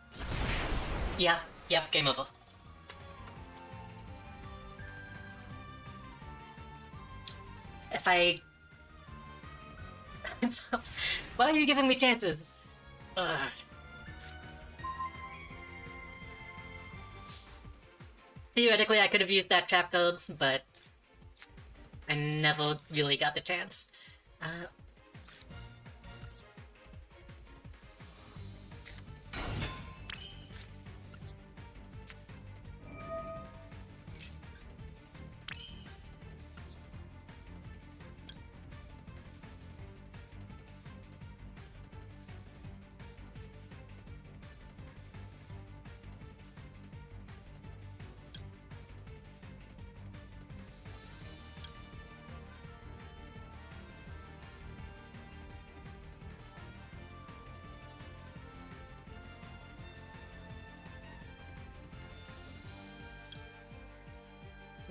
A: Yep, game over. If I... Why are you giving me chances? Theoretically, I could have used that trap code, but I never really got the chance.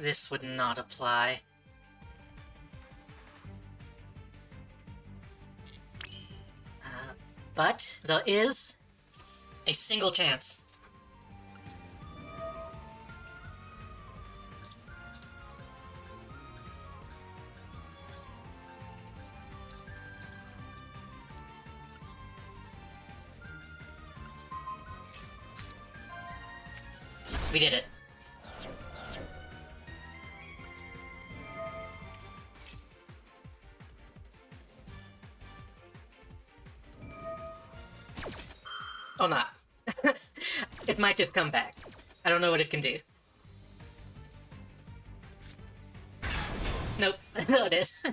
A: this would not apply. But there is a single chance. We did it. Or not. It might just come back. I don't know what it can do. Nope. There it is.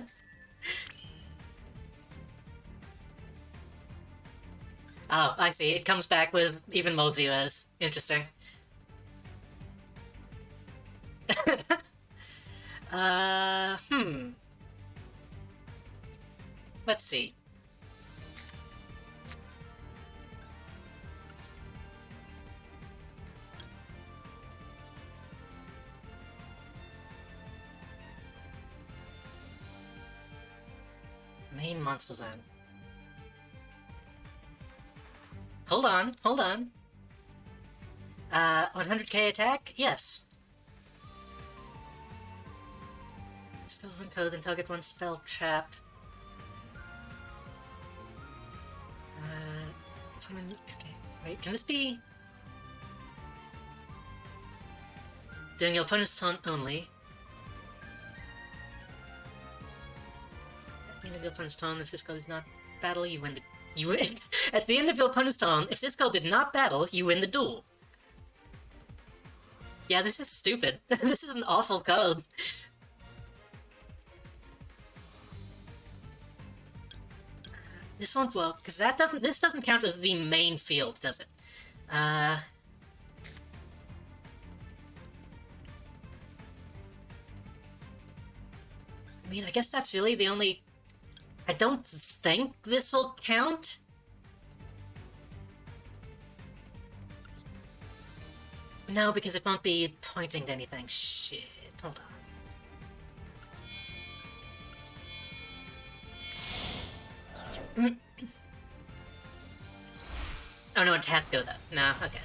A: Oh, I see. It comes back with even more zeros. Interesting. Let's see. Main monster zone. Hold on, hold on. 100k attack? Yes. Spell one code, then target one spell trap. Summon. Okay, wait, can this be? During your opponent's turn only. At the end of your opponent's turn, if this card is not battle, you win the. You win. At the end of your opponent's turn, if this card did not battle, you win the duel. Yeah, this is stupid. This is an awful code. This won't work, because this doesn't count as the main field, does it? I mean, I guess that's really the only... I don't think this will count. No, because it won't be pointing to anything. Shit, hold on. Oh no, it has to go though. No, okay.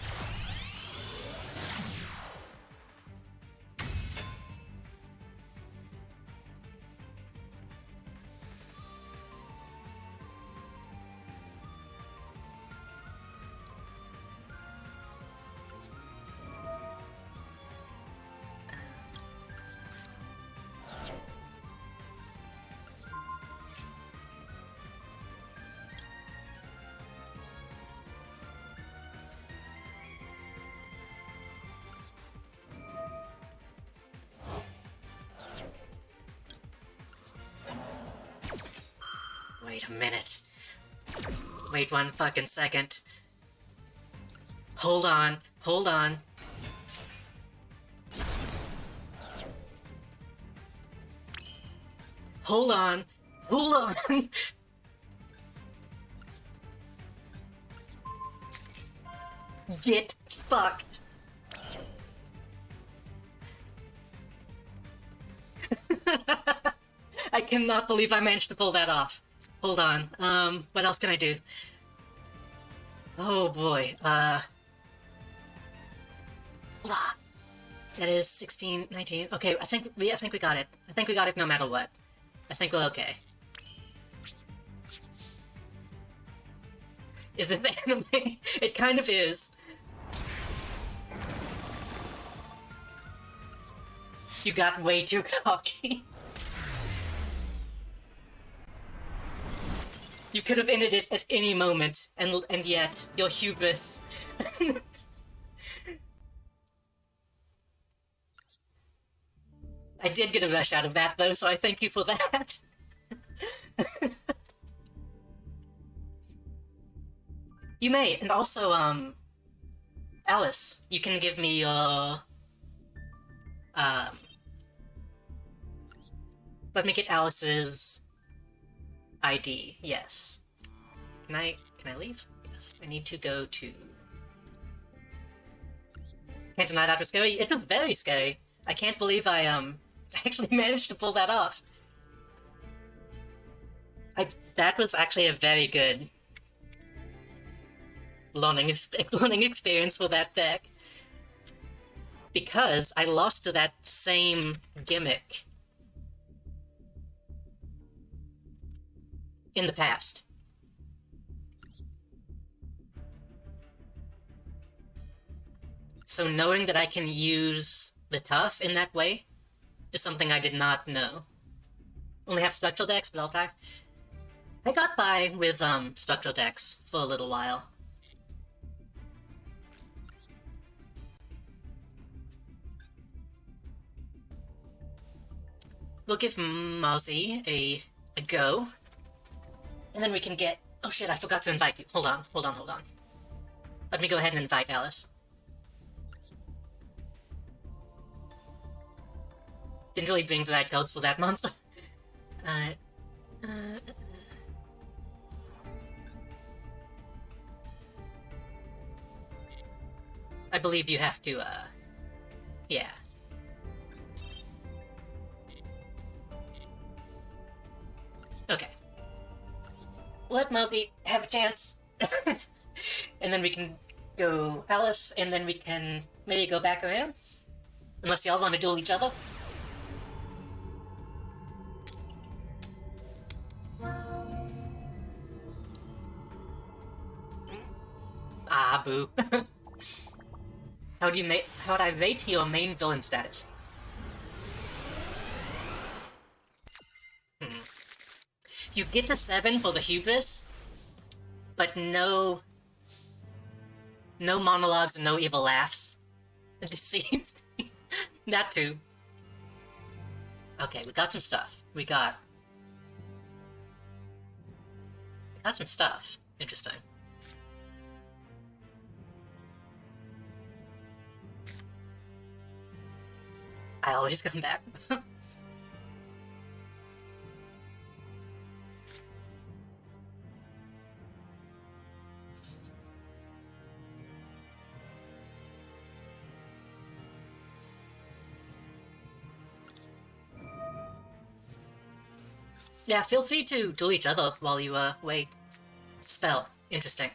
A: Wait a minute. Wait one fucking second. Hold on, hold on. Hold on, hold on. Get fucked. I cannot believe I managed to pull that off. Hold on, what else can I do? Oh boy, hold on. That is 16, 19, okay, I think we got it. I think we got it no matter what. I think we're okay. Is it the anime? It kind of is. You got way too cocky. You could have ended it at any moment, and yet, your hubris. I did get a rush out of that, though, so I thank you for that. You may, and also, Alice, you can give me your, let me get Alice's ID, yes. Can I leave? Yes, I need to go to... Can't deny that was scary. It was very scary. I can't believe I actually managed to pull that off. That was actually a very good learning experience for that deck. Because I lost to that same gimmick in the past. So knowing that I can use the tough in that way is something I did not know. Only have spectral decks, but I'll try. I got by with spectral decks for a little while. We'll give Mozzie a go. And then we can get... Oh shit, I forgot to invite you. Hold on. Let me go ahead and invite Alice. Didn't really bring the right codes for that monster. I believe you have to, yeah. Okay. Let Mozzie have a chance. And then we can go Alice, and then we can maybe go back around. Unless y'all want to duel each other. Ah, boo. How'd I rate your main villain status? You get the 7 for the hubris, but no monologues and no evil laughs. Deceived. That too. Okay, we got some stuff. We got some stuff. Interesting. I always come back. Yeah, feel free to duel each other while you, wait. Spell. Interesting.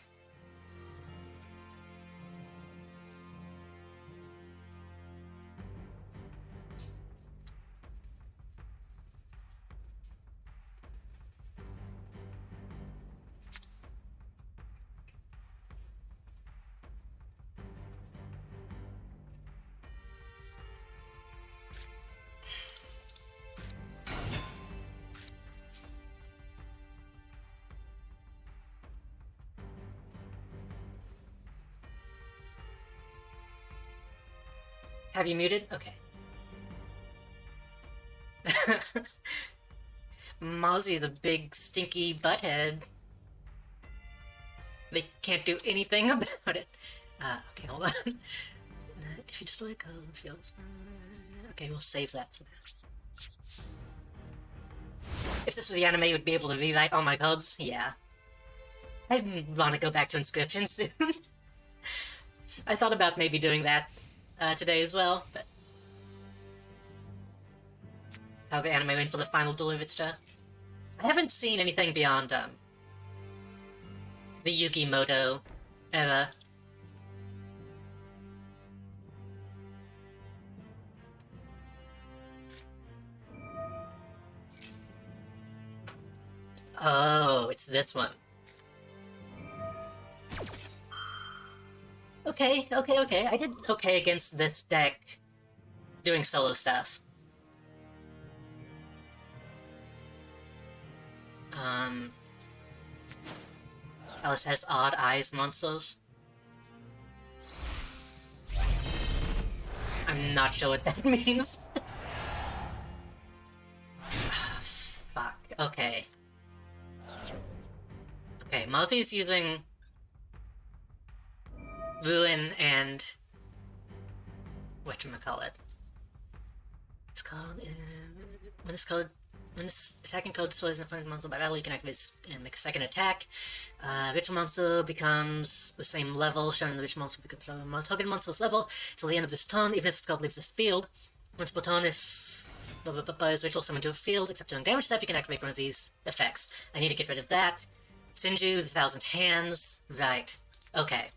A: Have you muted? Okay. Mozzie's a big, stinky butthead. They can't do anything about it. Okay, hold on. If you destroy codes, fields... Okay, we'll save that for that. If this were the anime, it would be able to rewrite all my codes. Yeah. I want to go back to inscription soon. I thought about maybe doing that today as well, but how the anime went for the final duel of its stuff. I haven't seen anything beyond the Yugimoto era. Oh, it's this one. Okay. I did okay against this deck doing solo stuff. Alice has odd eyes monsters. I'm not sure what that means. Fuck, okay. Okay, Mozzie's using Ruin and whatchamacallit. It's called when this attacking code destroys an opponent's monster by battle, you can activate this and make a second attack. Ritual monster becomes the same level shown in the ritual monster becomes target monster's level till the end of this turn, even if this card leaves the field. Once per turn, if is ritual summoned to a field, except during damage step, you can activate one of these effects. I need to get rid of that. Sinju, the Thousand Hands. Right. Okay.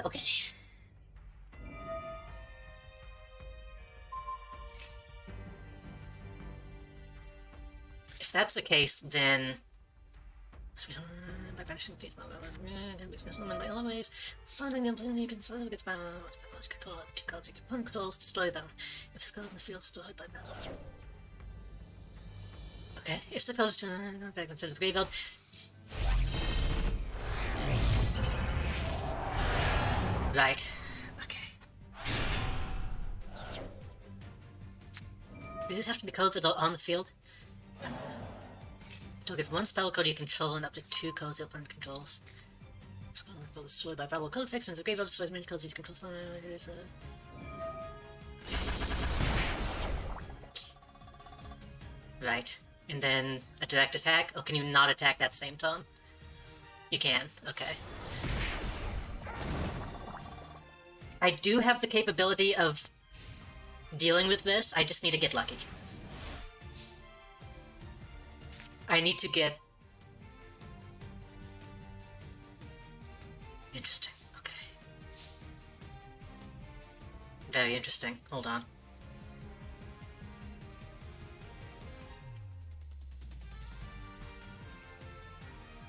A: Okay. If that's the case, then by banishing these can be special in by all ways. Starting them, you can sort of get by control. Two cards you can controls, destroy them. If this card in the field destroyed by battle. Okay, if the card is turned back instead of the graveyard. Right. Okay. Do these have to be cards that are on the field? Target one spell card you control and up to 2 cards the opponent controls. This card will destroyed by battle card effects, and the graveyard destroys many cards these controls. Right. And then a direct attack? Or can you not attack that same turn? You can. Okay. I do have the capability of dealing with this, I just need to get lucky. I need to get... Interesting, okay. Very interesting, hold on.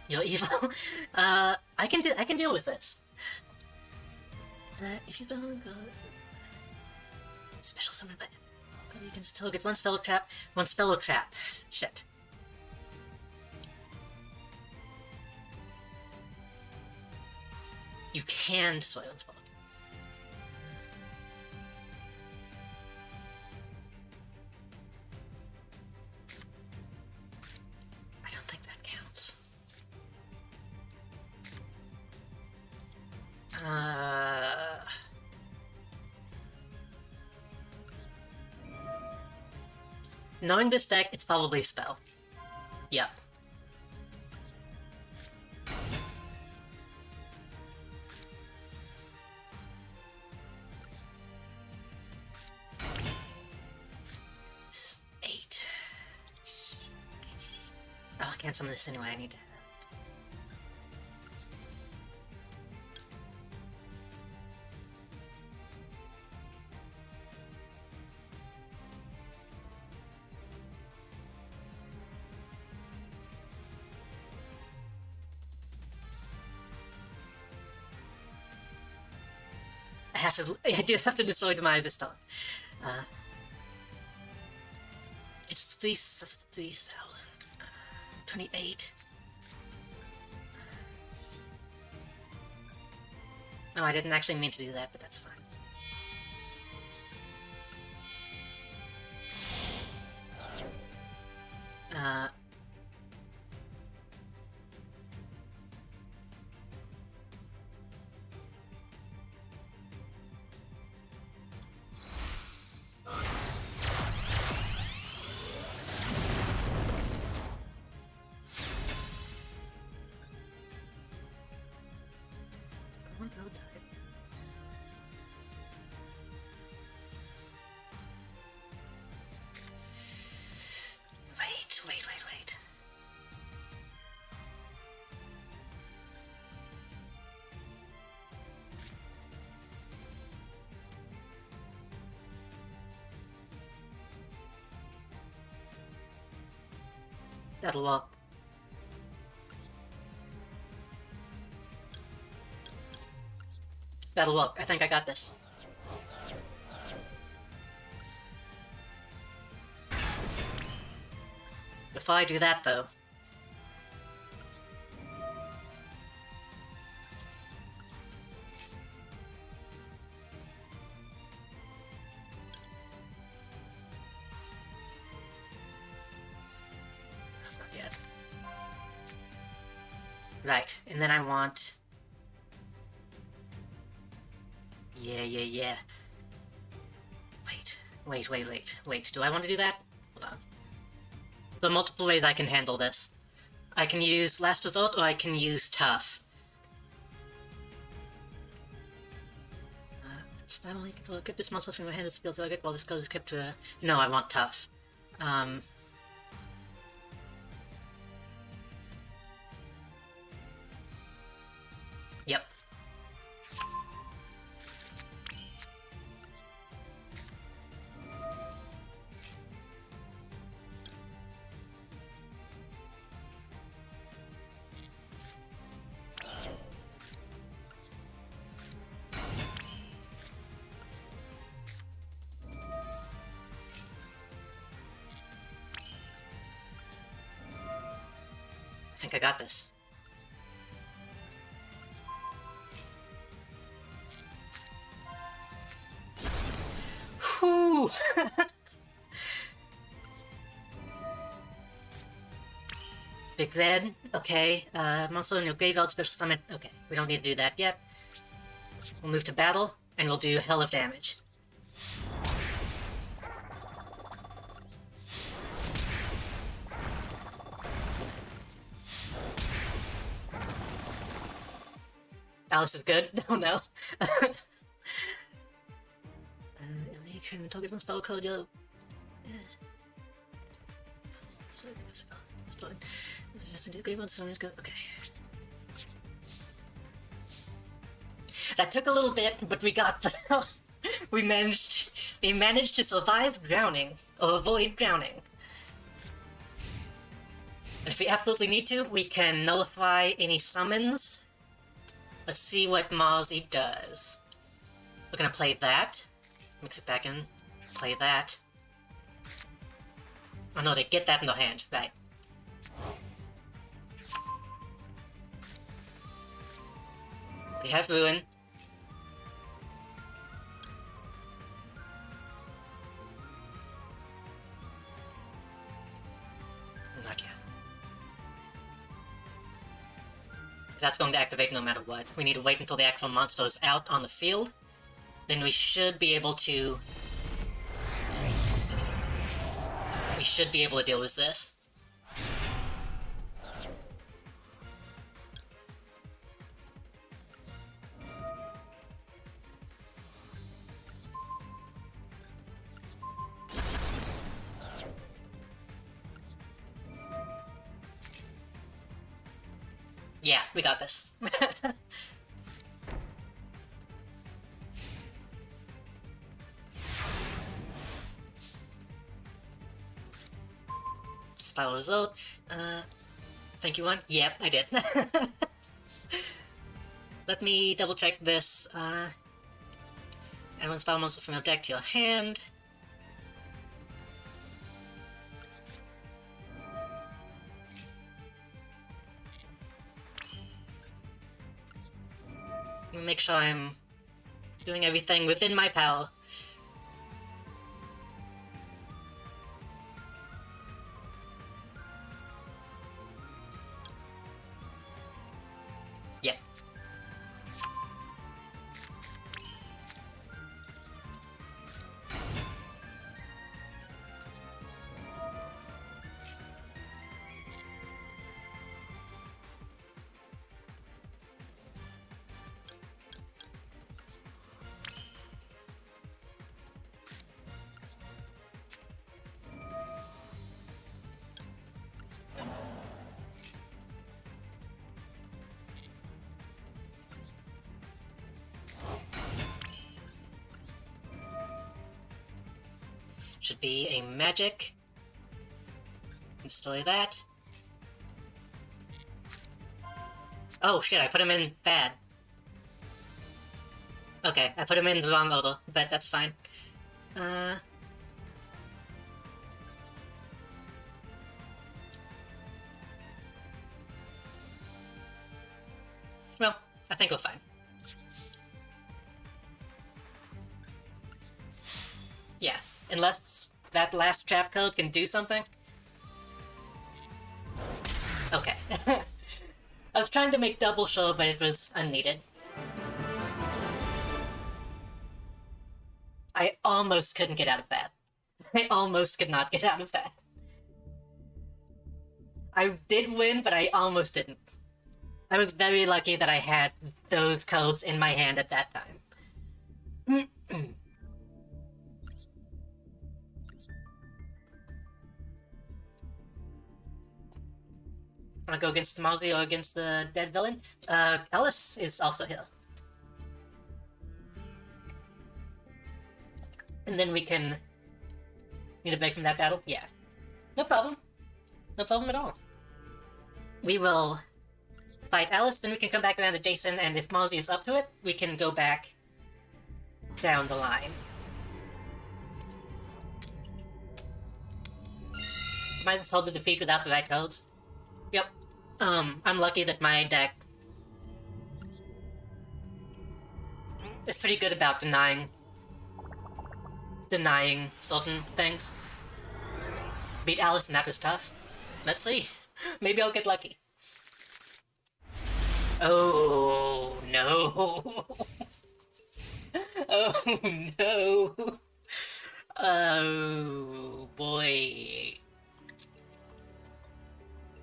A: You're evil? I can deal with this. If you've been special summon by them, you can still get one spell or trap. Shit. You can destroy one spell. I don't think that counts. Knowing this deck, it's probably a spell. Yep. This is 8. I can't summon this anyway, I need to have. I do have to destroy Demise this time. It's 3,000. 28. No, I didn't actually mean to do that, but that's fine. Wait. That'll work. That'll work. I think I got this. Before I do that, though... Not yet. Right, and then I want... Yeah. Wait. Do I want to do that? Hold on. There are multiple ways I can handle this. I can use Last Resort, or I can use Tough. Spiral, you can equip this muscle from your hand as field target while this code is equipped to a... No, I want tough. Yep. I think I got this. Whew! Big Red, okay. Monster in your graveyard special summon. Okay, we don't need to do that yet. We'll move to battle, and we'll do hell of damage. Alice is good? Oh no. You can target one spell code, you'll... Okay. That took a little bit, but we got the... we managed to survive drowning, or avoid drowning. And if we absolutely need to, we can nullify any summons. Let's see what Mozzie does. We're gonna play that. Mix it back in. Play that. Oh no, they get that in their hand. Right. We have Ruin. Not yet. That's going to activate no matter what. We need to wait until the actual monster is out on the field. Then we should be able to... We should be able to deal with this. Yeah, we got this. Spiral result. Think you won? Yep, I did. Let me double check this. Add one spiral monster from your deck to your hand. Make sure I'm doing everything within my power. Yep. Should be a magic. Destroy that. Oh shit, I put him in bad. Okay, I put him in the wrong order, but that's fine. Well, I think we're fine. Yeah, unless that last trap code can do something. Okay. I was trying to make double sure, but it was unneeded. I almost couldn't get out of that. I almost could not get out of that. I did win, but I almost didn't. I was very lucky that I had those codes in my hand at that time. Wanna go against Mauzy or against the dead villain? Alice is also here. And then we can... Need a break from that battle? Yeah. No problem. No problem at all. We will fight Alice, then we can come back around to Jason, and if Mauzy is up to it, we can go back down the line. Might just hold the defeat without the right codes. Yep. I'm lucky that my deck is pretty good about denying certain things. Beat Alice and that was tough. Let's see. Maybe I'll get lucky. Oh no. Oh no. Oh boy.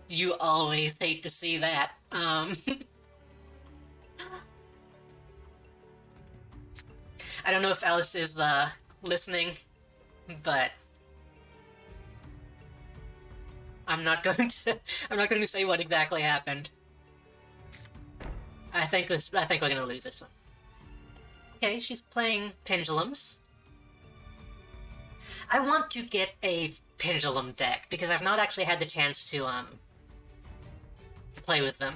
A: You always hate to see that. I don't know if Alice is listening, but I'm not going to say what exactly happened. I think we're gonna lose this one. Okay, she's playing pendulums. I want to get a pendulum deck because I've not actually had the chance to play with them.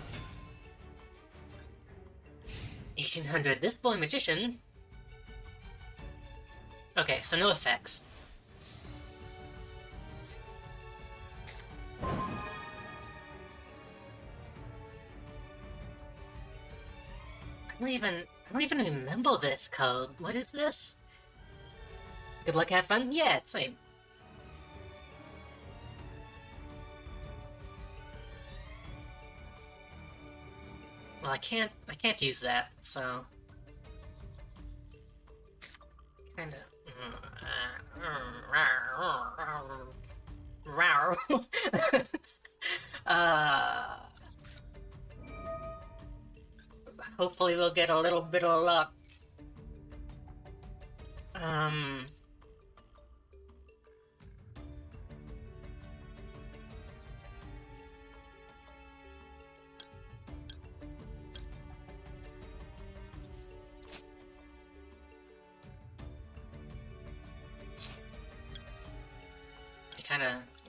A: 1800. This boy magician. Okay, so no effects. I don't even remember this code. What is this? Good luck, have fun? Yeah, it's same. Well, I can't use that, so... Kinda... Hopefully we'll get a little bit of luck.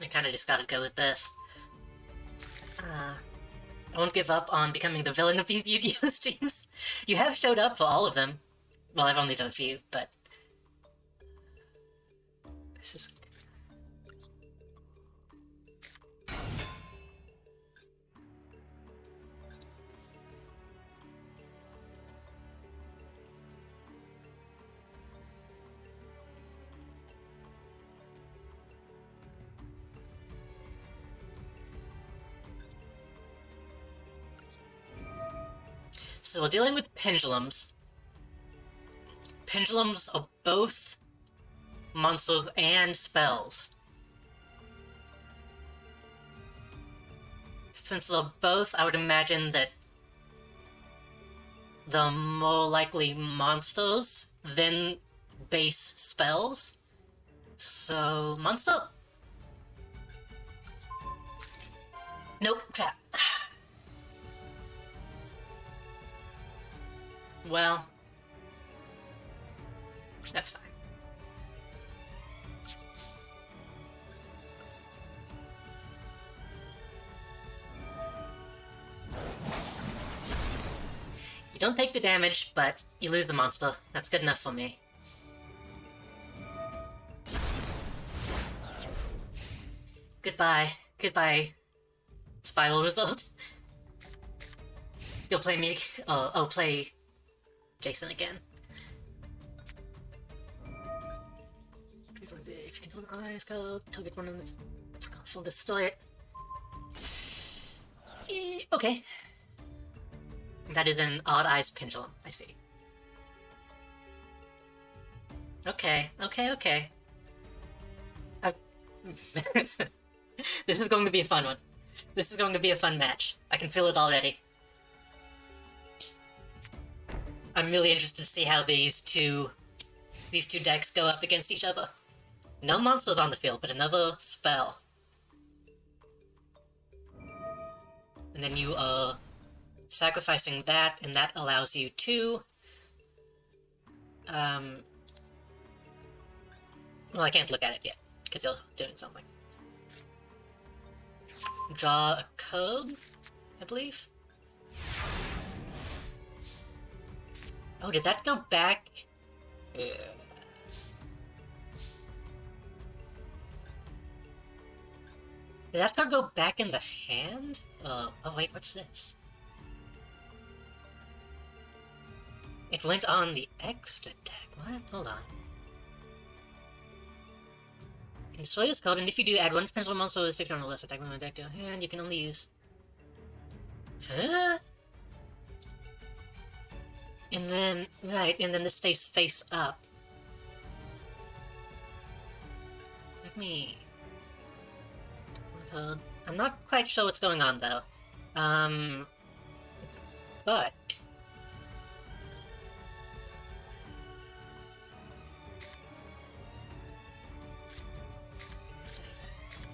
A: I kinda just gotta go with this. I won't give up on becoming the villain of these Yu-Gi-Oh! Streams. You have showed up for all of them. Well, I've only done a few, but... This is... So we're dealing with pendulums. Pendulums are both monsters and spells. Since they're both, I would imagine that they're more likely monsters than base spells. So, monster? Nope, trap. Well, that's fine. You don't take the damage, but you lose the monster. That's good enough for me. Goodbye. Goodbye, Spiral Result. You'll play me... Oh, play... Jason again. If you can go eyes, go target one of the console, destroy it. Okay. That is an odd eyes pendulum, I see. Okay. This is going to be a fun one. This is going to be a fun match. I can feel it already. I'm really interested to see how these two decks go up against each other. No monsters on the field, but another spell. and then you are sacrificing that, and that allows you to well, I can't look at it yet because you're doing something. Draw a code, I believe. Oh, did that go back? Did that card go back in the hand? Oh wait, what's this? It went on the extra deck. What? Hold on. You can destroy this card, and if you do, add one pencil monster with a 50 or less attack from the deck to your hand. You can only use. Huh? And then, right, and then this stays face up. Let me. Code. I'm not quite sure what's going on though. But.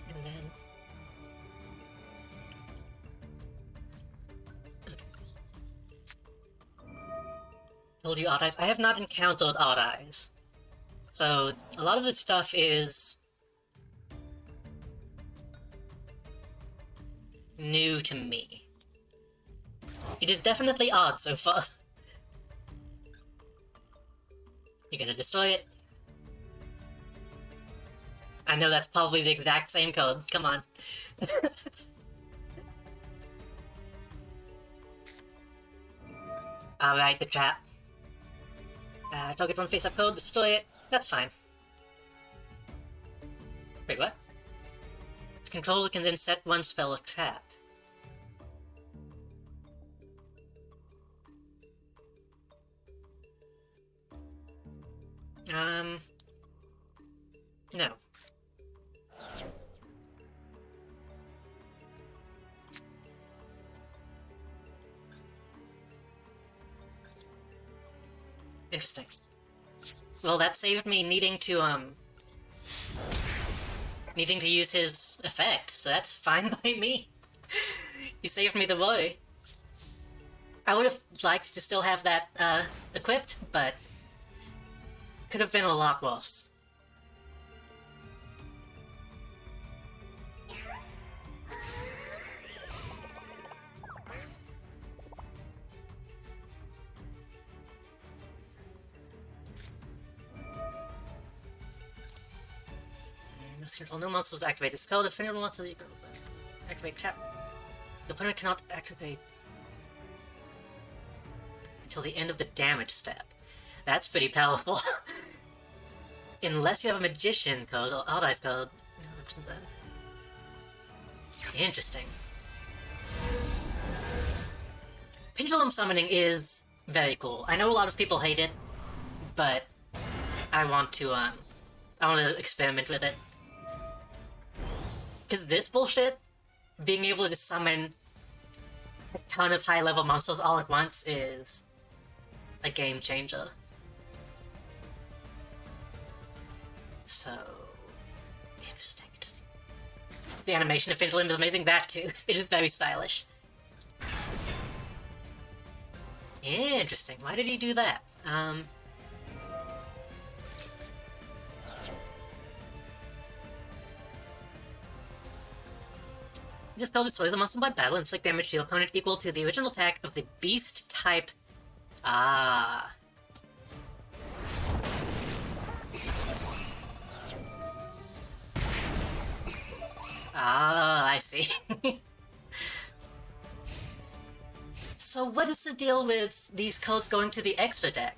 A: And then. Okay. Told you Odd Eyes. I have not encountered Odd Eyes. So, a lot of this stuff is new to me. It is definitely odd so far. You're gonna destroy it. I know that's probably the exact same code. Come on. Alright, the trap. Target one face-up code, destroy it. That's fine. Wait, what? Its controller can then set one spell or trap. No. Interesting. Well, that saved me needing to use his effect, so that's fine by me. You saved me the worry. I would have liked to still have that, equipped, but could have been a lot worse. Control no monsters activate this code. If any monster you can activate trap. The opponent cannot activate until the end of the damage step. That's pretty powerful. Unless you have a magician code or Odd Eyes code. Interesting. Pendulum summoning is very cool. I know a lot of people hate it, but I want to experiment with it. Because this bullshit, being able to summon a ton of high-level monsters all at once is a game changer. So, interesting. The animation of Pendulum is amazing, that too. It is very stylish. Interesting, why did he do that? Just call destroy the monster by battle and inflict damage to your opponent equal to the original attack of the beast type. Ah. Ah, I see. So what is the deal with these codes going to the extra deck?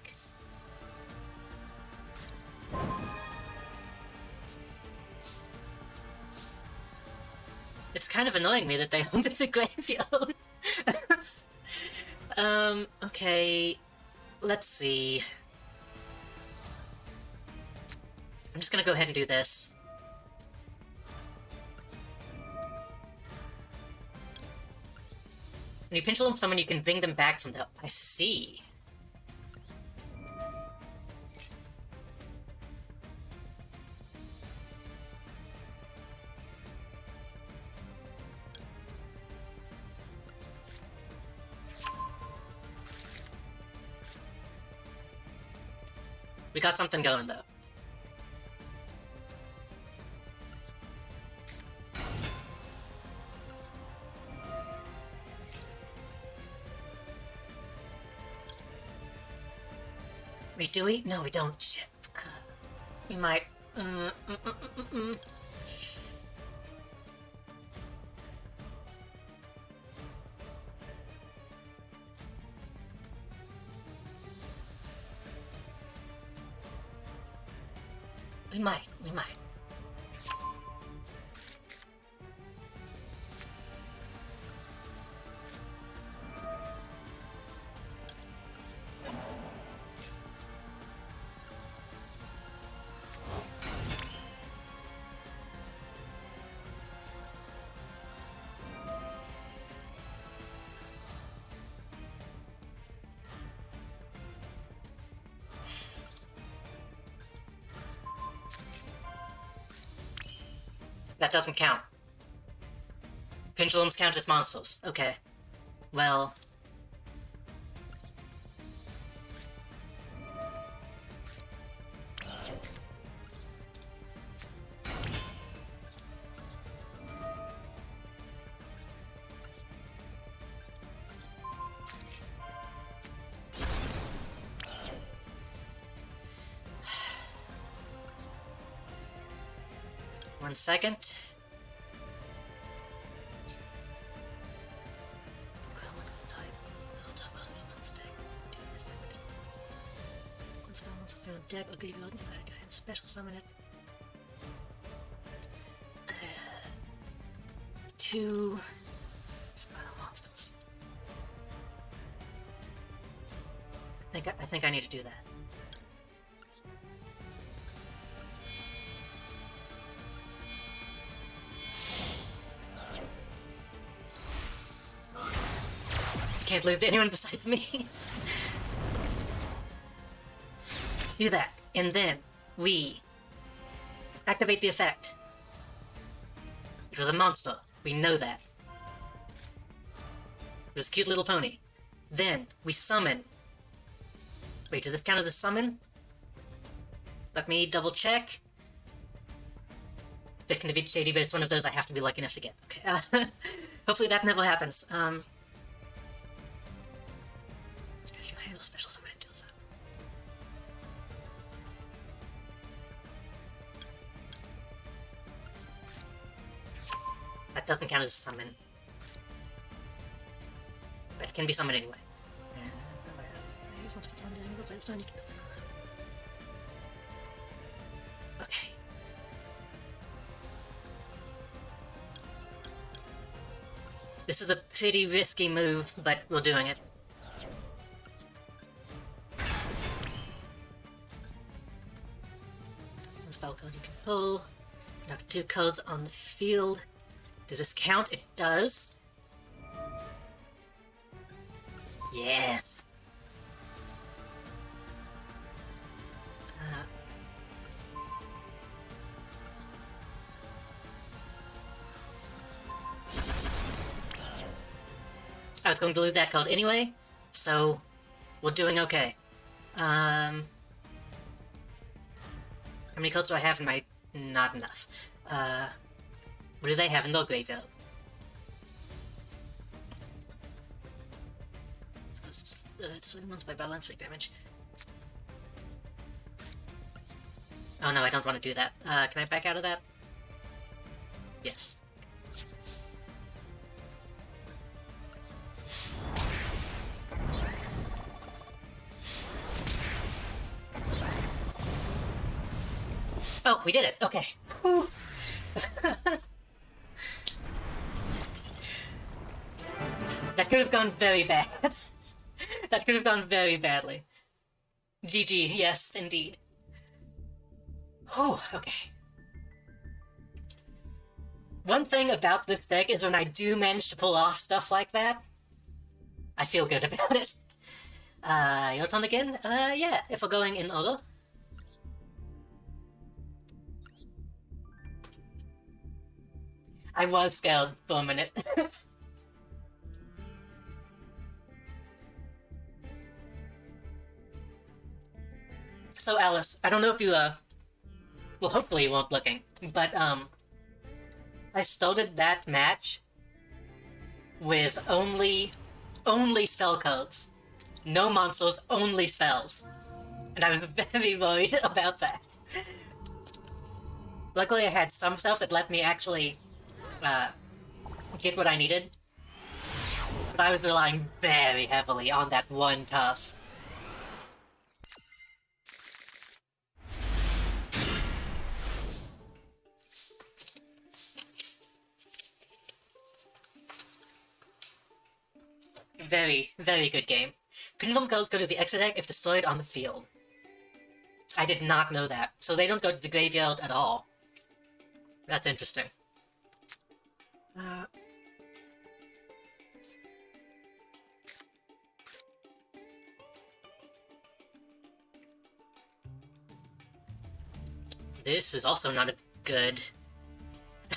A: It's kind of annoying me that they owned the graveyard. Okay. Let's see. I'm just gonna go ahead and do this. When you pendulum summon, you can bring them back from the... I see. We got something going, though. Wait, do we? No, we don't. Shit. We might... We might. That doesn't count. Pendulums count as monsters. Okay. Well... One second. Deck, I'll give you a special summon it. 2 spiral monsters. I think I need to do that. Can't lose to anyone besides me. Do that, and then we activate the effect. It was a monster. We know that. It was a cute little pony. Then we summon. Wait, does this count as a summon? Let me double check. It can be shady, but it's one of those I have to be lucky enough to get. Okay. Hopefully that never happens. Handle special summon until so. That doesn't count as a summon. But it can be summoned anyway. Okay. This is a pretty risky move, but we're doing it. One spell code you can pull. You have 2 codes on the field. Does this count? It does. Yes. I was going to lose that code anyway, so we're doing okay. How many codes do I have in my... Not enough. What do they have in their graveyard? Destroy the ones by balance flick damage. Oh no, I don't want to do that. Can I back out of that? Yes. Oh, we did it! Okay. That could have gone very bad. That could have gone very badly. GG, yes, indeed. Oh, okay. One thing about this deck is when I do manage to pull off stuff like that, I feel good about it. Your turn again? Yeah, if we're going in order. I was scared for a minute. So Alice, I don't know if you well, hopefully you weren't looking, but I started that match with only spell codes. No monsters, only spells. And I was very worried about that. Luckily I had some stuff that let me actually get what I needed. But I was relying very heavily on that one tough. Very, very good game. Pendulum codes go to the extra deck if destroyed on the field. I did not know that, so they don't go to the graveyard at all. That's interesting. This is also not a good...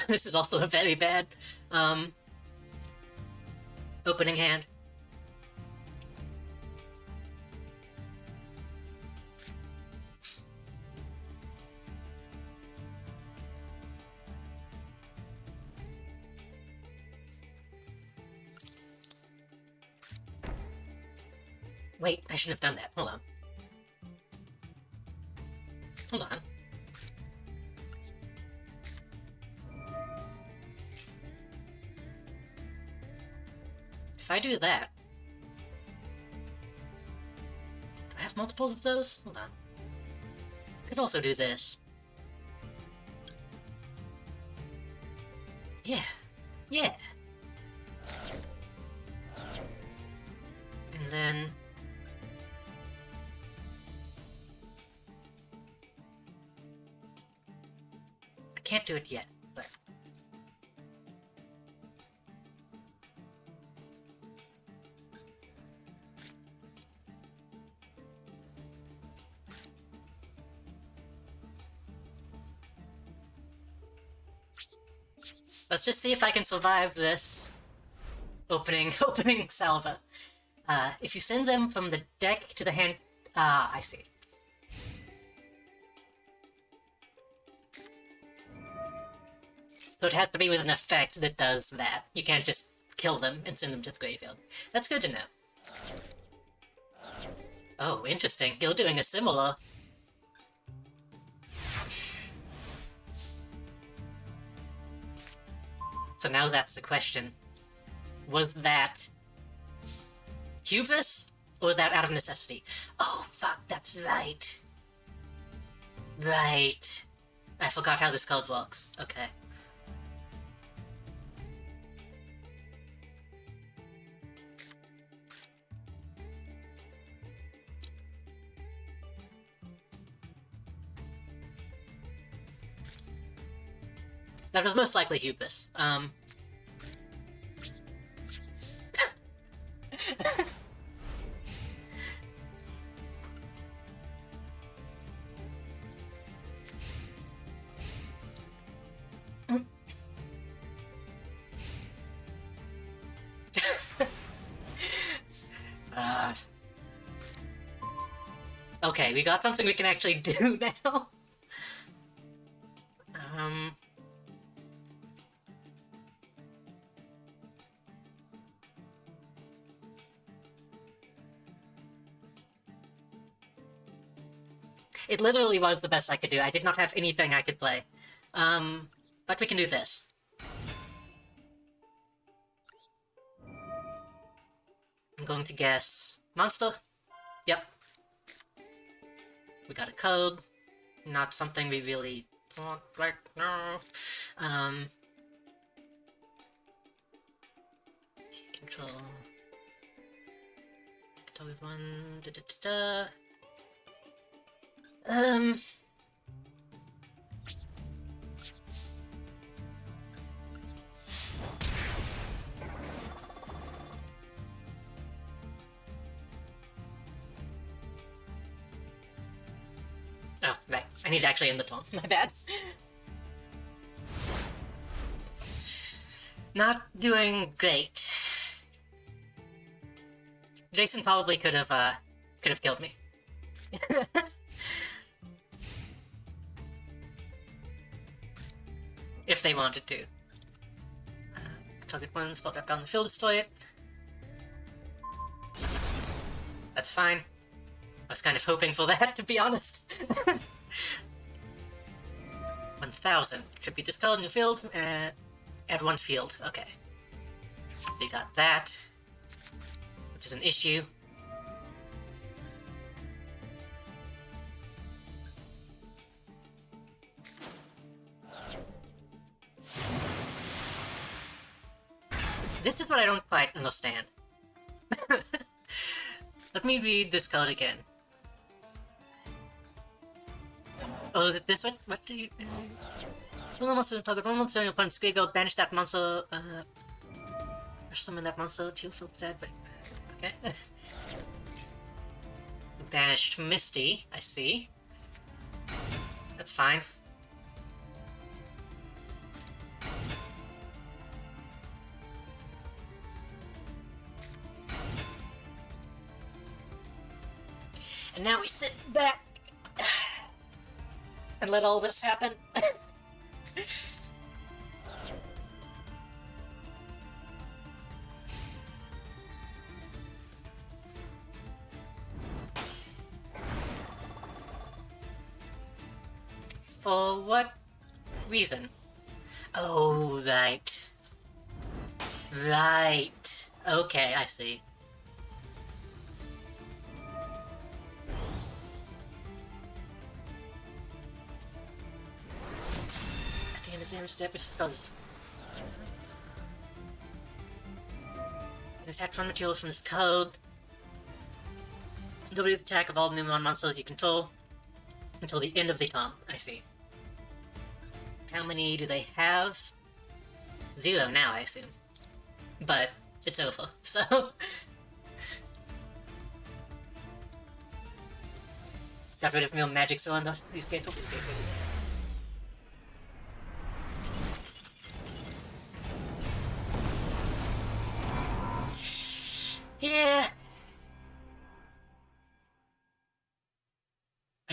A: this is also a very bad, opening hand. Wait, I shouldn't have done that. Hold on. Hold on. If I do that... do I have multiples of those? Hold on. I could also do this. Yeah. Yeah! And then... I can't do it yet, but... let's just see if I can survive this opening salva. If you send them from the deck to the hand... I see. So it has to be with an effect that does that. You can't just kill them and send them to the graveyard. That's good to know. Oh, interesting. You're doing a similar... So now that's the question. Was that... hubris? Or was that out of necessity? Oh, fuck, that's right. Right. I forgot how this card works. Okay. That was most likely hubris. Okay, we got something we can actually do now. It literally was the best I could do. I did not have anything I could play. But we can do this. I'm going to guess... monster? Yep. We got a code. Not something we really want right now. Control... control one... da-da-da-da... Oh, right. I need to actually end the turn. My bad. Not doing great. Jason probably could have killed me. if they wanted to. Target one, spell trap on the field, destroy it. That's fine. I was kind of hoping for that, to be honest. 1000. Should be discarded in the field. Add one field. Okay. So you got that, which is an issue. This is what I don't quite understand. Let me read this code again. Oh, this one? What do you... One monster target one monster on your opponent's graveyard, banish that monster, or summon that monster to your field instead, but... Okay. Banished Misty, I see. That's fine. And now we sit back and let all this happen. For what reason? Oh, right. Right. Okay, I see. At the end of the step, if Skull's... Attack from materials from this code. Double the attack of all the Numeron monsters you control until the end of the turn. I see. How many do they have? 0 now, I assume. But it's over, so... Got rid of my magic cylinder. These gates will be big. Yeah.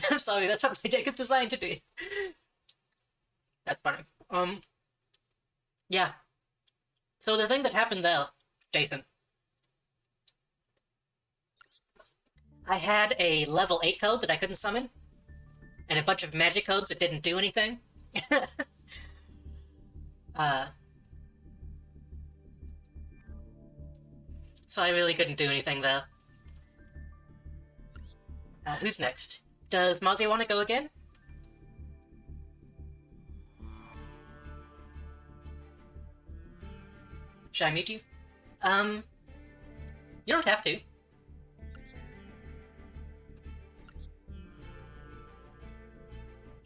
A: I'm sorry, that's what my deck is designed to do. That's funny. Yeah. So the thing that happened there, Jason. I had a level 8 code that I couldn't summon, and a bunch of magic codes that didn't do anything. So I really couldn't do anything there. Who's next? Does Mozzie want to go again? Should I mute you? You don't have to.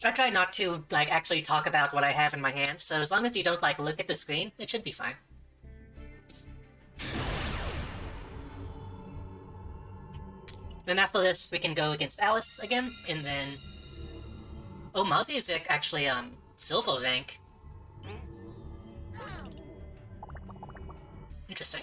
A: I try not to, like, actually talk about what I have in my hand, so as long as you don't, like, look at the screen, it should be fine. Then after this, we can go against Alice again, and then... Oh, Mozzie is actually, silver rank. Interesting.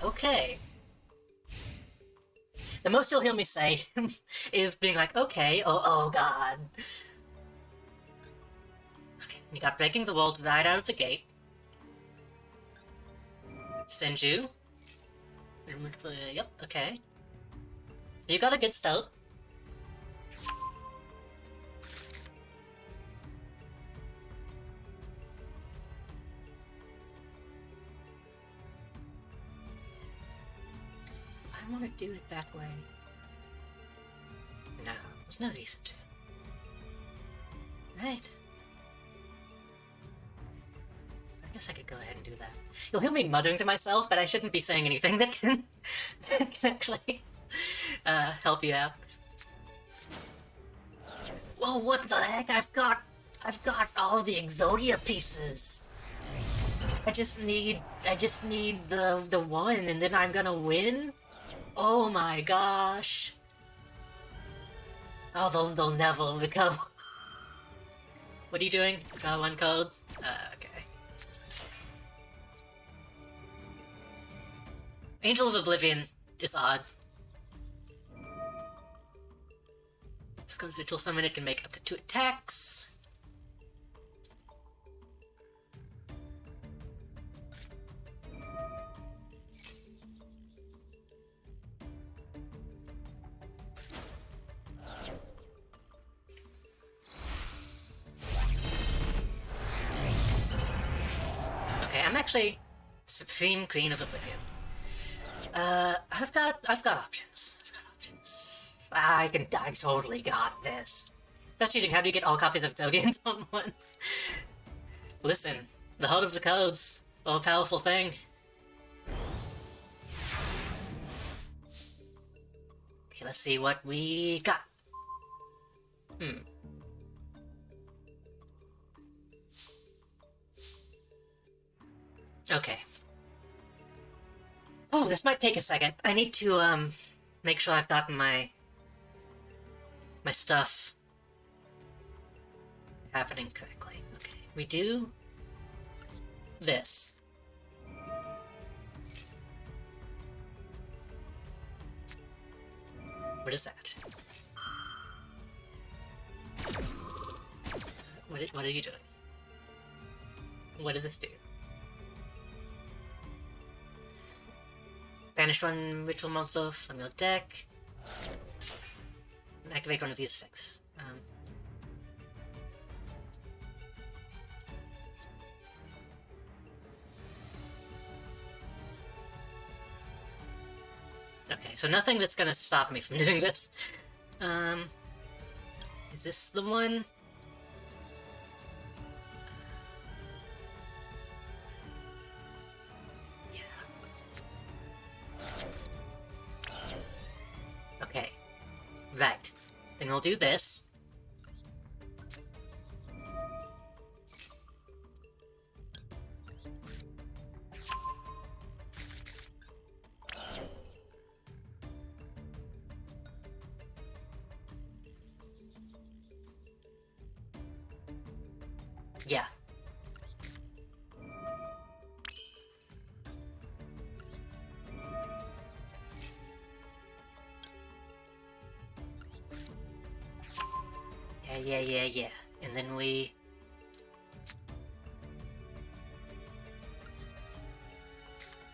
A: Okay. The most you'll hear me say is being like, okay, oh god. Okay, we got Breaking the World right out of the gate. Senju. Yep, okay. So you got a good start. I want to do it that way. No, there's no reason to. Right. I guess I could go ahead and do that. You'll hear me muttering to myself, but I shouldn't be saying anything that can, that can actually help you out. Whoa, what the heck? I've got all the Exodia pieces. I just need the one, and then I'm gonna win? Oh my gosh. Oh, they'll never become... What are you doing? Got one code? Okay. Angel of Oblivion is odd. becomes Ritual Summon, it can make up to 2 attacks. Okay, I'm actually Supreme Queen of Oblivion. I've got options. I totally got this. That's cheating. How do you get all copies of Zodians on one? Listen, the Heart of the Codes, all powerful thing. Okay, let's see what we got. Okay. Oh, this might take a second. I need to, make sure I've gotten my stuff happening correctly. Okay, we do this. What is that? What are you doing? What does this do? Banish one ritual monster from your deck. And activate one of these effects. Okay, so nothing that's gonna stop me from doing this. Is this the one? Yeah. Okay. Right. Then we'll do this. Yeah. Yeah. And then we...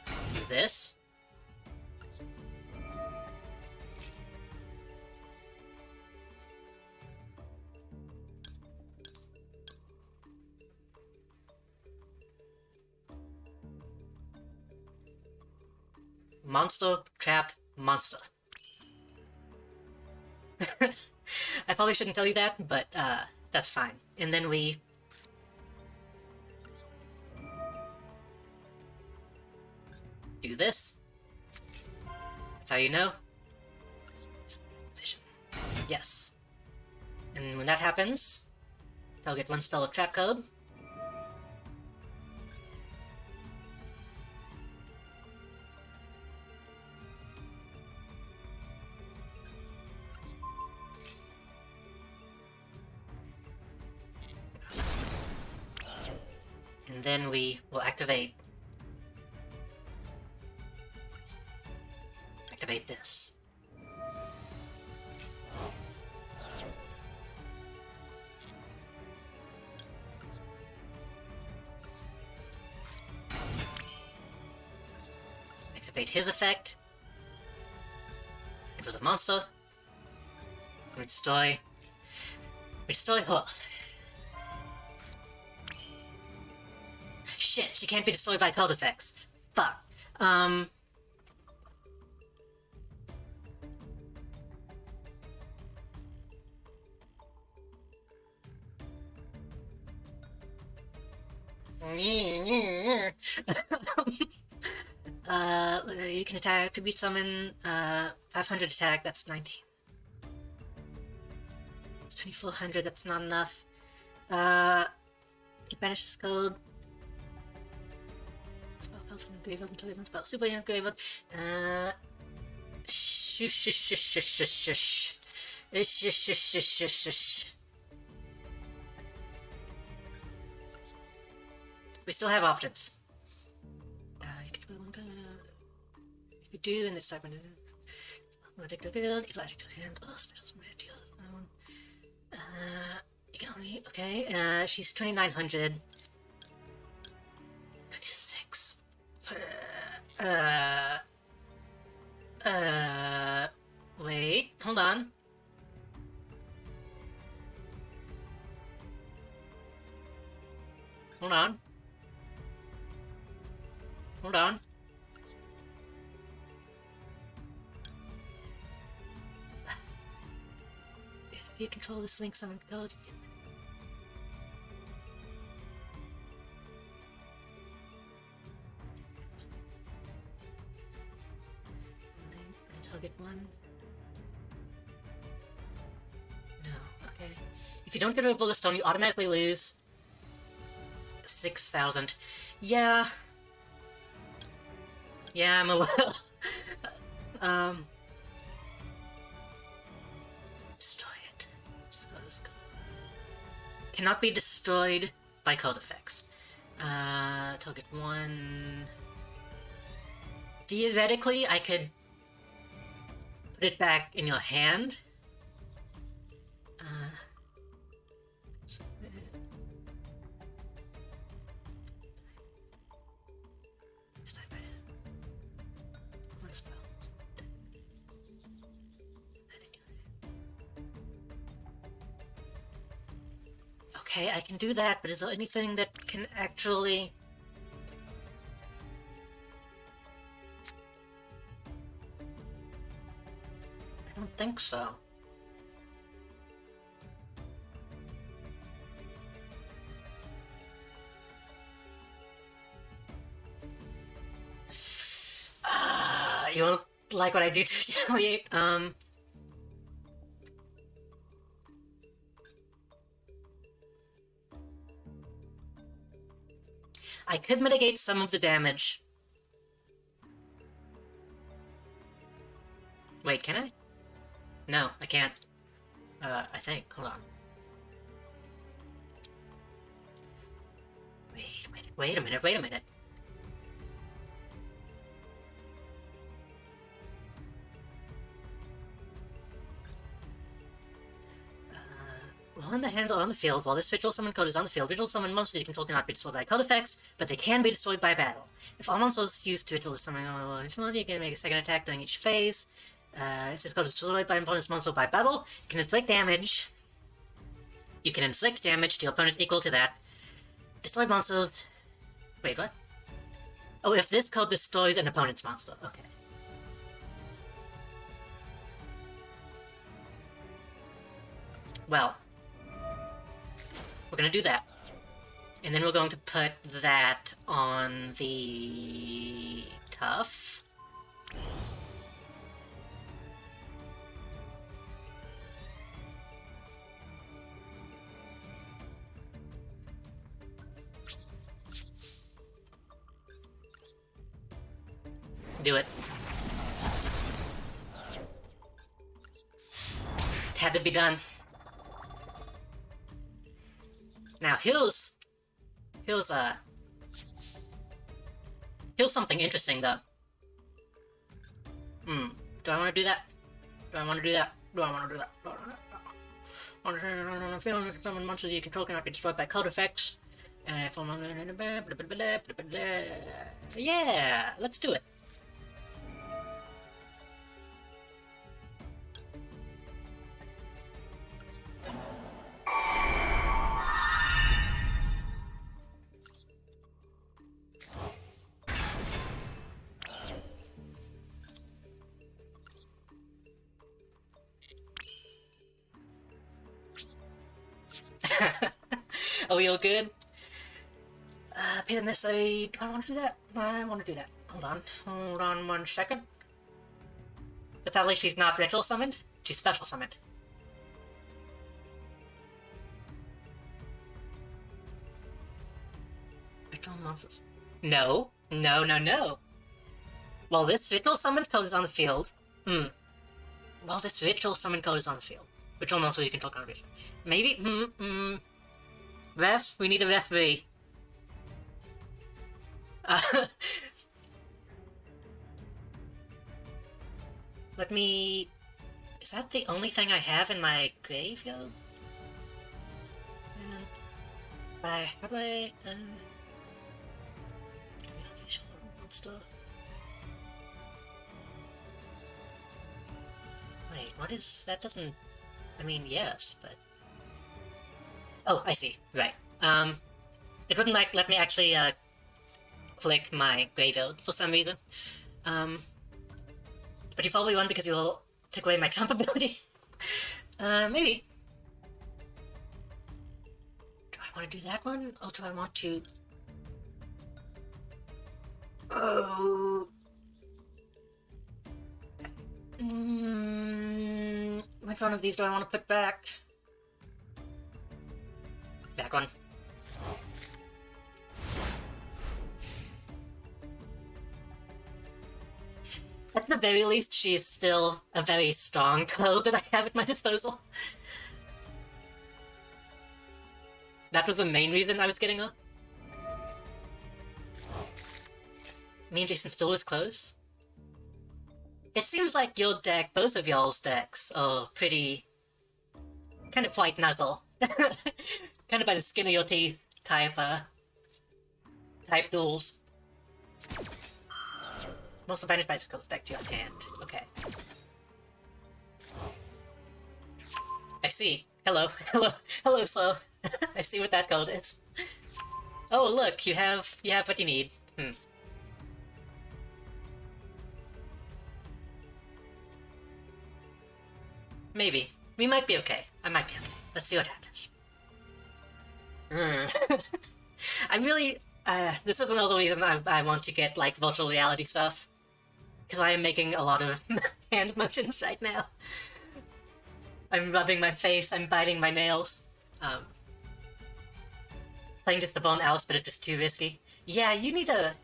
A: do this. Monster, trap, monster. I probably shouldn't tell you that, but that's fine. And then we... do this. That's how you know. Position. Yes. And when that happens, I'll get one spell of trap code. And then we will activate this. Activate his effect. It was a monster. Destroy her. Shit, she can't be destroyed by code effects. Fuck. You can attack, tribute summon, 500 attack, that's 19. It's 2400, that's not enough. You can banish this code. Spell comes from the graveyard until even spell super in the graveyard. Shush. We still have options. You can play one gun. If you do, in this type of take the guild, it's like to hand or special summon to your own. You can only... Okay, she's 2,900. 26. Wait, hold on. Hold on. Hold on. If you control this link summon code, you can... Target one. No, okay. If you don't get rid of the stone, you automatically lose 6,000. Yeah. Yeah, I'm a little... Destroy it. Cannot be destroyed by code effects. Target one... Theoretically, I could put it back in your hand. Okay, I can do that, but is there anything that can actually... I don't think so. You don't like what I do to retaliate? I could mitigate some of the damage. Wait, can I? No, I can't. I think. Hold on. Wait a minute, wait a minute, wait a minute. While in the hand or on the field, while this ritual summon code is on the field, ritual summon monsters you control cannot be destroyed by code effects, but they can be destroyed by battle. If all monsters used to ritual summon you can make a second attack during each phase. If this code is destroyed by an opponent's monster by battle, you can inflict damage. You can inflict damage to your opponent equal to that. Destroyed monsters... Wait, what? Oh, if this code destroys an opponent's monster. Okay. Well, we're gonna do that. And then we're going to put that on the... tough. Do it. It had to be done. Now here's something interesting though. Do I want to do that? Do I want to do that? Do I want to do that? Do I want to do that? Feeling summon monsters you control cannot be destroyed by code effects. Yeah, let's do it. Are we all good? Pay the necessary... Do I want to do that? Do I want to do that? Hold on 1 second. But at least she's not ritual summoned, she's special summoned. Ritual monsters. No. No, no, no. Well, this ritual summoned code is on the field. Well, this ritual summon code is on the field. Ritual monster you control kind of maybe, Ref? We need a referee. Let me... Is that the only thing I have in my graveyard? How do I, visual monster? Wait, what is, that doesn't, I mean, yes, but... Oh, I see, right. It wouldn't, like, let me actually, click my graveyard for some reason. But you probably won because you all took away my comp ability. Maybe. Do I want to do that one? Or do I want to... Oh... Which one of these do I want to put back? That one. At the very least, she is still a very strong code that I have at my disposal. That was the main reason I was getting her. Me and Jason still is close. It seems like your deck, both of y'all's decks, are pretty... kind of white knuckle. Kind of by the skin of your teeth type duels. Most of Banished Bicycle effect to your hand. Okay. I see. Hello. Hello, Slow. I see what that code is. Oh, look, you have what you need. Maybe. We might be okay. I might be okay. Let's see what happens. I really... this is another reason I want to get, like, virtual reality stuff. Because I am making a lot of hand motions right now. I'm rubbing my face, I'm biting my nails. Playing just the Bone Alice, but it's just too risky. Yeah, you need to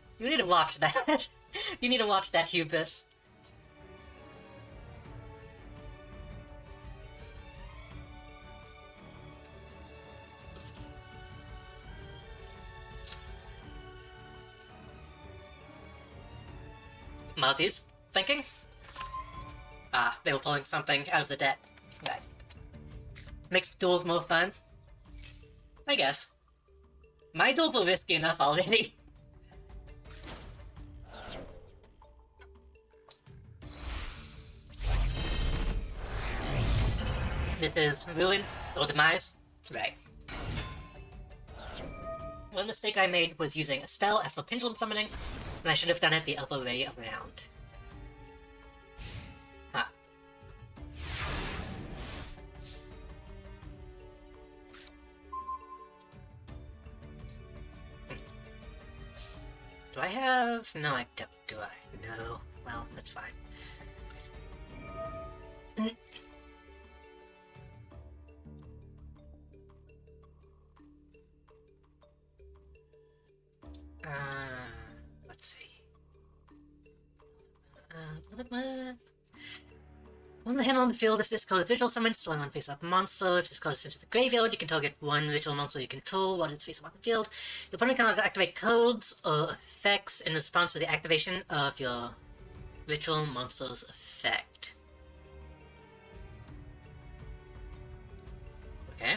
A: watch that. You need to watch that hubris. Maltese, thinking? Ah, they were pulling something out of the deck. Right. Makes duels more fun? I guess. My duels are risky enough already. This is Ruin or Demise? Right. One mistake I made was using a spell after Pendulum Summoning, and I should have done it the other way around. Huh. Do I have... No, I don't, do I? No. Well, that's fine. Let's see. On the hand on the field, if this card is ritual summon, destroy one face-up monster. If this card is sent to the graveyard, you can target one ritual monster you control while it's face-up on the field. Your opponent cannot activate codes or effects in response to the activation of your ritual monster's effect. Okay.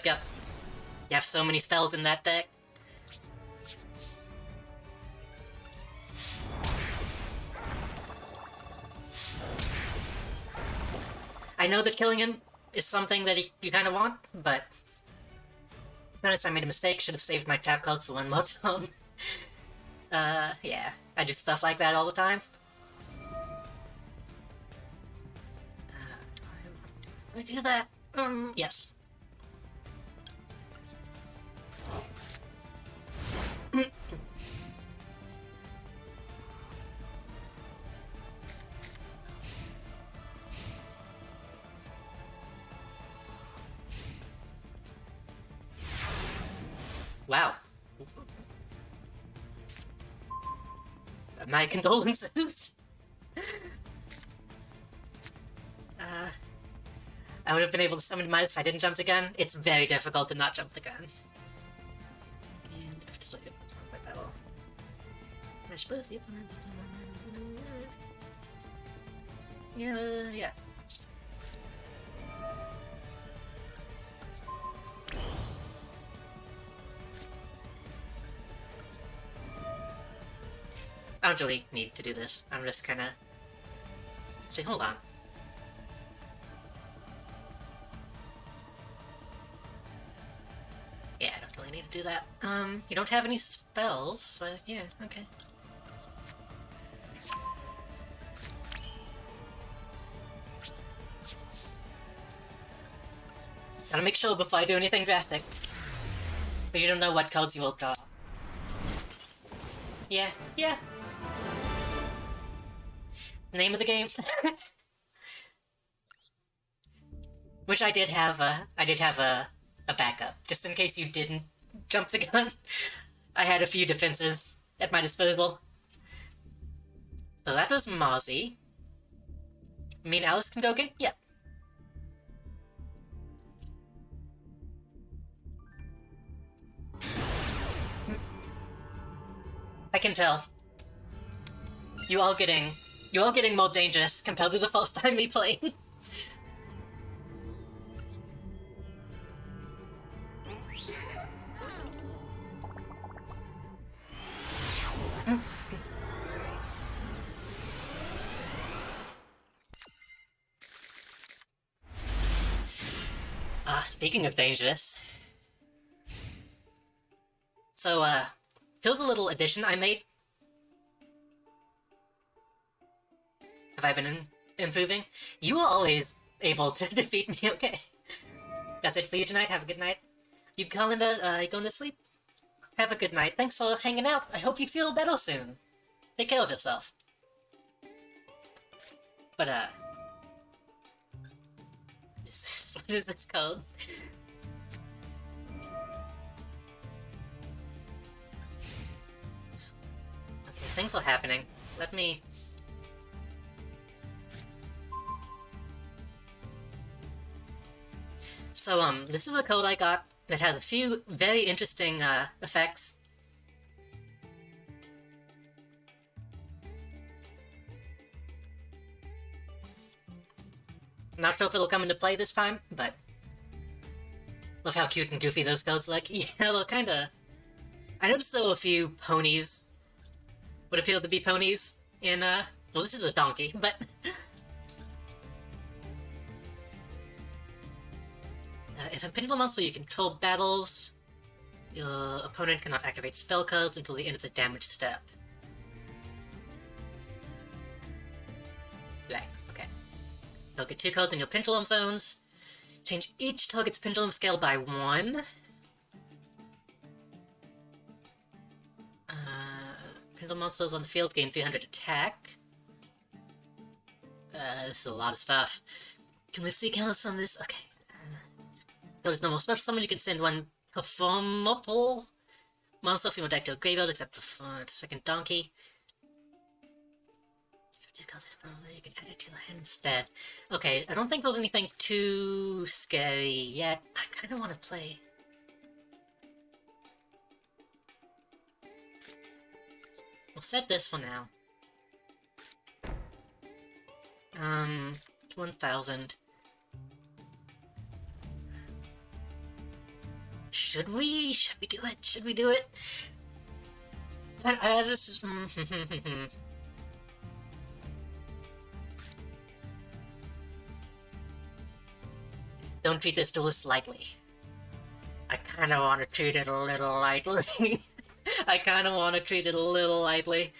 A: Yep. You have so many spells in that deck. I know that killing him is something that you kind of want, but... Notice I made a mistake, should have saved my trap card for one more turn. Yeah. I do stuff like that all the time. Do I want to do that? Yes. Wow. My condolences. I would have been able to summon Midas if I didn't jump the gun. It's very difficult to not jump the gun. And I've destroyed it. My battle. I suppose the opponent. Yeah. I don't really need to do this. I'm just kinda... Actually, hold on. Yeah, I don't really need to do that. You don't have any spells, so yeah, okay. Gotta make sure before I do anything drastic. But you don't know what codes you will draw. Yeah. Name of the game. Which I did have a backup, just in case you didn't jump the gun. I had a few defenses at my disposal. So that was Mozzie. Me and Alice can go again? Yep. I can tell. You all getting more dangerous compared to the first time we played. Speaking of dangerous. So, here's a little addition I made. Have I been improving? You are always able to defeat me, okay? That's it for you tonight. Have a good night. You going to sleep? Have a good night. Thanks for hanging out. I hope you feel better soon. Take care of yourself. But, what is this code? Okay, things are happening. Let me... So, this is a code I got that has a few very interesting, effects. Not sure if it'll come into play this time, but... Love how cute and goofy those codes look. Yeah, they're kinda... I noticed there were a few ponies. What appeared to be ponies in, well, this is a donkey, but... if a pendulum monster you control battles, your opponent cannot activate spell codes until the end of the damage step. Right, okay. You'll get 2 codes in your pendulum zones. Change each target's pendulum scale by 1. Pendulum monsters on the field gain 300 attack. This is a lot of stuff. Can we see counters from this? Okay. So there's no more special summon. You can send one performable monster from your deck to a graveyard, except for second donkey. You can add it to your hand instead. Okay, I don't think there's anything too scary yet. I kind of want to play. We'll set this for now. 1,000. Should we do it? Should we do it? This is... Don't treat this duelist lightly. I kinda wanna treat it a little lightly. I kinda wanna treat it a little lightly.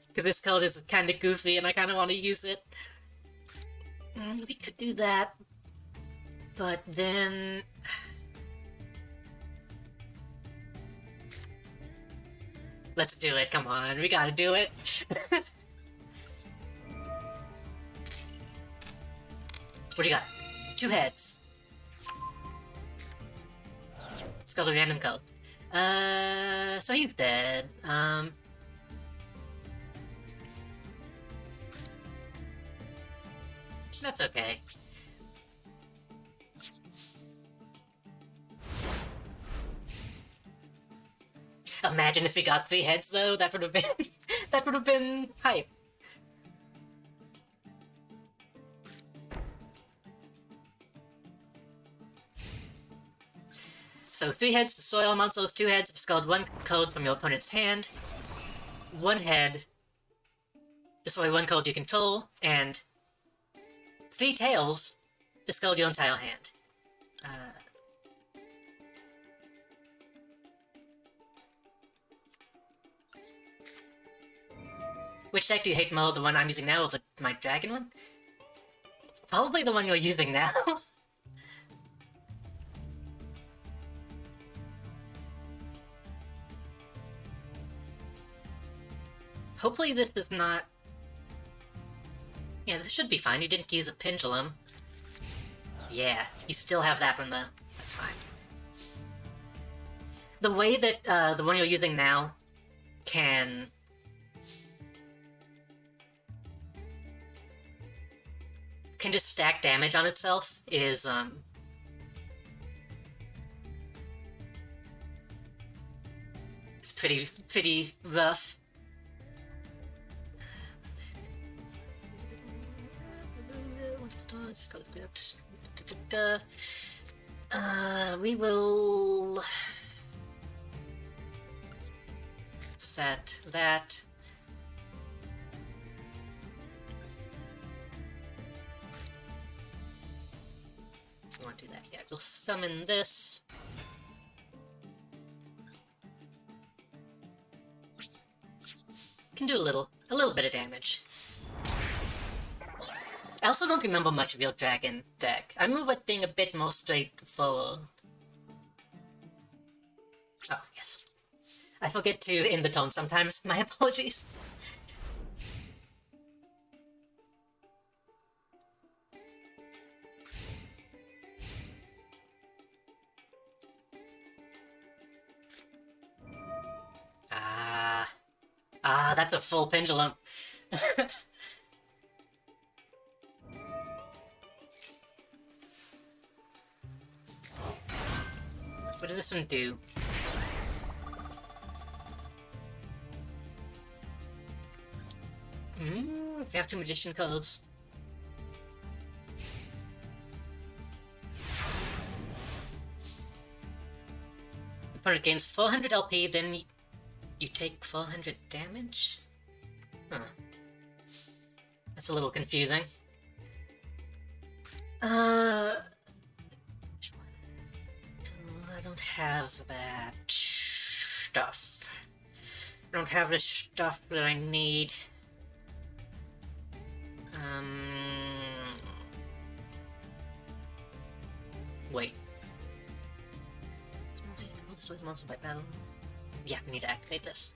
A: Because this code is kinda goofy and I kinda wanna use it. We could do that. But then... Let's do it, come on, we gotta do it. What do you got? 2 heads. Let's go to random code. So he's dead. That's okay. Imagine if we got 3 heads, though. That would have been... that would have been hype. So 3 heads, destroy all monsters, 2 heads, discard 1 code from your opponent's hand, 1 head, destroy 1 code you control, and 3 tails, discard your entire hand. Which deck do you hate more, the one I'm using now or my dragon one? Probably the one you're using now. Hopefully this is not... Yeah, this should be fine. You didn't use a pendulum. Yeah, you still have that one though. That's fine. The way that the one you're using now can just stack damage on itself is it's pretty rough. We will set that. I won't do that yet. We'll summon this. Can do a little bit of damage. I also don't remember much of your dragon deck. I remember it being a bit more straightforward. Oh, yes. I forget to end the tone sometimes. My apologies. That's a full pendulum. What does this one do? We have 2 magician codes. Opponent gains 400 LP, then you take 400 damage? Huh. That's a little confusing. I don't have that stuff. I don't have the stuff that I need. Wait. Destroy the monster by battle. Yeah, we need to activate this.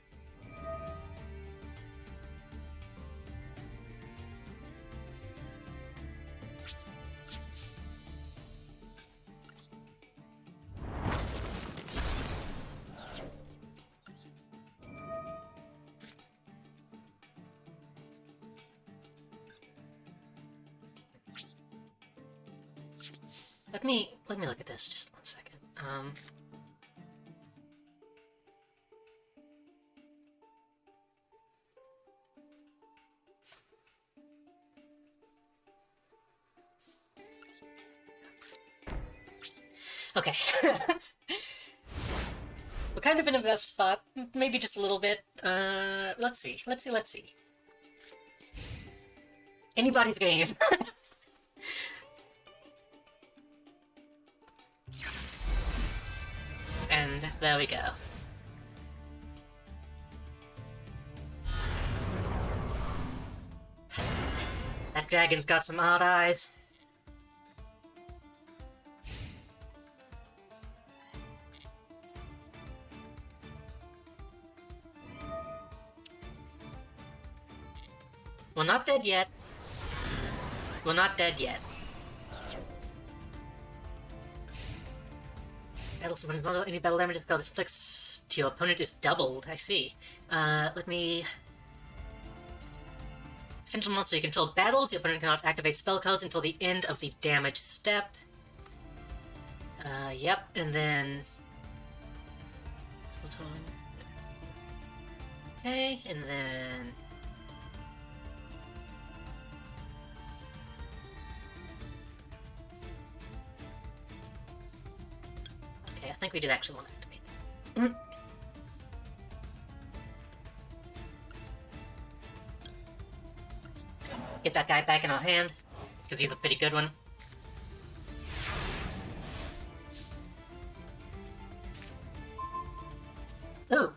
A: Let me look at this just 1 second. Okay. We're kind of in a rough spot. Maybe just a little bit. Let's see. Anybody's game. And there we go. That dragon's got some odd eyes. We're not dead yet. We're not dead yet. When any battle damage is called inflicts to your opponent is doubled. I see. Let me Pendulum monster you control battles, the opponent cannot activate spell codes until the end of the damage step. Yep, and then... Okay, and then... Okay, I think we did actually want to activate that. Get that guy back in our hand, because he's a pretty good one. Ooh!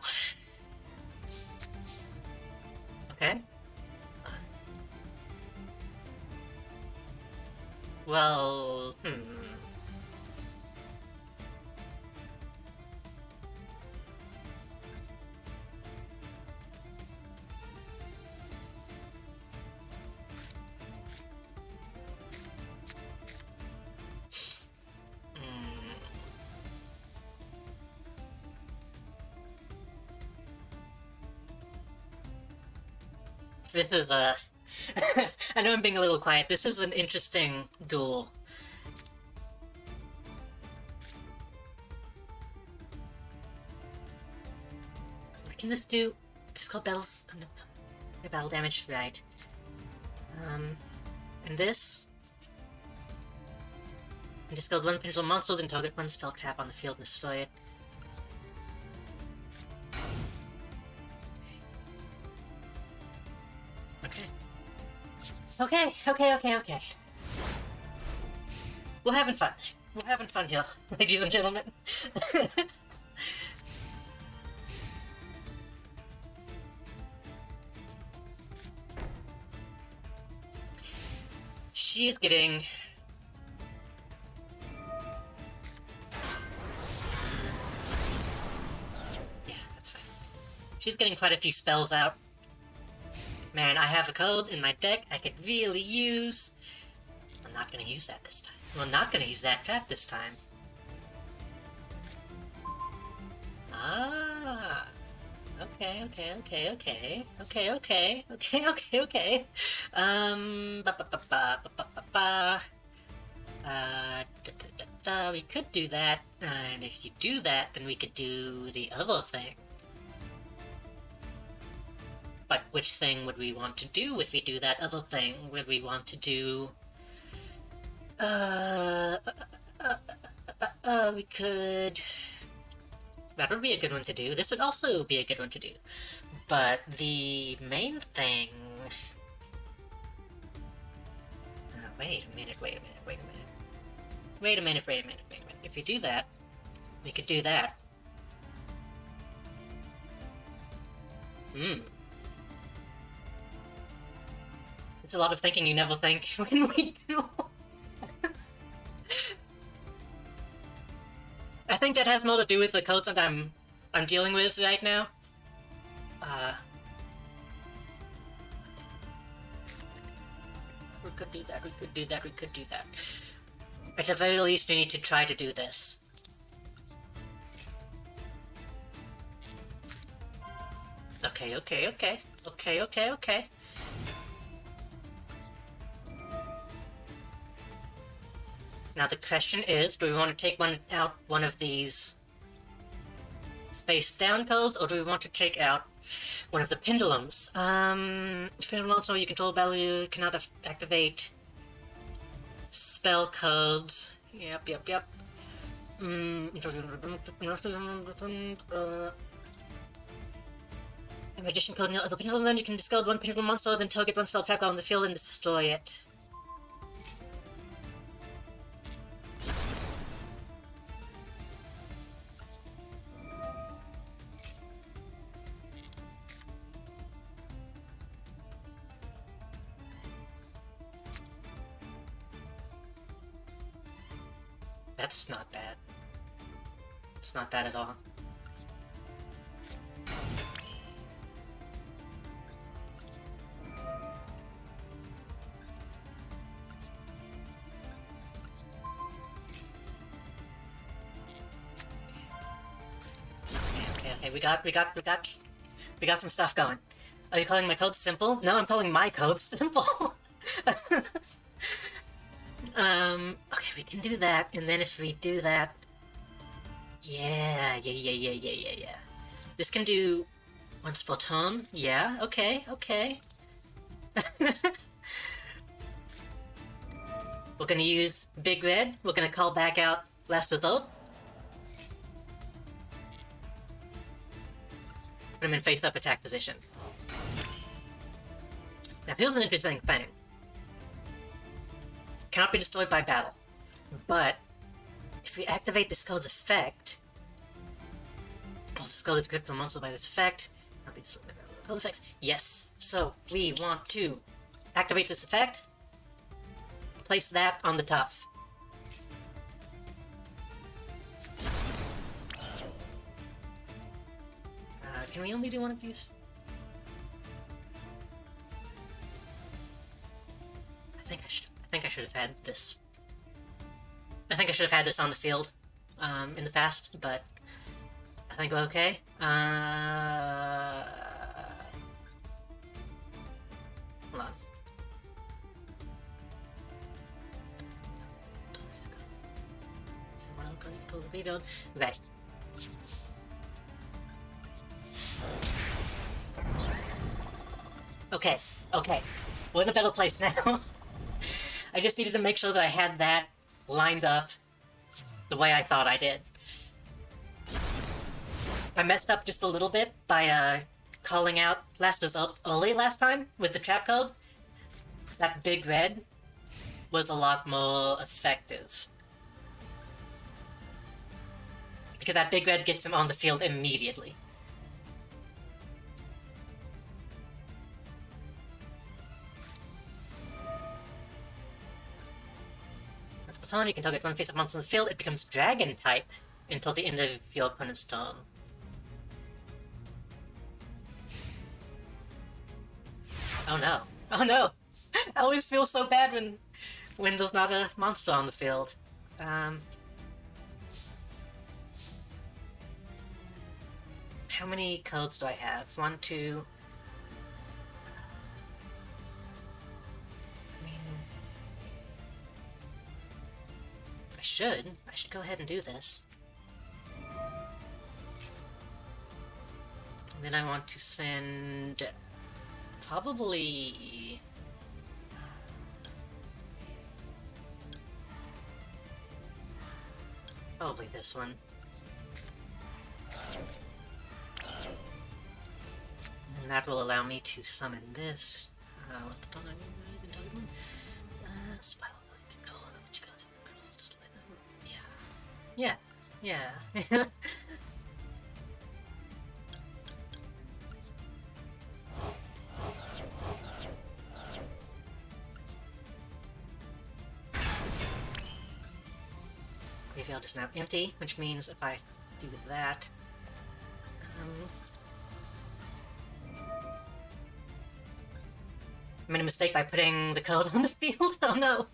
A: Okay. Well, This is I know I'm being a little quiet. This is an interesting duel. What can this do? It's called battles. Battle damage, right? And this. You discard one pendulum monster and target one spell trap on the field and destroy it. Okay. We're having fun. We're having fun here, ladies and gentlemen. She's getting... Yeah, that's fine. She's getting quite a few spells out. Man, I have a code in my deck I could really use. I'm not gonna use that this time. I'm not gonna use that trap this time. Ah. Okay. We could do that, and if you do that, then we could do the other thing. But which thing would we want to do if we do that other thing? Would we want to do... we could... That would be a good one to do. This would also be a good one to do. But the main thing... Wait a minute. If we do that, we could do that. It's a lot of thinking you never think when we do. I think that has more to do with the codes that I'm dealing with right now. We could do that. At the very least, we need to try to do this. Okay. Now the question is, do we want to take one of these face down codes, or do we want to take out one of the pendulums? Pendulum also you control value cannot activate spell codes. Yep. Magician code the pendulum, then you can discard one pendulum monster, then target one spell track on the field and destroy it. That's not bad. It's not bad at all. Okay, we got some stuff going. Are you calling my code simple? No, I'm calling my code simple. Okay, we can do that, and then if we do that... Yeah. This can do once per turn. Yeah, okay. We're gonna use Big Red. We're gonna call back out Last Result. Put him in face-up attack position. Now here's an interesting thing. Cannot be destroyed by battle. But, if we activate this code's effect... Well, this code is gripped from monster by this effect. Cannot be destroyed by battle. Code effects. Yes. So, we want to activate this effect. Place that on the top. Can we only do one of these? I think I should have had this. I think I should have had this on the field, in the past, but I think we're okay. Hold on. Right. Okay. We're in a better place now. I just needed to make sure that I had that lined up the way I thought I did. I messed up just a little bit by calling out Last Result early last time with the trap code. That Big Red was a lot more effective. Because that Big Red gets him on the field immediately. You can target one face-up monster on the field, it becomes Dragon type until the end of your opponent's turn. Oh no. I always feel so bad when there's not a monster on the field. How many codes do I have? 1, 2... I should go ahead and do this. And then I want to send... Probably this one. And that will allow me to summon this. Spiral control. Yeah. Graveyard is now empty, which means if I do that... I made a mistake by putting the code on the field. Oh no!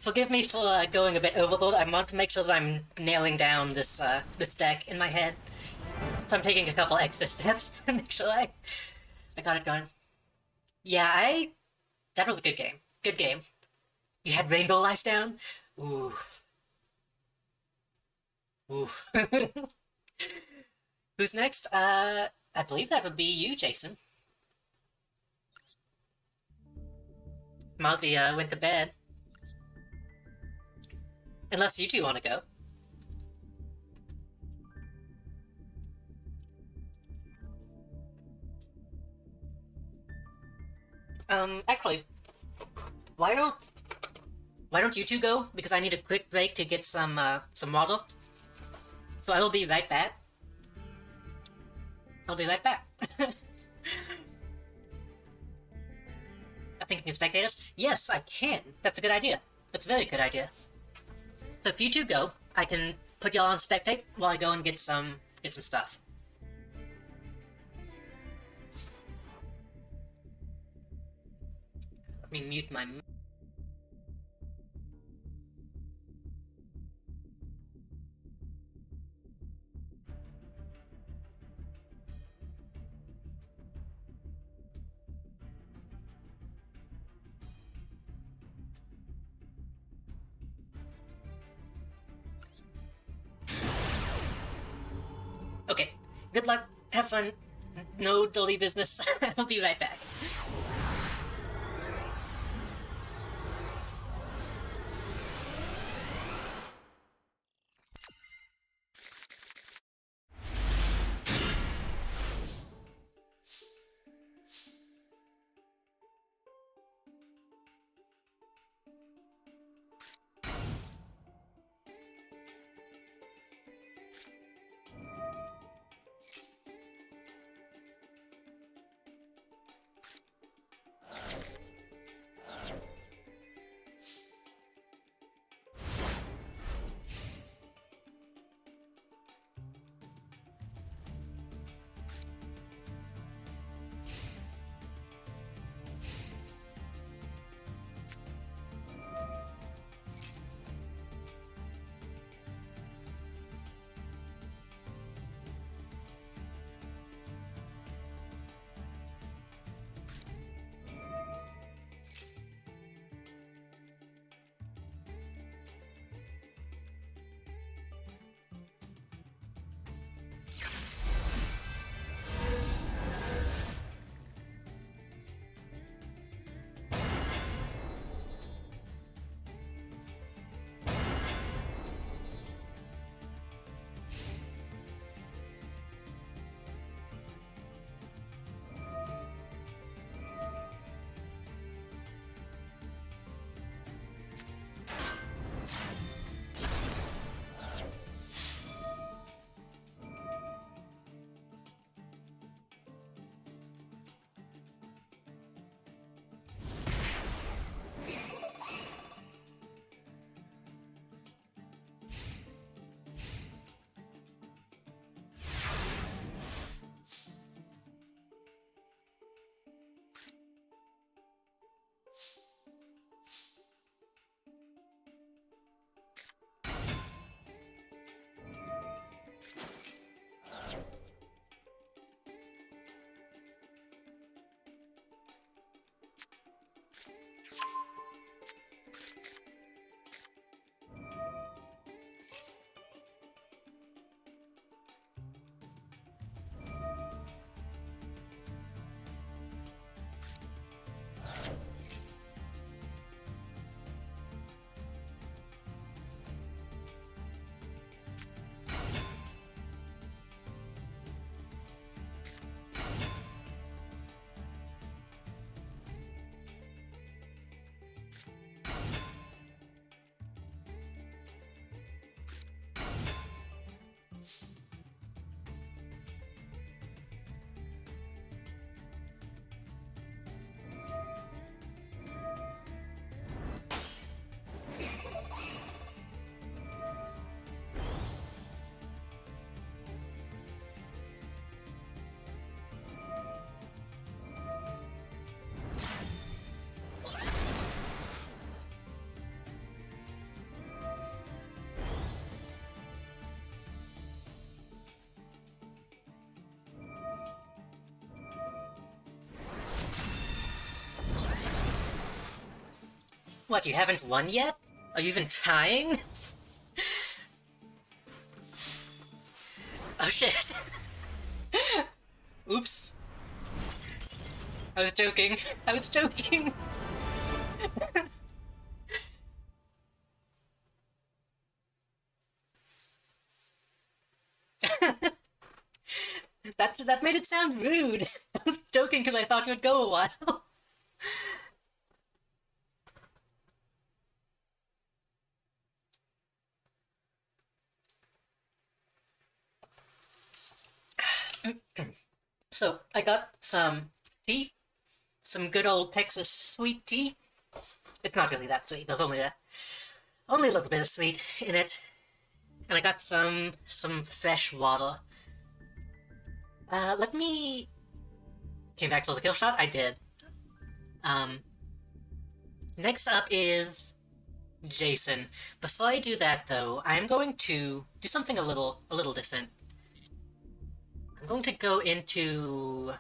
A: Forgive me for going a bit overboard. I want to make sure that I'm nailing down this this deck in my head. So I'm taking a couple extra steps to make sure I got it going. Yeah, that was a good game. Good game. You had Rainbow Life down? Ooh. Who's next? I believe that would be you, Jason. Mozzie went to bed. Unless you two want to go. Actually, why don't you two go? Because I need a quick break to get some water. So I will be right back. I'll be right back. I think you can spectate us? Yes, I can. That's a good idea. That's a very good idea. So if you two go, I can put y'all on spectate while I go and get some stuff. Let me mute my... Okay, good luck, have fun, no dirty business. I'll be right back. What, you haven't won yet? Are you even trying? Oh shit. Oops. I was joking. I was joking. That made it sound rude. I was joking because I thought it would go a while. So I got some tea, some good old Texas sweet tea. It's not really that sweet. There's only a little bit of sweet in it. And I got some fresh water. Let me... Came back for the kill shot? I did. Next up is Jason. Before I do that, though, I'm going to do something a little different. I'm going to go into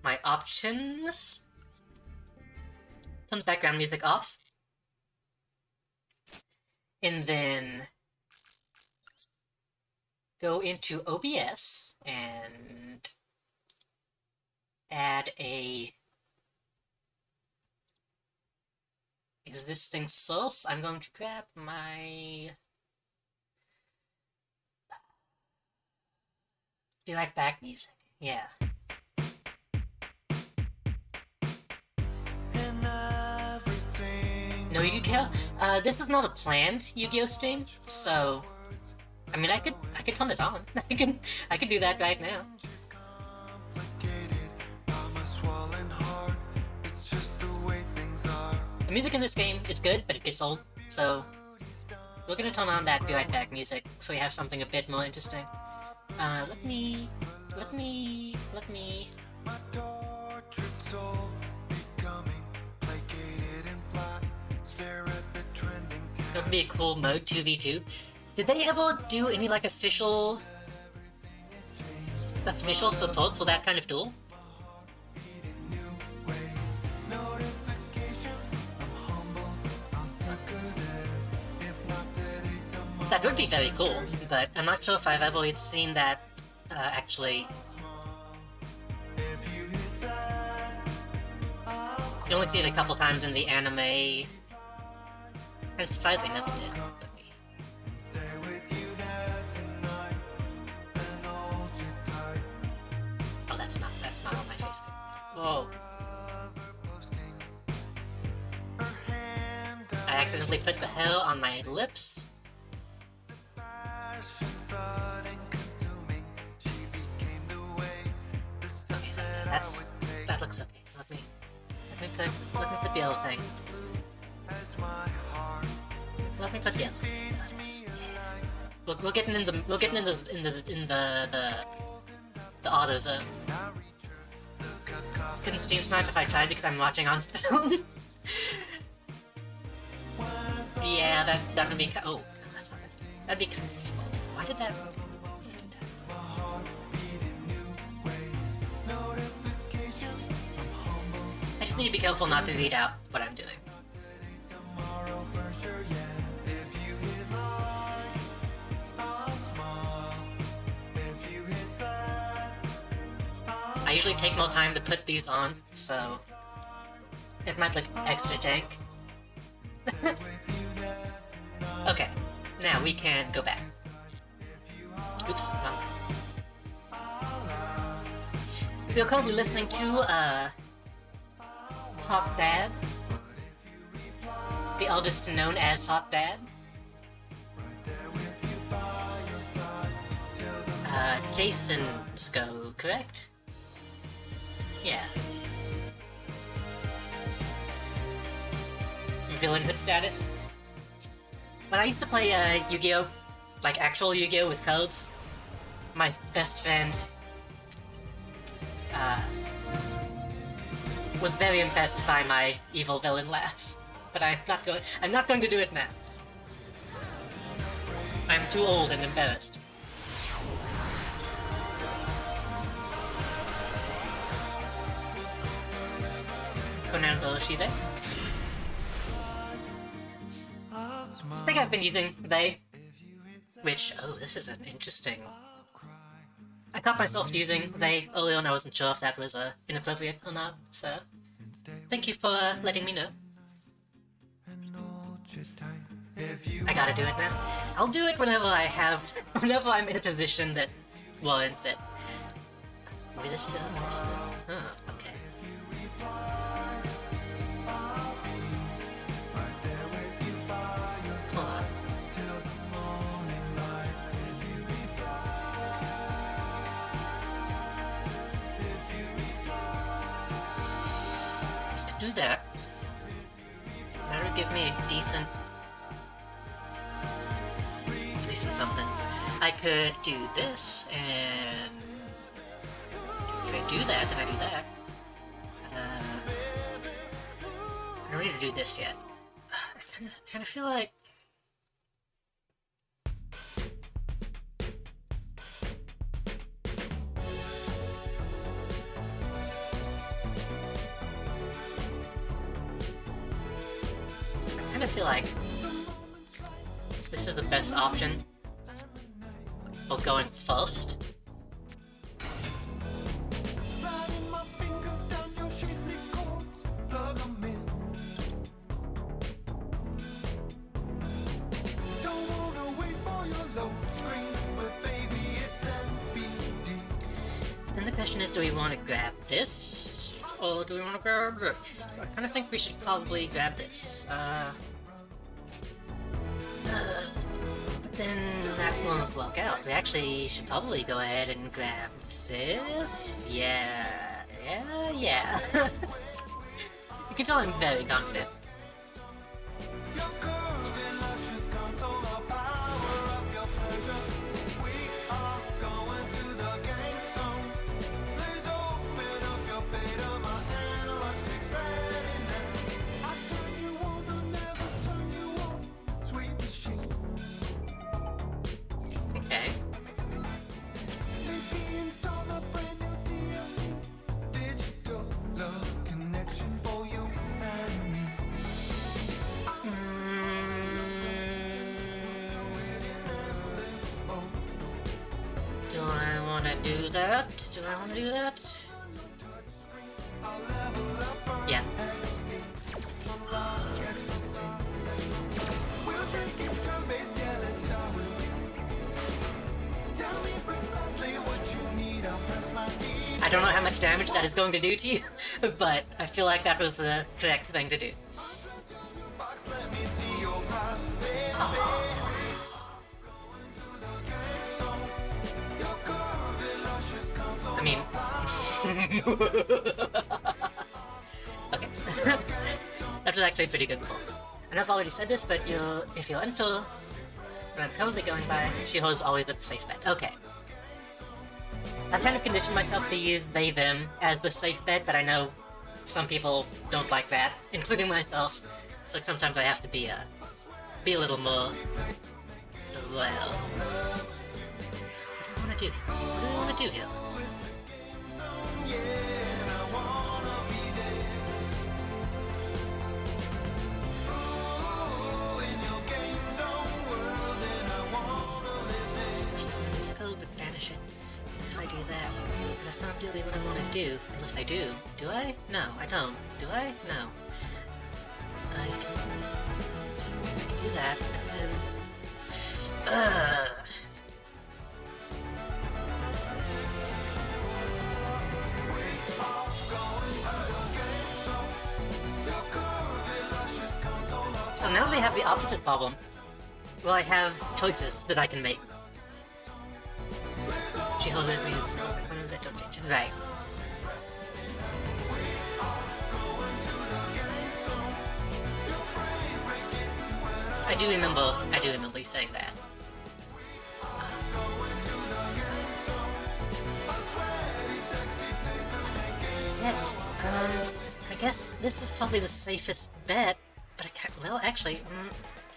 A: my options, turn the background music off, and then go into OBS and add a existing source. I'm going to grab my direct back music. Yeah. No Yu-Gi-Oh? This was not a planned Yu-Gi-Oh stream, so I mean I could turn it on. I could do that right now. The music in this game is good, but it gets old, so we're gonna turn on that Be Right Back music so we have something a bit more interesting. Let me... That would be a cool mode, 2v2. Did they ever do any, like, official support for that kind of duel? That would be very cool, but I'm not sure if I've ever seen that, actually. You only see it a couple times in the anime. I'm surprised they never did. Oh, that's not on my face. Whoa. I accidentally put the hell on my lips. Okay, that looks okay. Let me put the other thing. Let me put the other thing. Yeah. We're getting in the auto zone. Couldn't stream snipe if I tried because I'm watching on film. Yeah, that would be. Oh, no, that's not. That'd be kind of difficult. Why did that? I just need to be careful not to read out what I'm doing. I usually take more time to put these on, so it might look extra jank. Okay, now we can go back. Oops, wrong. We're currently listening to, Hot Dad, the eldest known as Hot Dad. Jason's go, correct? Yeah. Villainhood status? When I used to play, Yu-Gi-Oh! Like actual Yu-Gi-Oh! With codes, my best friend, was very impressed by my evil villain laugh. But I'm not going to do it now. I'm too old and embarrassed. Pronouns are she, they? I think I've been using they, which, oh, this is an interesting... I caught myself using they earlier and I wasn't sure if that was inappropriate or not, so thank you for letting me know. I gotta do it now. I'll do it whenever I'm in a position that warrants it. Maybe this oh, okay. Hold on. do that. That would give me a decent something. I could do this, and if I do that, then I do that. I don't need to do this yet. I kind of feel like this is the best option for going first.
B: Sliding my fingers down your shapely chords, plug 'em in. Don't wanna wait for your load screen, but baby it's NBD.
A: Then the question is, do we want to grab this, or do we want to grab this? I kind of think we should probably grab this. But then that won't work out. We actually should probably go ahead and grab this. Yeah. You can tell I'm very confident.
B: Your curvy luscious console will power up your pleasure. We are going to the game zone. Please open up your beta, my analog sticks ready now. I turn you on, I'll never turn you off. Sweet machine.
A: Okay.
B: Maybe install a brand new DLC. Digital love connection for you and me.
A: Do I want to do that? Yeah.
B: We'll take it turn-based, yeah, let's start with you. Tell me precisely what you need, I'll press my key.
A: I don't know how much damage that is going to do to you, but I feel like that was the correct thing to do.
B: Box, let me see your past, baby. Your curvy luscious console.
A: I mean... okay. That was actually a pretty good pull. And I've already said this, but if you're unsure what I'm currently going by, she holds always the safe bet. Okay. I've kind of conditioned myself to use they, them as the safe bet, but I know some people don't like that, including myself. So like sometimes I have to be a little more... well... What do I want to do here? Scope and banish it. If I do that, that's not really what I want to do. Unless I do. Do I? No, I don't. Do I? No. I can do that, and then... So now we have the opposite problem. Well, I have choices that I can make. She held it means pronouns that don't change. Right. I do remember you saying that. Yet, I guess this is probably the safest bet, but I can't, well, actually,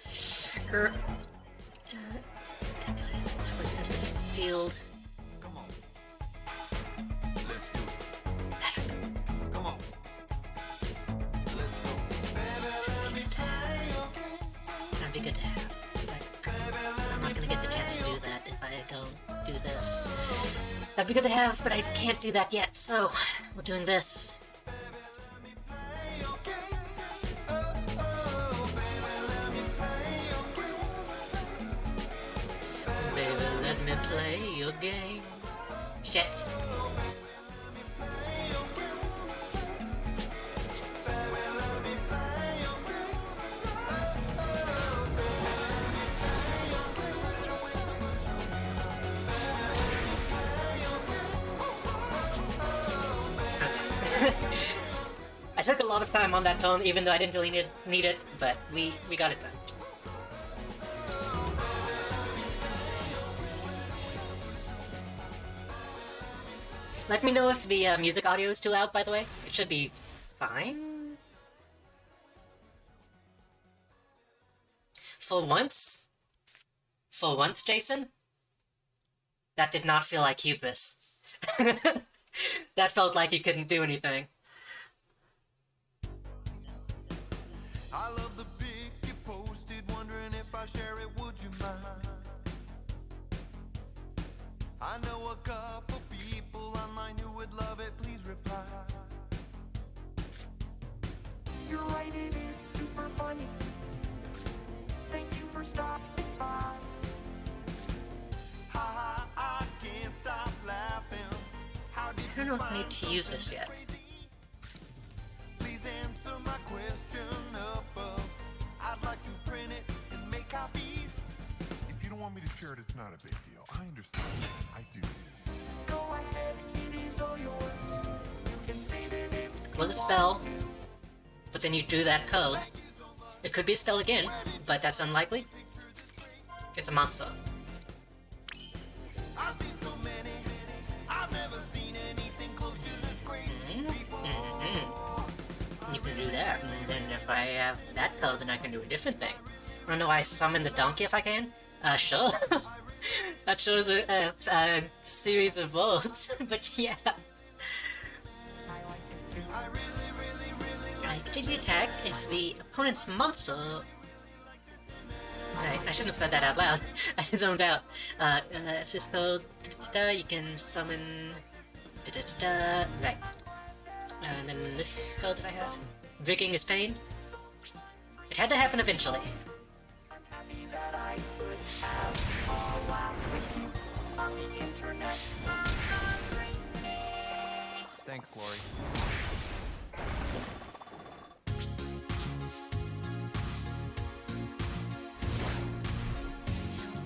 A: let's go into the field.
B: Come on. Let's do it. Come on. Let's go.
A: That'd be good to have. But I'm not gonna get the chance to do that if I don't do this. That'd be good to have, but I can't do that yet, so we're doing this. Baby, let me play your game. Shit. I took a lot of time on that tone, even though I didn't really need it, but we got it done. Let me know if the music audio is too loud, by the way. It should be fine. For once, Jason, that did not feel like hubris. That felt like you couldn't do anything.
B: I love the pic you posted, wondering if I share it, would you mind? I know a couple people online who would love it, please reply.
C: You're right, it is super funny. Thank you for stopping by.
B: Ha ha, I can't stop laughing. How did
A: I don't need to use this yet.
B: Please answer my question above. I'd like to print it and make copies.
D: If you don't want me to share it, it's not a big deal. I understand. I do.
C: Go ahead, it is all yours. You can save it if
A: It was a spell, but then you drew that code. It could be a spell again, but that's unlikely. It's a monster.
B: I've seen so many. I've never seen anything close to this great before.
A: You can do that, and then if I have that code, then I can do a different thing. Wanna know why I summon the donkey if I can? Sure. That shows a series of rolls, but yeah.
C: I like it too.
A: I can change the attack if the opponent's monster... I shouldn't have said that out loud. I zoned out. If this code... you can summon... Right. And then this code that I have. Rigging is pain. It had to happen eventually.
C: I'm happy that I could have a laugh with you on the internet.
B: Thanks, Lori.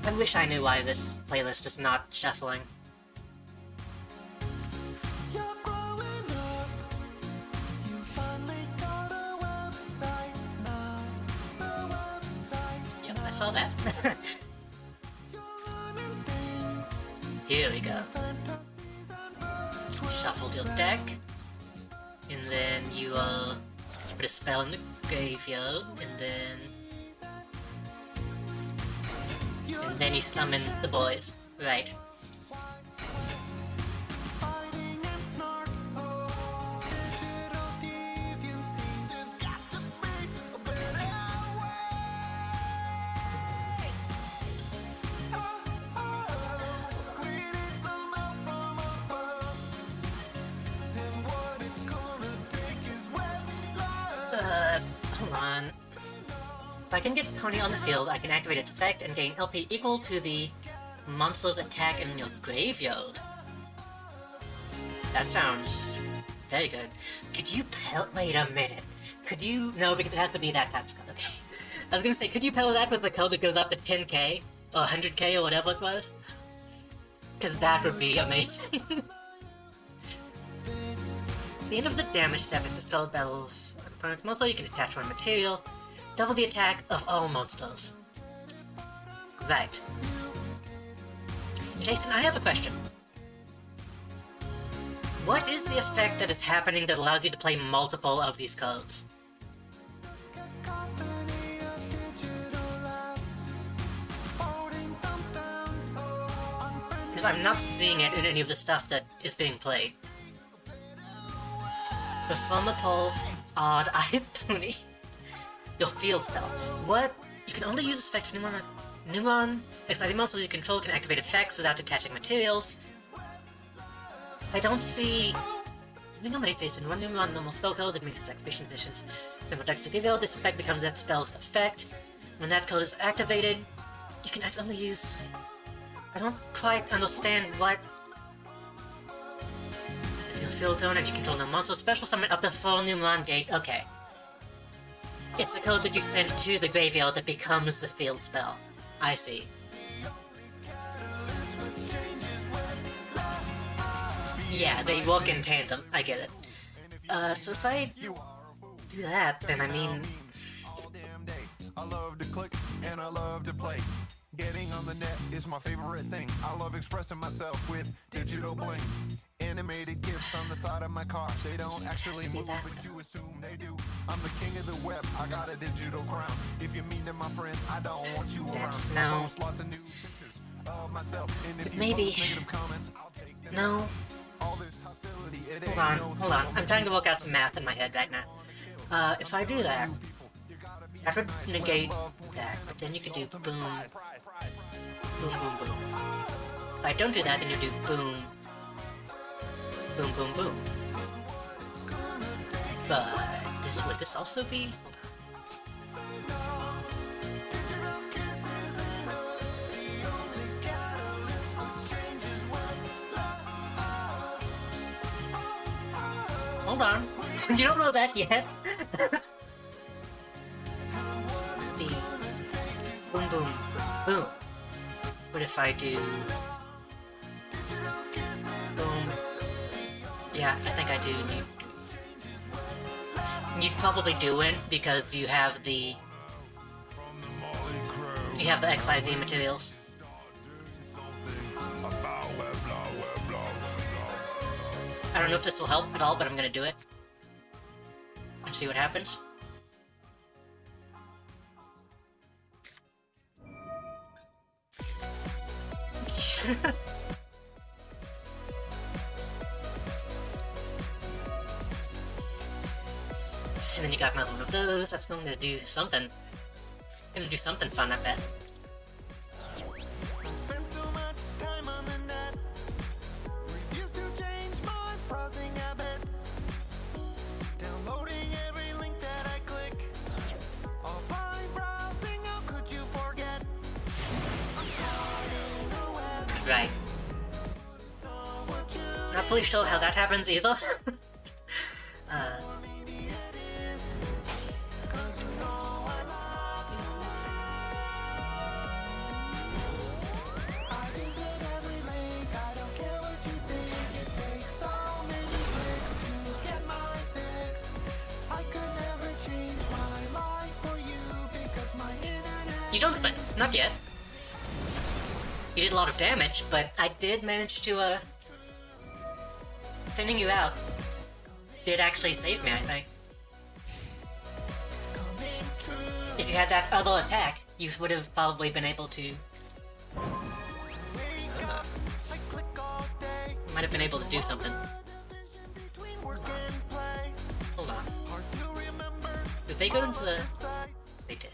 A: I wish I knew why this playlist is not shuffling.
B: You're growing up. You finally got a website now. A website.
A: Yep, I saw that.
B: You're learning things.
A: Here we go.
B: Fantasies and virtual.
A: Shuffle your deck. And then you put a spell in the graveyard. And then you summon the boys. Right.
B: Fighting and snark. Oh, digital deviancy. There's got to be a better way. We need some help from above. And what it's gonna take is wet love.
A: Hold on. If I can get Pony on the field, I can activate its effect and gain LP equal to the monster's attack in your graveyard. That sounds very good. Could you wait a minute. Could you... No, because it has to be that type of code. Okay. I was gonna say, could you pair that with the code that goes up to 10k? Or 100k or whatever it was? Because that would be amazing. At the end of the damage step is dispelled battles an opponent's monster. You can detach one material. Double the attack of all monsters. Right. Jason, I have a question. What is the effect that is happening that allows you to play multiple of these codes?
B: Cacophony of digital laughs. Holding thumbs down. Unfriendly.
A: Because I'm not seeing it in any of the stuff that is being played. Perform a pull, odd eyes pony. Your field spell. What? You can only use this effect for Numeron. Exciting monsters you control can activate effects without attaching materials. I don't see... Doing a main face in one Numeron normal spell code that makes its activation conditions. Then protects the graveyard, this effect becomes that spell's effect. When that code is activated, you can only use... I don't quite understand what... It's in a field zone and you control no monster. Special summon up to 4 Numeron gate. Okay. It's the code that you send to the graveyard that becomes the field spell. I see. Yeah, they work in tandem. I get it. So if I do that, then I mean,
D: all damn day. I love to click and I love to play. Getting on the net is my favorite thing. I love expressing myself with digital bling. Animated GIFs on the side of my car. They don't actually move, but you assume they do. I'm the king of the web. I got a digital crown. If you mean to my friends, I don't want you
A: That's
D: around.
A: no.
D: I post lots of new pictures of myself. And if
A: But
D: you
A: maybe.
D: post negative comments, I'll take them.
A: No.
D: All this hostility, it
A: Hold
D: ain't
A: on,
D: no
A: hold on. I'm trying to work out some math in my head right now. If I do that, that would negate that, but then you can do boom, boom, boom, boom. If I don't do that, then you do boom, boom, boom, boom. But would this also be? Hold on. You don't know that yet. The boom, boom, boom. What if I do boom? Yeah, I think I do need. You'd probably do win because you have the XYZ materials. I don't know if this will help at all, but I'm gonna do it and see what happens. And then you got another one of those. That's going to do something. Gonna do something fun, I bet.
B: Spend so much time on the net. Refuse to change my browsing habits. Downloading every link that I click. Offline browsing, how could you forget?
A: Right. Not fully sure how that happens either. You don't win. Not yet. You did a lot of damage, but I did manage to, thinning you out did actually save me, I think. If you had that other attack, you would have probably been able to... might have been able to do something. Hold on. Did they go into the... They did.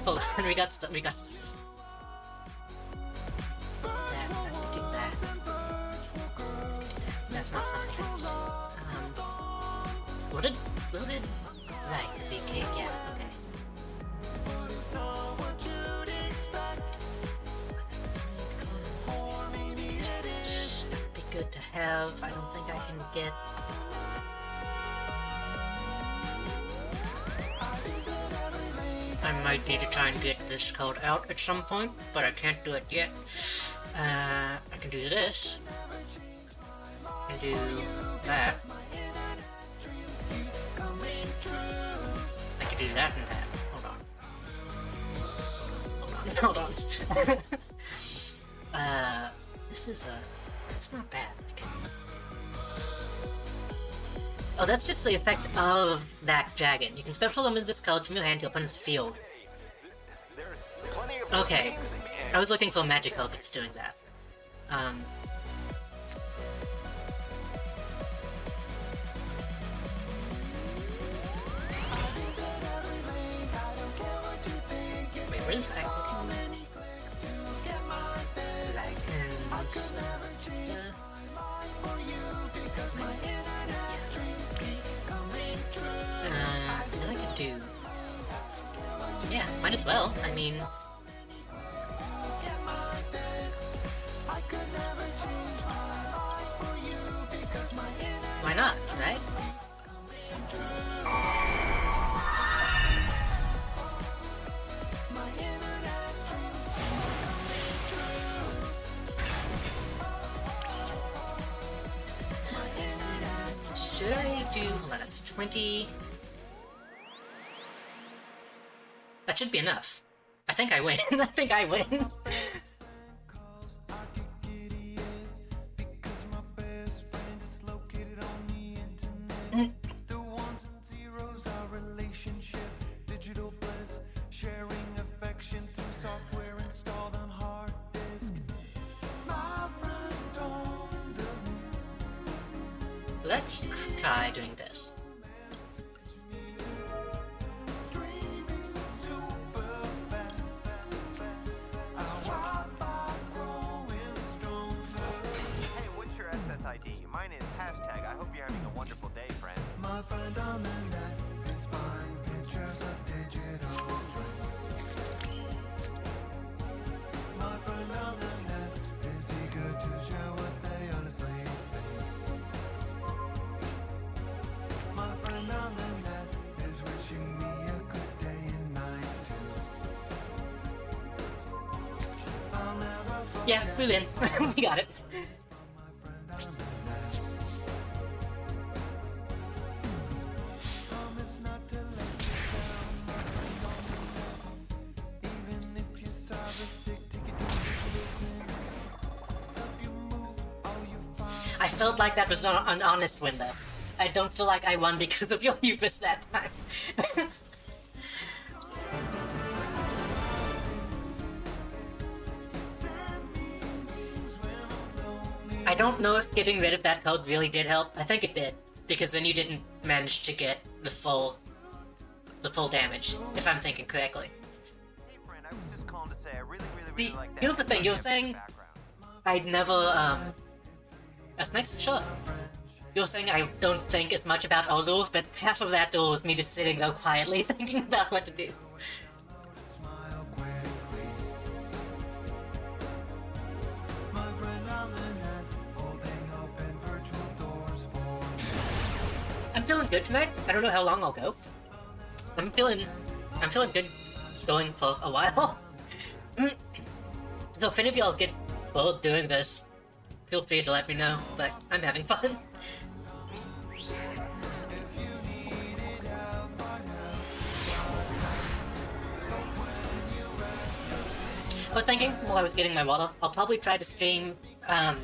A: Hold on, we got stuff. That. That's not something I just... Loaded? Right, because he can't... Yeah, okay. That would be good to have. I don't think I can get... I might need to try and get this code out at some point, but I can't do it yet. I can do this. I can do that. I can do that and that. Hold on. This is that's not bad. Oh, that's just the effect of that dragon. You can special summon this card from your hand to opponent's field. Okay. I was looking for a magic card that's doing that. Wait, where is that? I could do... Yeah, might as well. I mean... Why not, right? Should I do... Hold on, that's 20... That should be enough. I think I win. I think I win.
B: The ones and zeros are relationship, digital bliss, sharing affection through software installed on hard disk. My friend don't admit
A: Let's try doing this.
B: streaming super fast. Our Wi-Fi growing stronger.
E: Hey, what's your SSID? Mine is hashtag. I hope you're having a wonderful day, friend.
B: My friend on the net is buying pictures of digital drinks. My friend on the net is eager to share what they honestly think. My friend on the net is wishing me a good day and night too. I'll never forget
A: Yeah, we win. We got it.
B: my friend on the net. Promise not to let you down, my friend on the net. Even if you're sorry sick, take it to the digital clinic. Help you move all your files.
A: I felt like that was an honest win, though. I don't feel like I won because of your hubris that time.
B: Send me memes when I'm lonely.
A: I don't know if getting rid of that code really did help. I think it did, because then you didn't manage to get the full damage, if I'm thinking correctly.
E: Hey, friend, I was just calling to say I really
A: The-
E: like that.
A: here's the thing, you were saying- I'd never, That's next? Sure. You're saying I don't think as much about all rules, but half of that rule is me just sitting there quietly thinking about what to do.
B: Smile quickly. My friend on the net, holding open virtual doors for me.
A: I'm feeling good tonight. I don't know how long I'll go. I'm feeling good going for a while. So if any of y'all get bored doing this, feel free to let me know, but I'm having fun. I was thinking while I was getting my water, I'll probably try to stream on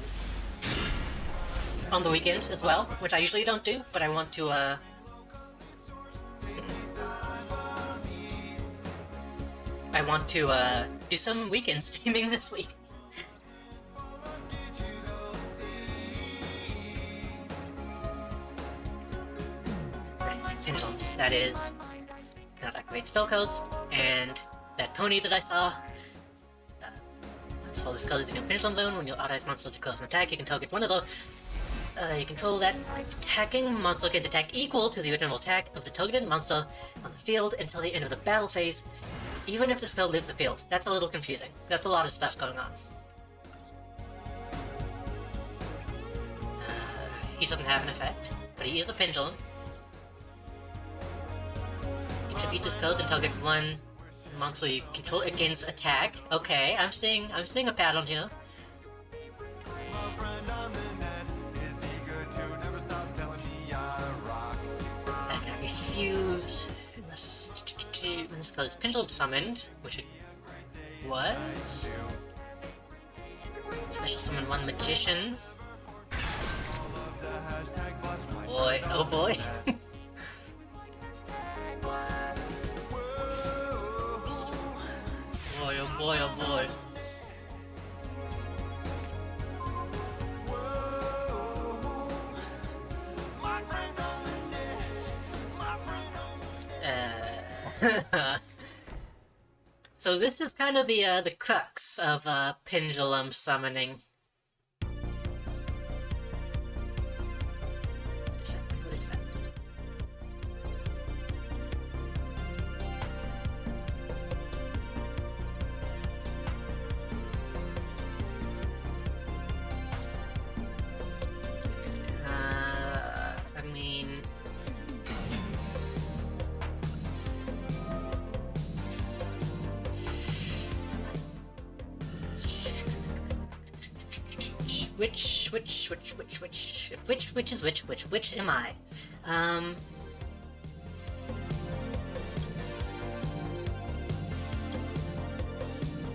A: the weekend as well, which I usually don't do, but I want to do some weekend streaming this week. Right, pendulums. That is not activate spell codes, and that pony that I saw. So this code is in your pendulum zone. When your authorized monster declares an attack, you can target one of the. You control that attacking monster gets attack equal to the original attack of the targeted monster on the field until the end of the battle phase, even if the spell leaves the field. That's a little confusing. That's a lot of stuff going on. He doesn't have an effect, but he is a pendulum. Contribute this code, then target one monster you control. It gains attack. Okay, I'm seeing a pattern here.
B: My friend on the net is eager to never stop telling me I rock.
A: That can be fused. When this code is pendulum summoned, which it was. Special summon one magician. Boy, oh boy. Boy, oh boy, oh boy. So this is kind of the crux of pendulum summoning. What is that? I mean, Which am I?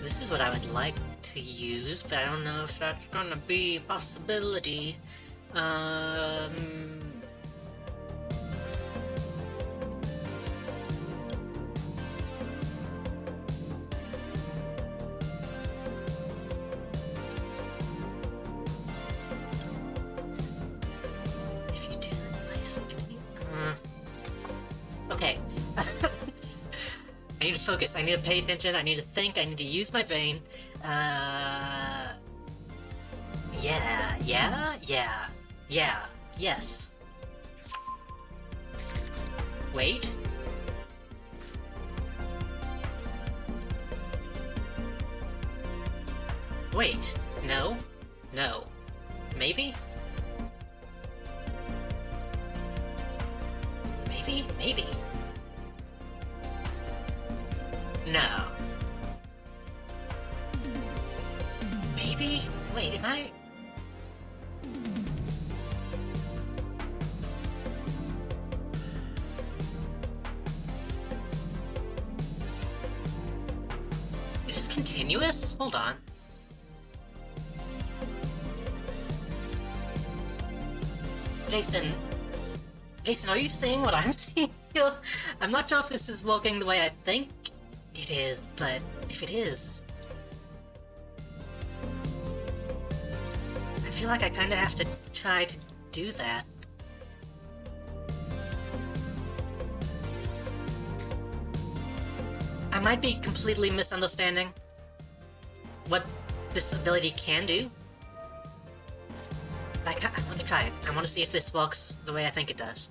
A: This is what I would like to use, but I don't know if that's gonna be a possibility. If you do, nice. Okay. I need to focus, I need to pay attention, I need to think, I need to use my brain. Yeah, yes. Wait. Wait, no, no. Maybe? Maybe. No. Maybe? Wait, am I... Is this continuous? Hold on. Jason, are you seeing what I'm seeing here? I'm not sure if this is working the way I think it is, but if it is... I feel like I kinda have to try to do that. I might be completely misunderstanding what this ability can do. But I want to try it. I want to see if this works the way I think it does.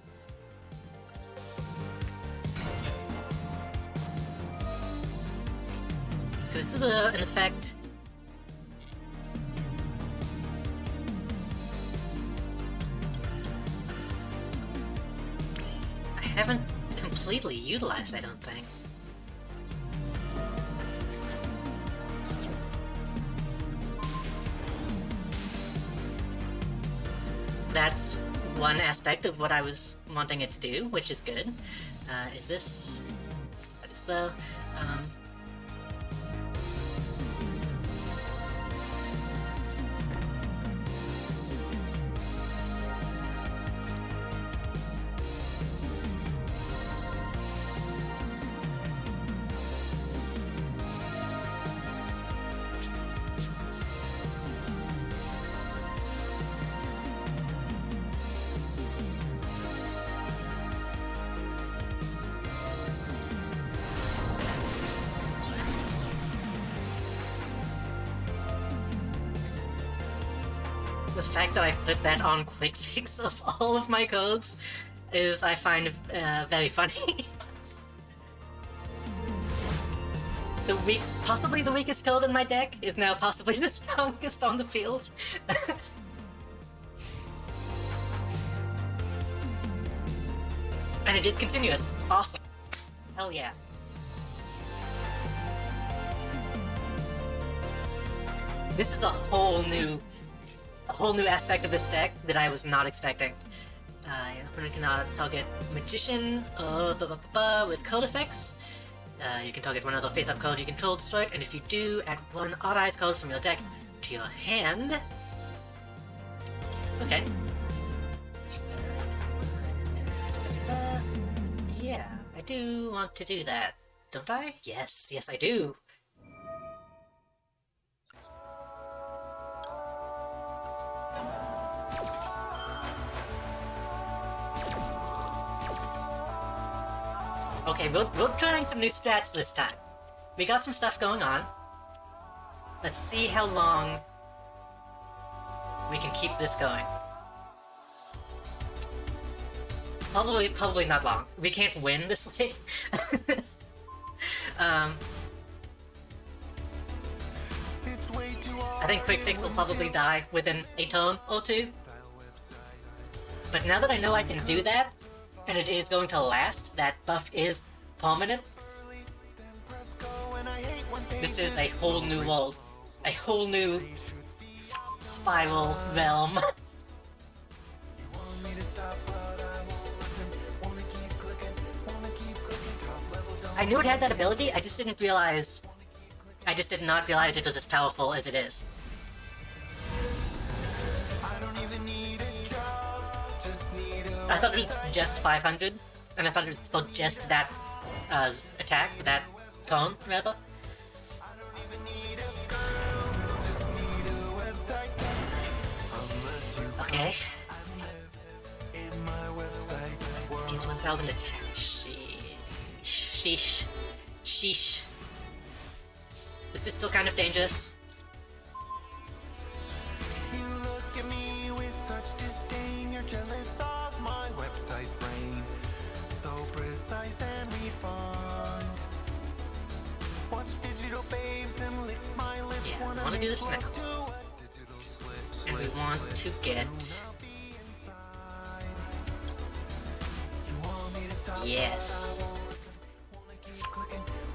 A: This is an effect. I haven't completely utilized, I don't think. That's one aspect of what I was wanting it to do, which is good. Is this... What is the... The fact that I put that on quick fix of all of my codes is, I find, very funny. Possibly the weakest code in my deck is now possibly the strongest on the field. And it is continuous. Awesome. Hell yeah. This is a whole new aspect of this deck that I was not expecting. Your opponent cannot target Magician with code effects. You can target one other face-up code you control, destroy it, and if you do, add one odd-eyes code from your deck to your hand. Okay. Yeah, I do want to do that, don't I? Yes, I do. Okay, we're trying some new stats this time. We got some stuff going on. Let's see how long we can keep this going. Probably not long. We can't win this way. I think Quick Fix will probably die within a turn or two. But now that I know I can do that, and it is going to last, that buff is permanent, this is a whole new world. A whole new Spiral realm. I knew it had that ability, I just did not realize it was as powerful as it is. I thought it was just 500, and I thought it was for just that attack, that tone, rather. Okay. Deals 1000 attack. Sheesh. Sheesh. This is still kind of dangerous.
D: You look at me with such disdain. You're jealous of my website brain. So precise and refined. Watch digital babes and lick my lips.
A: Yeah, I want to do this now. And we want to get... Yes.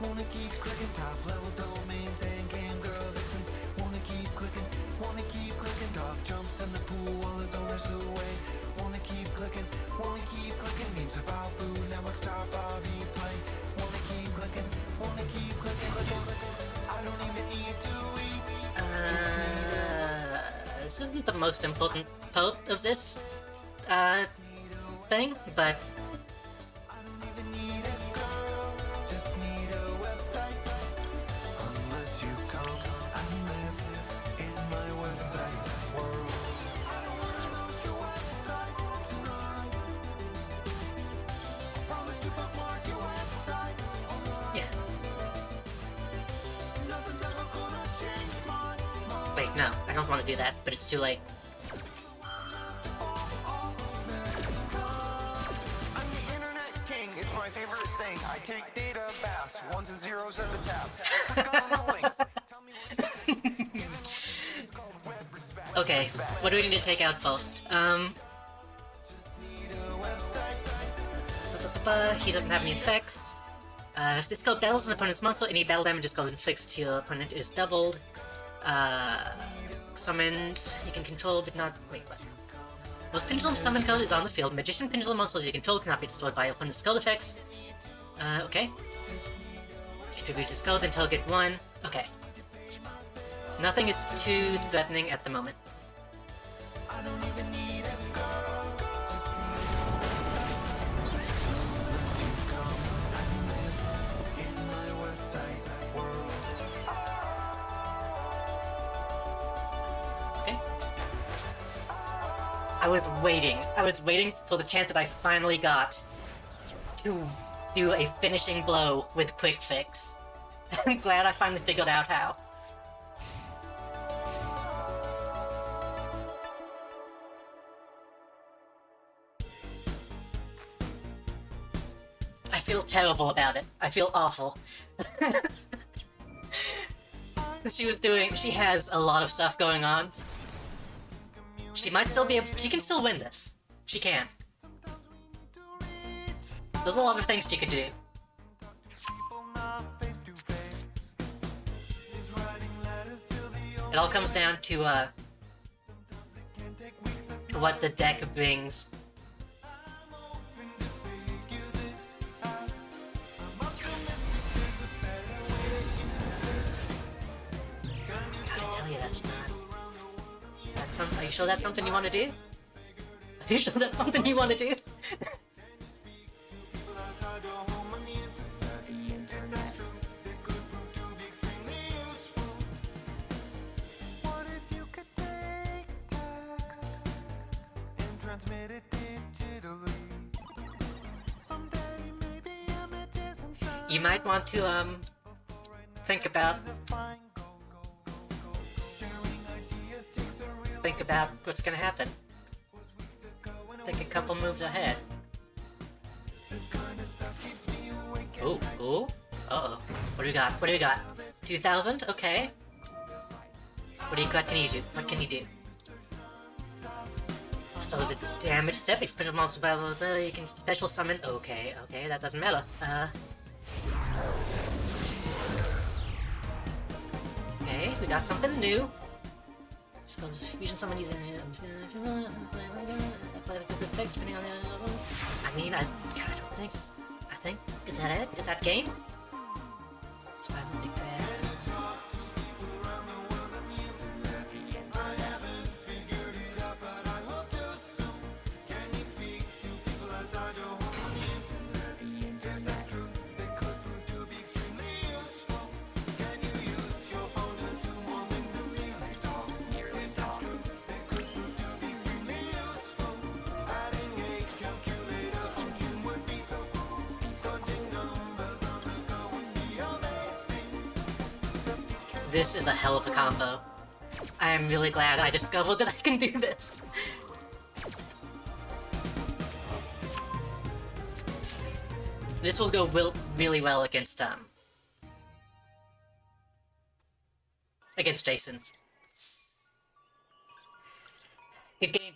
D: Wanna keep clicking top level domains and cam girl vixens. Wanna keep clicking dog jumps in the pool while his owners away. Wanna keep clicking memes about food network star Bobby Flay. Wanna keep clicking I don't even need to eat.
A: This isn't the most important part of this thing, but wait, no, I don't want to do that, but it's too late.
D: I'm the internet king, it's my favorite thing. I take data baths, ones and zeros at the tap.
A: Okay, what do we need to take out first? He doesn't have any effects. If this code battles an opponent's muscle, any battle damage this code inflicts to your opponent is doubled. Summoned, you can control but not... wait, what? Most Pendulum summon code is on the field. Magician Pendulum monsters you control cannot be destroyed by your opponent's code effects. Okay. Contribute this code until get 1. Okay. Nothing is too threatening at the moment. I was waiting for the chance that I finally got to do a finishing blow with Quick Fix. I'm glad I finally figured out how. I feel terrible about it. I feel awful. She has a lot of stuff going on. She might still be able, she can still win this. She can. There's a lot of things she could do. It all comes down to what the deck brings. I gotta tell you, that's not... Are you sure that's something you want to do? Are you sure that's something you want to do?
D: What if you could take text and transmit it digitally? Someday maybe images and sound.
A: You might want to think about what's gonna happen. Think a couple moves ahead. Ooh, ooh. Uh-oh. What do we got? What do we got? 2,000? Okay. What can you do? What can you do? So is it damage step? If print monster blah blah blah, you can special summon. Okay, okay, that doesn't matter. Okay, we got something new. So this fusion summon using apply the effects depending on the level. I mean, I don't think. I think is that it? Is that game? Spot the big fan. This is a hell of a combo. I am really glad I discovered that I can do this. This will go really well against Jason. Good game.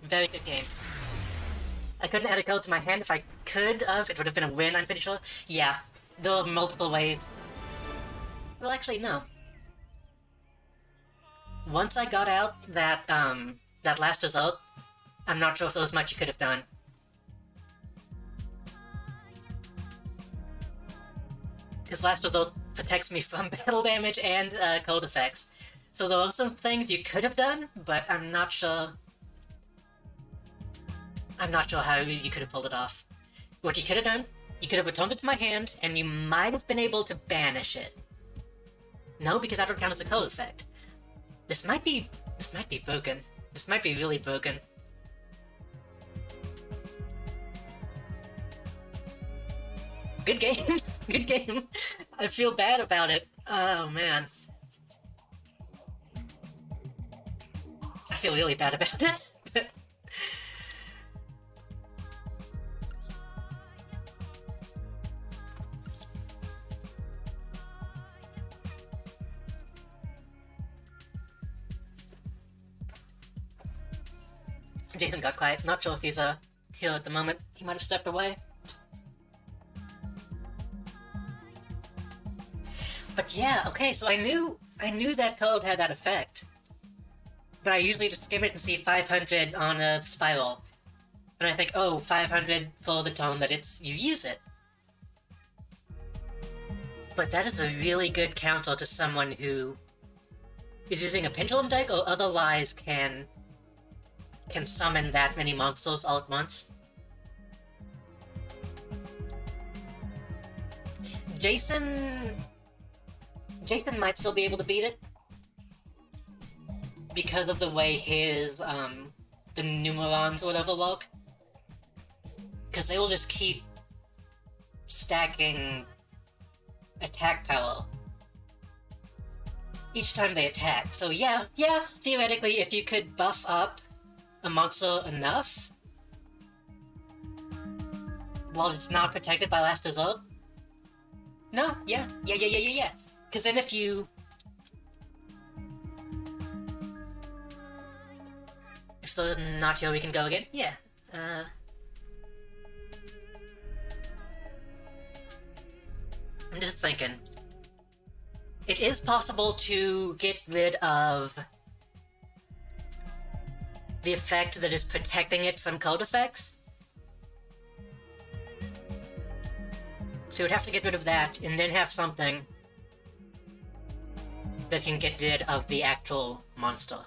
A: Very good game. I couldn't add a code to my hand. If I could have, it would have been a win, I'm pretty sure. Yeah, there are multiple ways. Well, actually, no. Once I got out that last result, I'm not sure if there was much you could have done. Because last result protects me from battle damage and cold effects. So there are some things you could have done, but I'm not sure. I'm not sure how you could have pulled it off. What you could have done, you could have returned it to my hand, and you might have been able to banish it. No, because that would count as a code effect. This might be broken. This might be really broken. Good game. Good game. I feel bad about it. Oh, man. I feel really bad about this. Jason got quiet. Not sure if he's here at the moment. He might have stepped away. But yeah, okay, so I knew that code had that effect. But I usually just skim it and see 500 on a spiral. And I think, oh, 500 for the tone that you use it. But that is a really good counter to someone who is using a pendulum deck or otherwise can summon that many monsters all at once. Jason might still be able to beat it because of the way his the numerons or whatever work. Because they will just keep stacking attack power each time they attack. So yeah, theoretically, if you could buff up a monster enough while it's not protected by last result. No, yeah. Because then if they're not here, we can go again. Yeah. I'm just thinking. It is possible to get rid of the effect that is protecting it from code effects. So you would have to get rid of that, and then have something that can get rid of the actual monster.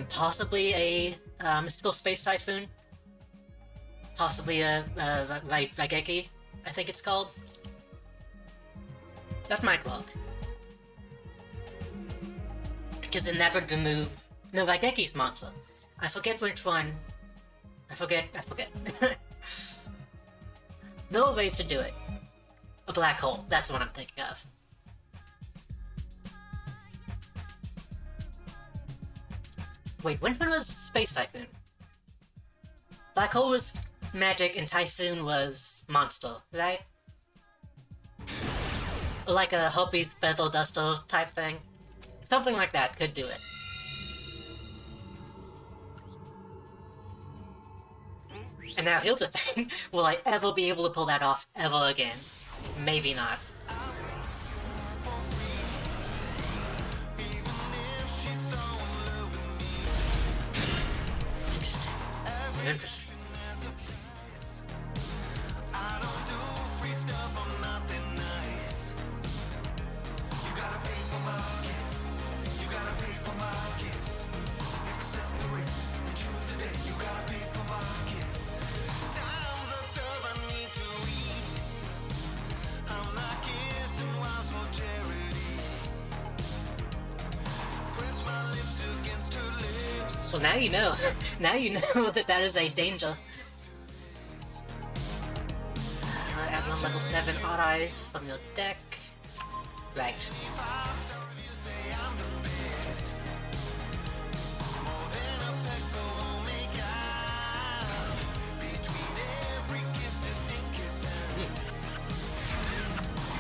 A: Possibly a Mystical Space Typhoon. Possibly a Raigeki, I think it's called. That might work. Because then that would remove... No, Raigeki's monster. I forget which one. I forget. There are ways to do it. A black hole, that's what I'm thinking of. Wait, which one was Space Typhoon? Black hole was magic and Typhoon was monster, right? Or like a Hopi's Feather Duster type thing. Something like that could do it. And now here's the thing, will I ever be able to pull that off ever again? Maybe not. Interesting. Well, now you know. Now you know that that is a danger. Avalon level 7 Odd Eyes from your deck. Right.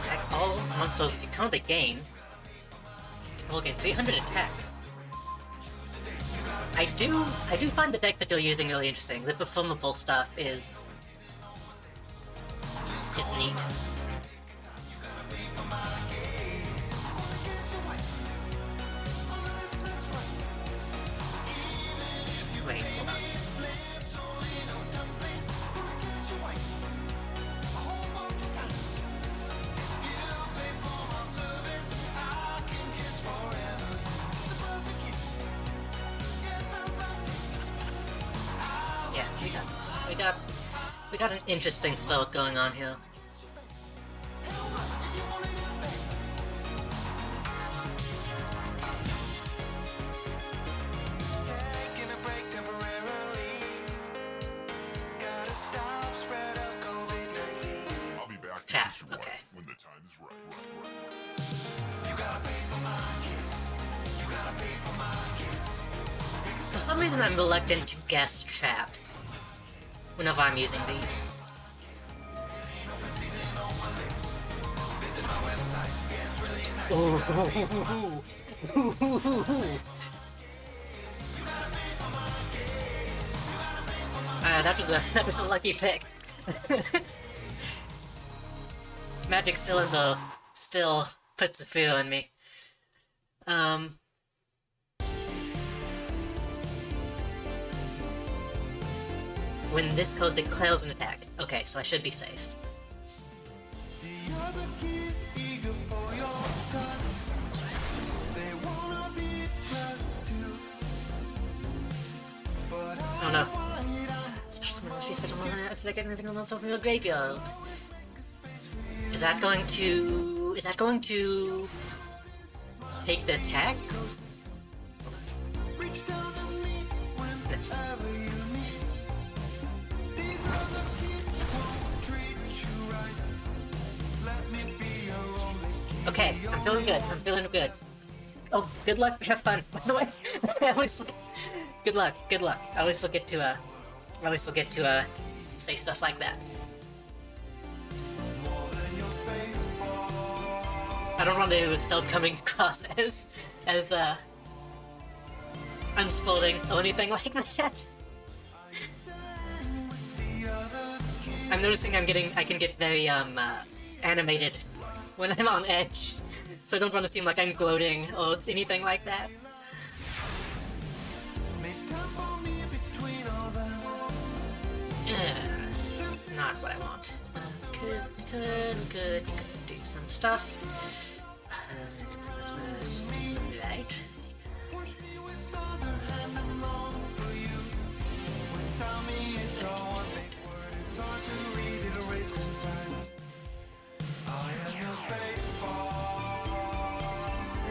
A: Attack all monsters you currently gain. Will gain 300 attack. I do find the deck that you're using really interesting. The performable stuff is neat. Wait, hold on. Yeah, we got this. We got an interesting start going on here. Tap, okay.
F: When the time is right.
A: For some reason I'm reluctant to guess trap whenever I'm using these. That was a lucky pick. Magic Cylinder still puts the fear in me. When this code declares an attack. Okay, so I should be safe. Oh no. Special moment, it's like anything on top of your graveyard. Is that going to take the attack? Okay, I'm feeling good. Oh, good luck, have fun, by the way. Good luck. I always forget to say stuff like that. I don't want to start coming across as unsporting or anything like that. I'm noticing I can get very animated when I'm on edge, so I don't want to seem like I'm gloating or anything like that. It's not what I want. Could do some stuff. Right.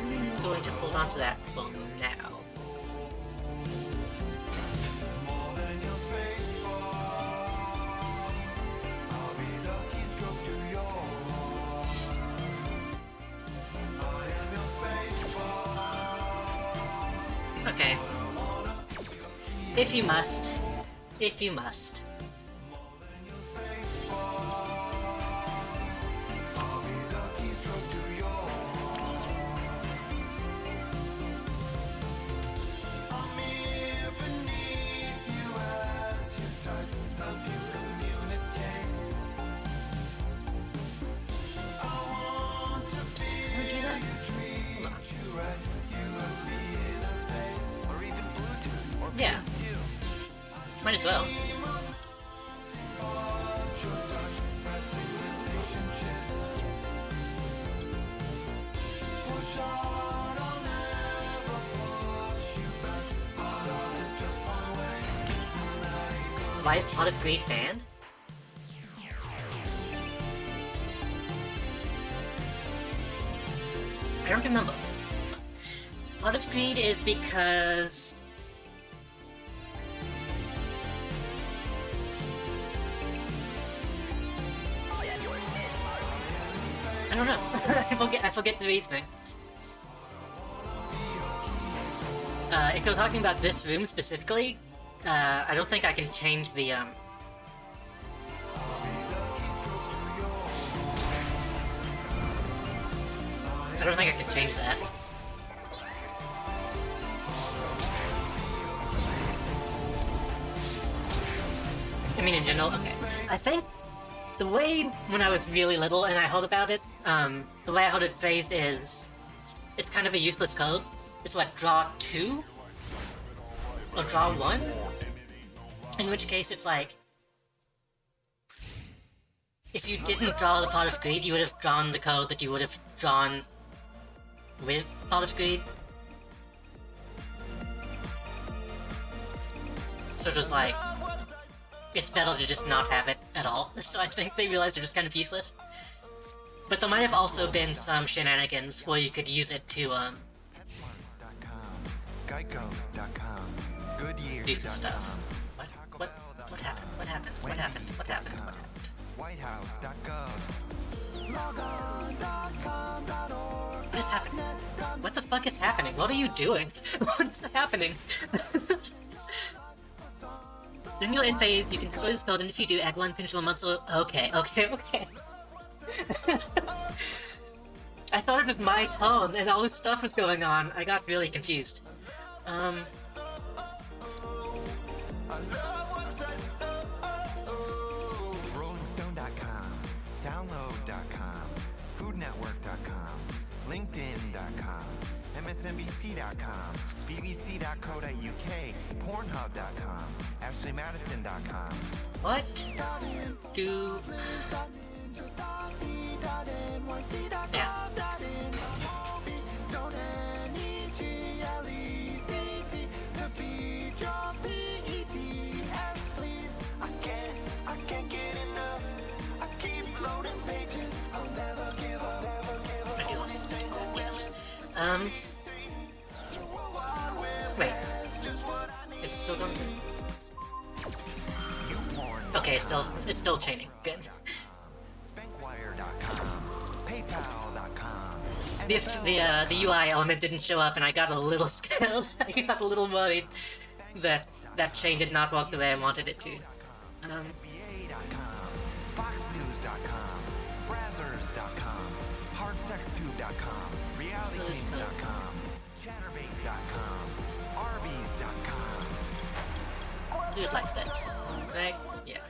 A: I'm going to hold on to that for now. Okay. If you must. Yeah. Might as well. Why is Pot of Greed banned? I don't remember. Pot of Greed is because... I don't know. I forget the reasoning. If you're talking about this room specifically, I don't think I can change the, I don't think I can change that. I mean, in general, okay. I think the way when I was really little and I heard about it, the way I heard it phrased is, it's kind of a useless code. It's what, draw 2? Or draw 1? In which case it's like, if you didn't draw the Pot of Greed, you would have drawn the code that you would have drawn with Pot of Greed. So it was like, it's better to just not have it at all. So I think they realized they're just kind of useless. But there might have also been some shenanigans where you could use it to, do some stuff. What happened? What happened? What happened? What happened? What happened? What is happening? What the fuck is happening? What are you doing? What is happening? During your end phase, you can destroy this code, and if you do, add 1 pendulum monster. Okay. I thought it was my tone, and all this stuff was going on. I got really confused.
D: RollingStone.com, Download.com, FoodNetwork.com, LinkedIn.com, MSNBC.com, BBC.co.uk, Pornhub.com, AshleyMadison.com.
A: What do... Yeah. I do also do that, yes. Wait. Is it still going to... Okay, it's still chaining. Good. The UI element didn't show up, and I got a little scared. I got a little worried that that chain did not work the way I wanted it to.
D: FoxNews.com, Brazzers.com, HardSexTube.com, RealityGames.com, Chatterbait.com, Arby's.com.
A: Do it like this, right? Yeah.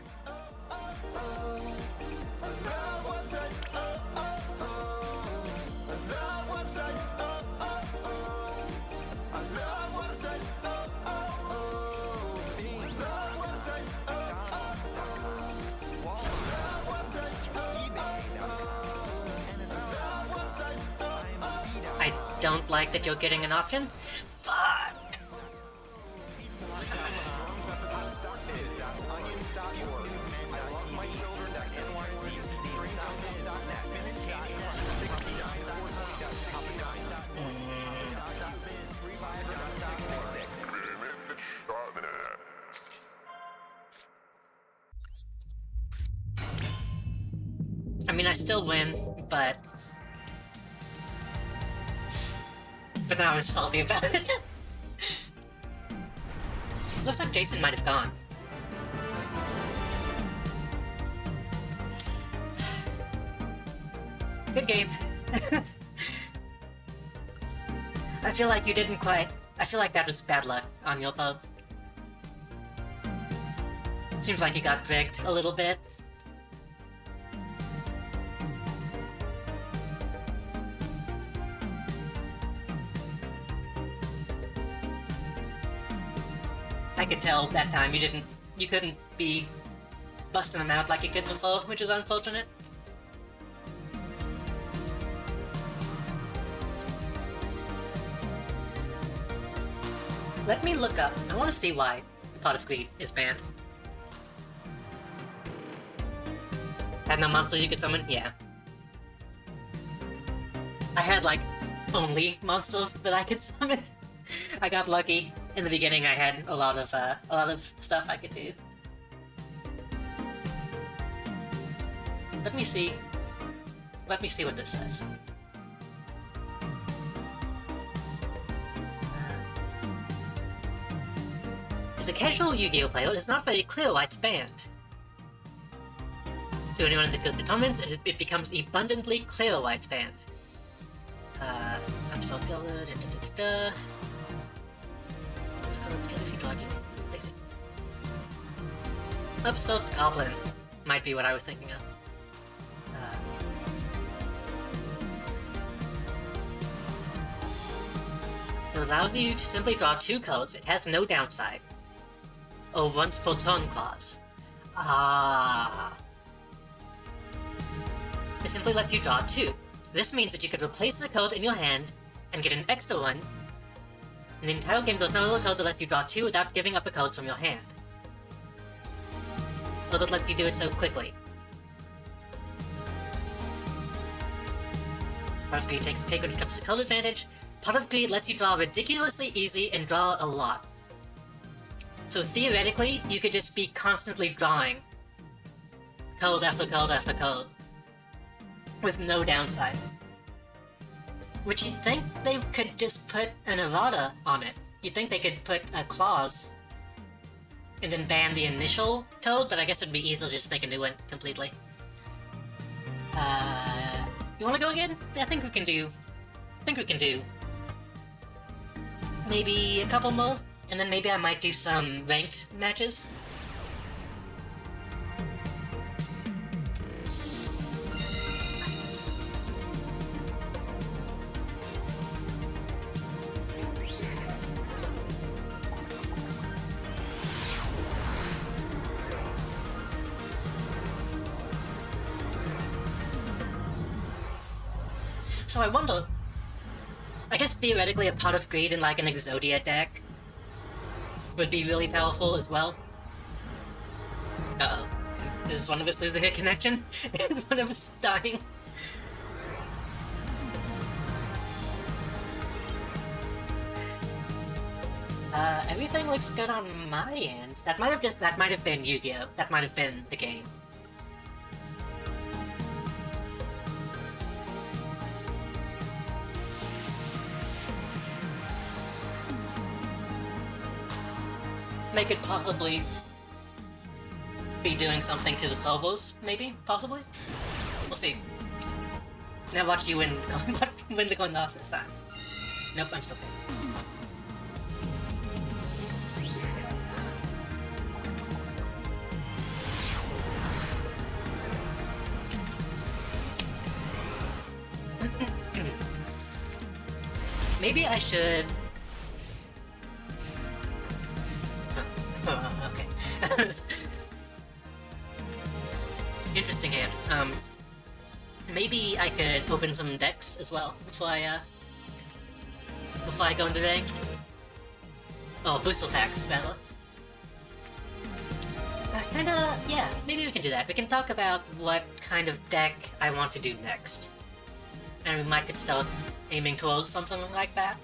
A: I don't like that you're getting an option. Fuck! I mean, I still win, but now I'm salty about it. Looks like Jason might have gone. Good game. I feel like you didn't quite... I feel like that was bad luck on your part. Seems like you got rigged a little bit. I could tell that time you couldn't be busting them out like you could before, which is unfortunate. Let me look up. I want to see why the Pot of Greed is banned. had no monster you could summon? Yeah. I had, like, only monsters that I could summon. I got lucky. In the beginning, I had a lot of stuff I could do. Let me see what this says. As a casual Yu-Gi-Oh player, it's not very clear why it's banned. To anyone that determines, it becomes abundantly clear why it's banned. Upstart color, This color, because if you draw it, you place it. Upstart Goblin might be what I was thinking of. It allows you to simply draw 2 cards. It has no downside. Or once per turn clause. It simply lets you draw 2. This means that you could replace the card in your hand and get an extra one. In the entire game, there's no other card that lets you draw 2 without giving up a card from your hand. Or that lets you do it so quickly. Part of Greed takes the cake when it comes to card advantage. Part of Greed lets you draw ridiculously easy and draw a lot. So theoretically, you could just be constantly drawing card after card after card, with no downside. Which you'd think they could just put an errata on it. You'd think they could put a clause and then ban the initial code, but I guess it'd be easier to just make a new one completely. You wanna go again? I think we can do maybe a couple more, and then maybe I might do some ranked matches. So I wonder, I guess theoretically a Pot of Greed in like an Exodia deck would be really powerful as well. Uh-oh. Is one of us losing a connection? Is one of us dying? Everything looks good on my end. That might have been Yu-Gi-Oh! That might have been the game. They could possibly be doing something to the servos, maybe? Possibly? We'll see. Now watch you win the coin toss this time. Nope, I'm still paying. Maybe I should... okay. Interesting hand. Maybe I could open some decks as well before I go into ranked. Oh, booster packs, rather. Yeah, maybe we can do that. We can talk about what kind of deck I want to do next. And we might could start aiming towards something like that.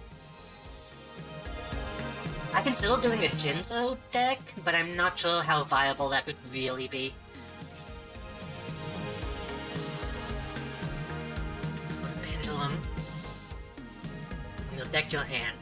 A: I consider doing a Jinzo deck, but I'm not sure how viable that would really be. Pendulum. You'll deck your hand.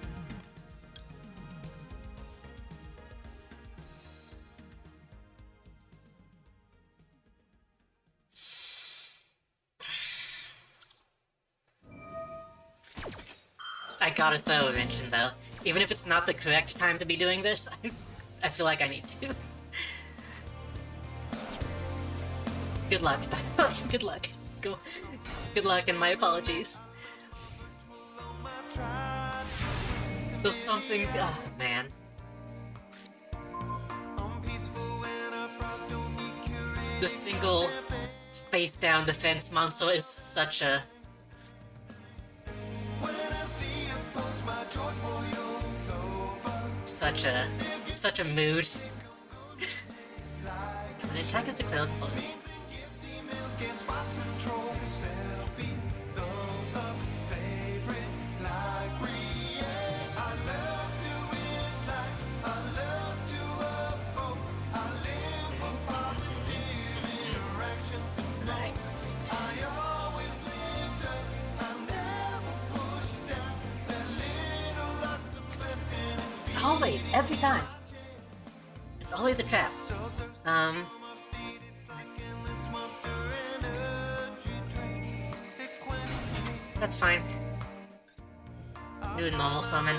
A: I gotta throw a mention though. Even if it's not the correct time to be doing this, I feel like I need to. Good luck, by the way. Good luck. Good luck and my apologies. There's something... oh, man. The single face down defense monster is such a... such a mood. An attack is declared for. Right. Always, every time. It's always a trap. That's fine. Do a normal summon.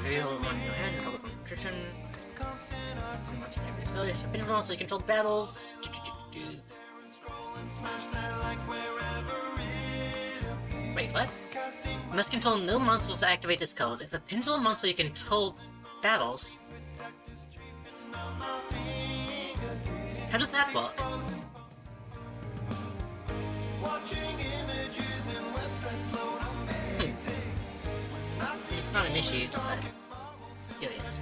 A: Reveal one in your hand, call it nutrition. So yes, I've been wrong, so you control battles. Wait, what? You must control no monsters to activate this code. If a pendulum monster you control battles... How does that work? It's not an issue, but... Curious.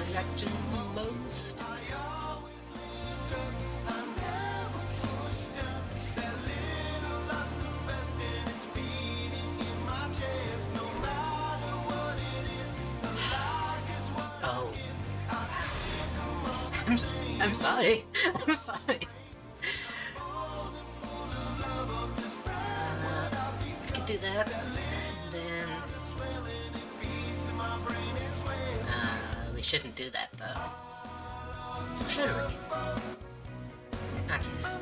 A: Reaction the most. Oh. I'm sorry. I'm sorry. I could do that, and then... we shouldn't do that, though. Should we? Not do that.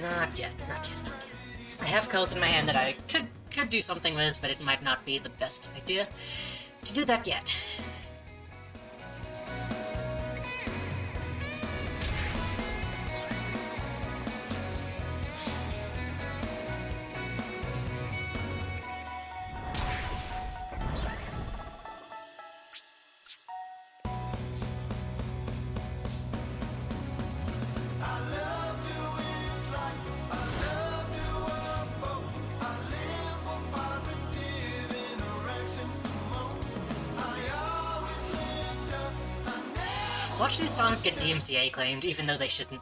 A: Not yet, not yet, not yet. I have codes in my hand that I could do something with, but it might not be the best idea to do that yet. Watch these songs get DMCA claimed, even though they shouldn't.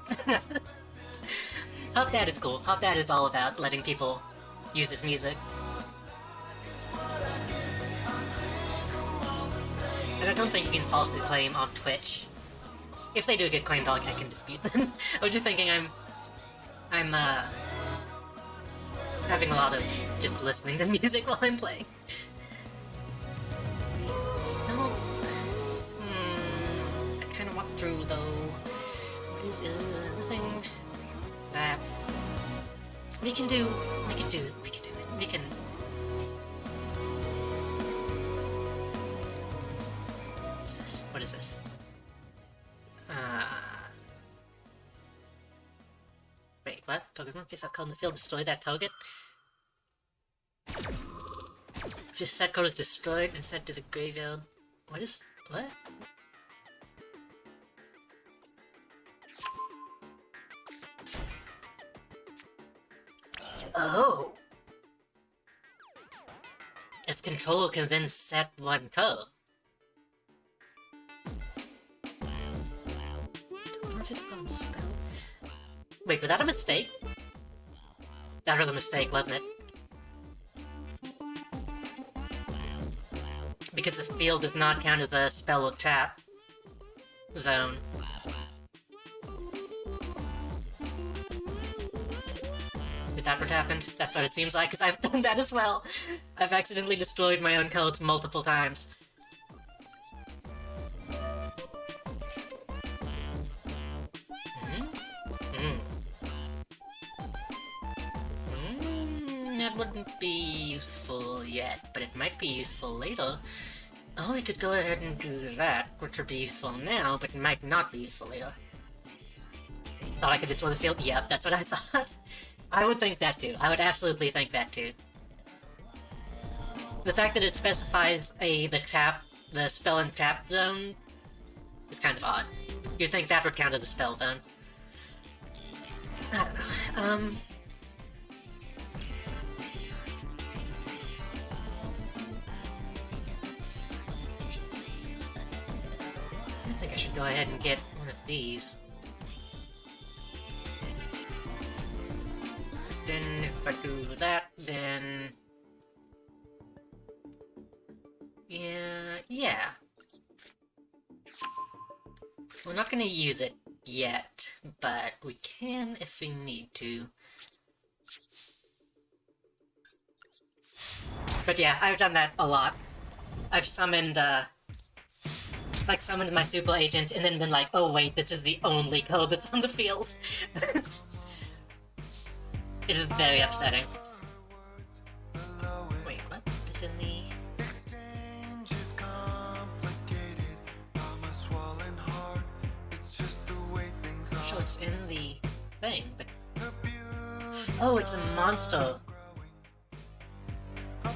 A: Hot Dad is cool. Hot Dad is all about letting people use his music. And I don't think you can falsely claim on Twitch. If they do get claimed, I can dispute them. I was just thinking I'm having a lot of just listening to music while I'm playing. I kind of walked through though. What is nothing that we can do? We can do it. We can do it. We can. What is this? What is this? Wait, what? Target one face I've called in the field. Destroy that target. Just set code is destroyed and sent to the graveyard. What is what? Oh! Its controller can then set one code. Wait, was that a mistake? That was a mistake, wasn't it? Because the field does not count as a spell or trap zone. Is that what happened? That's what it seems like, because I've done that as well. I've accidentally destroyed my own codes multiple times. Not that wouldn't be useful yet, but it might be useful later. Oh, we could go ahead and do that, which would be useful now, but might not be useful later. Thought I could destroy the field? Yep, that's what I thought. I would think that too. I would absolutely think that too. The fact that it specifies the spell and trap zone is kind of odd. You'd think that would count as a spell zone. I don't know. I think I should go ahead and get one of these. Then if I do that, then... Yeah. We're not gonna use it yet, but we can if we need to. But yeah, I've done that a lot. I've summoned, summoned my super agent and then been like, oh wait, this is the only code that's on the field. It is very upsetting. Wait, what is in the... So it's in the thing, but... Oh, it's a monster!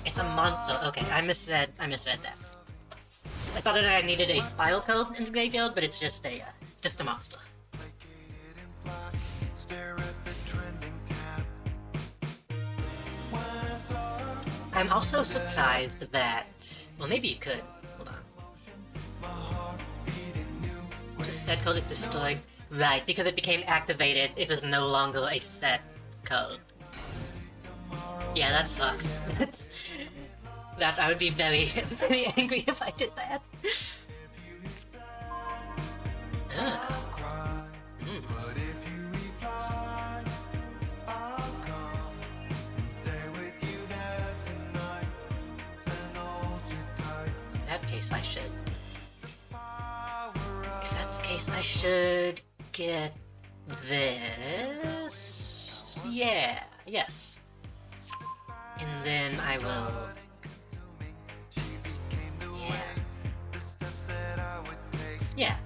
A: It's a monster. Okay, I misread that. I thought that I needed a spiral code in the graveyard, but it's just a monster. I'm also surprised that... Well, maybe you could. Hold on. Just set code is destroyed. Right, because it became activated, it was no longer a set code. Yeah, that sucks. That I would be very, very angry if I did that. In that case, I should. If that's the case, I should get this. Yeah, yes. And then I will... Yeah.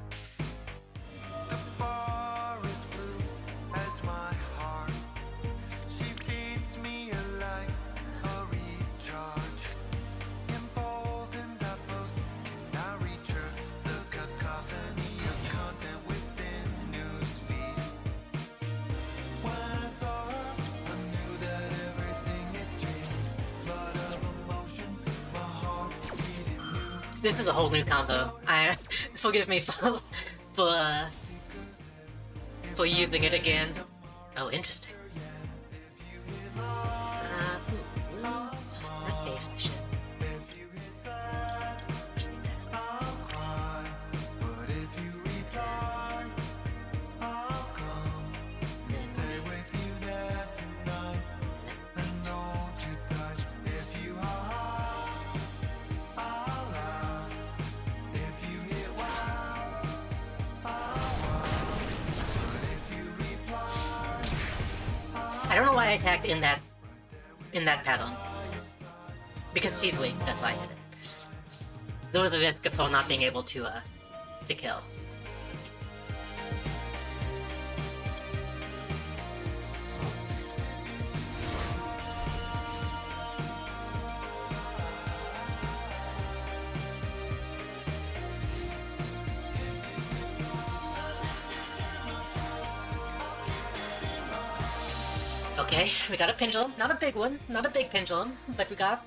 A: This is a whole new combo. Forgive me for using it again. Oh, interesting. In that case, I should. I don't know why I attacked in that pattern. Because she's weak, that's why I did it. There was a risk of her not being able to kill. Okay, we got a pendulum. Not a big one, not a big pendulum, but we got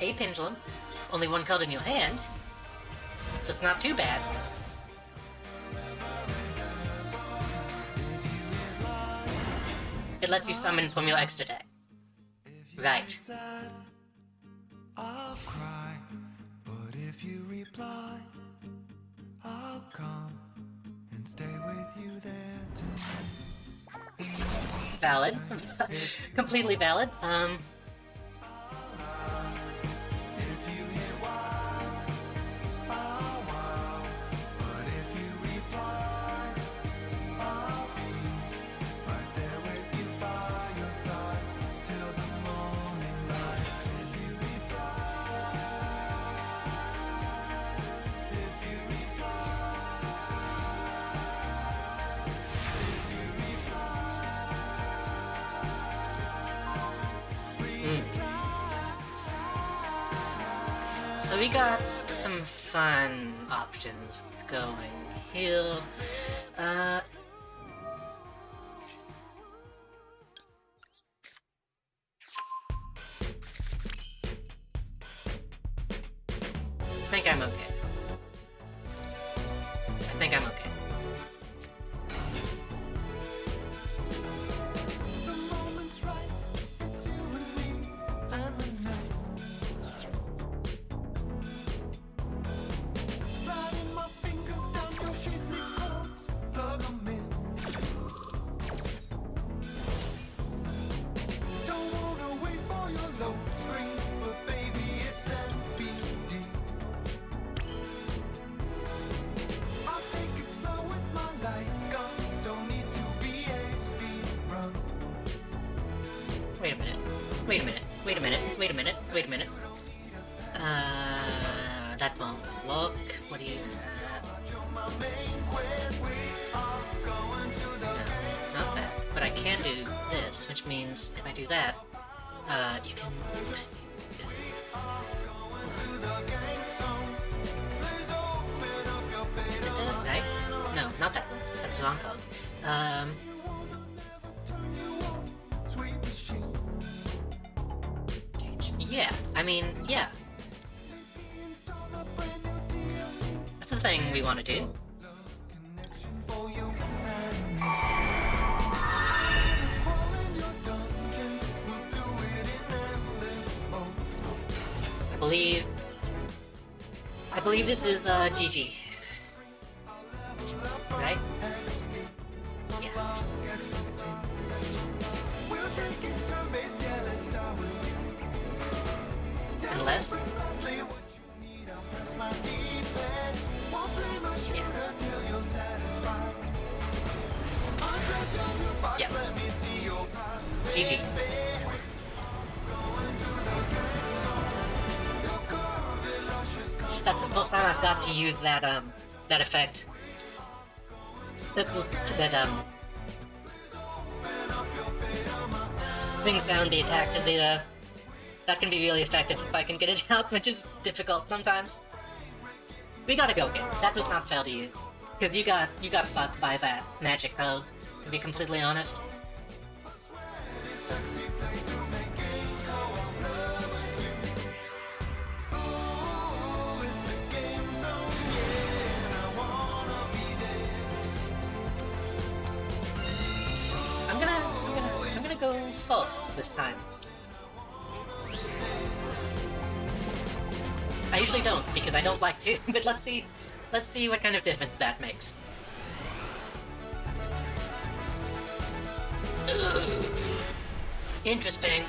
A: a pendulum. Only one card in your hand, so it's not too bad. It lets you summon from your extra deck. Right.
B: I'll cry, but if you reply, I'll come and stay with you there tonight.
A: Valid. Completely valid. so we got some fun options going here. I think I'm okay. I think I'm okay.
B: The moment's right, it's you and me and the night. Sliding my fingers down your shapely chords, plug 'em in. Don't wanna wait for your load screen, but baby it's NBD. I'll take it slow with my light gun. Don't need to be a speed run.
A: Wait a minute. Wait a minute. Wait a minute. Wait a minute. Wait a minute. That won't work. What do you
B: My main quest, we are going to the
A: No, not that. But I can do this, which means if I do that, you can. Right? No, not that. That's the wrong code.
B: sweet machine.
A: Yeah. I mean, yeah.
B: Install the brand new DLC
A: That's the thing we want to do.
B: connection for you and me. Crawl in your dungeon, we'll do it in endless mode.
A: I believe this is GG. Right? Yeah.
B: We'll take it turn-based, yeah, let's start with you.
A: Unless.
B: Precisely what you need, I'll press my D-pad. Won't play my shooter till you're satisfied. Undress your new box,
A: Yeah.
B: let me see your past.
A: GG. That's the first time I've got to use that that effect. That brings down the attack to the that can be really effective if I can get it out, which is difficult sometimes. We gotta go again. That was not fair to you. Cause you got fucked by that magic code, to be completely honest. I'm gonna go first this time. I usually don't because I don't like to, but let's see what kind of difference that makes. Ugh. Interesting.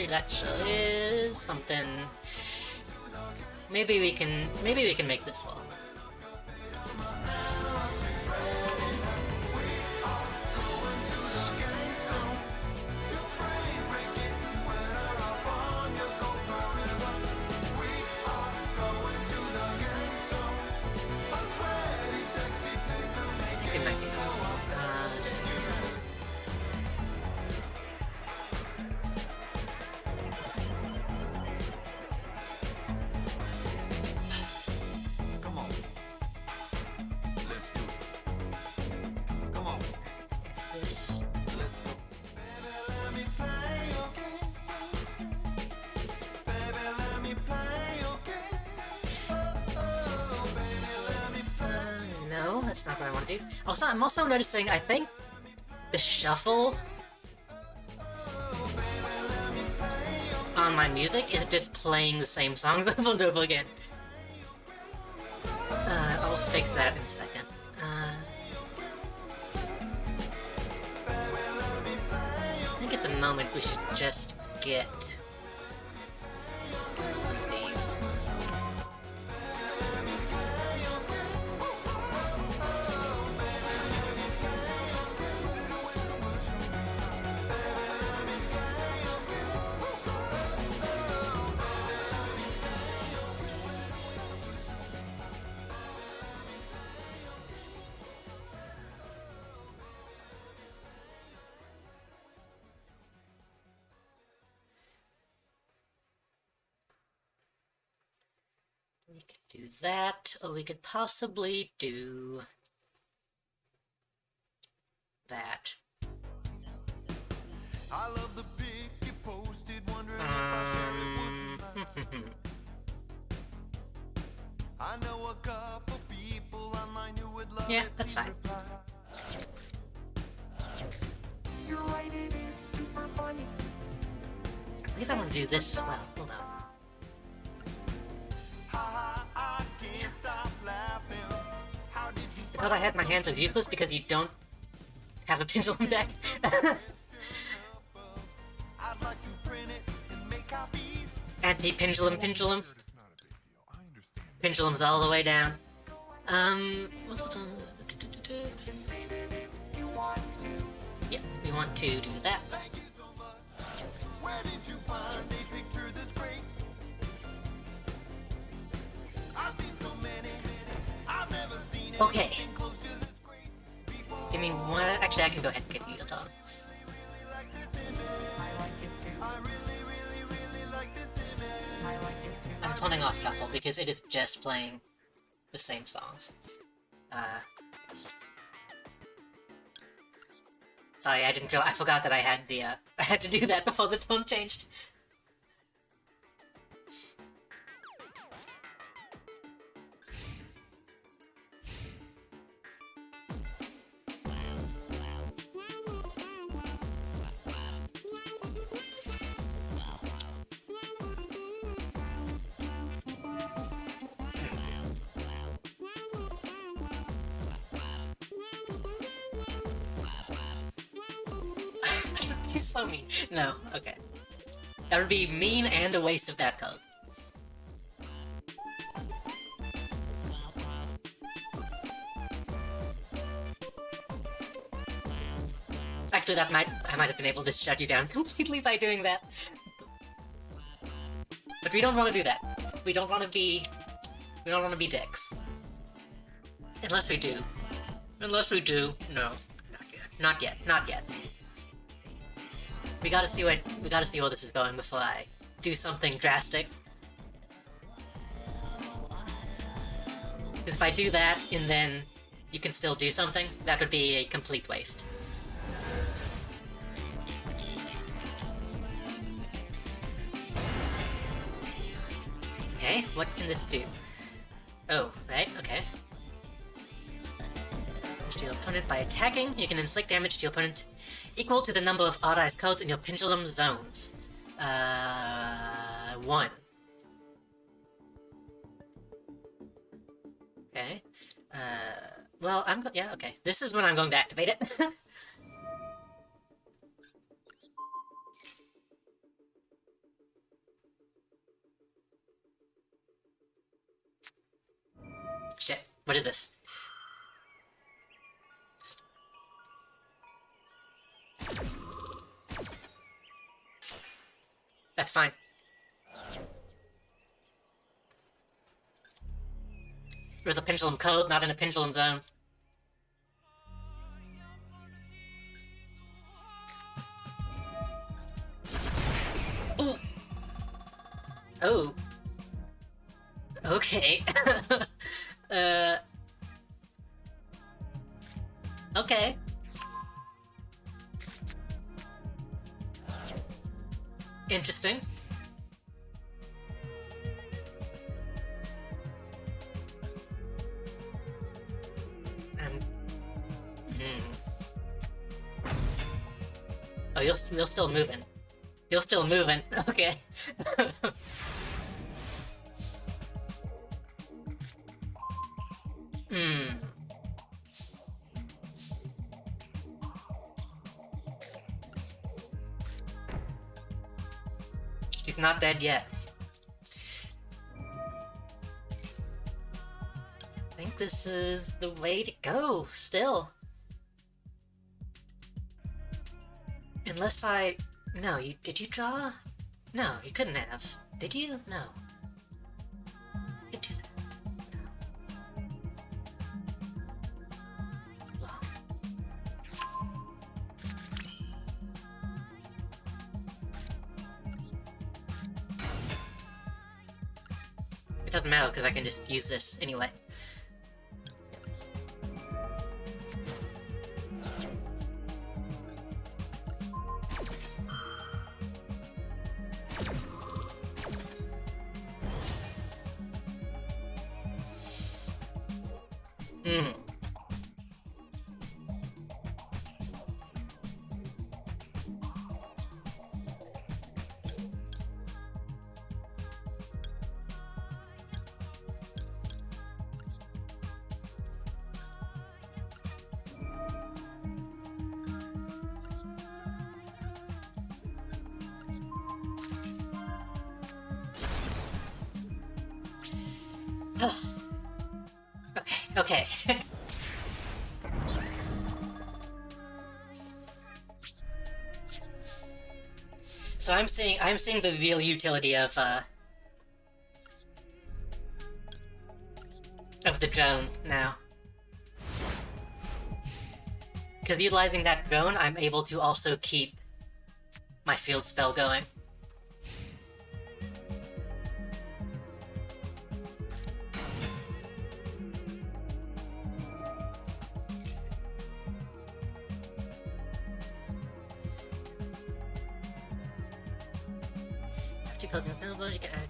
A: That sure is something. Maybe we can make this one. I think it might be.
D: Come on. Let's do it. Come on.
A: Is this?
D: Let's go.
B: Baby, let me play your game. Baby, let me play your game. Oh, baby, let me play.
A: No, that's not what I want to do. Also, I'm also noticing, I think, the shuffle on my music is just playing the same songs over and over again. I'll fix that in a second. I think it's a moment we should just get one of these. We could do that, or we could possibly do that.
D: I love the pic you posted, wondering if I shared it, would you mind? I know a couple people online who would love
A: Yeah,
D: it,
A: that's
D: please
A: fine.
D: reply.
C: You're right, it is super funny.
A: I believe I want to do this as well. Hold on.
D: I can't stop laughing. How did you
A: I thought I had my hands was useless because you don't have a pendulum deck.
D: I'd like to print it and make copies.
A: Anti-pendulum pendulum.
D: It's not a big deal. I understand.
A: Pendulum's all the way down. What's on?
C: You can save it if you want to.
A: Yeah, we want to do that.
D: Thank you so much. Where did you find a picture this great? I've seen so many. I've never seen
A: Okay.
D: anything close to this great before.
A: Give me one. Actually, I can go ahead and give you a ton.
C: I like it too.
D: I really like this image.
C: I like it too.
A: I'm turning off shuffle because it is just playing the same songs. Sorry, I didn't. I forgot that I had the. I had to do that before the tone changed. He's so mean. No, okay. That would be mean and a waste of that code. Actually, I might have been able to shut you down completely by doing that. But we don't want to do that. We don't want to be dicks. Unless we do. Unless we do. No. Not yet. Not yet. We gotta see where this is going before I do something drastic. Because if I do that and then you can still do something, that would be a complete waste. Okay, what can this do? Oh, right, okay. To your opponent by attacking, you can inflict damage to your opponent equal to the number of odd-eyes codes in your pendulum zones. 1. Okay. Well, yeah, okay. This is when I'm going to activate it. Shit, what is this? That's fine. There's a pendulum code, not in a pendulum zone. Ooh. Oh. Okay. Okay. Interesting. Oh, you're still moving. You're still moving. Okay. He's not dead yet. I think this is the way to go, still. Unless No, did you draw? No, you couldn't have. Did you? No. You could do that. No. doesn't matter because I can just use this anyway. Hmm. Okay. So I'm seeing the real utility of the drone now. Because utilizing that drone, I'm able to also keep my field spell going. After closing available, you can add.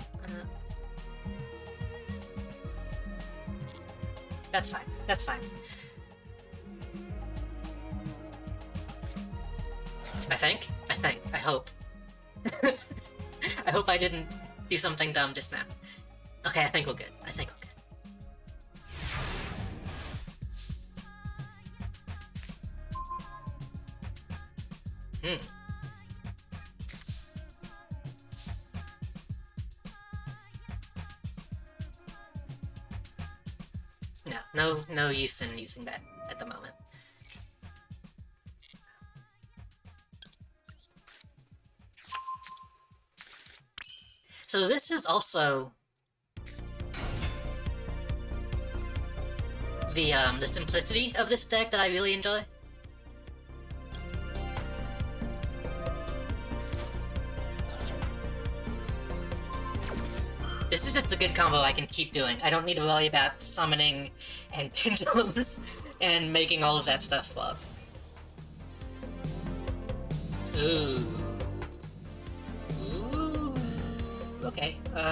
A: That's fine. That's fine. I hope. I hope I didn't do something dumb just now. Okay, I think we're good. Hmm. No use in using that at the moment. So this is also the simplicity of this deck that I really enjoy. This is just a good combo I can keep doing. I don't need to worry about summoning and pendulums and making all of that stuff work. Ooh. Ooh. Okay, up.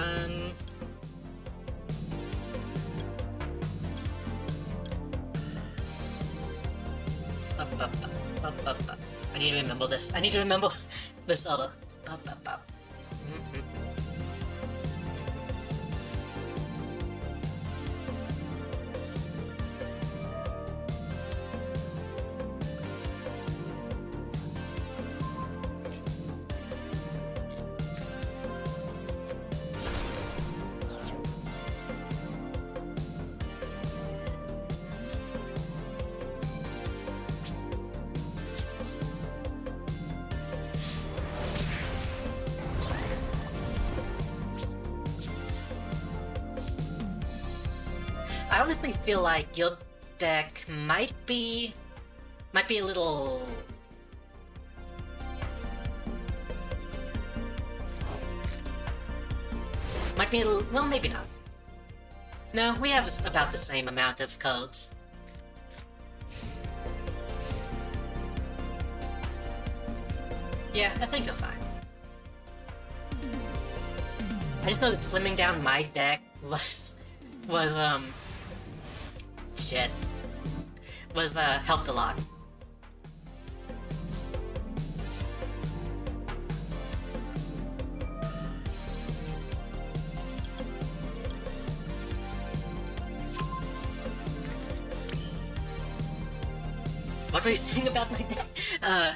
A: I need to remember this. I need to remember this other. Up. I honestly feel like your deck might be a little... well, maybe not. No, we have about the same amount of codes. Yeah, I think you're fine. I just know that slimming down my deck was helped a lot. What were you saying about my deck? I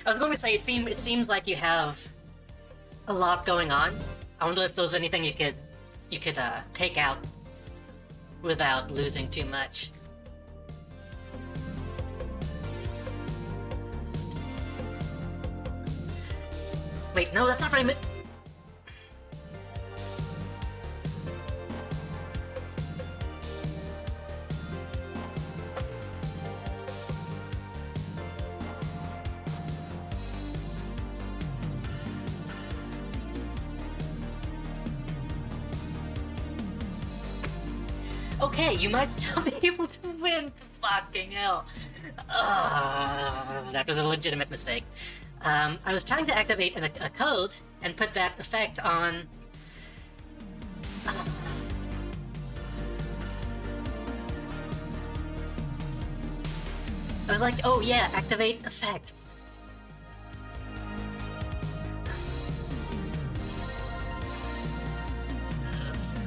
A: was going to say it seems like you have a lot going on. I wonder if there's anything you could take out without losing too much. Wait, no, that's not what I meant. Okay, you might still be able to win. Fucking hell. That was a legitimate mistake. I was trying to activate a code and put that effect on. I was like, oh yeah, activate effect.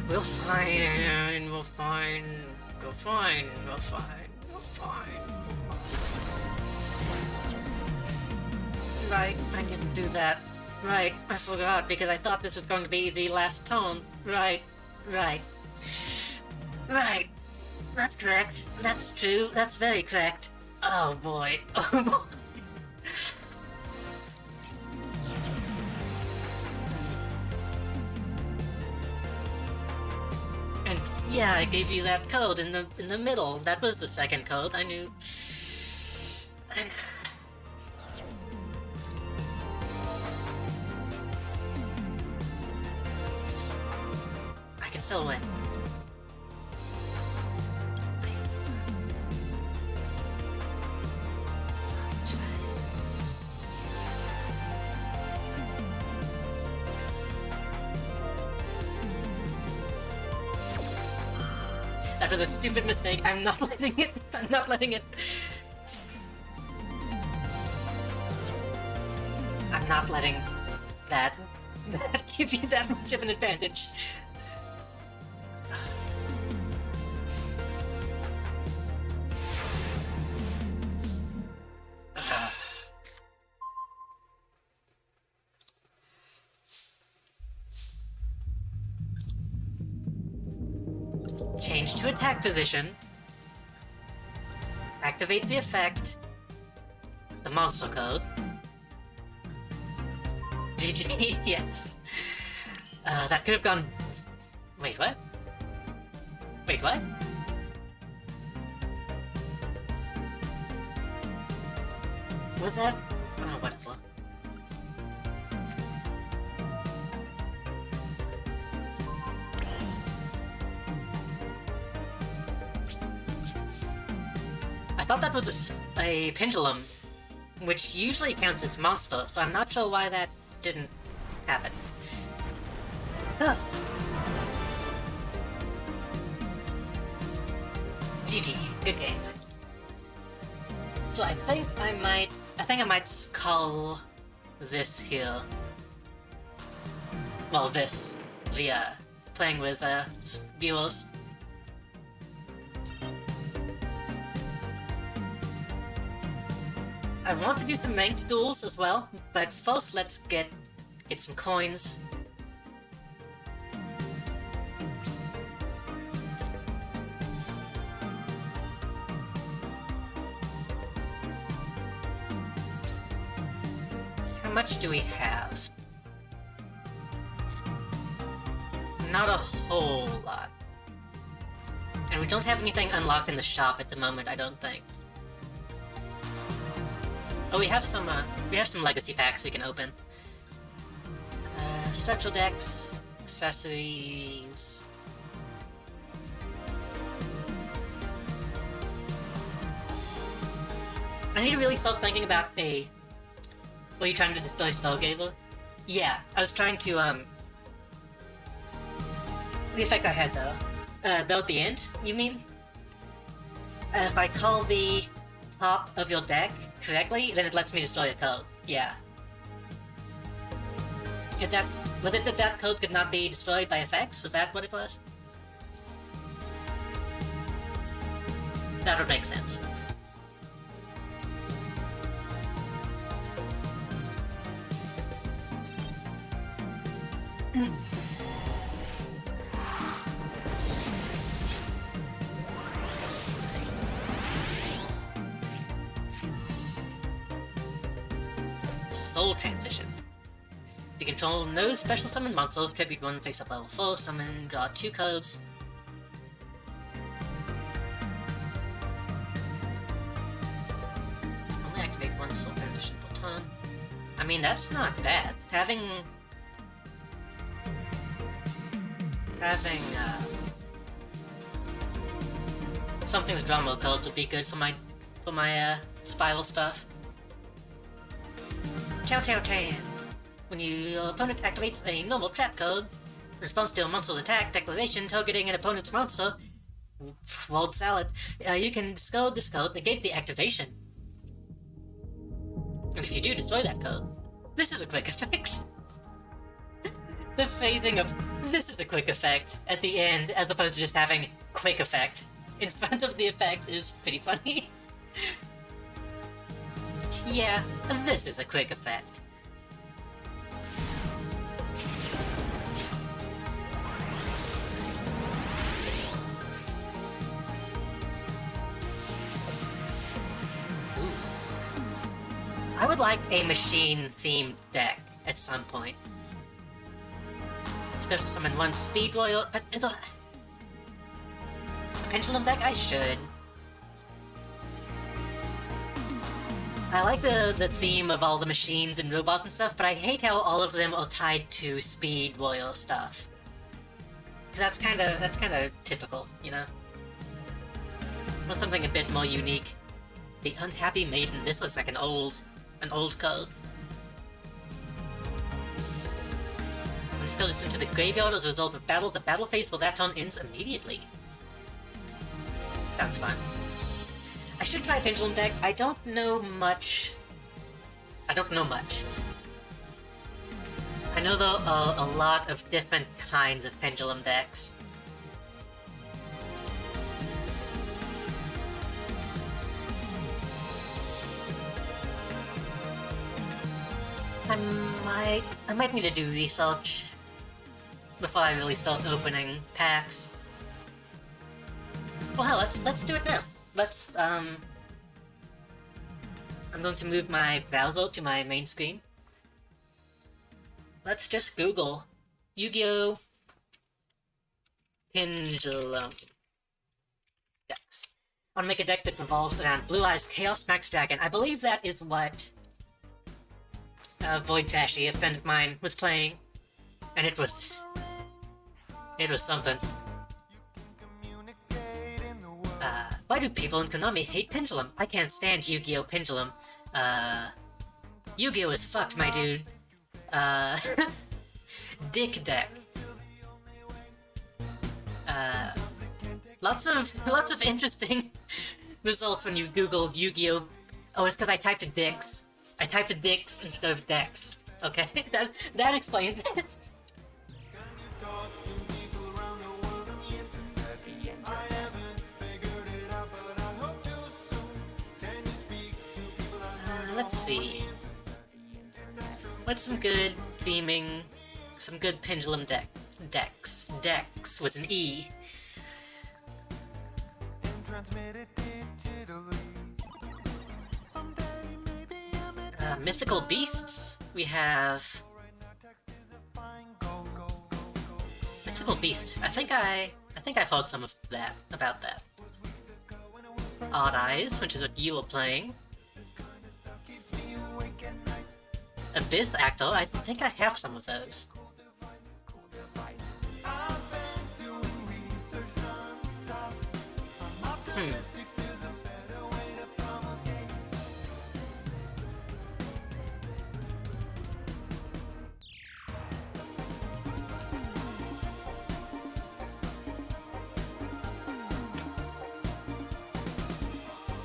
A: We're fine, we're fine, we're fine, we're fine, we're fine, we're fine. Right, I didn't do that. Right, I forgot because I thought this was going to be the last tone. Right, right. Right. That's correct. That's true. That's very correct. Oh boy. Oh boy. And yeah, I gave you that code in the middle. That was the second code. I knew. I can still win. That was a stupid mistake. I'm not letting it. I'm not letting it. I'm not letting that give you that much of an advantage. Change to attack position. Activate the effect. The monster code. GG, yes. That could have gone... Wait, what? Wait, what? Was that... Oh, whatever. I thought that was a pendulum, which usually counts as monster, so I'm not sure why that didn't happen. GG, good game. So I think I might call this here. Well, this, the playing with viewers. I want to do some ranked duels as well, but first let's get some coins. How much do we have? Not a whole lot. And we don't have anything unlocked in the shop at the moment, I don't think. Oh, we have some legacy packs we can open. Structural decks, accessories. I need to really start thinking about a... Were you trying to destroy Stargazer? Yeah, I was trying to, the effect I had, though. Though at the end, you mean? If I call the top of your deck correctly, then it lets me destroy a code. Yeah. Was it that code could not be destroyed by effects? Was that what it was? That would make sense. Soul Transition. If you control no special summon monsters, tribute 1 face up level 4, summon, draw 2 codes. Only activate 1 Soul Transition per turn. I mean, that's not bad. Having Something with drum roll codes would be good for my spiral stuff. Chow Chow Chan. When your opponent activates a normal trap code, in response to a monster's attack declaration targeting an opponent's monster, rolled salad, you can discard this code, negate the activation. And if you do destroy that code, this is a quick effect. The phasing of this is the quick effect at the end, as opposed to just having quick effect in front of the effect, is pretty funny. Yeah, this is a quick effect. I would like a machine-themed deck at some point. Special summon one speed royal, but is a pendulum deck? I should. I like the theme of all the machines and robots and stuff, but I hate how all of them are tied to speed royal stuff. Cause that's kinda typical, you know? I want something a bit more unique. The Unhappy Maiden. This looks like an old code. When this code is sent to the graveyard as a result of battle, the battle phase for that turn ends immediately. That's fun. I should try a pendulum deck. I don't know much. I know there are a lot of different kinds of pendulum decks. I might need to do research before I really start opening packs. Well, hell, let's do it now. I'm going to move my browser to my main screen. Let's just Google Yu-Gi-Oh! Pendulum decks. I want to make a deck that revolves around Blue Eyes Chaos Max Dragon. I believe that is what Void Tashi, a friend of mine, was playing, and it was something. Why do people in Konami hate Pendulum? I can't stand Yu-Gi-Oh! Pendulum. Yu-Gi-Oh! Is fucked, my dude. Dick deck. Lots of interesting results when you Googled Yu-Gi-Oh! Oh, it's because I typed in dicks. I typed in dicks instead of decks. Okay, that explains it. Let's see. What's some good theming, some good pendulum decks with an E. Mythical beasts. We have mythical beast. I think I've heard some of that about that. Odd Eyes, which is what you were playing. Abyss Actor. I think I have some of those.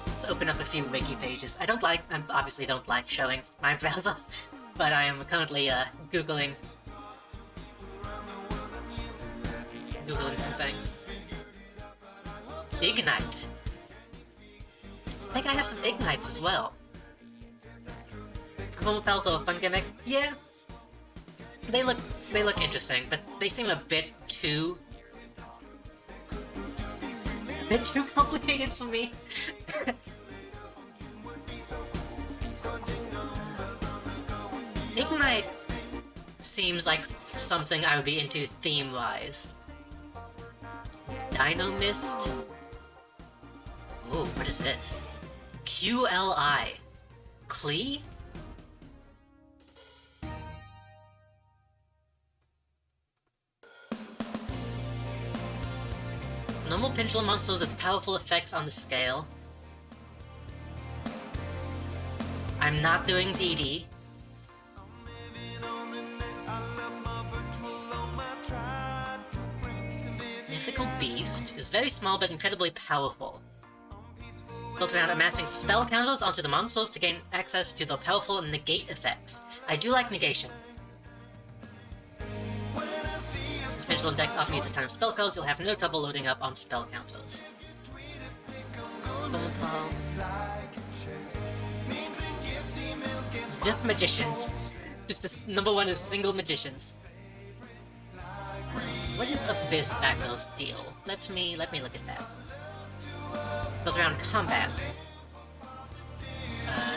A: Let's open up a few wiki pages. I obviously don't like showing my browser, but I am currently googling some things. Ignite. I think I have some Ignites as well. Pels are a fun gimmick. Yeah, they look interesting, but they seem a bit too complicated for me. Ignite seems like something I would be into theme-wise. Dino Mist? Ooh, what is this? QLI. Klee? Normal pendulum monsters with powerful effects on the scale. I'm not doing DD. Mythical Beast is very small but incredibly powerful. Built around amassing spell counters onto the monsters to gain access to the powerful negate effects. I do like negation. Since pendulum decks often use a ton of spell codes, you'll have no trouble loading up on spell counters. Just magicians. Just the number one is single magicians. What is Abyss Acto's deal? Let me look at that. Goes around combat.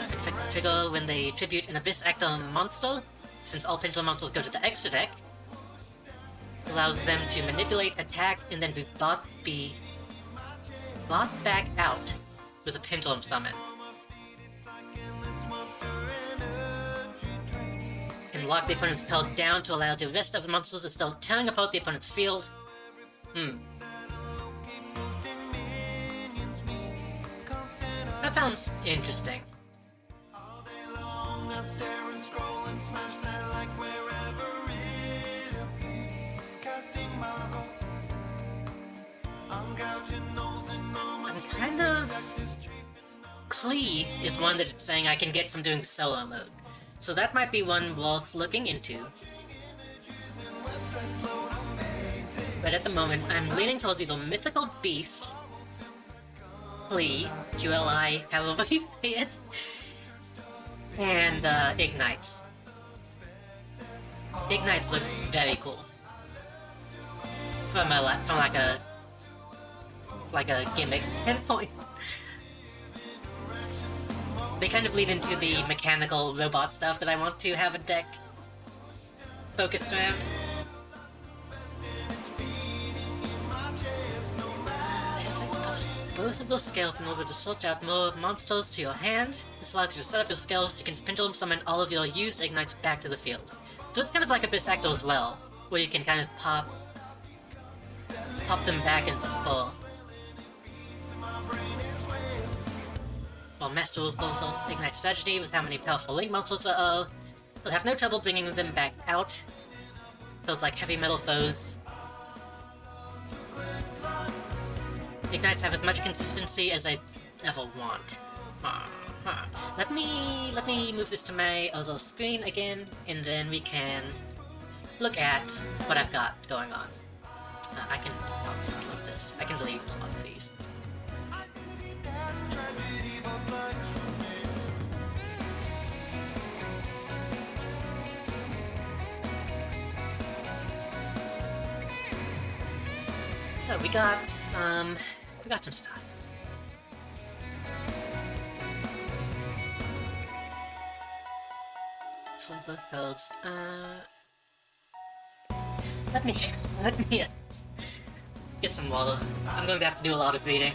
A: It affects the trigger when they tribute an Abyss Actor monster. Since all pendulum monsters go to the extra deck, it allows them to manipulate, attack, and then be bought back out with a pendulum summon. Can lock the opponent's card down to allow the rest of the monsters to start tearing apart the opponent's field. That sounds interesting. I'm kind of... Klee is one that it's saying I can get from doing solo mode. So that might be one worth looking into. But at the moment, I'm leaning towards either Mythical Beast, Klee, QLI, however you say it, and Ignites. Ignites look very cool. From like a gimmick standpoint. They kind of lead into the mechanical robot stuff that I want to have a deck focused around. Both of those scales in order to search out more monsters to your hand. This allows you to set up your scales so you can pendulum summon all of your used ignites back to the field. So it's kind of like Abyss Acto as well, where you can kind of pop them back and forth. While Master Duel focus on Ignite strategy with how many powerful link monsters there are, they'll have no trouble bringing them back out. Feels like heavy metal foes. Ignites have as much consistency as I'd ever want. Let me move this to my other screen again, and then we can look at what I've got going on. I can talk about this. I can delete a lot of these. So we got some stuff. So both codes. Let me get some water. I'm going to have to do a lot of reading.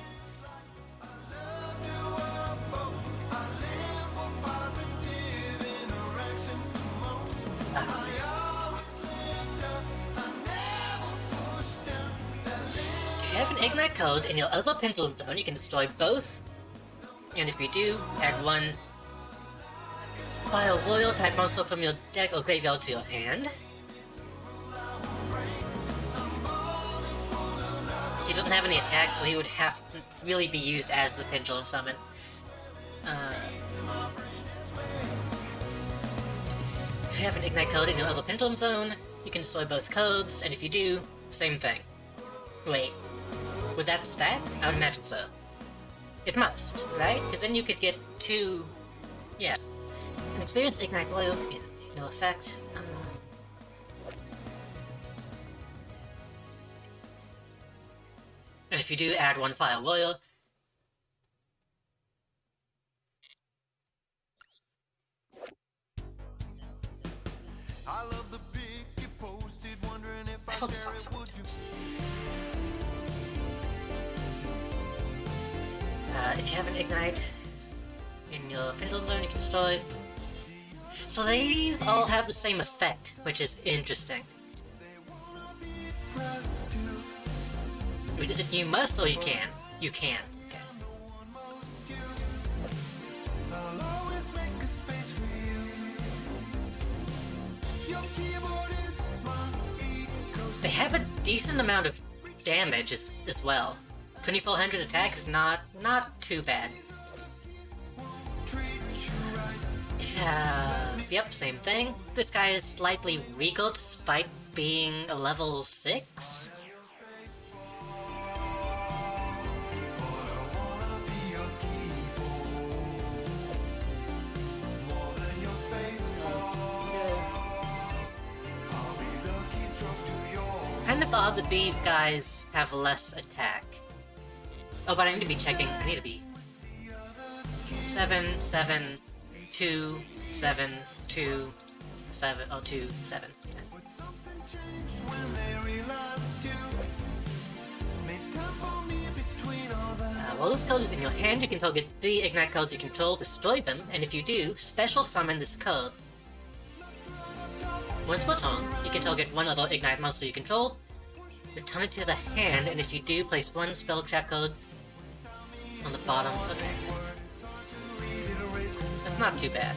A: If you have an Ignite code in your other pendulum zone, you can destroy both. And if you do, add one Fire Royal type monster from your deck or graveyard to your hand. He doesn't have any attack, so he would have to really be used as the pendulum summon. If you have an Ignite code in your other pendulum zone, you can destroy both codes, and if you do, same thing. Wait, would that stack? I would imagine so. It must, right? Because then you could get two... Yeah. An experienced Ignite Royal, no effect. And if you do add one Fire Royal, I thought this song sometimes. If you have an Ignite in your pendulum zone, you can destroy. So these all have the same effect, which is interesting. Wait, is it you must or you can? You can. Okay.
B: I'll always make a space for you. Your keyboard is my ecosystem.
A: They have a decent amount of damage as well. 2400 attack is not too bad.
B: Treat you right.
A: Yep, same thing. This guy is slightly regal despite being a level 6.
B: Be your keyboard. More than your space. I'll be the keystroke to your.
A: Kind of odd that these guys have less attack. Oh, but I need to be checking. I need to be 7, 7, 2, 7, 2, 7, oh, 2, 7.
B: But something changed when they realized you. Made time for me between all that.
A: While this code is in your hand, you can target 3 Ignite codes you control, destroy them, and if you do, special summon this code. Once per turn, you can target 1 other Ignite monster you control, return it to the hand, and if you do, place 1 spell trap code on the bottom. Okay. That's not too bad.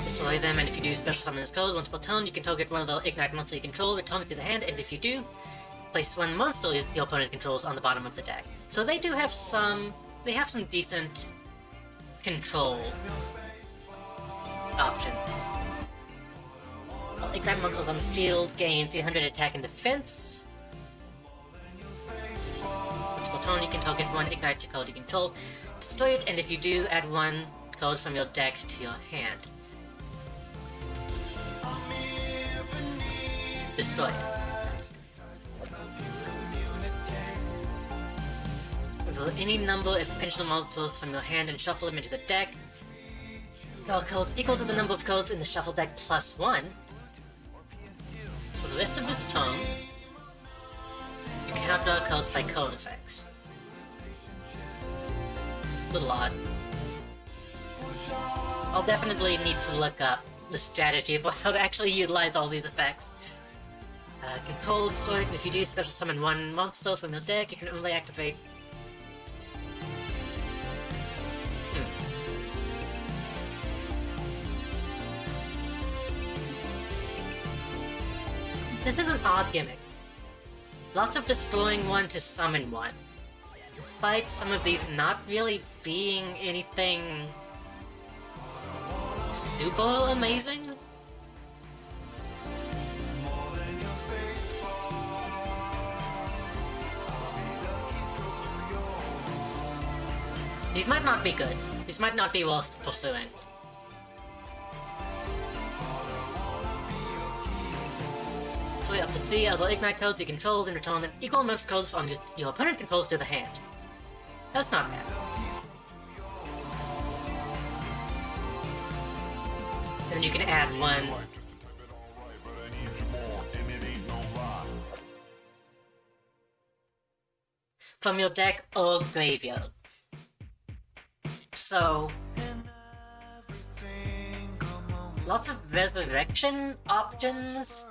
A: Destroy them, and if you do special summon this code once per turn, you can target 1 of the Ignite monster you control, return it to the hand, and if you do, place 1 monster your opponent controls on the bottom of the deck. So they do have some decent control options. Well, Ignite monsters on the field gain 300 attack and defense. Once per turn, you can target 1 Ignite code you control, destroy it, and if you do, add 1 code from your deck to your hand. Destroy it. Control any number of pendulum monsters from your hand and shuffle them into the deck. Draw codes equal to the number of codes in the shuffle deck plus 1. For the rest of this turn, you cannot draw codes by code effects. Little odd. I'll definitely need to look up the strategy of how to actually utilize all these effects. Control destroy it, and if you do special summon 1 monster from your deck, you can only activate. This is an odd gimmick. Lots of destroying 1 to summon 1. Despite some of these not really being anything super amazing. These might not be good. These might not be worth pursuing. Sway up to 3 other Ignite codes you control and return an equal amount of codes from your opponent controls to the hand. That's not bad. And then you can add 1 from your deck or graveyard. So, lots of resurrection options,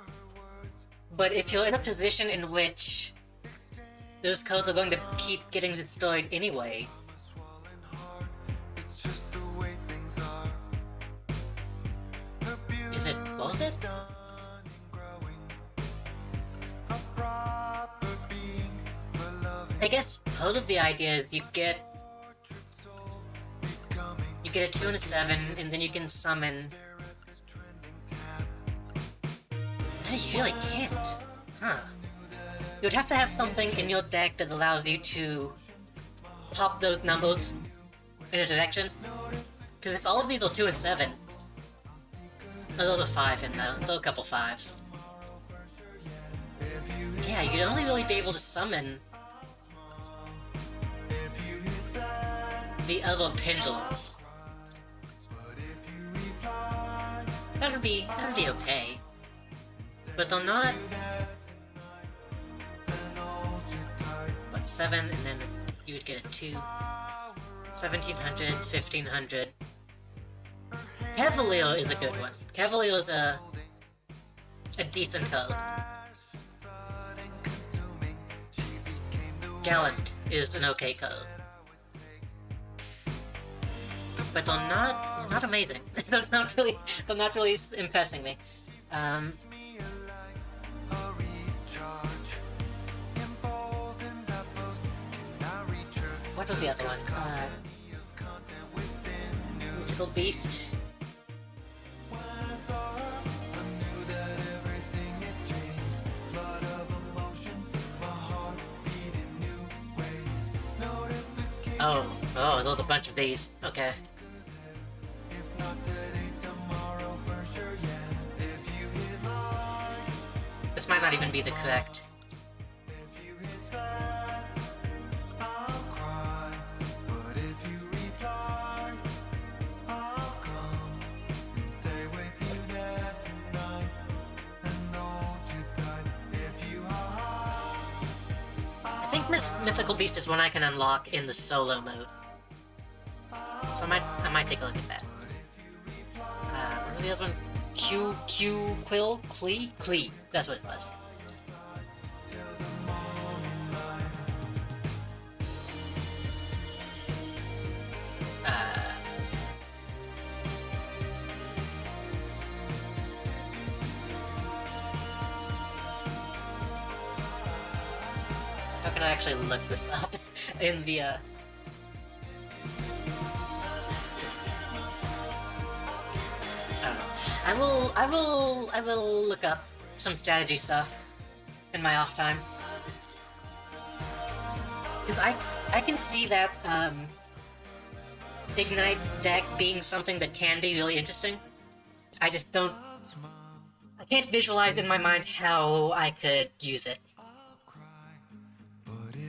A: but if you're in a position in which those codes are going to keep getting destroyed anyway, is it worth it? I guess part of the idea is you get a 2 and a 7, and then you can summon. No, you really can't. Huh. You would have to have something in your deck that allows you to pop those numbers in a direction. Because if all of these are 2 and 7, oh, those are 5 in there. Those are a couple 5s. Yeah, you'd only really be able to summon the other pendulums. That would be okay. But they're not. What, 7, and then you would get a 2. 1700, 1500. Cavalier is a good one. Cavalier is a a decent code. Gallant is an okay code. But they're not amazing. they're not really impressing me. What was the other one? Mythical Beast. Oh, there's a bunch of these. Okay. This might not even be the correct. I think Mythical Beast is one I can unlock in the solo mode. So I might take a look at that. What was the other one? Clee? That's what it was. How can I actually look this up in the I don't know. I will look up some strategy stuff in my off time. Because I can see that Ignite deck being something that can be really interesting. I just don't... I can't visualize in my mind how I could use it.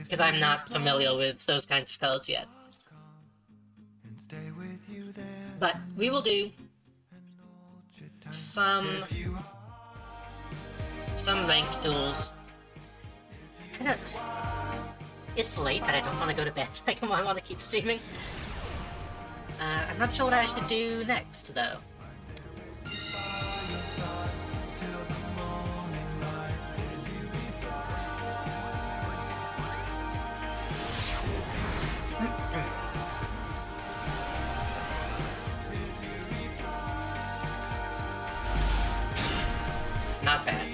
A: Because I'm not familiar with those kinds of codes yet. But we will do some ranked duels. It's late, but I don't want to go to bed. I want to keep streaming. I'm not sure what I should do next, though. Not bad.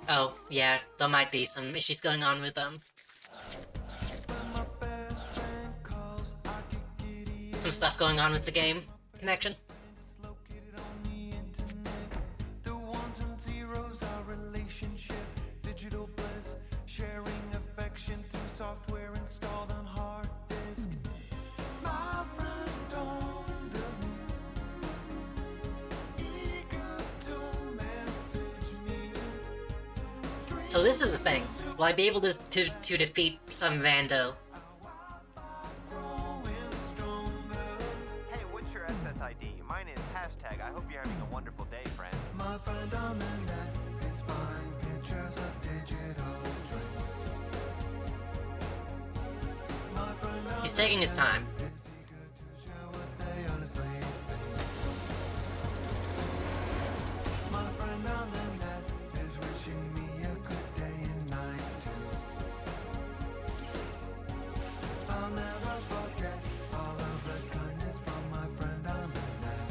A: Oh, yeah, there might be some issues going on with some stuff going on with the game connection.
B: Software installed on hard disk. My friend on the eager to message me.
A: So this is the thing. Will I be able to defeat some rando?
E: Hey, what's your SSID? Mine is hashtag. I hope you're having a wonderful day, friend.
B: My friend on the net is buying pictures of digital drinks.
A: He's taking his time.
B: My friend on the net is wishing me a good day and night too. I'll never forget all of the kindness from my friend on the net.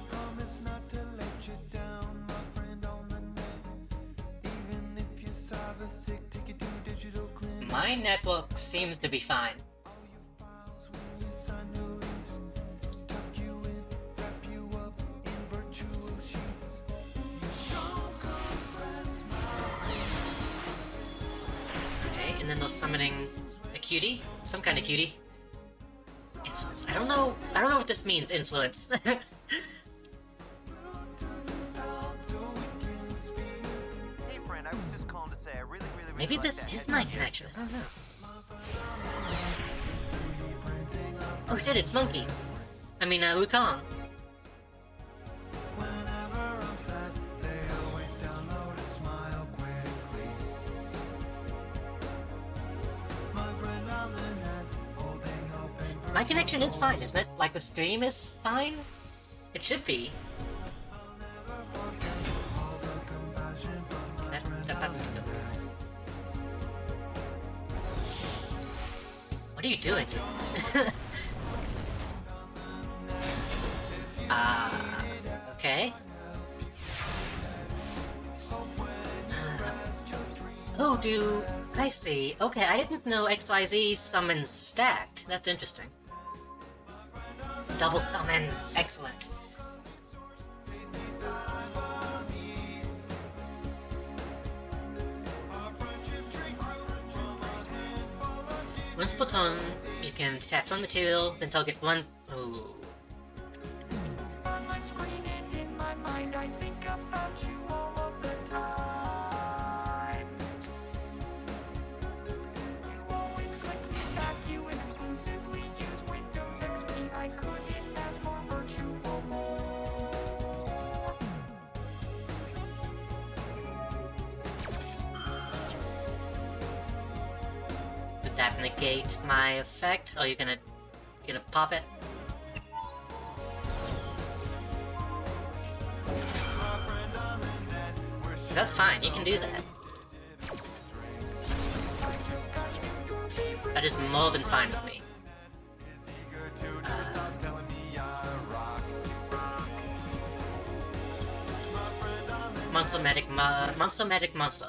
B: Promise not to let you down, my friend on the net. Even if you're cyber sick, take it to digital clinic.
A: My network seems to be fine. Okay, and then they're summoning a cutie? Some kind of cutie. Influence. I don't know what this means, influence.
E: Hey, friend, I was just calling to say I really
A: Maybe
E: like
A: this
E: that
A: is
E: headset
A: my
E: here.
A: connection. I don't know. Oh shit, it's Monkey. I mean, Wukong.
B: Whenever I'm sad, they always download a smile quickly.
A: My connection is fine, isn't it? Like, the stream is fine? It should be. That button can go. What are you doing, dude? Okay. Oh, I see. Okay, I didn't know XYZ summons stacked. That's interesting. Double summon. Excellent. Once put on, you can detach one material, then target one. Ooh.
C: On my screen and in my mind, I think about you all of the time. You always click me back, you exclusively use Windows XP. I couldn't ask for virtual more.
A: Did that negate my effect? Oh, you're gonna pop it? That's fine, you can do that. That is more than fine with me. Monster Medic Monster.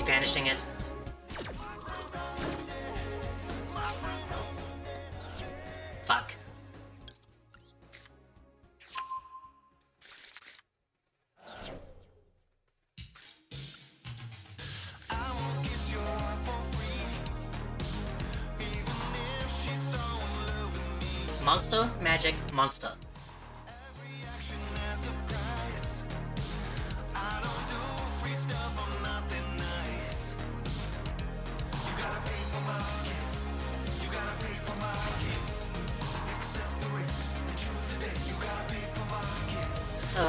A: Banishing it. Fuck. Monster, magic, monster. So...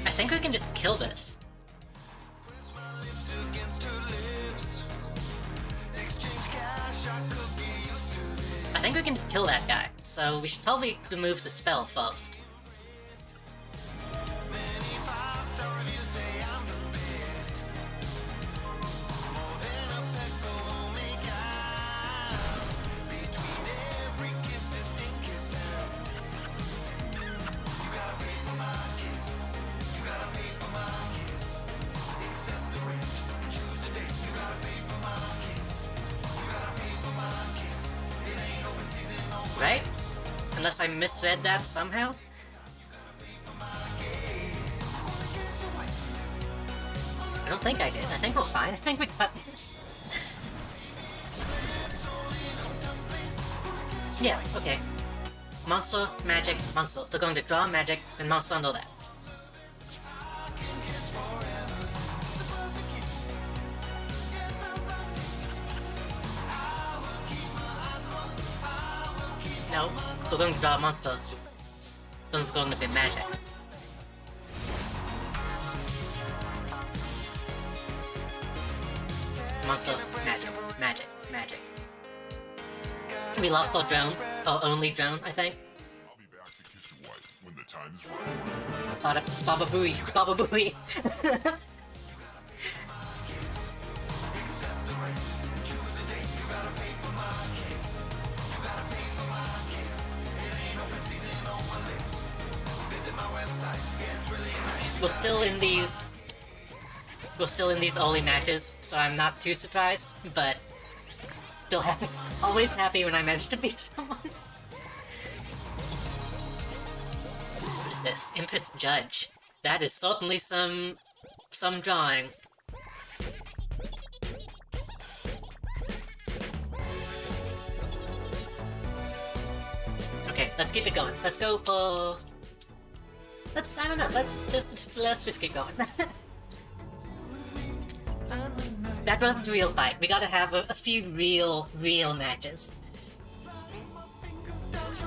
A: I think we can just kill this. I think we can just kill that guy, so we should probably remove the spell first. Right? Unless I misread that somehow? I don't think I did. I think we're fine. I think we got this. Yeah, okay. Monster, magic, monster. If they're going to draw magic, then monster under that. No, they're going to draw a monster. Then it's going to be magic. Monster, magic, magic, magic. We lost our drone. Our only drone, I think.
F: I'll be back to kiss your wife when the time is right.
A: Baba Booey, Baba Booey. We're still in these early matches, so I'm not too surprised, but still happy. Always happy when I manage to beat someone. What is this? Empress Judge. That is certainly some drawing. Okay, let's keep it going. Let's go for I don't know, let's just keep going. That wasn't a real fight. We gotta have a few real matches.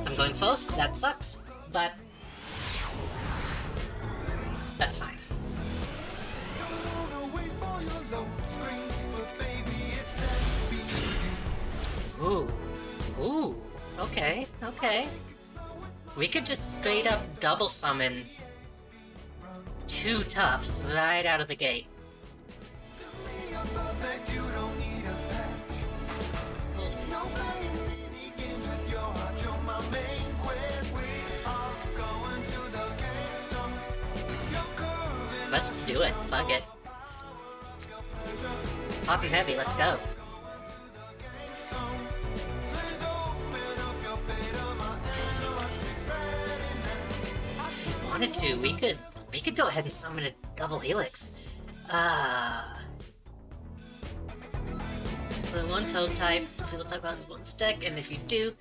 A: I'm going first, that sucks, but that's fine. Ooh, okay. We could just straight up double summon 2 toughs right out of the gate. Let's do it, fuck it. Hot and heavy, let's go. If you wanted to, we could go ahead and summon a double helix. The one code type, we'll talk about one deck, and if you do,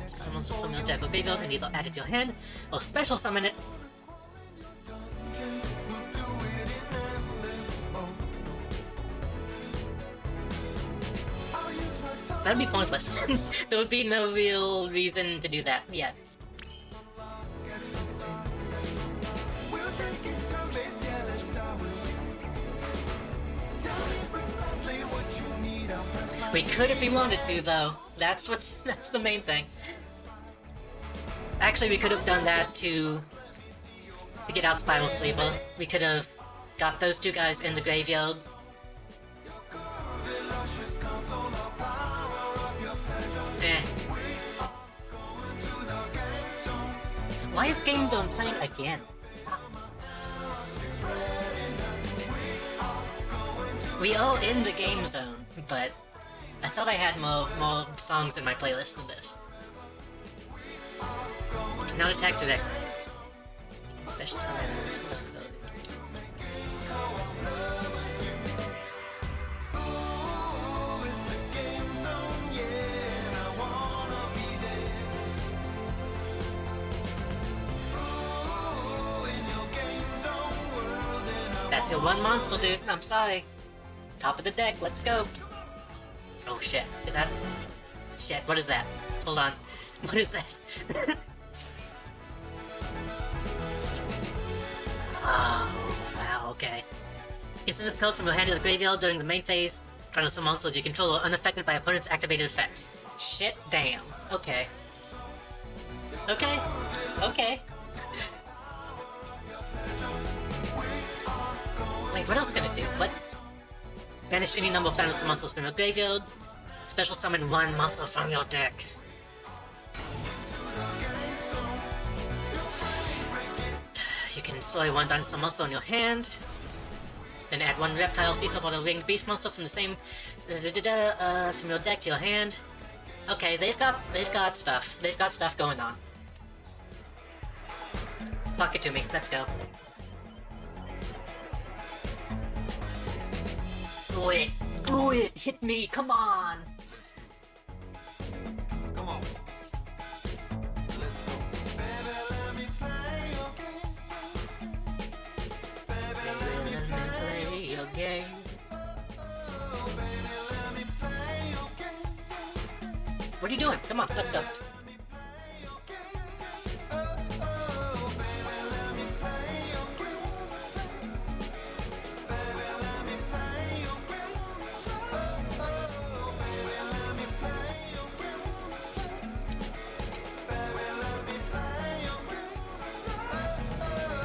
A: summon a monster from your deck or graveyard and either add it to your hand, or special summon it. That'd be pointless. There would be no real reason to do that yet. We could if we wanted to, though. That's the main thing. Actually, we could have done that to get out Spiral Sleeper. We could have got those 2 guys in the graveyard. Why is Game Zone playing again? We are in the Game Zone, but I thought I had more songs in my playlist than this. Not attack directly. You can special summon this code. That's your one monster, dude. I'm sorry. Top of the deck, let's go. Oh shit, is that... Shit, what is that? Hold on. What is that? Oh, wow, okay. Instant this code from your hand to the graveyard during the main phase. Try to summon monsters you control are unaffected by opponent's activated effects. Shit, damn. Okay. Okay. Wait, what else is it gonna do? What? Banish any number of dinosaur monsters from your graveyard. Special summon 1 monster from your deck. You can destroy 1 dinosaur monster on your hand. Then add 1 reptile, sea or a winged beast monster from the same from your deck to your hand. Okay, they've got stuff. They've got stuff going on. Fuck it to me. Let's go. Do it! Hit me! Come on!
B: Come on. Let's go. Baby, let me play your game. Baby, let me
A: Play your game. What are you doing? Come on, let's go.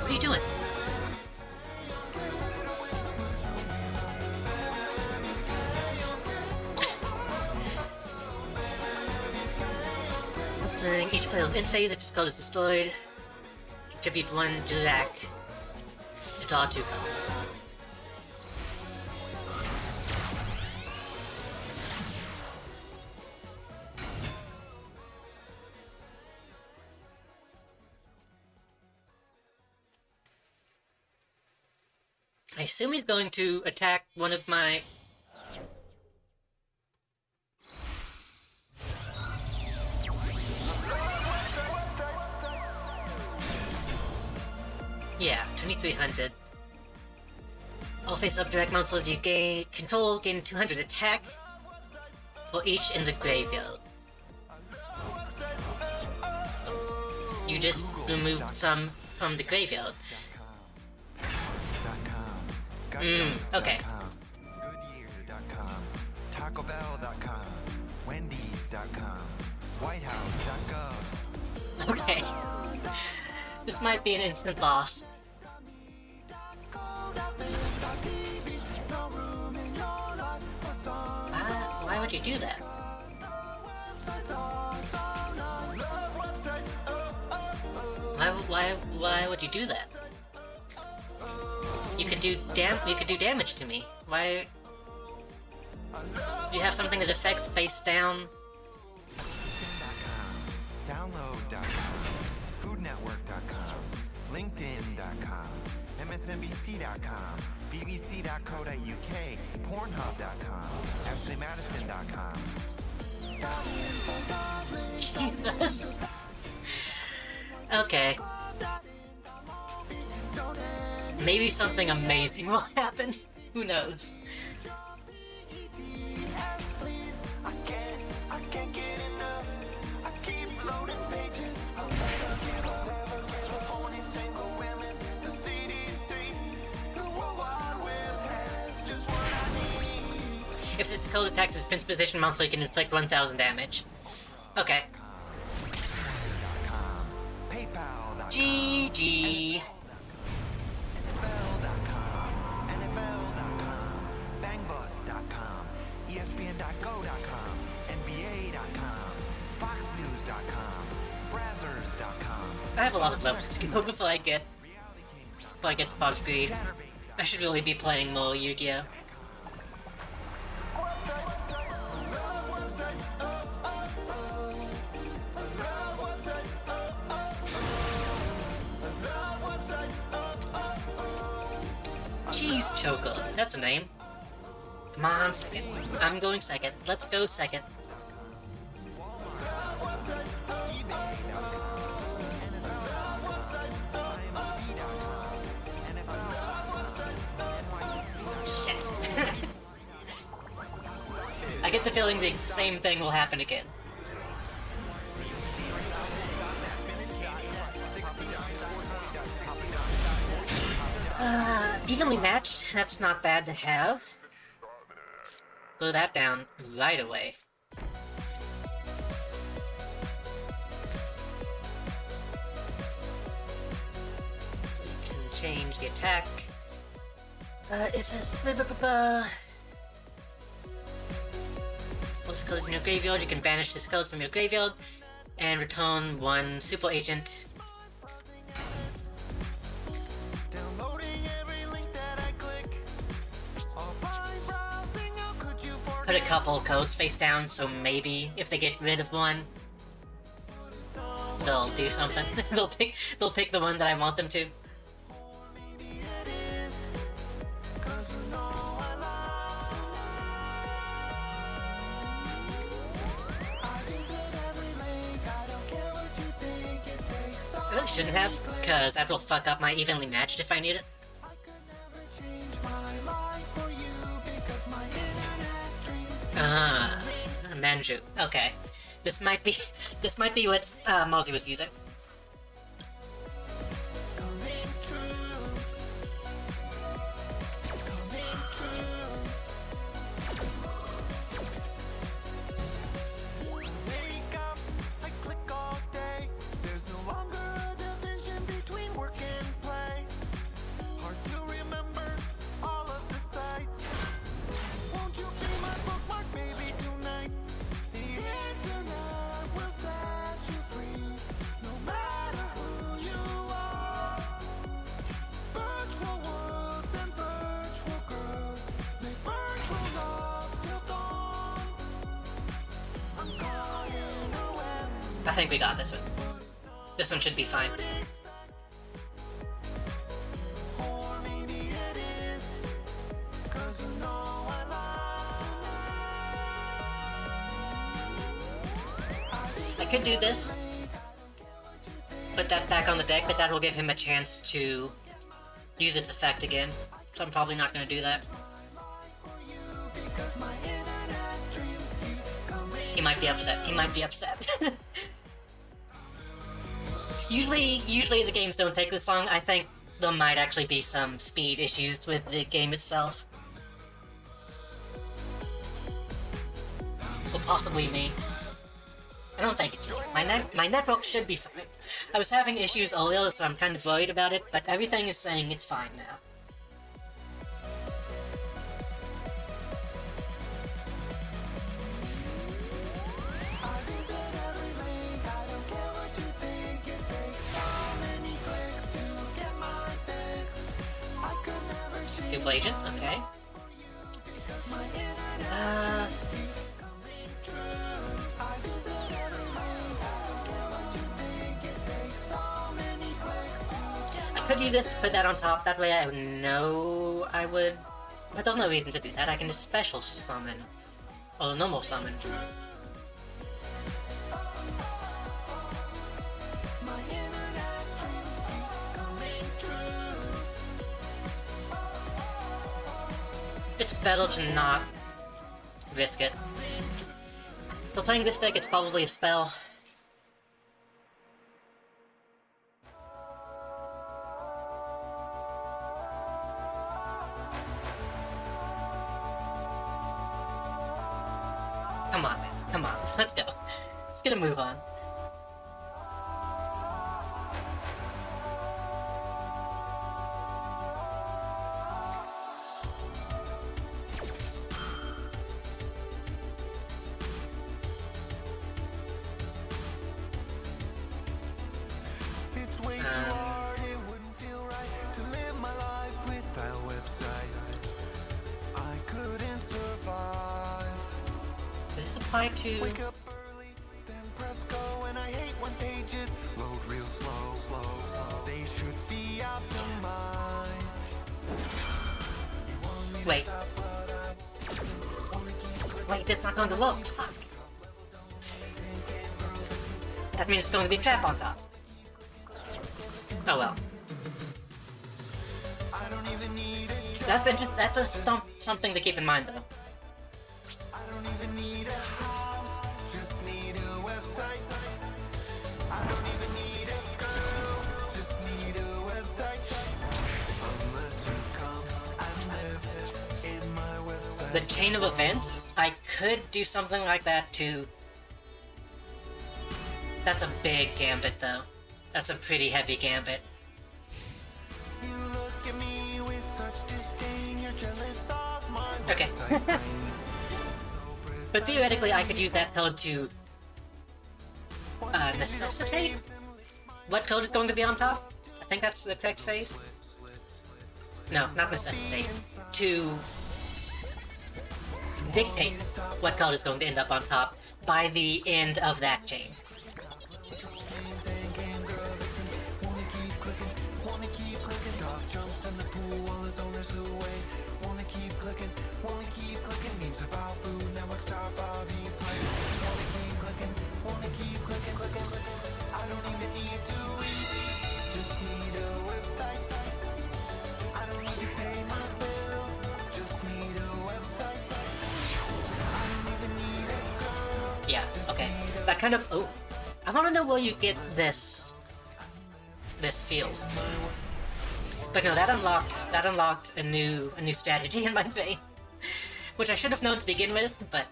A: What are you doing? During each player's end phase, if this card is destroyed, contribute 1 Durac to draw 2 cards. I assume he's going to attack one of my... Yeah, 2300. All face-up direct monsters you control gain 200 attack for each in the graveyard. You just removed some from the graveyard. Okay.
E: Goodyear.com, TacoBell.com, Wendy's.com, WhiteHouse.gov.
A: Okay. This might be an instant boss. Why would you do that? Why would you do that? You could do damage to me. Why? You have something that affects face down.
E: Download.com, FoodNetwork.com, LinkedIn.com, MSNBC.com, BBC.co.uk, Pornhub.com, AshleyMadison.com.
A: Jesus. Okay. Maybe something amazing will happen. Who knows? If this code attacks its prince position monster, you can inflict 1000 damage. Okay. GG.
E: NFL.com, Bangbus.com, ESPN.go.com, NBA.com, FoxNews.com, Brazzers.com.
A: I have a lot of levels to go before I get to Box Greed. I should really be playing more Yu-Gi-Oh! Cheese Choker, that's a name. Come on, second. I'm going second. Let's go second. Shit. I get the feeling the same thing will happen again. Evenly matched, that's not bad to have. Slow that down right away. We can change the attack. If it's... This code is in your graveyard, you can banish this code from your graveyard and return one super agent. Put a couple codes face down, so maybe if they get rid of one, they'll do something. they'll pick the one that I want them to. I really shouldn't have, because that will fuck up my evenly matched if I need it. Manju. Okay. This might be what Mozzie was using. I think we got this one. This one should be fine. I could do this. Put that back on the deck, but that will give him a chance to use its effect again, so I'm probably not going to do that. He might be upset. He might be upset. Usually the games don't take this long. I think there might actually be some speed issues with the game itself. Or possibly me. I don't think it's me. My network should be fine. I was having issues earlier, so I'm kind of worried about it, but everything is saying it's fine now. Super Agent, okay. I could do this to put that on top, that way I would know I would... But there's no reason to do that, I can just special summon. Or normal summon. It's better to not risk it. So playing this deck, it's probably a spell. Come on, man. Come on. Let's go. Let's get a move on.
D: It's way too hard, it wouldn't feel right to live my life without websites. I couldn't survive.
A: Does this apply to...
D: Wake up early, then press go, and I hate when pages load real slow. They should be optimized.
A: Wait. Wait, that's not going to work. Fuck. That means it's going to be a trap on top. Oh well.
D: I don't even need it.
A: That's something to keep in mind, though.
D: I don't even need a house, just need a website. I don't even need a girl, just need a website. Unless you come and live in my website.
A: The chain of events, I could do something like that too. That's a big gambit, though. That's a pretty heavy gambit.
D: You look at me with such disdain, you're jealous of my
A: Okay. But theoretically, I could use that code to necessitate what code is going to be on top. I think that's the correct phrase. No, not necessitate. To dictate what code is going to end up on top by the end of that chain. Yeah, okay. That kind of... Oh. I want to know where you get this field. But no, that unlocked a new strategy in my vein. Which I should have known to begin with, but...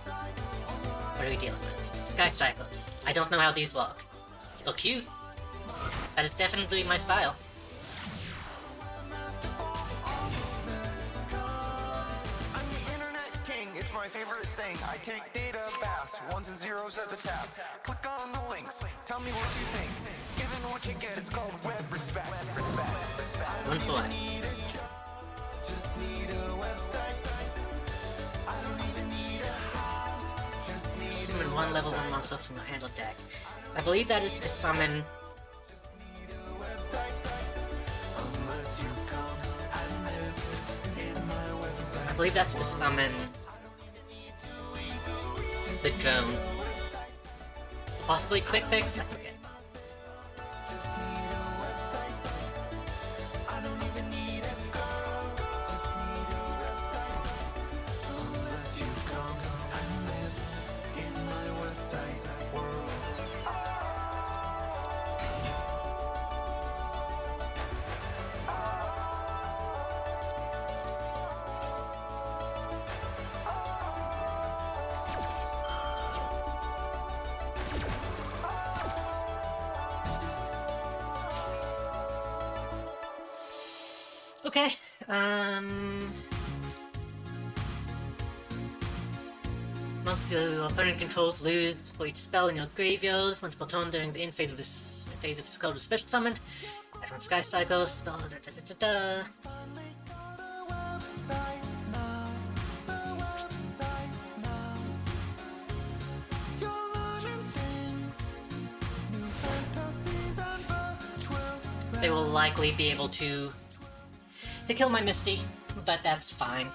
A: What are we dealing with? Sky Strikers. I don't know how these work. They're cute. That is definitely my style.
D: I'm the internet king, it's my favorite thing. I take data baths, ones and zeros at the tap. Click on the links, tell me what you think. Given what you get, it's called web respect.
A: One for one.
D: Just need a website. I don't even need a house. Just need
A: Summon one level 1 monster from your hand or deck. I believe that is to summon... I believe that's to summon... the drone. Possibly Quick Fix? I forget. Okay, once your opponent controls lose for each spell in your graveyard, once per turn during the end phase of this card is special summoned. Add one Sky Striker, spell
B: Finally got a website now. The website now. You're learning things. New fantasies and virtual.
A: They will likely be able to kill my Misty, but that's fine.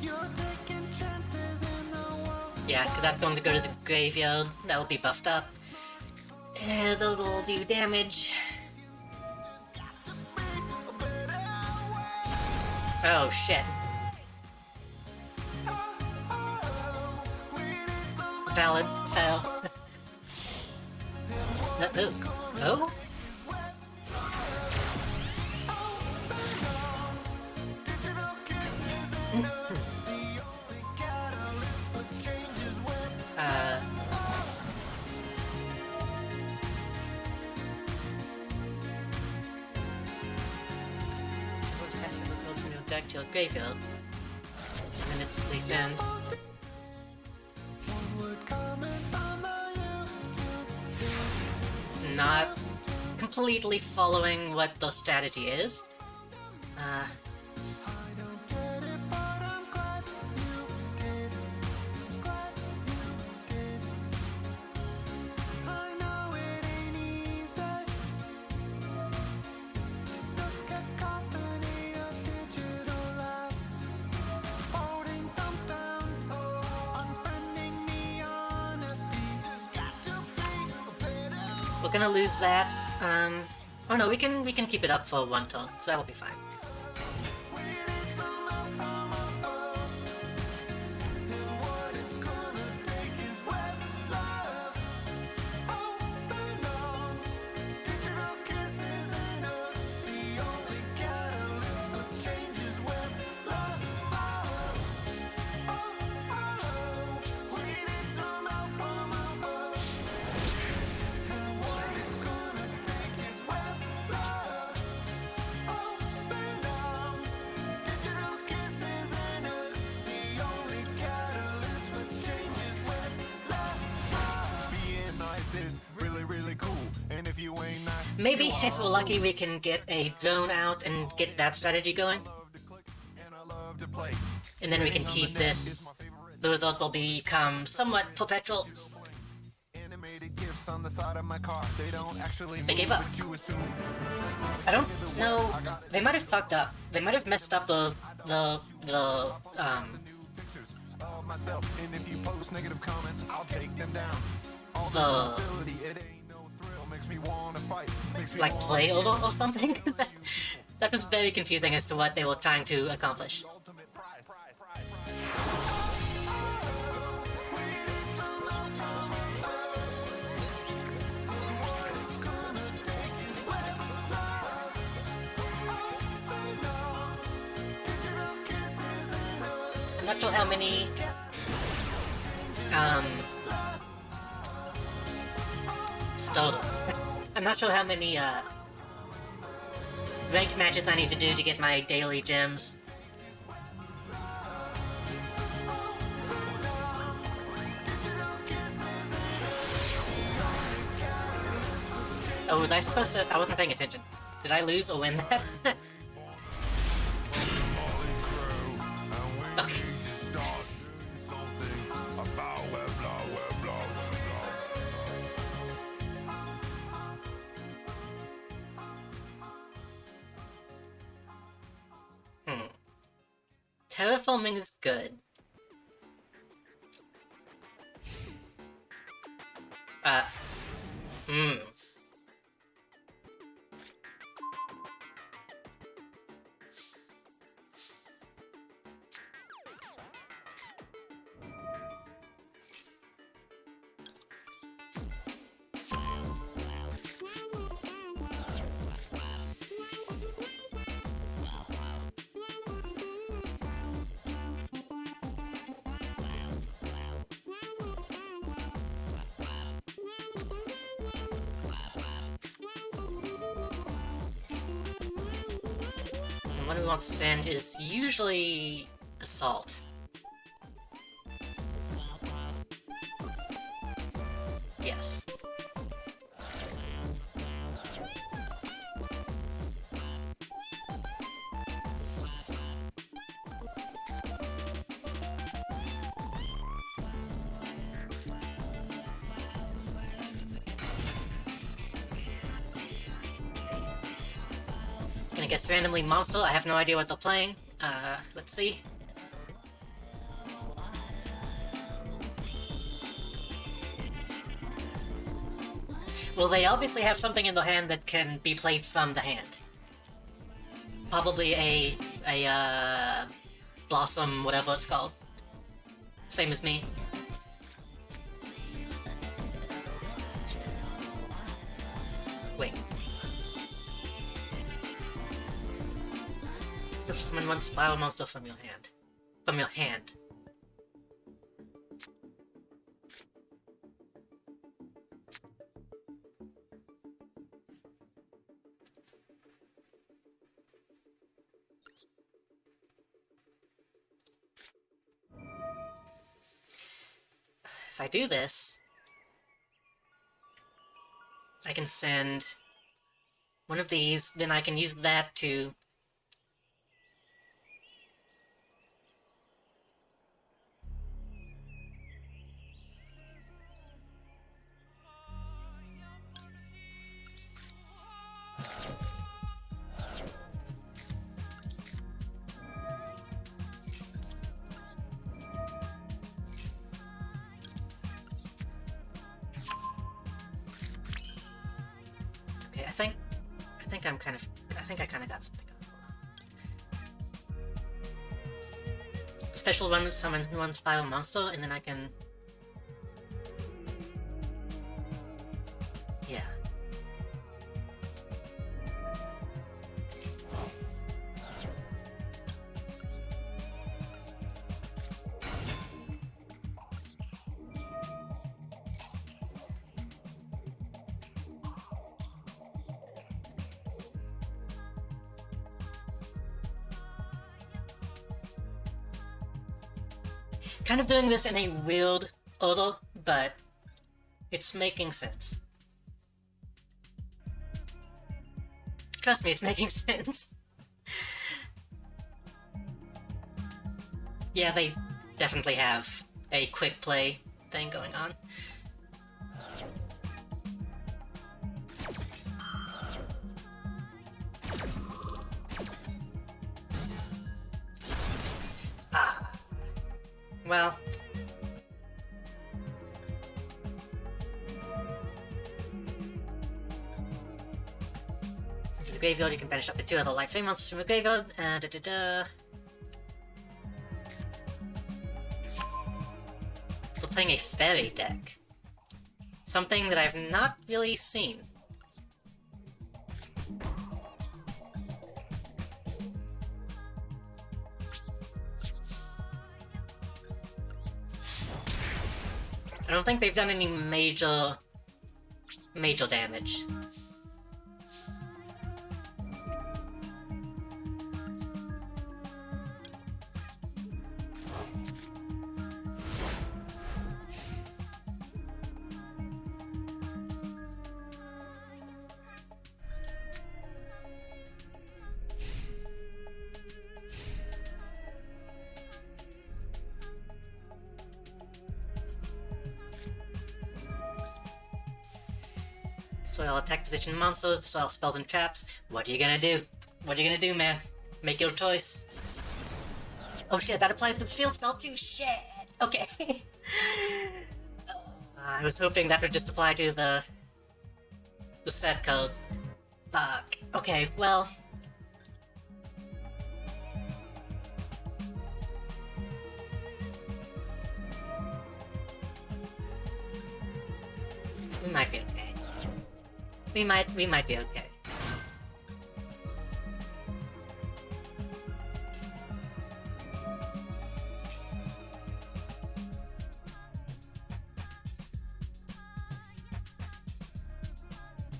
B: You're taking chances in the world.
A: Yeah, because that's going to go to the graveyard. That'll be buffed up. And it'll do damage. Oh shit. Valid. Fail. Oh? Someone's catching the cards from your deck to your graveyard. And then it's loose ends. Not completely following what the strategy is. We're gonna lose that. Oh no, we can keep it up for one turn, so that'll be fine. Maybe, if we're lucky, we can get a drone out and get that strategy going. And then we can keep this. The result will become somewhat perpetual. They gave up. I don't know. They might have fucked up. They might have messed up the like play or something. That was very confusing as to what they were trying to accomplish. I'm not sure how many Stodel. I'm not sure how many ranked matches I need to do to get my daily gems. Oh, was I supposed to? I wasn't paying attention. Did I lose or win that? Okay. Terraforming is good. the one we want to send is usually Assault. Yes. Gonna guess randomly monster. I have no idea what they're playing. Let's see. Well, they obviously have something in their hand that can be played from the hand. Probably a Blossom, whatever it's called. Same as me. Wait. Summon one spiral monster from your hand. From your hand. If I do this, I can send one of these, then I can use that to I think I kind of got something going on. Special run summon one spiral monster, and then I can... Yeah. Kind of doing this in a weird order, but it's making sense. Trust me, it's making sense. Yeah, they definitely have a quick play thing going on. Well, into the graveyard, you can banish up to 2 other light flame monsters from the graveyard. We're playing a fairy deck. Something that I've not really seen. I don't think they've done any major damage. Soil attack position monsters, soil spells and traps. What are you gonna do? What are you gonna do, man? Make your choice. Oh shit, that applies to the field spell too? Shit! Okay. I was hoping that would just apply to the set code. Fuck. Okay, well... we might be okay. We might be okay.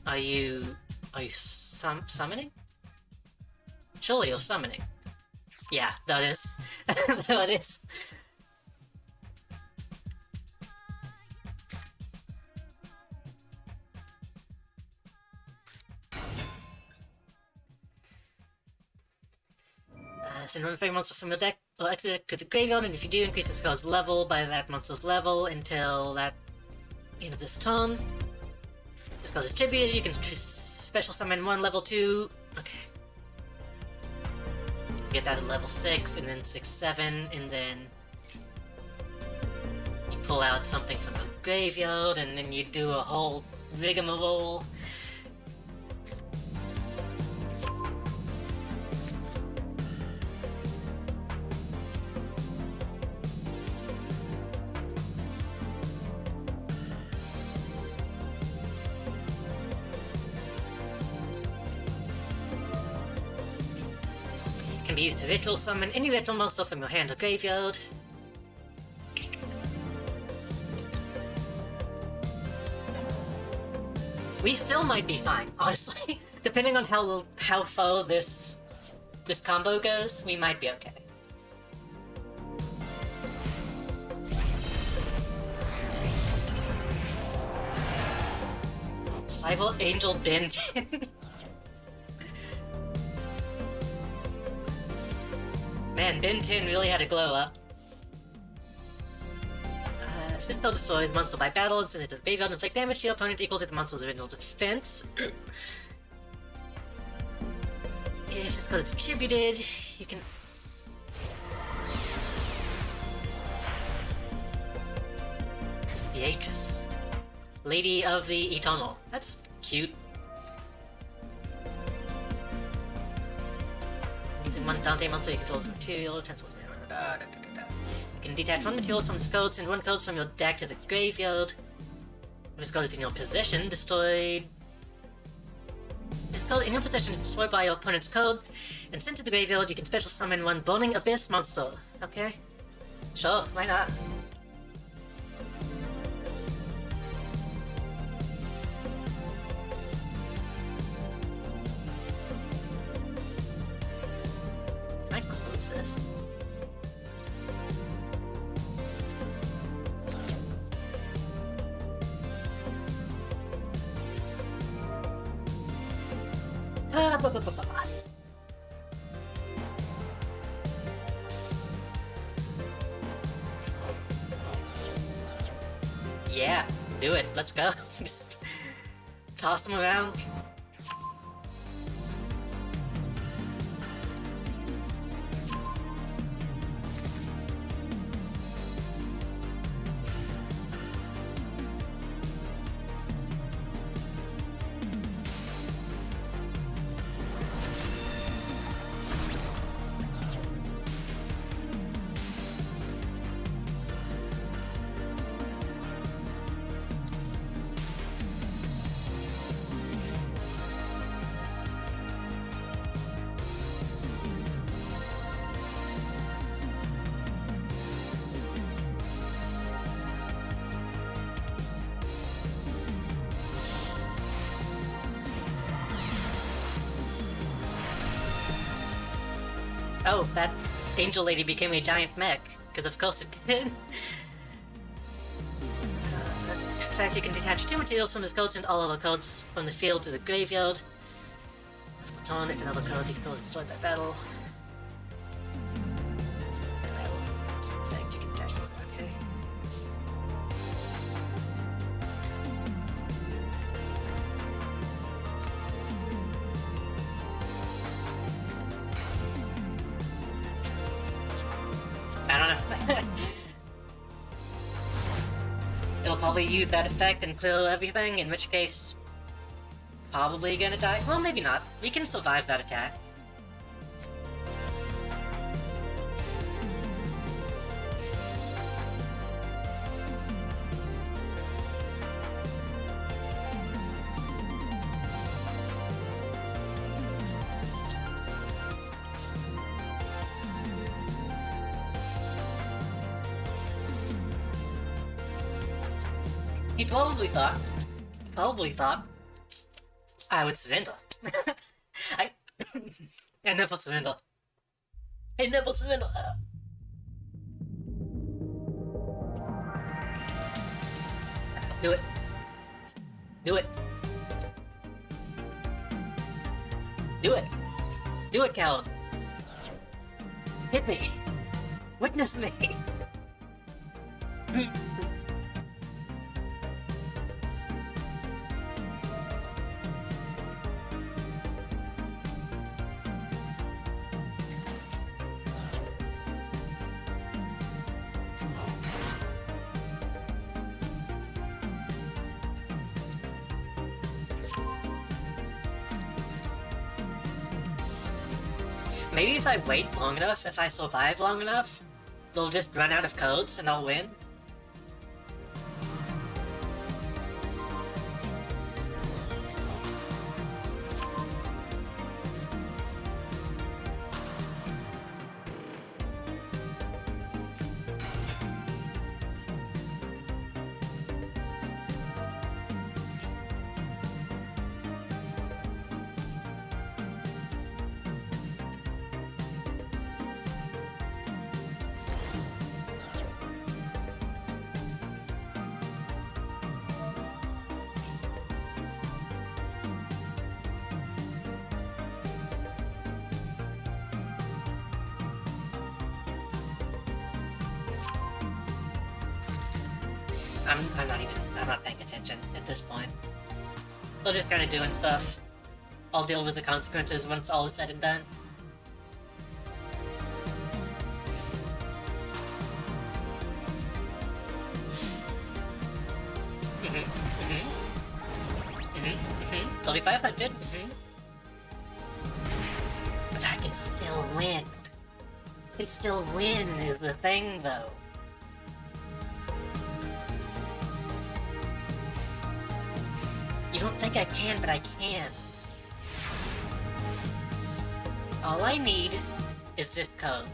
A: Are you summoning? Surely you're summoning. Yeah, that is. That is. Send one favorite monster from your deck or extra deck to the graveyard, and if you do, increase this card's level by that monster's level until that end of this turn. If this card is distributed, you can special summon one level 2. Okay. Get that at level 6, and then 6, 7, and then you pull out something from the graveyard, and then you do a whole rigmarole. Can be used to ritual summon any ritual monster from your hand or graveyard. We still might be fine, honestly. Depending on how far this combo goes, we might be okay. Cyber Angel Ben 10. Man, Ben 10 really had a glow up. If this spell destroys monster by battle and sends it to the graveyard, inflict damage to your opponent equal to the monster's original defense. If this card is distributed, you can... Beatrice. Lady of the Eternal. That's cute. Using one Dante monster, you control this material, transforms You can detach one material from this code, send one code from your deck to the graveyard. If this code is in your possession, destroyed... This code in your possession is destroyed by your opponent's code, and sent to the graveyard, you can special summon one Burning Abyss monster. Okay? Sure, why not? Can I close this? Yeah, do it. Let's go. Just toss them around. Oh, that angel lady became a giant mech, because of course it did. In fact, you can detach 2 materials from this code and all other codes from the field to the graveyard. This baton, if another code you can is destroyed by battle. Same effect, you can detach from it, okay. I don't know. It'll probably use that effect and clear everything, in which case... probably gonna die. Well, maybe not. We can survive that attack. He probably thought I would surrender. I never surrender. I never surrender. Do it. Do it. Do it. Do it, Cal. Hit me. Witness me. Maybe if I wait long enough, if I survive long enough, they'll just run out of codes and I'll win. I'm not paying attention at this point. They're just kind of doing stuff. I'll deal with the consequences once all is said and done. Mm-hmm. 3,500. But I can still win. Can still win is the thing, though. You don't think I can, but I can. All I need is this code.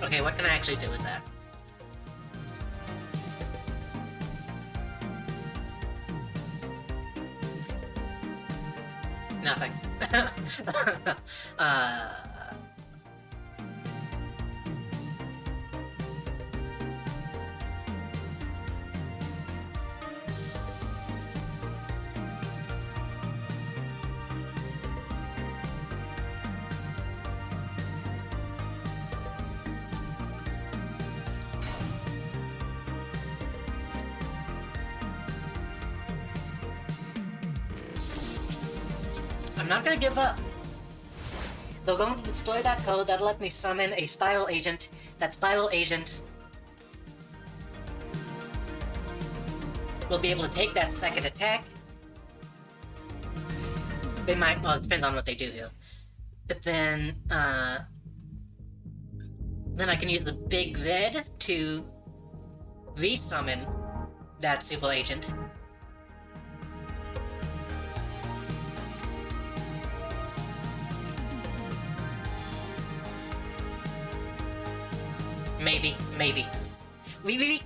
A: Okay, what can I actually do with that? Nothing. I'm not gonna give up. They're going to destroy that code that'll let me summon a spiral agent. That spiral agent will be able to take that second attack. They might, well, it depends on what they do here. But then I can use the big red to re-summon that super agent. Maybe. We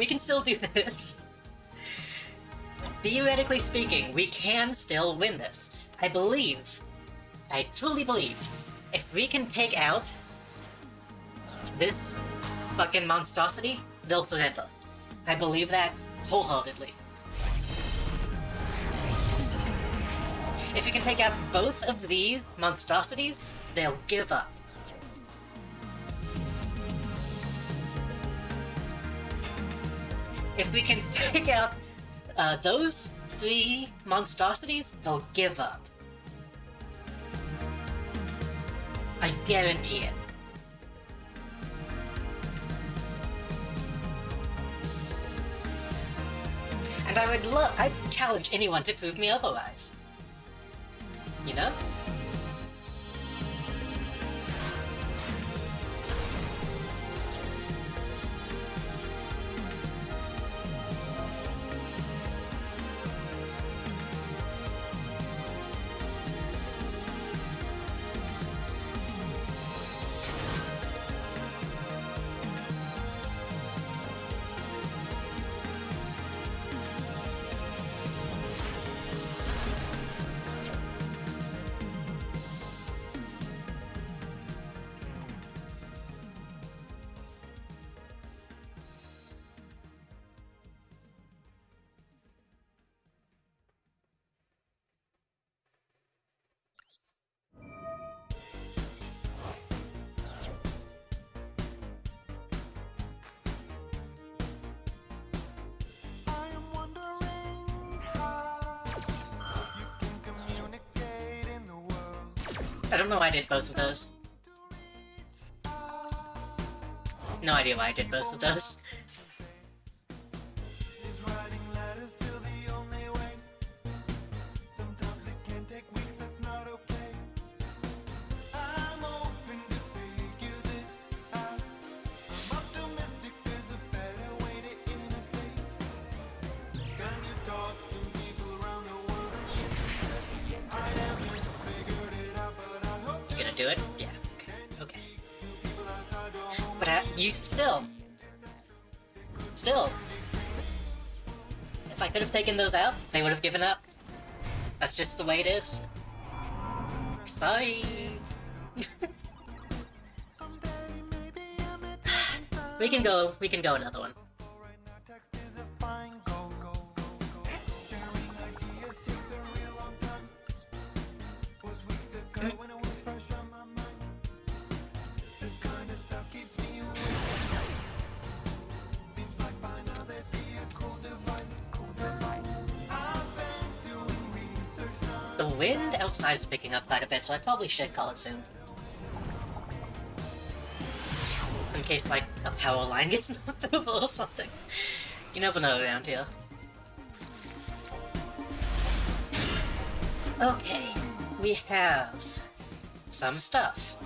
A: can still do this. Theoretically speaking, we can still win this. I truly believe, if we can take out this fucking monstrosity, they'll surrender. I believe that wholeheartedly. If you can take out both of these monstrosities, they'll give up. If we can take out those 3 monstrosities, they'll give up. I guarantee it. And I'd challenge anyone to prove me otherwise. You know? I don't know why I did both of those. No idea why I did both of those.
B: Is writing letters still the only way? Sometimes it can take weeks, that's not okay. I'm hoping to figure this out. I'm optimistic there's a better way to interface. Can you talk to people around the world? I haven't figured it out, but I hope
A: You gonna do it? Yeah. Okay.
B: to people outside your home.
A: But you still. If I could have taken those out, they would have given up. That's just the way it is. Sorry. We can go another one.
B: Right now, text is a fine go. Sharing ideas takes a real long time. Was weeks ago when it was fresh on my mind. This kind of stuff keeps me awake. Seems like by now there'd be a cool device. I've been doing research on
A: The wind outside is picking up quite a bit, so I probably should call it soon. In case, like, a power line gets knocked over or something. You never know around here. Okay, we have some stuff.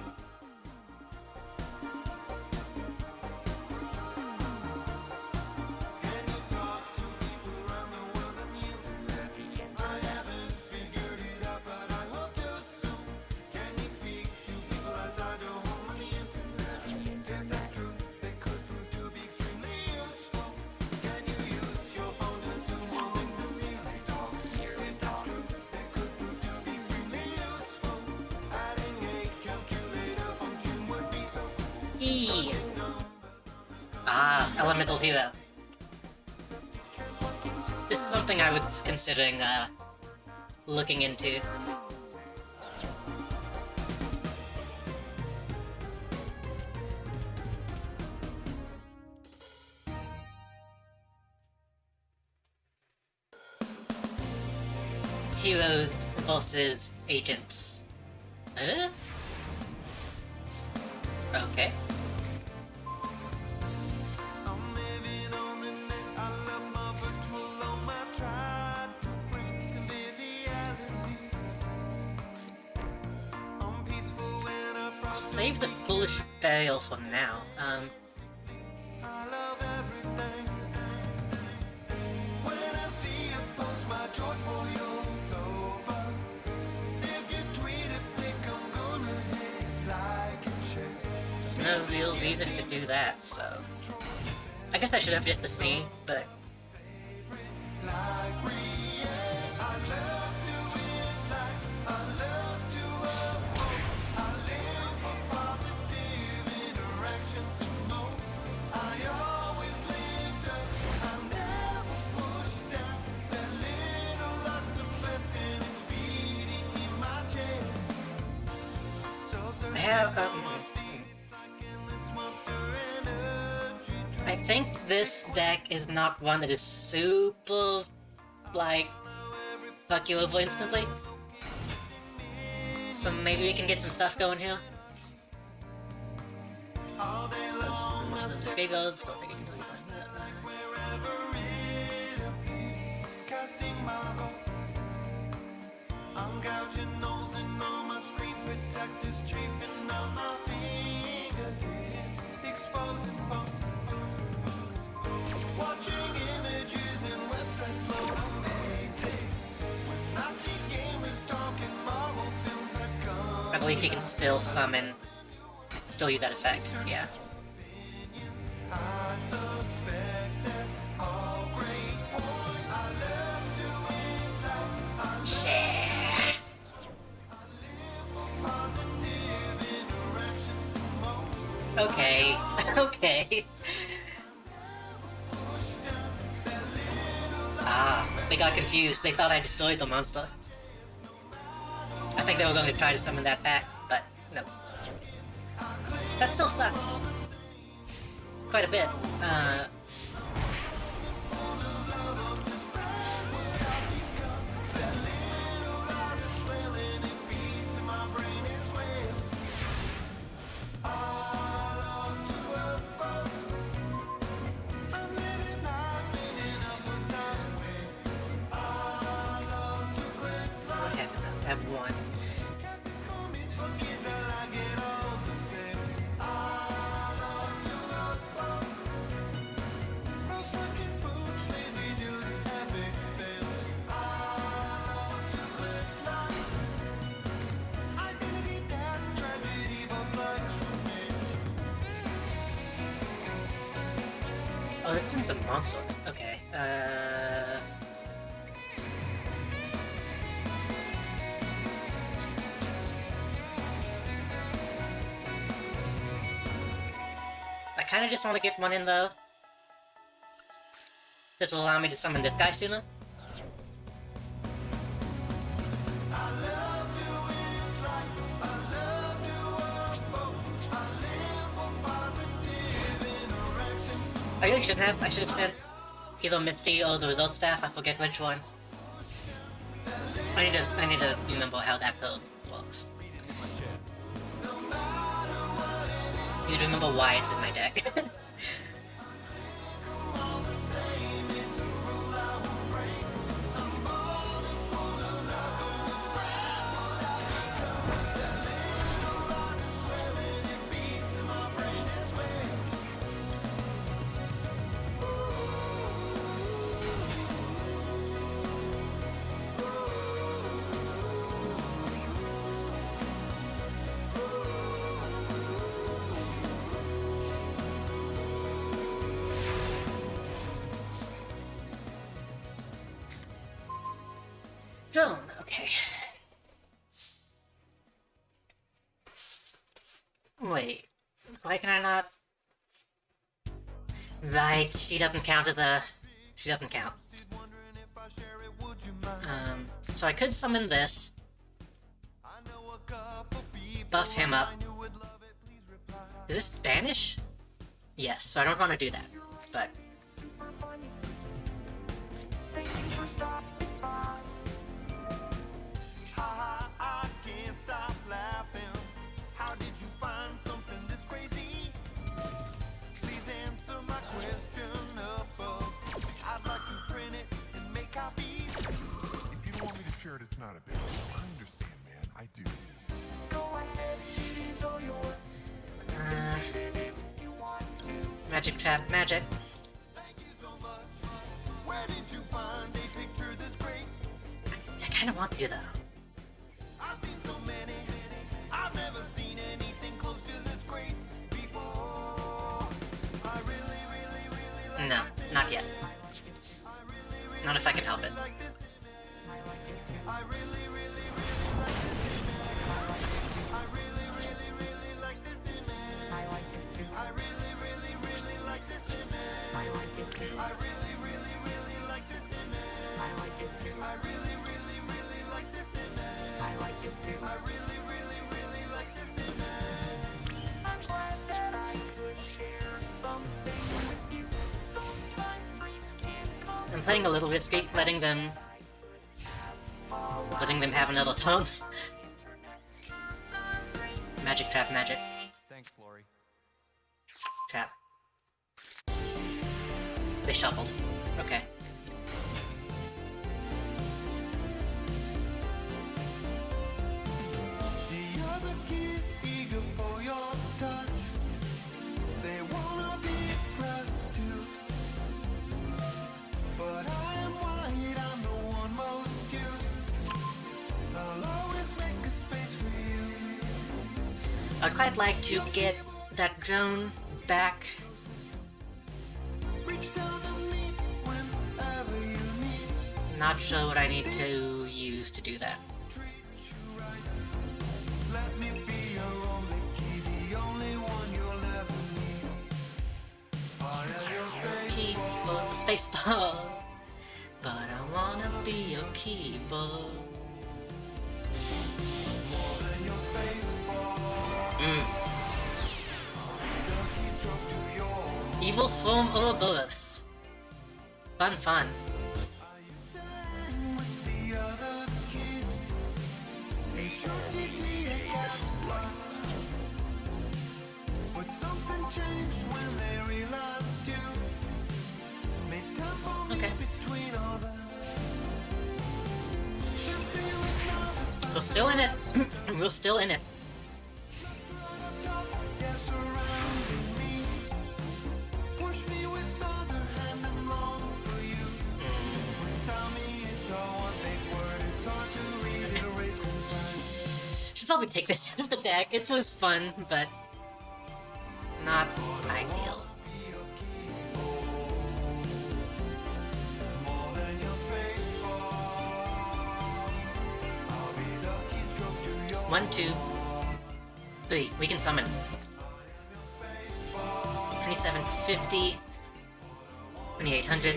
A: E. Ah, Elemental Hero. This is something I was considering, looking into. Heroes versus agents. Huh? Okay.
B: I'm living on the net. I love my virtual home. I try to bring conviviality. I'm peaceful when I
A: Save the foolish burial for now.
B: I love everything. When I see you post my joy boils over. If you tweet a pic, I'm gonna hit like and share.
A: there's no real reason to do that, so... I guess I should have just a C, but... I have, I think this deck is not one that is super, like, fuck you over instantly. So maybe we can get some stuff going here. So let's most of the graveyards, don't think I can do
B: Casting my vote. I'm gouging holes in all my screen protectors, chafing out my fingertips, exposing bones. Watching images and websites load amazing. When I see gamers talking Marvel films, I come.
A: I believe he can still summon, still use that effect, yeah.
B: I suspect they're all great points. I love doing like
A: Shit.
B: positive interactions the most.
A: Okay, okay. Ah, they got confused. They thought I destroyed the monster. I think they were going to try to summon that back, but no. That still sucks. Quite a bit. Oh, it seems a monster. Okay, I kinda just want to get one in though. This will allow me to summon this guy sooner. I really should have. I should have sent either Misty or the result staff. I forget which one. I need to remember how that code works. I need to remember why it's in my deck. Drone, okay. Wait, why can I not? Right, she doesn't count as a... She doesn't count. So I could summon this. Buff him up. Is this banish? Yes, so I don't want to do that, but...
C: Thank you for stopping by.
B: I can't stop laughing. How did you find something this crazy? Please answer my question above. I'd like to print it and make copies.
D: If you don't want me to share it, it's not a big deal. I understand, man. I do.
C: Go ahead, these are yours. Save it if you want to.
A: Magic trap, magic.
B: Thank you so much. Where did you find a picture this great?
A: I kinda want to though.
B: I've seen so many. I've never seen anything close to this great before. I really, really, really like
A: No, not yet. Not if I can help it.
B: like this image. I really, really, really like this image. I really, really, really like this image.
C: I like it too.
B: I really, really, really like this image.
C: I like it too.
B: I really, really, really like this image.
C: I like it too.
B: I really, really, really like this image.
C: I like it too.
B: I really, really, really like this image.
C: I'm glad that I could share something with you. Sometimes dreams can come.
A: I'm playing a little risky, letting them have another taunt. Magic trap, magic
E: Thanks, Flory.
A: trap. They shuffled. Okay.
B: The other keys eager for your touch. They wanna be pressed too. But I am white, I'm the one most used. I'll always make a space for you.
A: I'd quite like to get that drone back.
B: Reach down to me whenever you need.
A: Not sure what I need to use to do that.
B: Treat you right. Let me be your only key, the only one you'll ever need. I am your
A: Keyboard, spacebar. But I wanna be your keyboard. Evil Swarm Ouroboros. Fun, fun.
B: the other keys. HOTP caps lock. But something changed when they realized you made time for me
A: Okay.
B: between all that.
A: We're still in it. We're still in it.
B: Yeah, surrounding me. Push me with other hand and long for you. Tell me it's all one big word. It's hard to read and erase inside.
A: Should probably take this out of the deck. It was fun, but not ideal. 1, 2, 3. We can summon. 2750. 2800.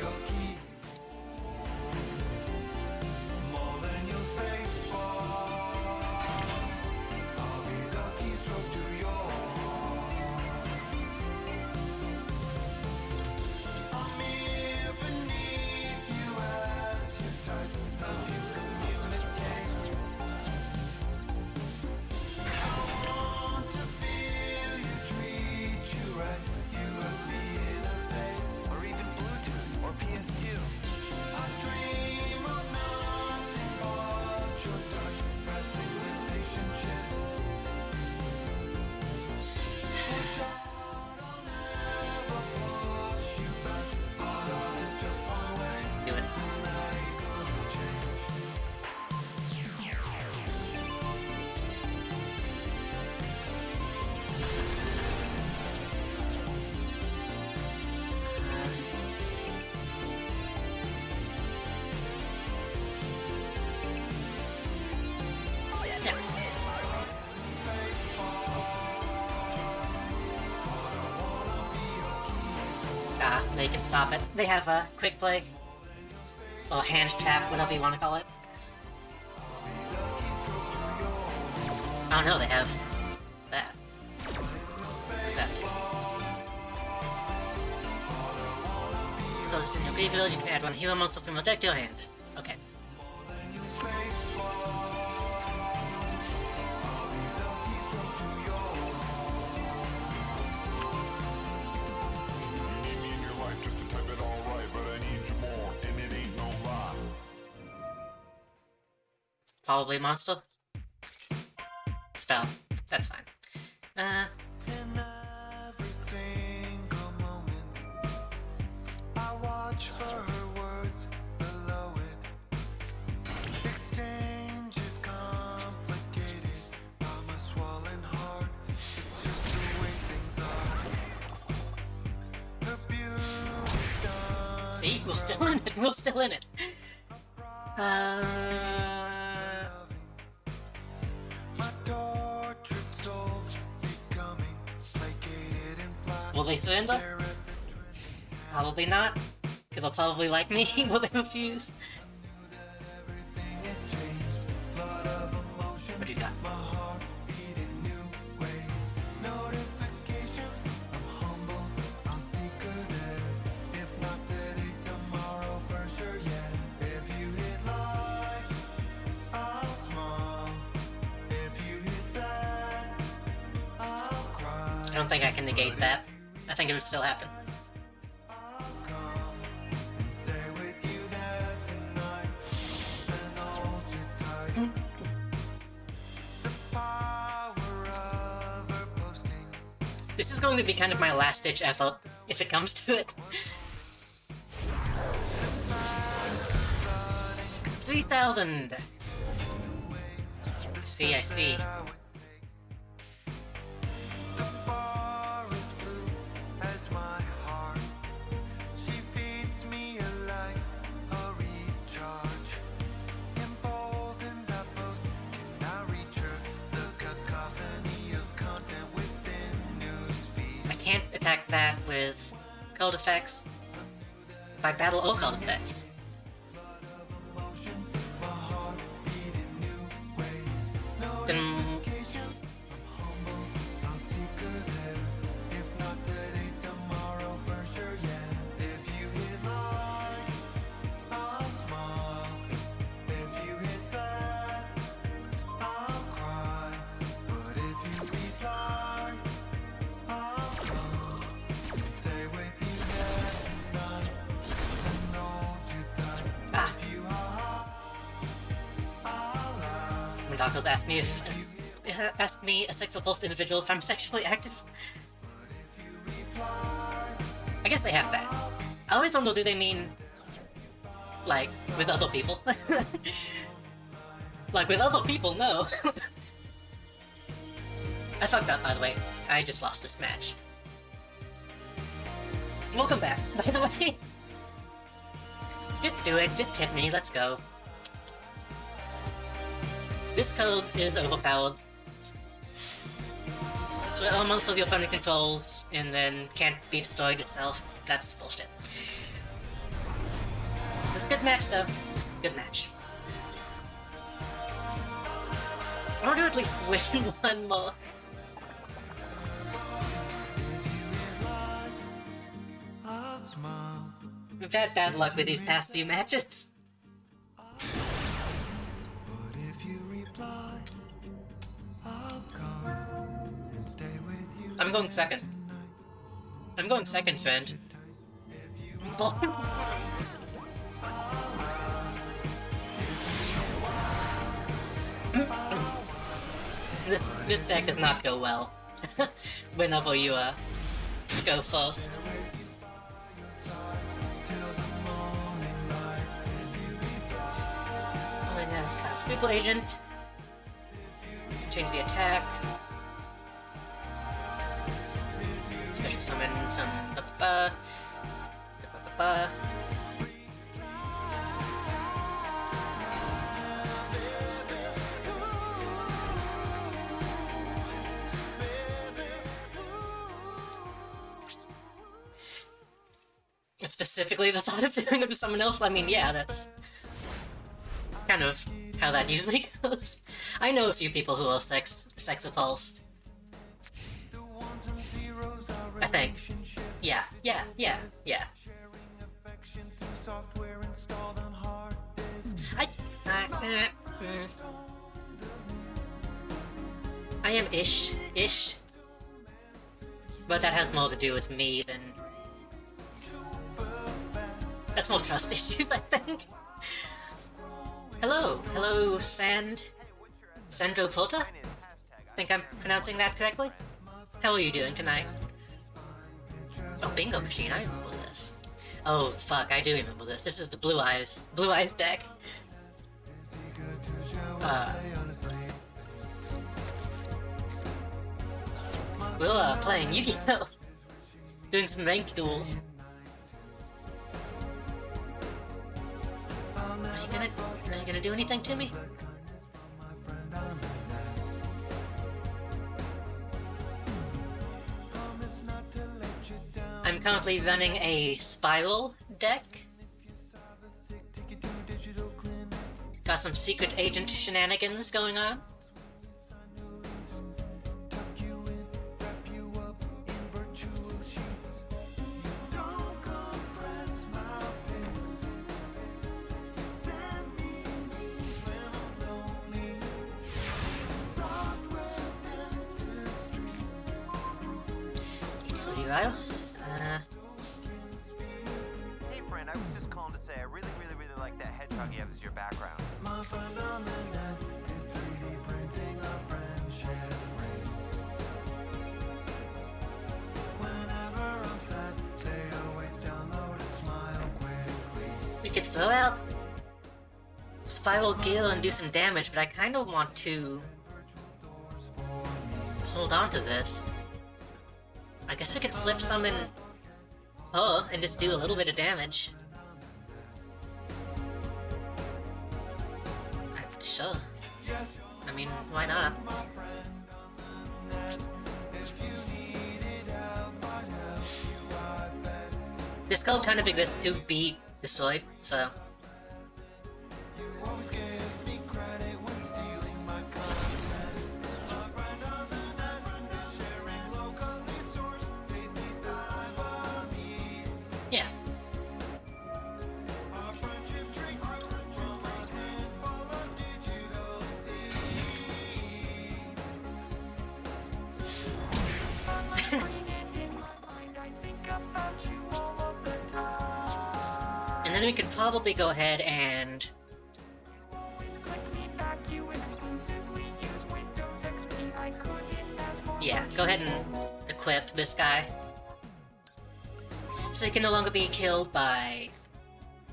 E: Or even Bluetooth or PS2.
A: Do it. Yeah. They can stop it. They have a quick play. Or hand trap, whatever you want to call it. Oh no, they have that. What's that do? Let's go to Senior Graveyard. You can add one hero monster from your deck to your hand. Okay.
F: You need me in your life just to type it all right, but I need you more, and it ain't no lie.
A: Probably monster. Spell. That's fine.
B: In every single moment, I watch for her words below it. Exchange is complicated by my swollen heart. It's just the way things are. Her beauty's done.
A: See? We're still in it. We're still in it.
B: My tortured soul becoming placated and flat.
A: Will they surrender? Probably not. Because they'll probably like me. Will they refuse? What do you got? I don't think I can negate that. I think it would still happen. This is going to be kind of my last-ditch effort, if it comes to it. 3,000! I see. Attack that with code effects. By battle or code effects. Then doctors ask me a sex repulsed individual if I'm sexually active. I guess they have that. I always wonder, do they mean like with other people? Like with other people, no. I fucked up, by the way. I just lost this match. Welcome back, by the way. Just do it, just hit me, let's go. This code is overpowered. So most of your opponent controls and then can't be destroyed itself. That's bullshit. It's a good match though. Good match. I want to at least win one more. We've had bad luck with these past few matches. I'm going second. I'm going second, friend. This deck does not go well. Whenever you go first. I'm gonna spell Super Agent. Change the attack. Special summon from Specifically the thought of doing it with someone else, I mean, yeah, that's kind of how that usually goes. I know a few people who are sex repulsed. I think. Yeah. I am ish, but that has more to do with me than. That's more trust issues, I think. Hello, Sandro Porta? Think I'm pronouncing that correctly? How are you doing tonight? Oh, Bingo Machine, I remember this. Oh, fuck, I do remember this. This is the Blue Eyes deck. We're playing Yu-Gi-Oh! Doing some ranked duels. Are you gonna do anything to me? I'm currently running a Spiral deck. Got some secret agent shenanigans going on.
E: Hey friend, I was just calling to say I really like that hedgehog you have as your background.
B: My friend on the net is 3D printing our friendship rings. Whenever I'm sad, they always download a smile quickly.
A: We could throw out Spiral Gear and do some damage, but I kind of want to hold on to this. I guess we could flip summon her and just do a little bit of damage. Sure. I mean, why not? This code kind of exists to be destroyed, so. Yeah. And then we could probably go ahead and yeah, go ahead and equip this guy. So he can no longer be killed by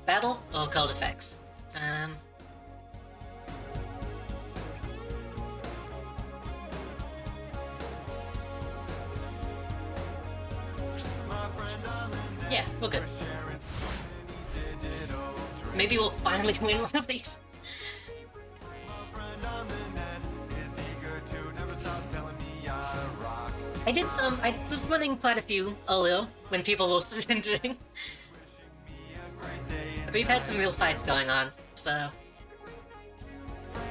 A: battle or cold effects. Yeah, we're good. Maybe we'll finally win one of these. I was winning quite a few earlier when people were surrendering. But we've had some real fights going on, so.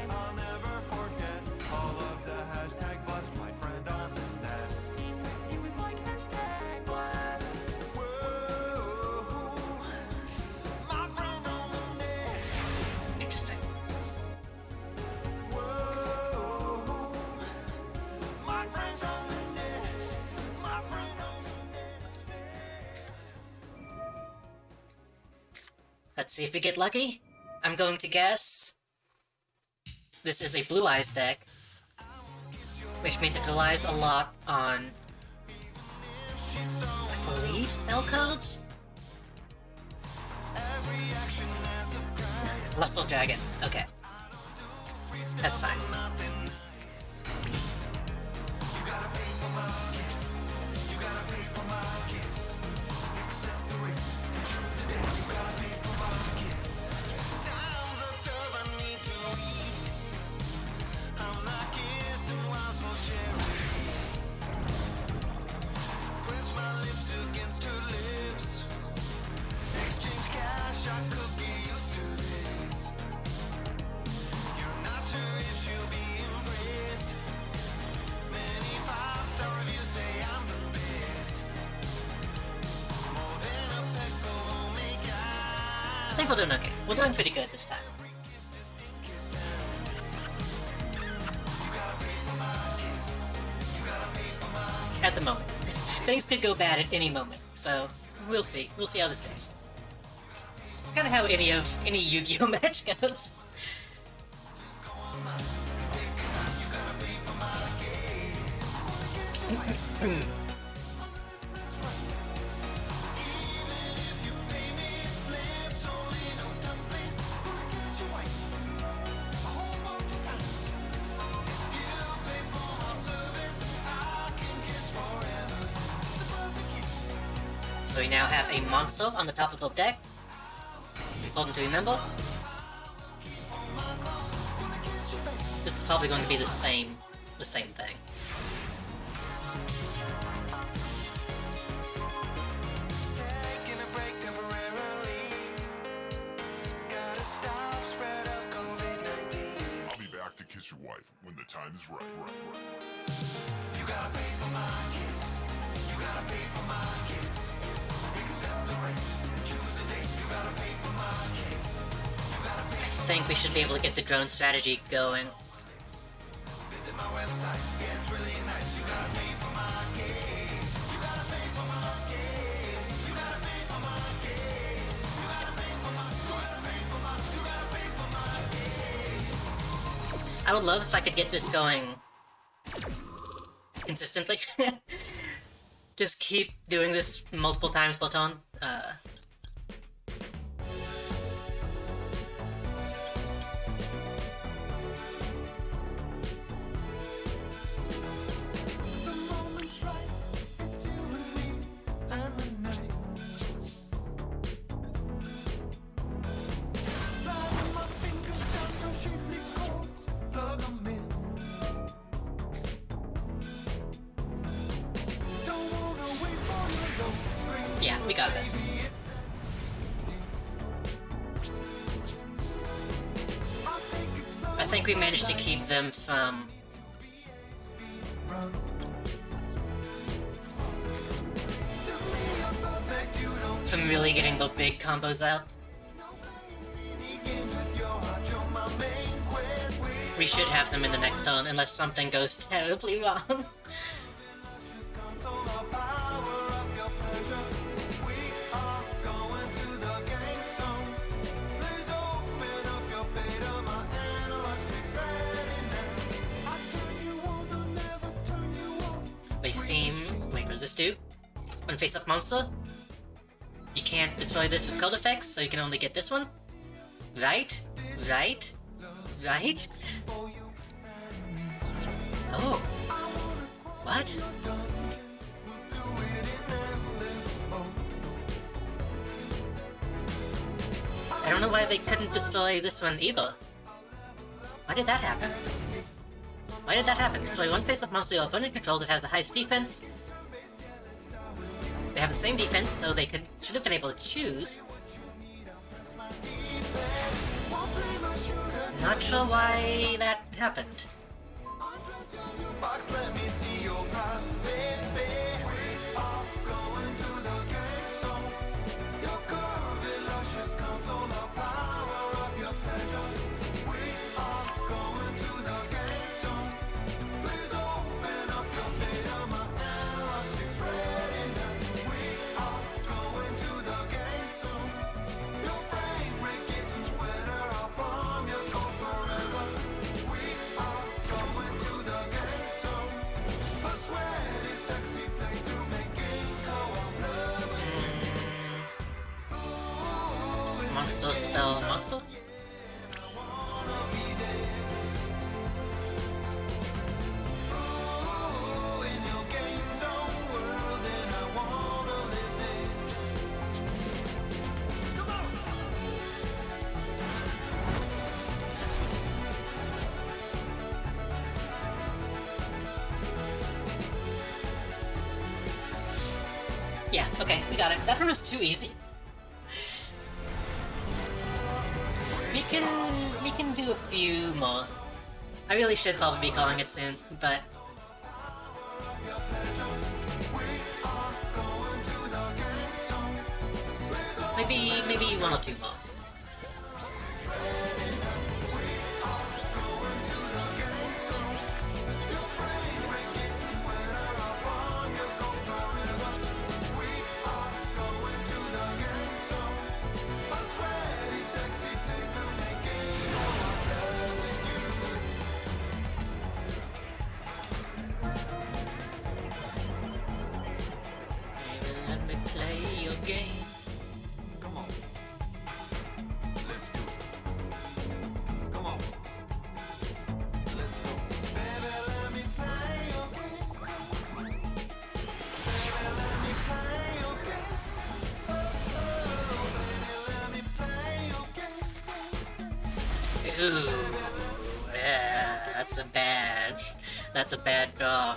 B: I'll never forget all of the hashtag blast my friend on the net.
C: He was like hashtag blast.
B: Whoa, my friend on the net.
A: Interesting.
B: Whoa, my friend on the net. My friend on the net.
A: Let's see if we get lucky. I'm going to guess this is a Blue Eyes deck, which means it relies a lot on, I believe, spell codes? Lustful Dragon, okay. That's fine. I think we're doing okay. We're doing pretty good this time. At the moment. Things could go bad at any moment, so we'll see. We'll see how this goes. It's kind of how any Yu-Gi-Oh match goes. So we now have a monster on the top of the deck. Important to remember. This is probably going to be the same thing.
B: Taking a break temporarily. Gotta stop spread of COVID-19.
F: I'll be back to kiss your wife when the time is right.
B: You gotta pay for my kiss. You gotta pay for my kiss. Accept the rate and choose a date. You gotta pay for my kiss. You gotta pay.
A: I think we should be able to get the drone strategy going.
B: Visit my website. Yeah, it's really nice. You gotta pay for my kiss. You gotta pay for my kiss. You gotta pay for my kiss. You gotta pay for my. You gotta pay for my. You gotta pay for my kiss.
A: I would love if I could get this going consistently. Just keep doing this multiple times per turn.
B: The moment's right. It's you and me and the night. Sliding my fingers down your shapely chords. Plug 'em in. Don't wanna wait for your load screen.
A: Yeah, we got this.
B: I'll take it slow.
A: I think we managed to keep them from
B: Run. To me, you're perfect. You don't
A: from really getting the big combos out.
B: know playing mini games with your heart. You're my main quest.
A: We should have them in the next turn unless something goes terribly wrong.
B: Console, I'll power up your pleasure. We are going to the game zone. Please open up your beta. My analog sticks ready now. I turn you on, I'll never turn you off.
A: They seem... Wait, what does this do? When face up monster? You can't destroy this with code effects, so you can only get this one? Right? Right? Right? Oh. What? I don't know why they couldn't destroy this one either. Why did that happen? Why did that happen? Destroy one face-up monster your opponent controls that has the highest defense. They have the same defense, so they should have been able to choose. Not sure why that happened.
B: Let me see your past, baby. We are going to the game zone. Your curvy luscious contour, the power of your pleasure. We are going to the game zone. Please open up your data, my elastic's ready now. We are going to the game zone. Your frame rate getting wetter, our farm you go forever. We are going to the game zone. A sweaty, sexy playthrough making co-op love again.
A: Monster spell monster?
B: In your game zone world, and I wanna live there. Come on!
A: Yeah, okay, we got it. That one was too easy. We can do a few more. I really should probably be calling it soon, but maybe one or two more. Baby, let me play your game.
B: Come on. Let's do it. Come on. Let's go. Baby, let me play your game. Baby, let me play your game. Oh, baby, let me play your game.
A: Ooh, yeah, that's a bad draw.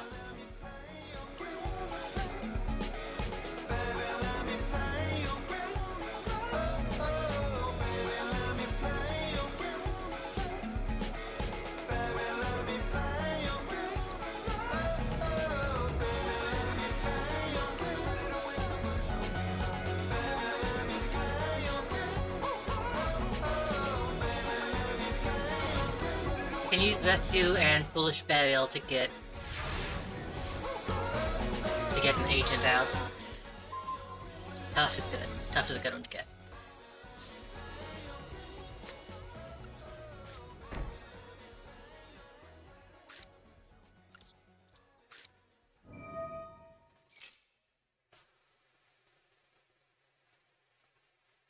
A: Can use rescue and foolish burial to get an agent out. Tough is good. Tough is a good one to get.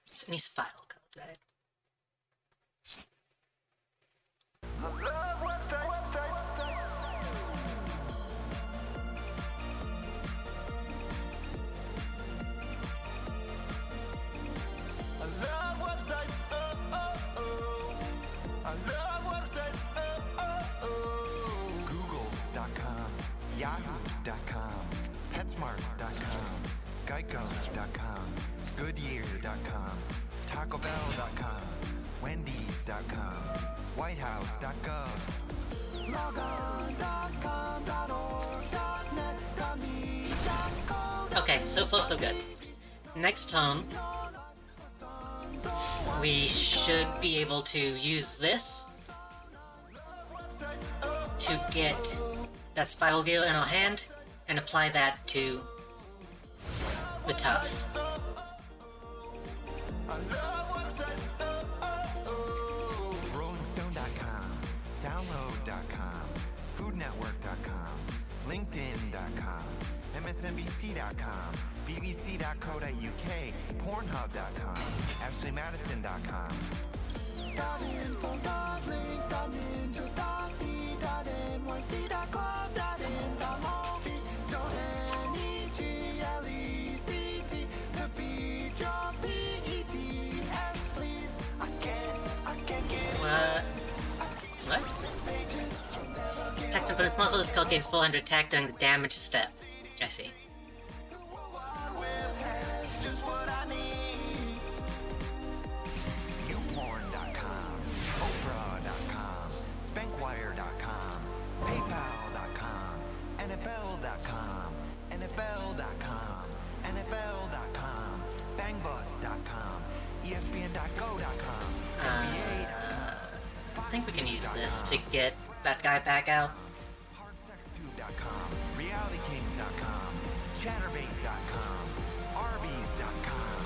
A: It's any spiral code, right?
D: Google.com, Yahoo.com, PetSmart.com, Geico.com, Goodyear.com, TacoBell.com, Wendy's.com, WhiteHouse.gov.
A: Okay, so far so good. Next turn, we should be able to use this to get that Spiral Gale in our hand and apply that to the Tough.
D: RollingStone.com, Download.com, FoodNetwork.com, LinkedIn.com, MSNBC.com, BBC.co.uk, Pornhub.com, AshleyMadison.com.
A: What? Text This muscle is called gains 400 attack during the damage step. I see.
B: YouPorn.com, Oprah.com, Spankwire.com, PayPal.com, NFL.com, NFL.com, NFL.com, Bangbus.com, ESPN.go.com,
A: I think we can use this to get that guy back out.
B: HardSexTube.com, RealityKings.com, Chatterbait.com, Arby's.com.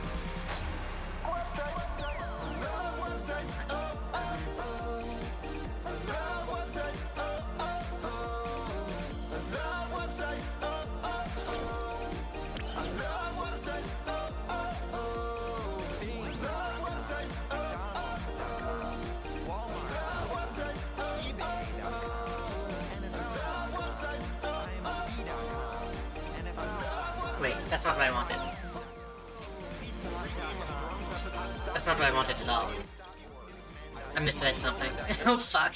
A: Wait, that's not what I wanted. That's not what I wanted at all. I misread something. Oh fuck.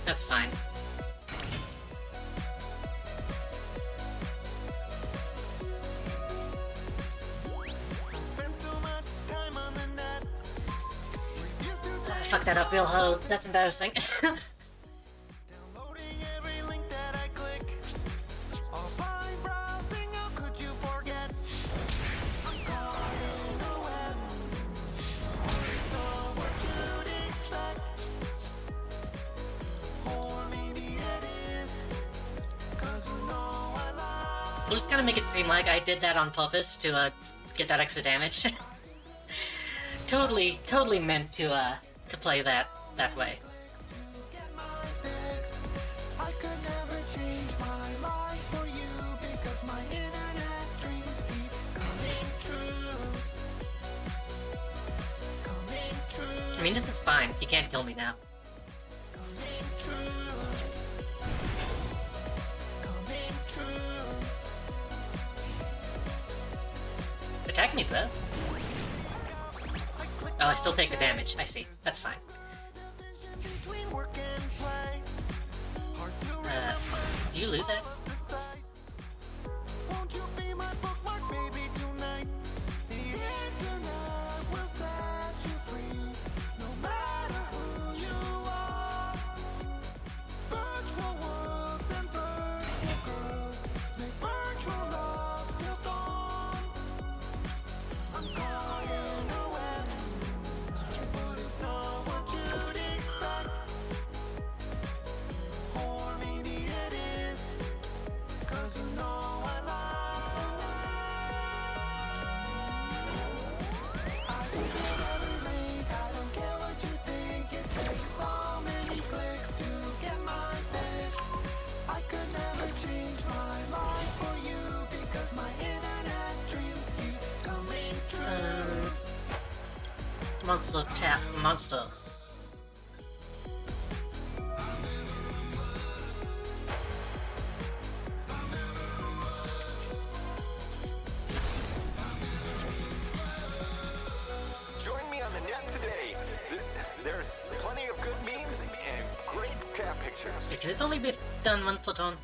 A: That's fine. I fucked that up real hard. That's embarrassing.
B: Downloading every link that I click. Offline browsing, how could you forget? I'm caught in the web. It's not what you'd expect. Or maybe it is. 'Cause you know I lie.
A: We'll just kind of make it seem like I did that on purpose to get that extra damage. totally meant to play that way.
B: Get my fix. I could never change my life for you because my internet dreams keep coming true. Coming true.
A: I mean, this is fine. He can't kill me now.
B: Coming true. Coming true.
A: Attack me, bro. Oh, I still take the damage. I see. That's fine.
B: Division between work and play. Hard to remember
A: Do you lose that?
B: the sights. Won't you be my bookmark, baby, tonight? The internet will set you free, no matter who you are. Virtual worlds and virtual girls make virtual love till dawn. I'm caught in a web, but it's not what you'd expect. Or maybe it is, 'cause you know I lie. I visit every link, I don't care what you think. It takes so many clicks to get my fix. I could never change my life for you because my internet dreams keep coming true.
A: Monster chat. Monster.
G: Join me on the net today. There's plenty of good memes and great cat pictures.
A: It has only been done one photon.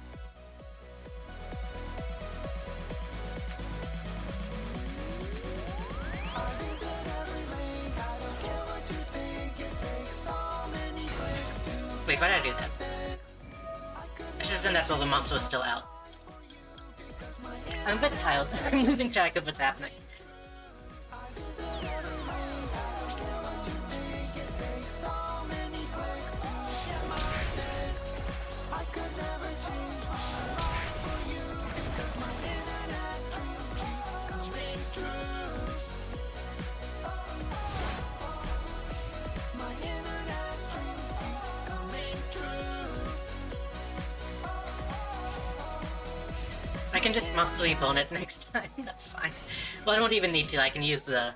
B: I visit every link, I don't care what you think. It takes so many clicks to
A: Wait, why did I do that? I should have done that while the monster was still out. I'm a bit tired. I'm losing track of what's happening. I can just monster reborn it next time. That's fine. Well, I don't even need to. I can use the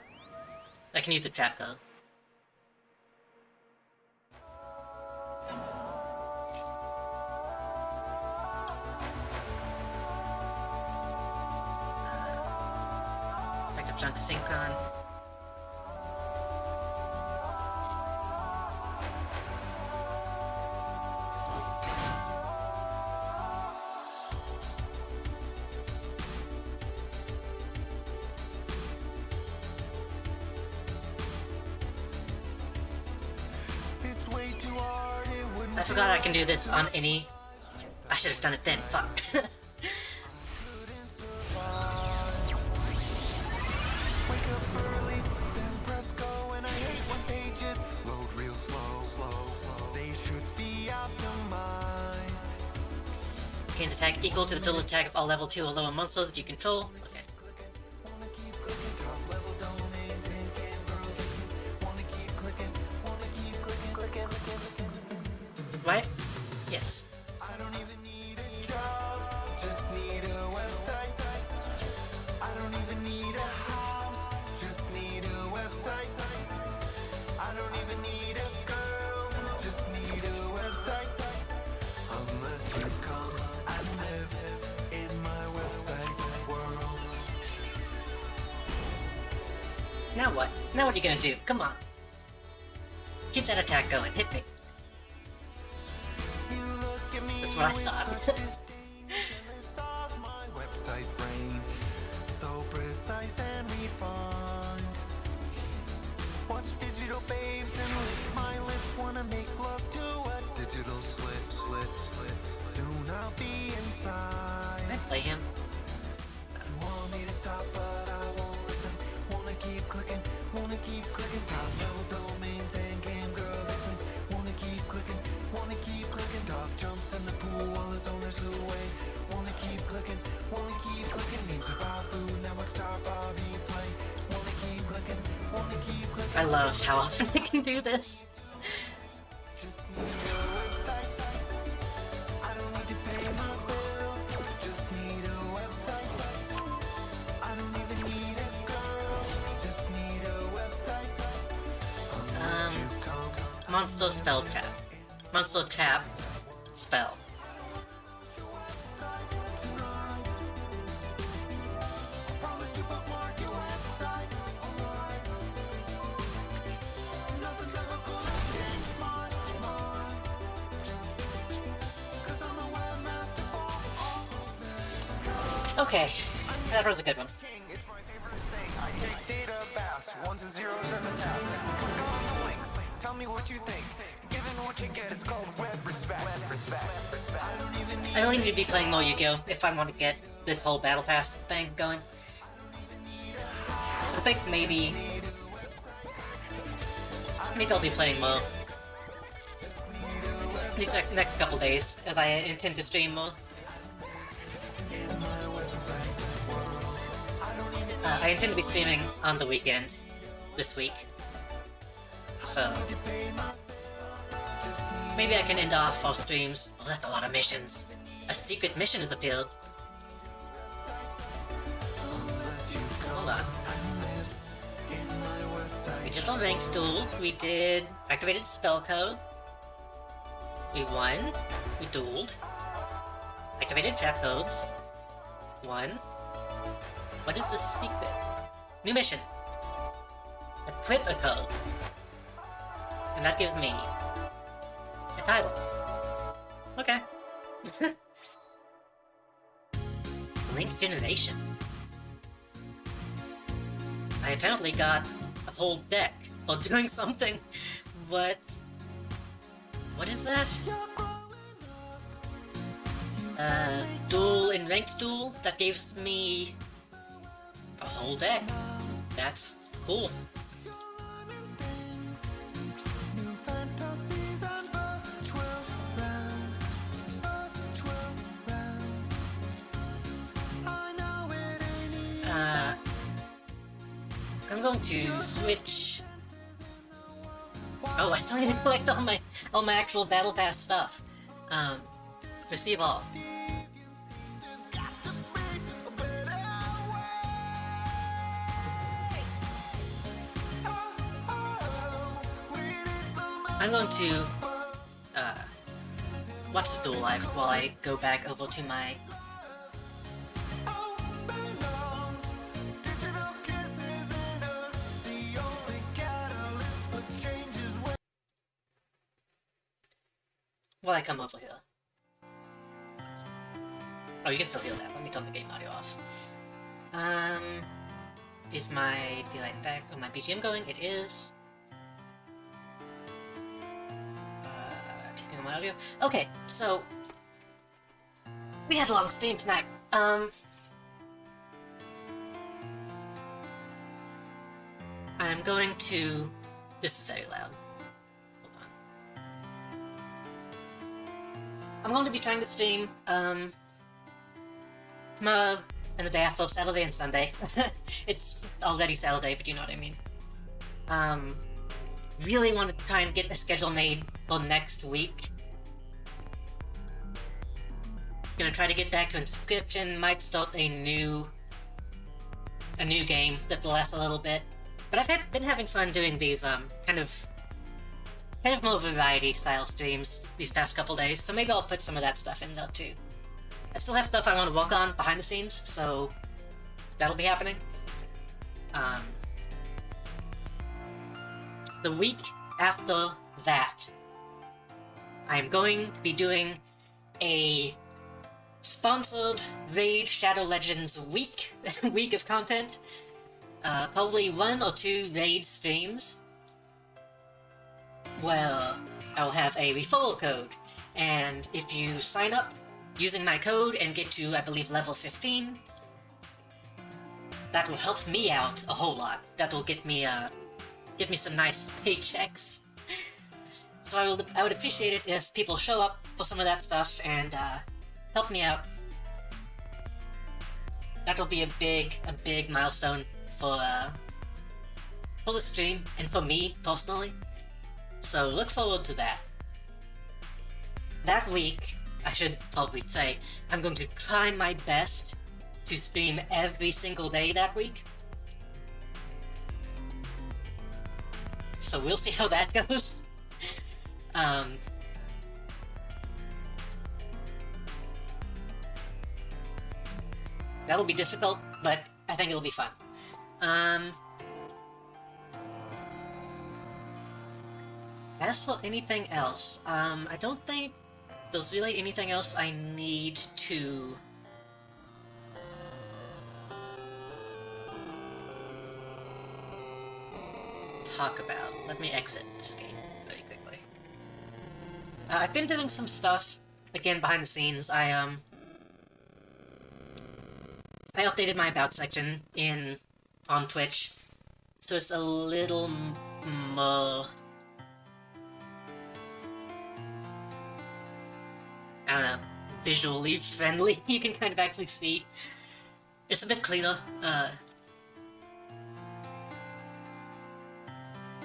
A: trap code. picked up Chunk Synchron.
B: It's way too hard, it wouldn't
A: I forgot I can do this on any... I should have done it then, fuck.
B: wake up early, then press go, and I hate when pages load real slow. They should be optimized.
A: Gains attack equal to the total attack of all level 2 or lower monsters that you control. Okay.
B: Wanna keep clicking, top level domains and can grow visions. Wanna keep clicking, clicking.
A: Right? Yes.
B: I don't even need a job, just need a website. I don't even need a house, just need a website. I don't even need a girl, just need a website. Unless you come and live in my website world.
A: Now what? Now what are you gonna do? Come on. Keep that attack going. Hit me.
B: You look at me,
A: That's what I thought.
B: off my website brain, so precise and refined. Watch digital babes and lick my lips, wanna make love to a digital slip. Soon I'll be inside.
A: Can I play him?
B: You want me to stop, but I won't listen. Wanna keep clicking, top level domains and cam girl visions. Wanna keep clicking, dog jumps in the pool while his owners flew away. Wanna keep clicking, memes about food network star Bobby Flay. Wanna keep clicking,
A: I love how often I can do this.
B: just need a website. I don't need to pay my bills, just need a website. I don't even need a girl, just need a website.
A: Monster spell trap. Monster trap spell. Okay, that was a good one.
E: It's my favorite thing. I take data baths, ones and zeros in the tab. Click on the links. Tell me what you think. Given what you get, it's called web respect.
A: I really need to be playing more YGO if I want to get this whole battle pass thing going. I think maybe I'll be playing more these next couple days, as I intend to stream more. I intend to be streaming on the weekend this week, so maybe I can end off all streams. Oh, that's a lot of missions. A secret mission has appeared. Hold on. We did all ranked duels. We did activated spell code. We won. We dueled. Activated trap codes. Won. What is the secret? New mission. Equip a code. And that gives me a title. Okay. Link generation. I apparently got a whole deck for doing something, but what is that? Duel in ranked duel that gives me a whole deck. That's cool.
B: New fantasies and virtual rounds. I know it ain't easy.
A: I'm going to switch. Oh, I still need to collect all my actual battle pass stuff. Receive all. I'm going to watch the duel live while I go back over to my while I come over here. Oh, you can still hear that. Let me turn the game audio off. Is my Be Right Back on my BGM going? It is. Checking on my audio. Okay, so we had a long stream tonight. I'm going to. This is very loud. Hold on. I'm going to be trying to stream tomorrow and the day after, Saturday and Sunday. It's already Saturday, but you know what I mean. Really want to try and get a schedule made for next week. Gonna try to get back to Inscription. Might start a new game that will last a little bit. But I've been having fun doing these kind of more variety style streams these past couple days. So maybe I'll put some of that stuff in there too. I still have stuff I want to work on behind the scenes, so that'll be happening. The week after that, I'm going to be doing a sponsored Raid Shadow Legends week of content. Probably 1 or 2 raid streams where I'll have a referral code, and if you sign up using my code and get to, I believe, level 15, that will help me out a whole lot. That will get me some nice paychecks. So I would appreciate it if people show up for some of that stuff and help me out. That'll be a big milestone for the stream and for me personally. So look forward to that. That week, I should probably say, I'm going to try my best to stream every single day that week. So we'll see how that goes. That'll be difficult, but I think it'll be fun. As for anything else, I don't think there's really anything else I need to talk about. Let me exit this game very quickly. I've been doing some stuff, again, behind the scenes. I updated my About section on Twitch, so it's a little more, I don't know, visually friendly. You can kind of actually see. It's a bit cleaner.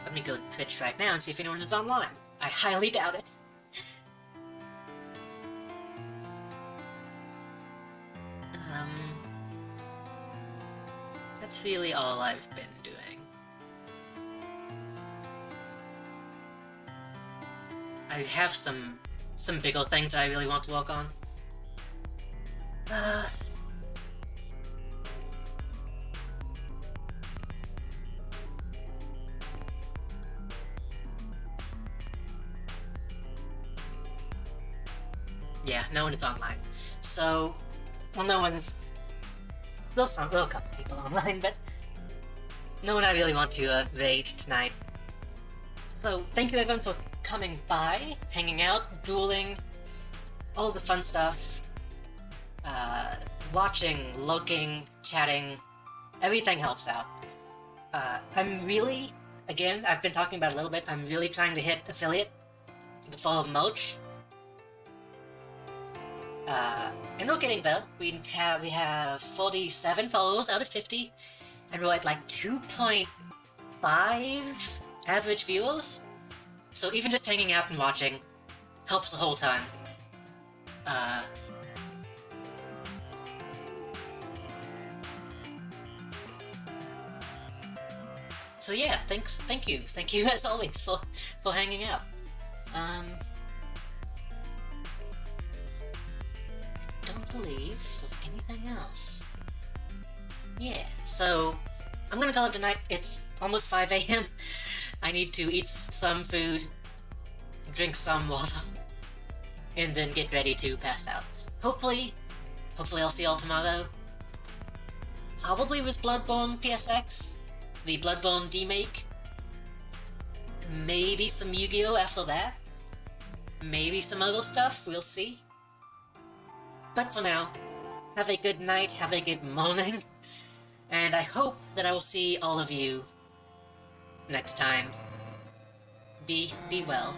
A: Let me go to Twitch right now and see if anyone is online. I highly doubt it. That's really all I've been doing. I have some bigger things I really want to work on. Yeah, no one is online. So, well, no one. There's a couple people online, but no one I really want to raid tonight. So, thank you everyone for coming by, hanging out, dueling, all the fun stuff, watching, looking, chatting, everything helps out. I'm really, again, I've been talking about it a little bit, I'm really trying to hit affiliate before merch. And we're getting there. We have 47 followers out of 50, and we're at like 2.5 average viewers. So even just hanging out and watching helps the whole time. So yeah, thank you as always for hanging out. Don't believe there's anything else. Yeah, so I'm gonna call it tonight. It's almost 5 a.m. I need to eat some food, drink some water, and then get ready to pass out. Hopefully I'll see y'all tomorrow. Probably with Bloodborne PSX, the Bloodborne remake. Maybe some Yu-Gi-Oh after that. Maybe some other stuff, we'll see. But for now, have a good night, have a good morning, and I hope that I will see all of you next time. Be well.